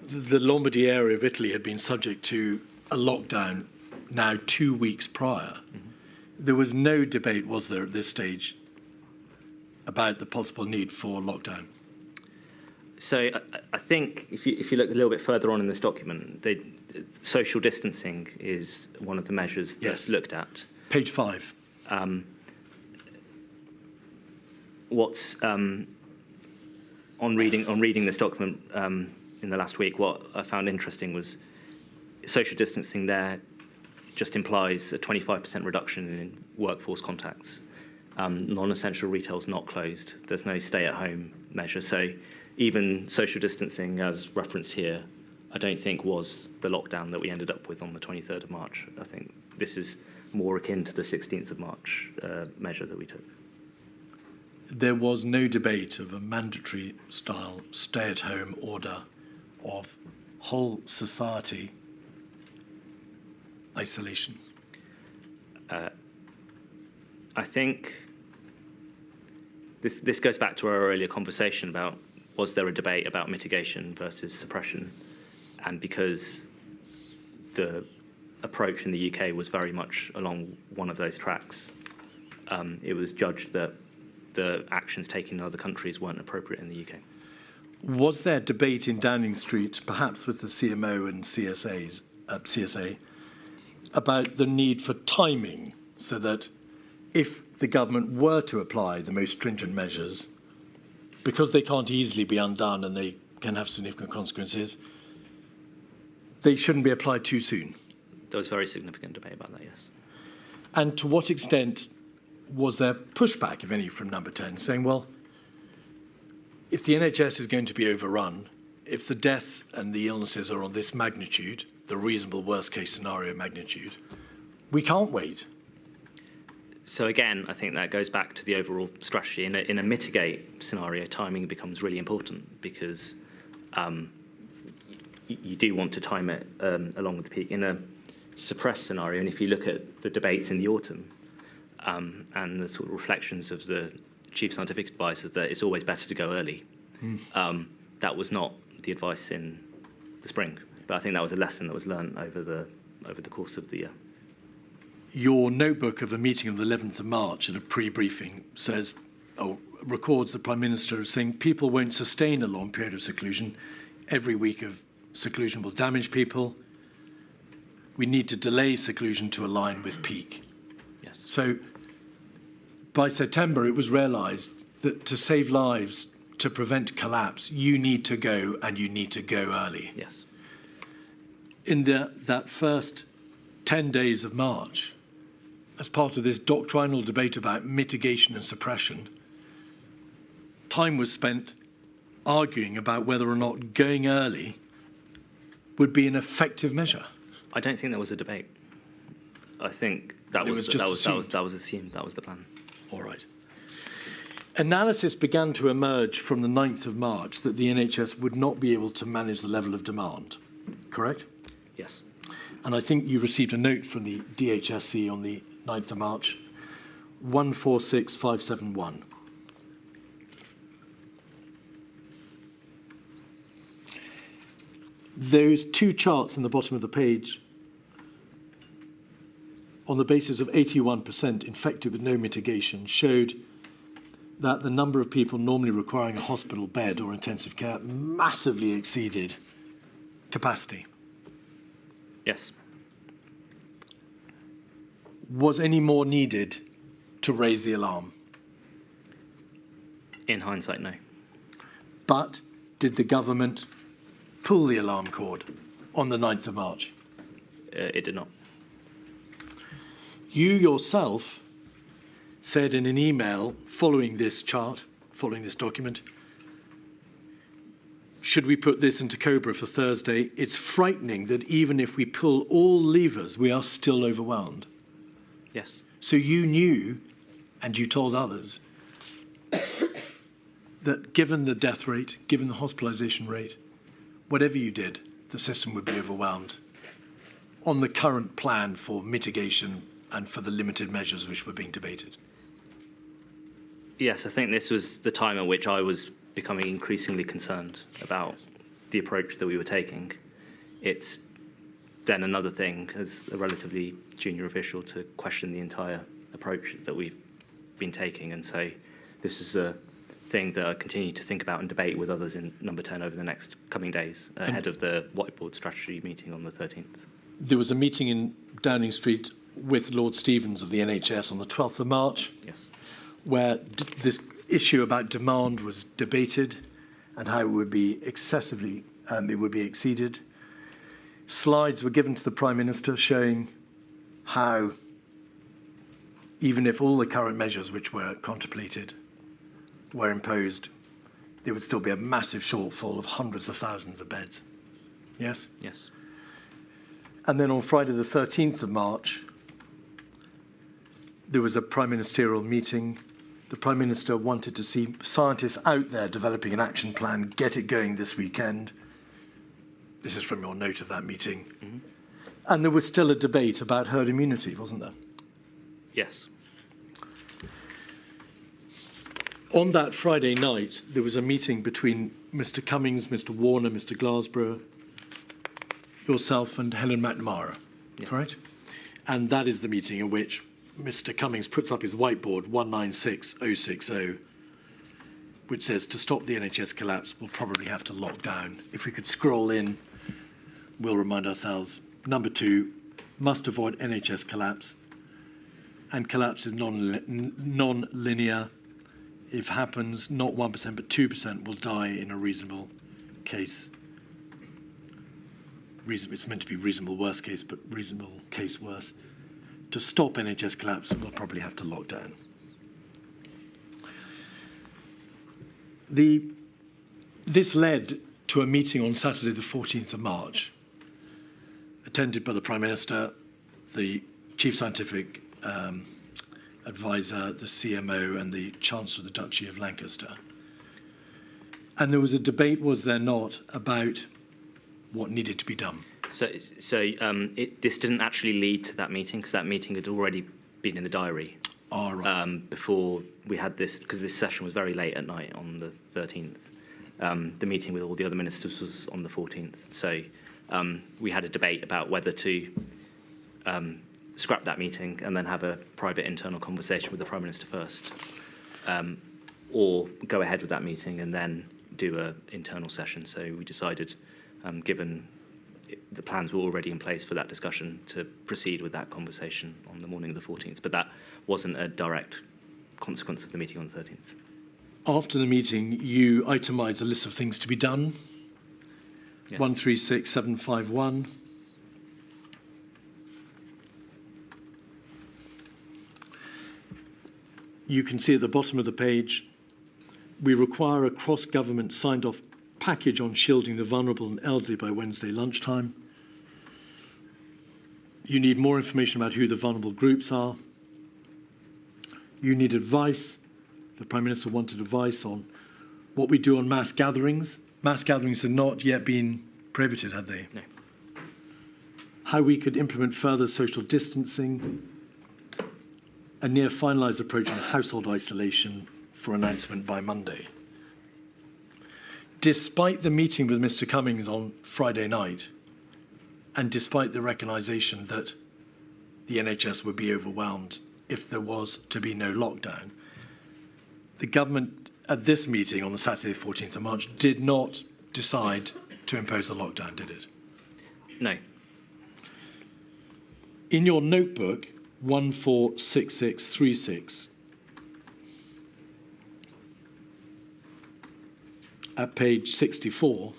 the Lombardy area of Italy had been subject to a lockdown now 2 weeks prior, there was no debate, was there, at this stage, about the possible need for lockdown? So I think if you look a little bit further on in this document, social distancing is one of the measures that's looked at. Page 5. What's on reading this document in the last week, what I found interesting was social distancing there just implies a 25% reduction in workforce contacts. Non-essential retail is not closed. There's no stay-at-home measure. So even social distancing, as referenced here, I don't think was the lockdown that we ended up with on the 23rd of March. I think this is more akin to the 16th of March measure that we took. There was no debate of a mandatory style stay-at-home order of whole society isolation. I think this goes back to our earlier conversation about, was there a debate about mitigation versus suppression? And because the approach in the UK was very much along one of those tracks. It was judged that the actions taken in other countries weren't appropriate in the UK. Was there debate in Downing Street, perhaps with the CMO and CSA, about the need for timing so that if the government were to apply the most stringent measures, because they can't easily be undone and they can have significant consequences, they shouldn't be applied too soon? There was very significant debate about that, yes. And to what extent was there pushback, if any, from Number 10, saying, well, if the NHS is going to be overrun, if the deaths and the illnesses are on this magnitude, the reasonable worst-case scenario magnitude, we can't wait? So again, I think that goes back to the overall strategy. In a mitigate scenario, timing becomes really important because you do want to time it along with the peak. In a suppressed scenario, and if you look at the debates in the autumn and the sort of reflections of the chief scientific advisor that it's always better to go early, that was not the advice in the spring. But I think that was a lesson that was learned over the course of the year. Your notebook of a meeting of the 11th of March at a pre-briefing says, records the Prime Minister as saying people won't sustain a long period of seclusion. Every week of seclusion will damage people. We need to delay seclusion to align with peak. Yes. So by September, it was realised that to save lives, to prevent collapse, you need to go and you need to go early. Yes. In that first 10 days of March, as part of this doctrinal debate about mitigation and suppression, time was spent arguing about whether or not going early would be an effective measure. I don't think there was a debate. I think that was assumed. That was the plan. All right. Analysis began to emerge from the 9th of March that the NHS would not be able to manage the level of demand, correct? Yes. And I think you received a note from the DHSC on the 9th of March, 146571. Those two charts in the bottom of the page, on the basis of 81% infected with no mitigation, showed that the number of people normally requiring a hospital bed or intensive care massively exceeded capacity. Yes. Was any more needed to raise the alarm? In hindsight, no. But did the government pull the alarm cord on the 9th of March? It did not. You yourself said in an email following this chart, following this document, should we put this into Cobra for Thursday? It's frightening that even if we pull all levers, we are still overwhelmed. Yes. So you knew, and you told others, that given the death rate, given the hospitalisation rate, whatever you did, the system would be overwhelmed on the current plan for mitigation and for the limited measures which were being debated. Yes, I think this was the time at which I was becoming increasingly concerned about the approach that we were taking. It's then another thing, as a relatively junior official, to question the entire approach that we've been taking. And so this is a thing that I continue to think about and debate with others in Number 10 over the next coming days, ahead of the whiteboard strategy meeting on the 13th. There was a meeting in Downing Street with Lord Stevens of the NHS on the 12th of March, Yes. where this issue about demand was debated and how it would be excessively, it would be exceeded. Slides were given to the Prime Minister showing how, even if all the current measures which were contemplated were imposed, there would still be a massive shortfall of hundreds of thousands of beds. Yes? Yes. And then on Friday the 13th of March, there was a prime ministerial meeting. The Prime Minister wanted to see scientists out there developing an action plan, get it going this weekend. This is from your note of that meeting. Mm-hmm. And there was still a debate about herd immunity, wasn't there? Yes. On that Friday night, there was a meeting between Mr. Cummings, Mr. Warner, Mr. Glasborough, yourself and Helen McNamara. Yes. correct? And that is the meeting in which Mr. Cummings puts up his whiteboard 196060, which says to stop the NHS collapse, we'll probably have to lock down. If we could scroll in, we'll remind ourselves. Number 2, must avoid NHS collapse. And collapse is non-linear. If happens, not 1%, but 2% will die in a reasonable case. It's meant to be reasonable worst case, but reasonable case worse. To stop NHS collapse, we'll probably have to lock down. This led to a meeting on Saturday, the 14th of March, attended by the Prime Minister, the Chief Scientific Advisor, the CMO, and the Chancellor of the Duchy of Lancaster. And there was a debate, was there not, about what needed to be done. So this didn't actually lead to that meeting, because that meeting had already been in the diary. All right. Before we had this, because this session was very late at night on the 13th. The meeting with all the other ministers was on the 14th. So we had a debate about whether to scrap that meeting and then have a private internal conversation with the Prime Minister first, or go ahead with that meeting and then do an internal session. So we decided, given the plans were already in place for that discussion, to proceed with that conversation on the morning of the 14th. But that wasn't a direct consequence of the meeting on the 13th. After the meeting, you itemised a list of things to be done. Yeah. 136751. You can see at the bottom of the page, we require a cross-government signed-off package on shielding the vulnerable and elderly by Wednesday lunchtime. You need more information about who the vulnerable groups are. You need advice. The Prime Minister wanted advice on what we do on mass gatherings. Mass gatherings had not yet been prohibited, had they? No. How we could implement further social distancing. A near finalised approach on household isolation for announcement by Monday. Despite the meeting with Mr. Cummings on Friday night, and despite the recognition that the NHS would be overwhelmed if there was to be no lockdown, the government at this meeting on the Saturday, 14th of March, did not decide to impose a lockdown, did it? No. In your notebook, 146636, at page 64,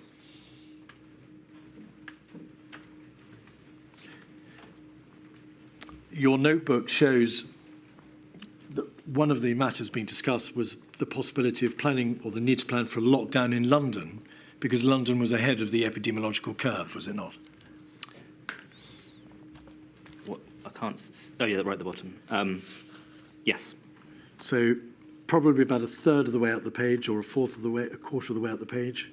your notebook shows that one of the matters being discussed was the possibility of planning, or the need to plan for a lockdown in London, because London was ahead of the epidemiological curve, was it not? What, I can't. Oh, yeah, right at the bottom. Yes. So probably about a third of the way out the page, or a quarter of the way out the page.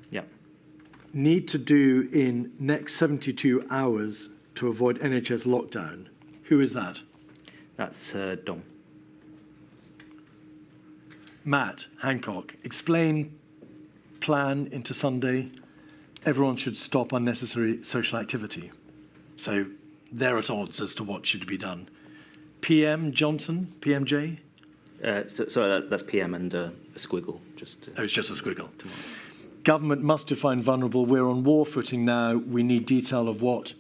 Yeah. Need to do in next 72 hours to avoid NHS lockdown. Who is that? That's Dom. Matt Hancock, explain plan into Sunday. Everyone should stop unnecessary social activity. So they're at odds as to what should be done. PM Johnson, PMJ? Sorry, that's PM and a squiggle. Oh, it's just a squiggle. Government must define vulnerable. We're on war footing now. We need detail of what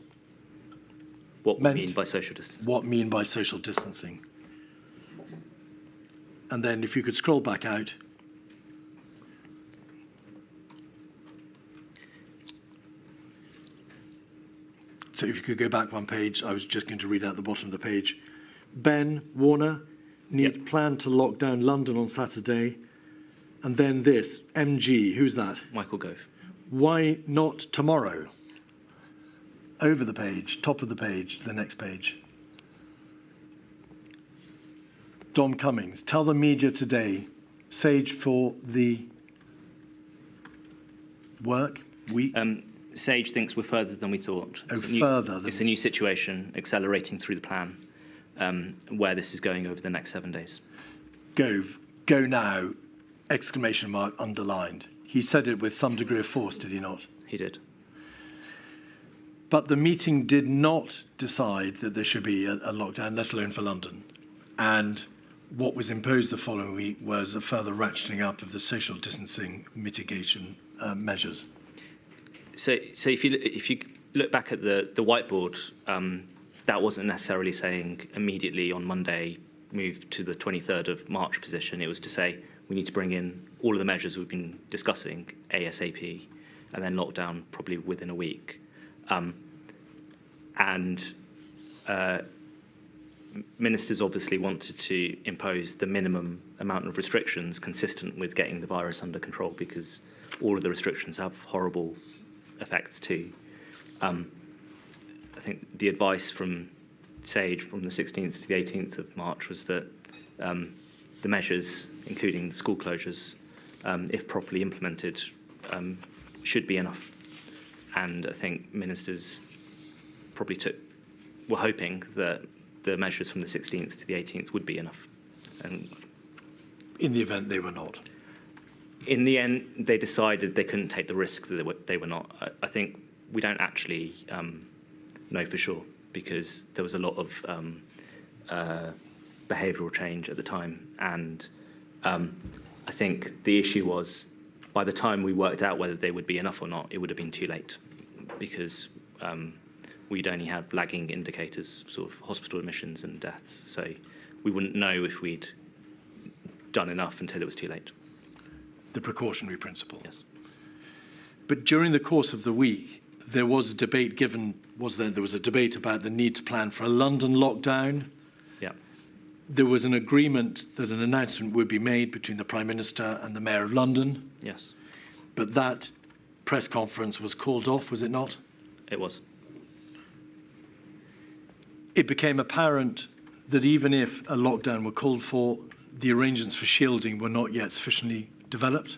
we mean by social distancing. What mean by social distancing. And then if you could scroll back out. So if you could go back one page, I was just going to read out the bottom of the page. Ben Warner, need plan to lock down London on Saturday. And then this, MG, who's that? Michael Gove. Why not tomorrow? Over the page, top of the page, the next page. Dom Cummings, tell the media today, Sage for the week? Sage thinks we're further than we thought. It's a new situation accelerating through the plan, where this is going over the next 7 days. Gove, go now, exclamation mark underlined. He said it with some degree of force, did he not? He did. But the meeting did not decide that there should be a lockdown, let alone for London. And what was imposed the following week was a further ratcheting up of the social distancing mitigation measures. So if you look back at the whiteboard, that wasn't necessarily saying immediately on Monday move to the 23rd of March position. It was to say we need to bring in all of the measures we've been discussing ASAP, and then lockdown probably within a week. Ministers obviously wanted to impose the minimum amount of restrictions consistent with getting the virus under control, because all of the restrictions have horrible effects too. I think the advice from SAGE from the 16th to the 18th of March was that the measures, including the school closures, if properly implemented, should be enough. And I think ministers probably were hoping that the measures from the 16th to the 18th would be enough. And in the event they were not. In the end, they decided they couldn't take the risk that they were not. I think we don't actually know for sure, because there was a lot of behavioural change at the time. And I think the issue was, by the time we worked out whether they would be enough or not, it would have been too late, because we'd only have lagging indicators, sort of hospital admissions and deaths. So we wouldn't know if we'd done enough until it was too late. The precautionary principle. Yes. But during the course of the week, there was a debate there was a debate about the need to plan for a London lockdown. Yeah. There was an agreement that an announcement would be made between the Prime Minister and the Mayor of London. Yes. But that press conference was called off, was it not? It was. It became apparent that even if a lockdown were called for, the arrangements for shielding were not yet sufficiently developed.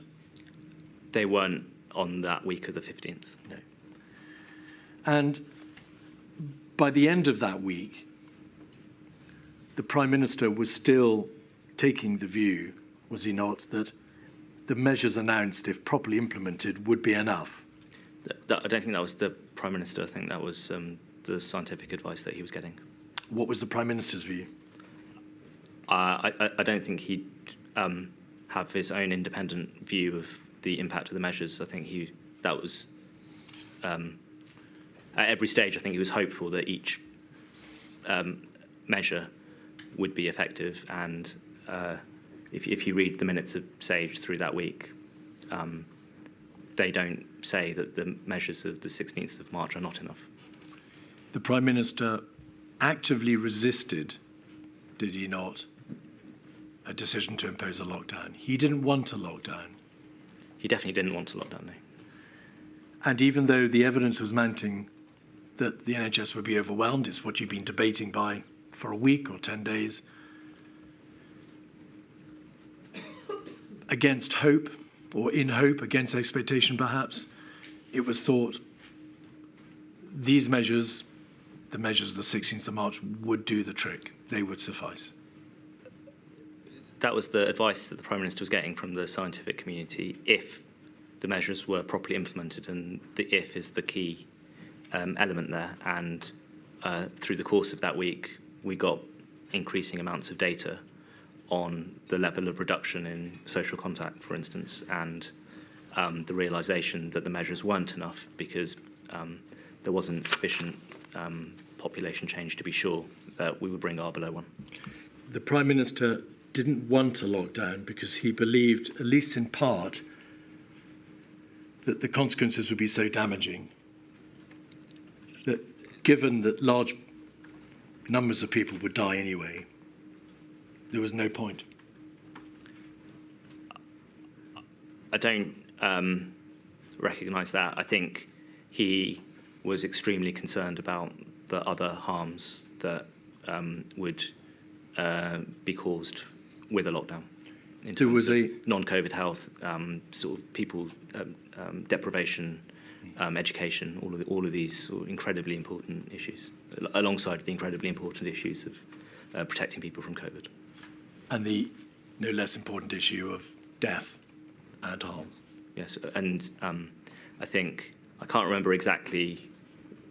They weren't on that week of the 15th. No. And by the end of that week, the Prime Minister was still taking the view, was he not, that the measures announced, if properly implemented, would be enough. I don't think that was the Prime Minister. I think that was the scientific advice that he was getting. What was the Prime Minister's view? I don't think he'd have his own independent view of the impact of the measures. I think that was at every stage. I think he was hopeful that each measure would be effective. And if you read the minutes of SAGE through that week, they don't say that the measures of the 16th of March are not enough. The Prime Minister actively resisted, did he not, a decision to impose a lockdown. He didn't want a lockdown. He definitely didn't want a lockdown, no. And even though the evidence was mounting that the NHS would be overwhelmed, it's what you've been debating for a week or 10 days, against hope, or in hope, against expectation perhaps, it was thought these measures, the measures of the 16th of March, would do the trick. They would suffice. That was the advice that the Prime Minister was getting from the scientific community, if the measures were properly implemented, and the if is the key element there. And through the course of that week, we got increasing amounts of data on the level of reduction in social contact, for instance, and the realisation that the measures weren't enough because there wasn't sufficient population change to be sure that we would bring R below 1. The Prime Minister didn't want a lockdown because he believed, at least in part, that the consequences would be so damaging that, given that large numbers of people would die anyway, there was no point. I don't recognise that. I think he was extremely concerned about the other harms that would be caused with a lockdown. There was a non-COVID health, sort of people deprivation, education, all of these sort of incredibly important issues, alongside the incredibly important issues of protecting people from COVID. And the no less important issue of death and harm. Yes, and I think, I can't remember exactly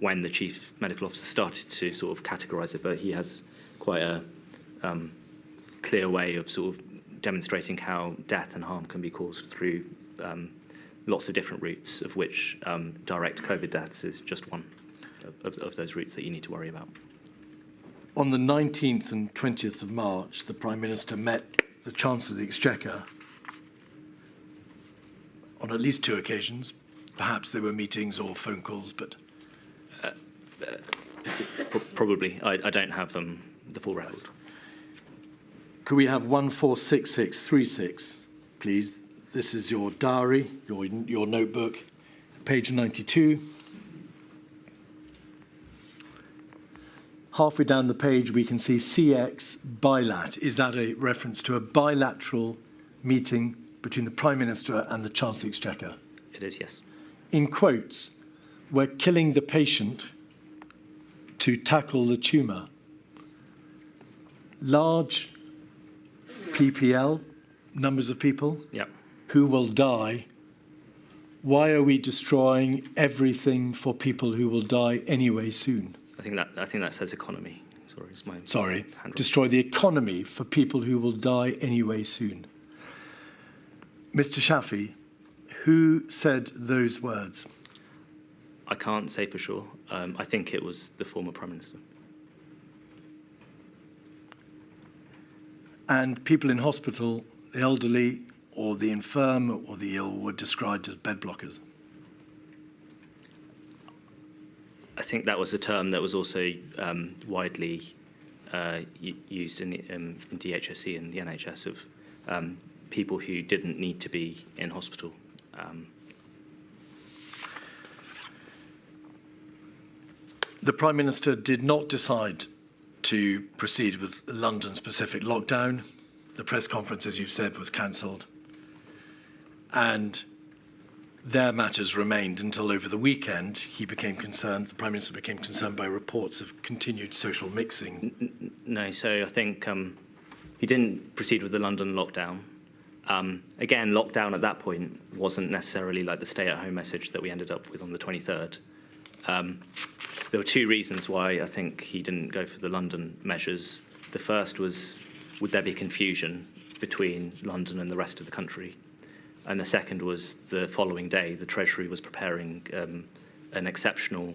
when the Chief Medical Officer started to sort of categorise it, but he has quite a clear way of sort of demonstrating how death and harm can be caused through lots of different routes, of which direct COVID deaths is just one of those routes that you need to worry about. On the 19th and 20th of March, the Prime Minister met the Chancellor of the Exchequer on at least 2 occasions. Perhaps they were meetings or phone calls, but... Probably. I don't have the full record. Could we have 146636, please? This is your diary, your notebook, page 92. Halfway down the page, we can see CX bilat. Is that a reference to a bilateral meeting between the Prime Minister and the Chancellor of the Exchequer? It is, yes. In quotes, we're killing the patient to tackle the tumour. Large PPL, numbers of people, Yep. who will die. Why are we destroying everything for people who will die anyway soon? I think that says economy. Sorry, it's my hand. Destroy the economy for people who will die anyway soon. Mr. Shaffi, who said those words? I can't say for sure. I think it was the former Prime Minister. And people in hospital, the elderly or the infirm or the ill, were described as bed blockers. I think that was a term that was also widely used in DHSC and the NHS of people who didn't need to be in hospital. The Prime Minister did not decide to proceed with London-specific lockdown. The press conference, as you've said, was cancelled. And their matters remained until over the weekend he became concerned, the Prime Minister became concerned by reports of continued social mixing. No, so I think he didn't proceed with the London lockdown. Again, lockdown at that point wasn't necessarily like the stay-at-home message that we ended up with on the 23rd. There were 2 reasons why I think he didn't go for the London measures. The first was, would there be confusion between London and the rest of the country? And the second was the following day, the Treasury was preparing an exceptional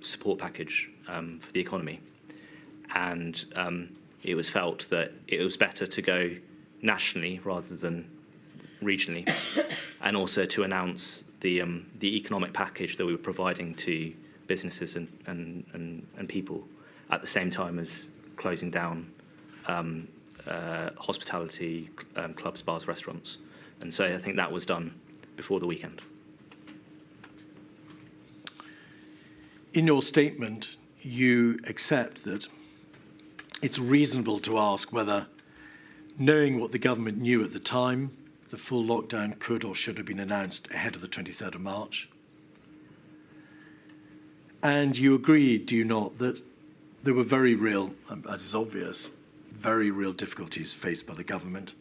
support package for the economy. And it was felt that it was better to go nationally rather than regionally, and also to announce the economic package that we were providing to businesses and people at the same time as closing down hospitality, clubs, bars, restaurants. And so I think that was done before the weekend. In your statement, you accept that it's reasonable to ask whether, knowing what the government knew at the time, the full lockdown could or should have been announced ahead of the 23rd of March. And you agree, do you not, that there were very real, as is obvious, very real difficulties faced by the government.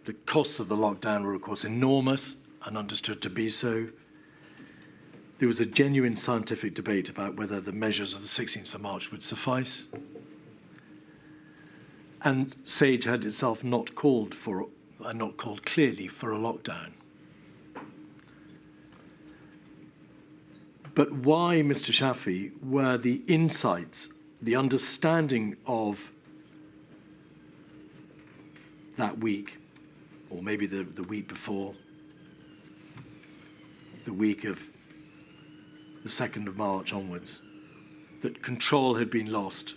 The costs of the lockdown were, of course, enormous and understood to be so. There was a genuine scientific debate about whether the measures of the 16th of March would suffice. And SAGE had itself not called clearly for a lockdown. But why, Mr. Shaffi, were the insights, the understanding of that week, or maybe the week before, the week of the 2nd of March onwards, that control had been lost,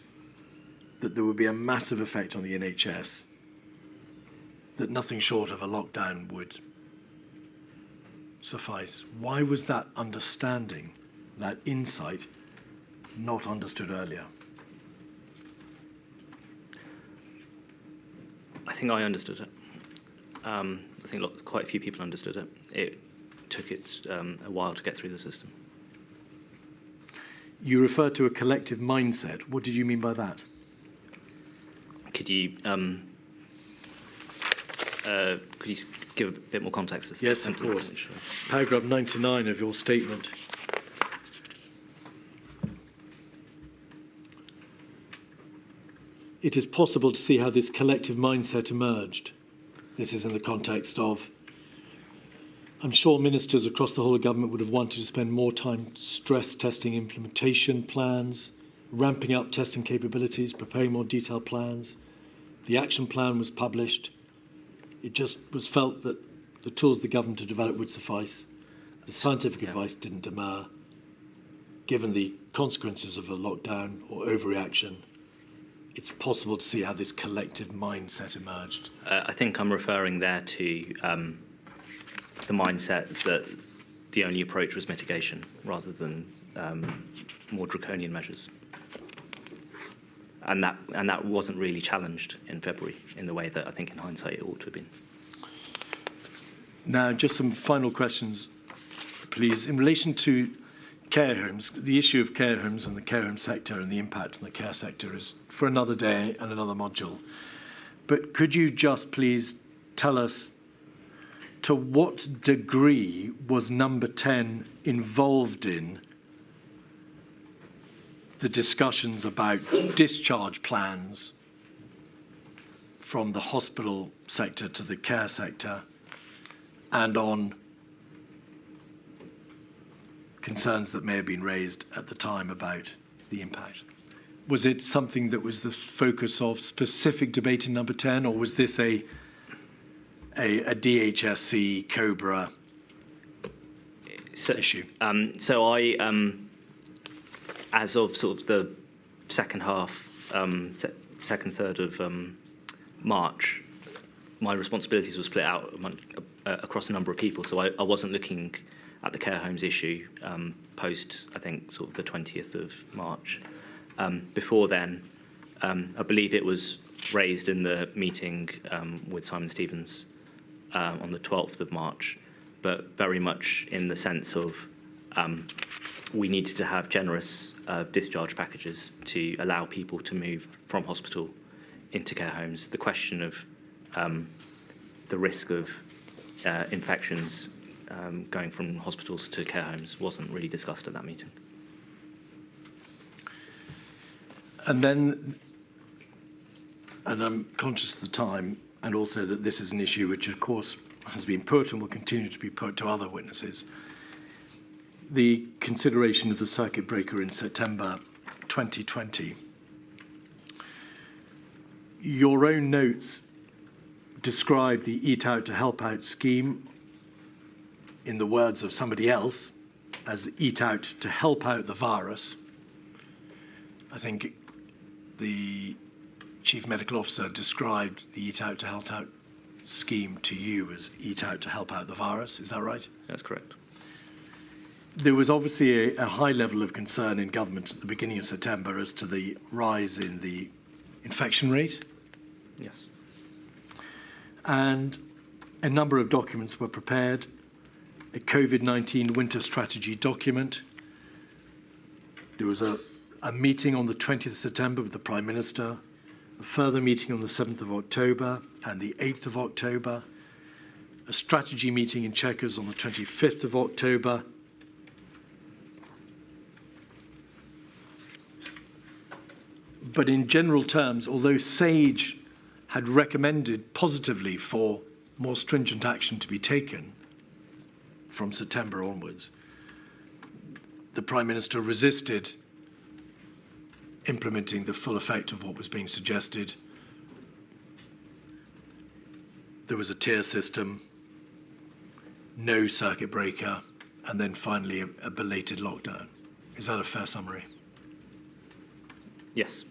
that there would be a massive effect on the NHS, that nothing short of a lockdown would suffice? Why was that understanding, that insight, not understood earlier? I think I understood it. I think quite a few people understood it. It took a while to get through the system. You refer to a collective mindset. What did you mean by that? Could you give a bit more context? Yes, of course. Paragraph 99 of your statement. it is possible to see how this collective mindset emerged. This is in the context of, I'm sure ministers across the whole of government would have wanted to spend more time stress testing implementation plans, ramping up testing capabilities, preparing more detailed plans. The action plan was published. It just was felt that the tools the government had developed would suffice. The scientific advice didn't demur. Given the consequences of a lockdown or overreaction, it's possible to see how this collective mindset emerged. I think I'm referring there to the mindset that the only approach was mitigation rather than more draconian measures. And that wasn't really challenged in February in the way that I think in hindsight it ought to have been. Now, just some final questions, please. In relation to care homes, the issue of care homes and the care home sector and the impact on the care sector is for another day and another module. But could you just please tell us to what degree was Number 10 involved in the discussions about discharge plans from the hospital sector to the care sector and on concerns that may have been raised at the time about the impact? Was it something that was the focus of specific debate in Number 10, or was this a DHSC COBRA issue? So I, as of sort of the second half, second third of March, my responsibilities were split out across a number of people. So I wasn't looking at the care homes issue post, I think, sort of the 20th of March. Before then, I believe it was raised in the meeting with Simon Stevens on the 12th of March, but very much in the sense of we needed to have generous discharge packages to allow people to move from hospital into care homes. The question of the risk of infections going from hospitals to care homes wasn't really discussed at that meeting. And then, and I'm conscious of the time, and also that this is an issue which, of course, has been put and will continue to be put to other witnesses, the consideration of the circuit breaker in September 2020. Your own notes describe the Eat Out to Help Out scheme, in the words of somebody else, as Eat Out to help out the virus. I think the Chief Medical Officer described the Eat Out to Help Out scheme to you as Eat Out to help out the virus. Is that right? That's correct. There was obviously a high level of concern in government at the beginning of September as to the rise in the infection rate. Yes. And a number of documents were prepared. A COVID-19 winter strategy document. There was a meeting on the 20th of September with the Prime Minister, a further meeting on the 7th of October and the 8th of October, a strategy meeting in Chequers on the 25th of October, but in general terms, although SAGE had recommended positively for more stringent action to be taken from September onwards, the Prime Minister resisted implementing the full effect of what was being suggested. There was a tier system, no circuit breaker, and then finally a belated lockdown. Is that a fair summary? Yes.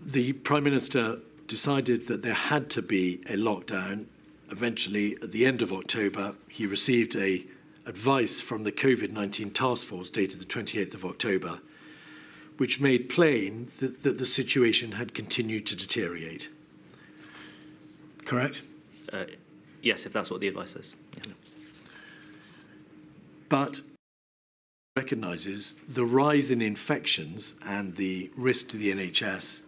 The Prime Minister decided that there had to be a lockdown. Eventually, at the end of October, he received advice from the COVID-19 task force dated the 28th of October, which made plain that the situation had continued to deteriorate. Correct? Yes, if that's what the advice says. Yeah. But recognises the rise in infections and the risk to the NHS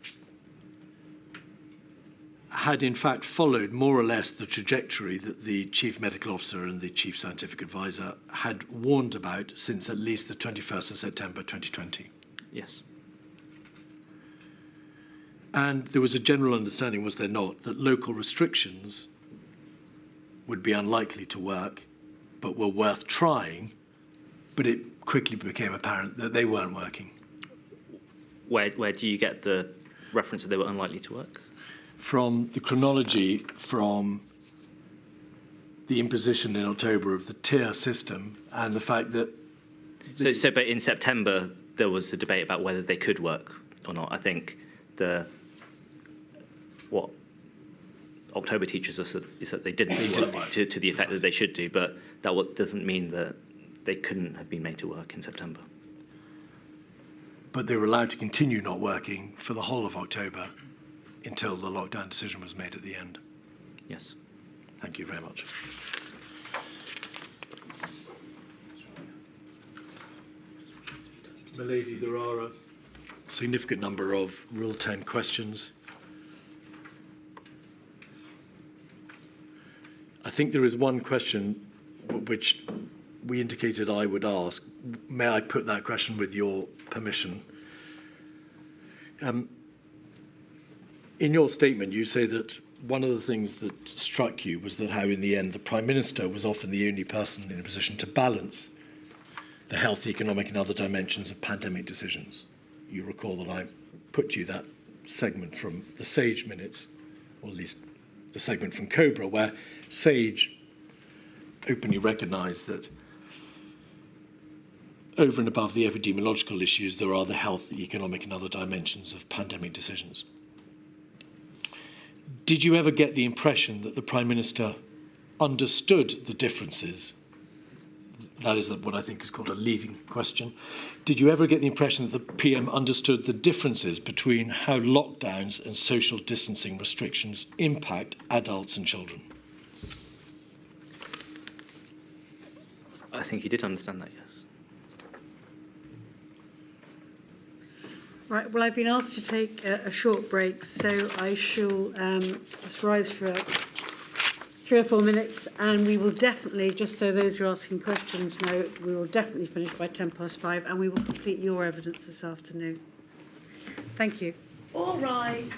had in fact followed more or less the trajectory that the Chief Medical Officer and the Chief Scientific Advisor had warned about since at least the 21st of September 2020. Yes. And there was a general understanding, was there not, that local restrictions would be unlikely to work, but were worth trying, but it quickly became apparent that they weren't working. Where do you get the reference that they were unlikely to work? From the chronology from the imposition in October of the tier system and the fact that... But in September, there was a debate about whether they could work or not. I think what October teaches us is that they didn't work to the effect that they should do, but that doesn't mean that they couldn't have been made to work in September. But they were allowed to continue not working for the whole of October until the lockdown decision was made at the end. Yes. Thank you very much. Milady, there are a significant number of Rule 10 questions. I think there is one question which we indicated I would ask. May I put that question with your permission? In your statement, you say that one of the things that struck you was that how, in the end, the Prime Minister was often the only person in a position to balance the health, economic and other dimensions of pandemic decisions. You recall that I put you that segment from the SAGE minutes, or at least the segment from COBRA, where SAGE openly recognised that over and above the epidemiological issues, there are the health, the economic and other dimensions of pandemic decisions. Did you ever get the impression that the Prime Minister understood the differences? That is what I think is called a leading question. Did you ever get the impression that the PM understood the differences between how lockdowns and social distancing restrictions impact adults and children? I think he did understand that, yes. Right, well, I've been asked to take a short break, so I shall just rise for 3 or 4 minutes, and we will definitely, just so those who are asking questions know, we will definitely finish by 5:10, and we will complete your evidence this afternoon. Thank you. All rise.